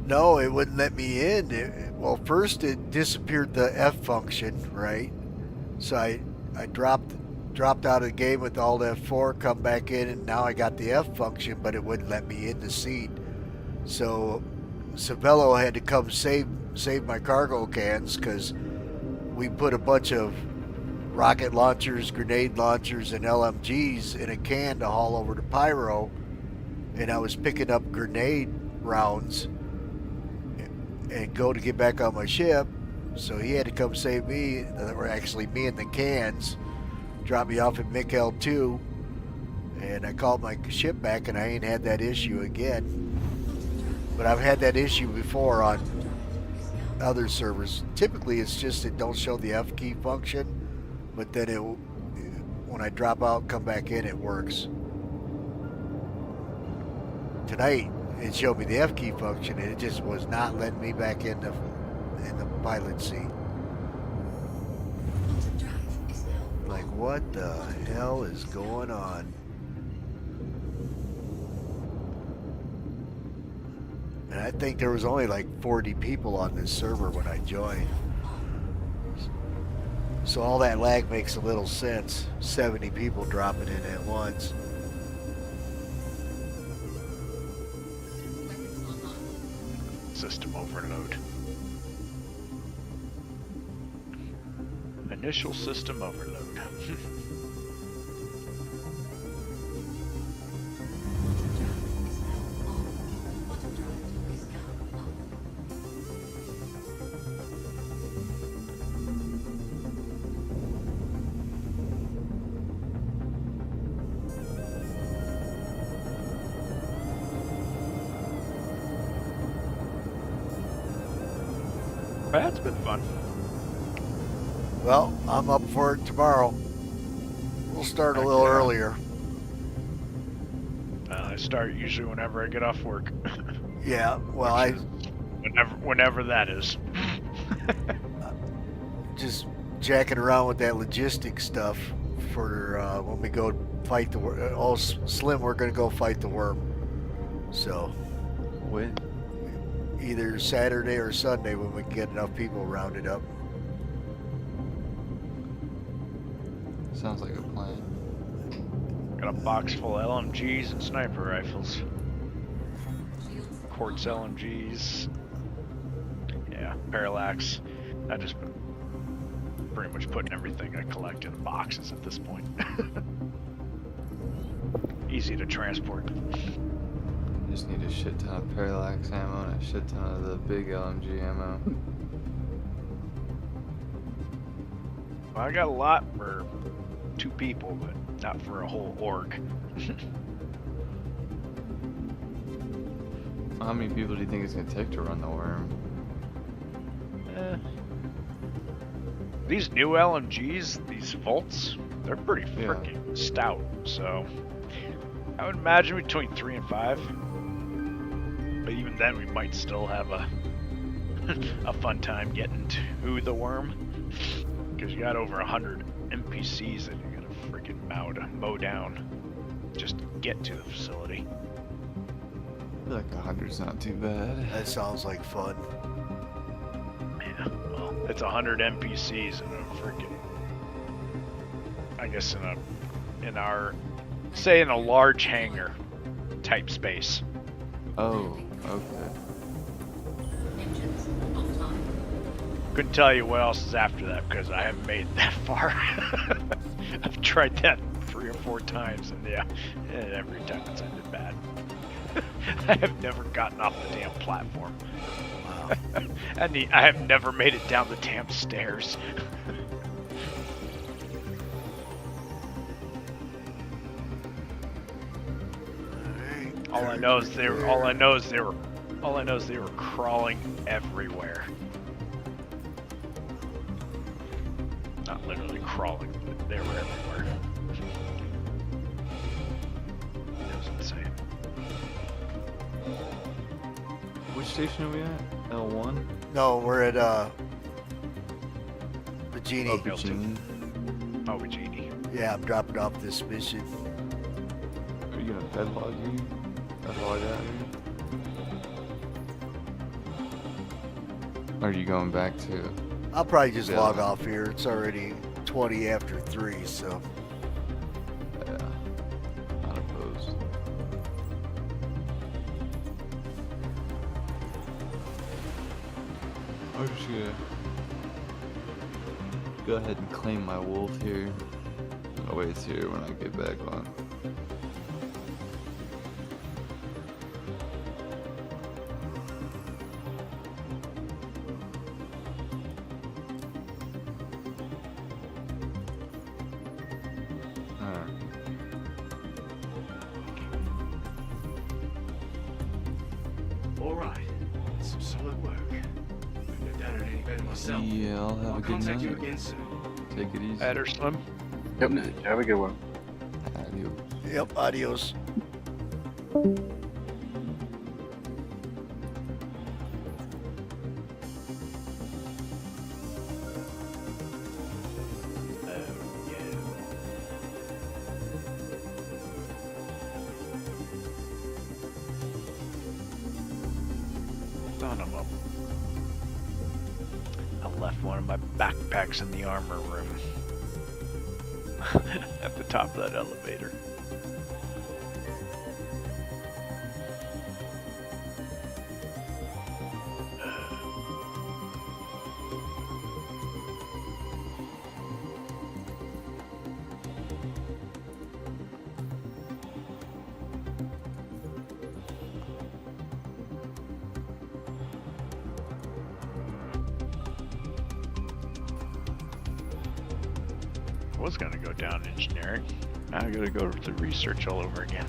No, it wouldn't let me in. Well, first it disappeared the F function, right? So I dropped out of the game with Alt F4, come back in, and now I got the F function, but it wouldn't let me in the seat. So Savello had to come save my cargo cans, because we put a bunch of rocket launchers, grenade launchers, and LMGs in a can to haul over to Pyro, and I was picking up grenade rounds and go to get back on my ship. So he had to come save me, or actually me and the cans, drop me off at Wikelo 2, and I called my ship back, and I ain't had that issue again. But I've had that issue before on other servers. Typically it's just it don't show the F key function, but then when I drop out, come back in, it works. Tonight it showed me the F key function, and it just was not letting me back in the pilot seat. Like, what the hell is going on? And I think there was only like 40 people on this server when I joined. So all that lag makes a little sense. 70 people dropping in at once. System overload. Initial system overload. That's been fun. Well, I'm up for it tomorrow. We'll start a Heck little yeah. earlier. I start usually whenever I get off work. Yeah, well, Which is whenever that is. just jacking around with that logistics stuff for when we go fight the worm. Oh, Slim, we're going to go fight the worm. So, when? Either Saturday or Sunday when we can get enough people rounded up. Sounds like a plan. Got a box full of LMGs and sniper rifles. Quartz LMGs. Yeah, parallax. I just been pretty much putting everything I collect in boxes at this point. Easy to transport. Just need a shit ton of parallax ammo and a shit ton of the big LMG ammo. Well, I got a lot for 2 people, but not for a whole org. How many people do you think it's gonna take to run the worm? These new LMGs, these Volts, they're pretty freaking stout. So I would imagine between 3 and 5. But even then, we might still have a fun time getting to the worm, because you got over 100 NPCs that you gotta freaking mow down just to get to the facility. I feel like 100's not too bad. That sounds like fun. Yeah, well, it's 100 NPCs in a freaking, I guess in a large hangar type space. Oh, okay. Couldn't tell you what else is after that because I haven't made it that far. I've tried that 3 or 4 times, and every time it's ended bad. I have never gotten off the damn platform. Wow. And I have never made it down the damn stairs. All I know is they were crawling everywhere. Not literally crawling, but they were everywhere. It was insane. Which station are we at? L1? No, we're at Virginia. Oh, Virginia. Oh, Virginia. Yeah, I'm dropping off this mission. Are you gonna pedlog you? Pedlog out here? Or are you going back to? I'll probably just log off here. It's already 20 after 3, so. Yeah, not opposed. I'm just gonna go ahead and claim my wolf here. Oh wait, it's here when I get back on. Alright, some solid work. Couldn't have done it any better myself. Yeah, I'll have a good contact night. you again soon. Take it easy. Adder Slim. Yep, have a good one. Adios. Yep, adios. Son of a... I left one of my backpacks in the armor room. At the top of that elevator. I was gonna go down engineering. Now I gotta go to research all over again.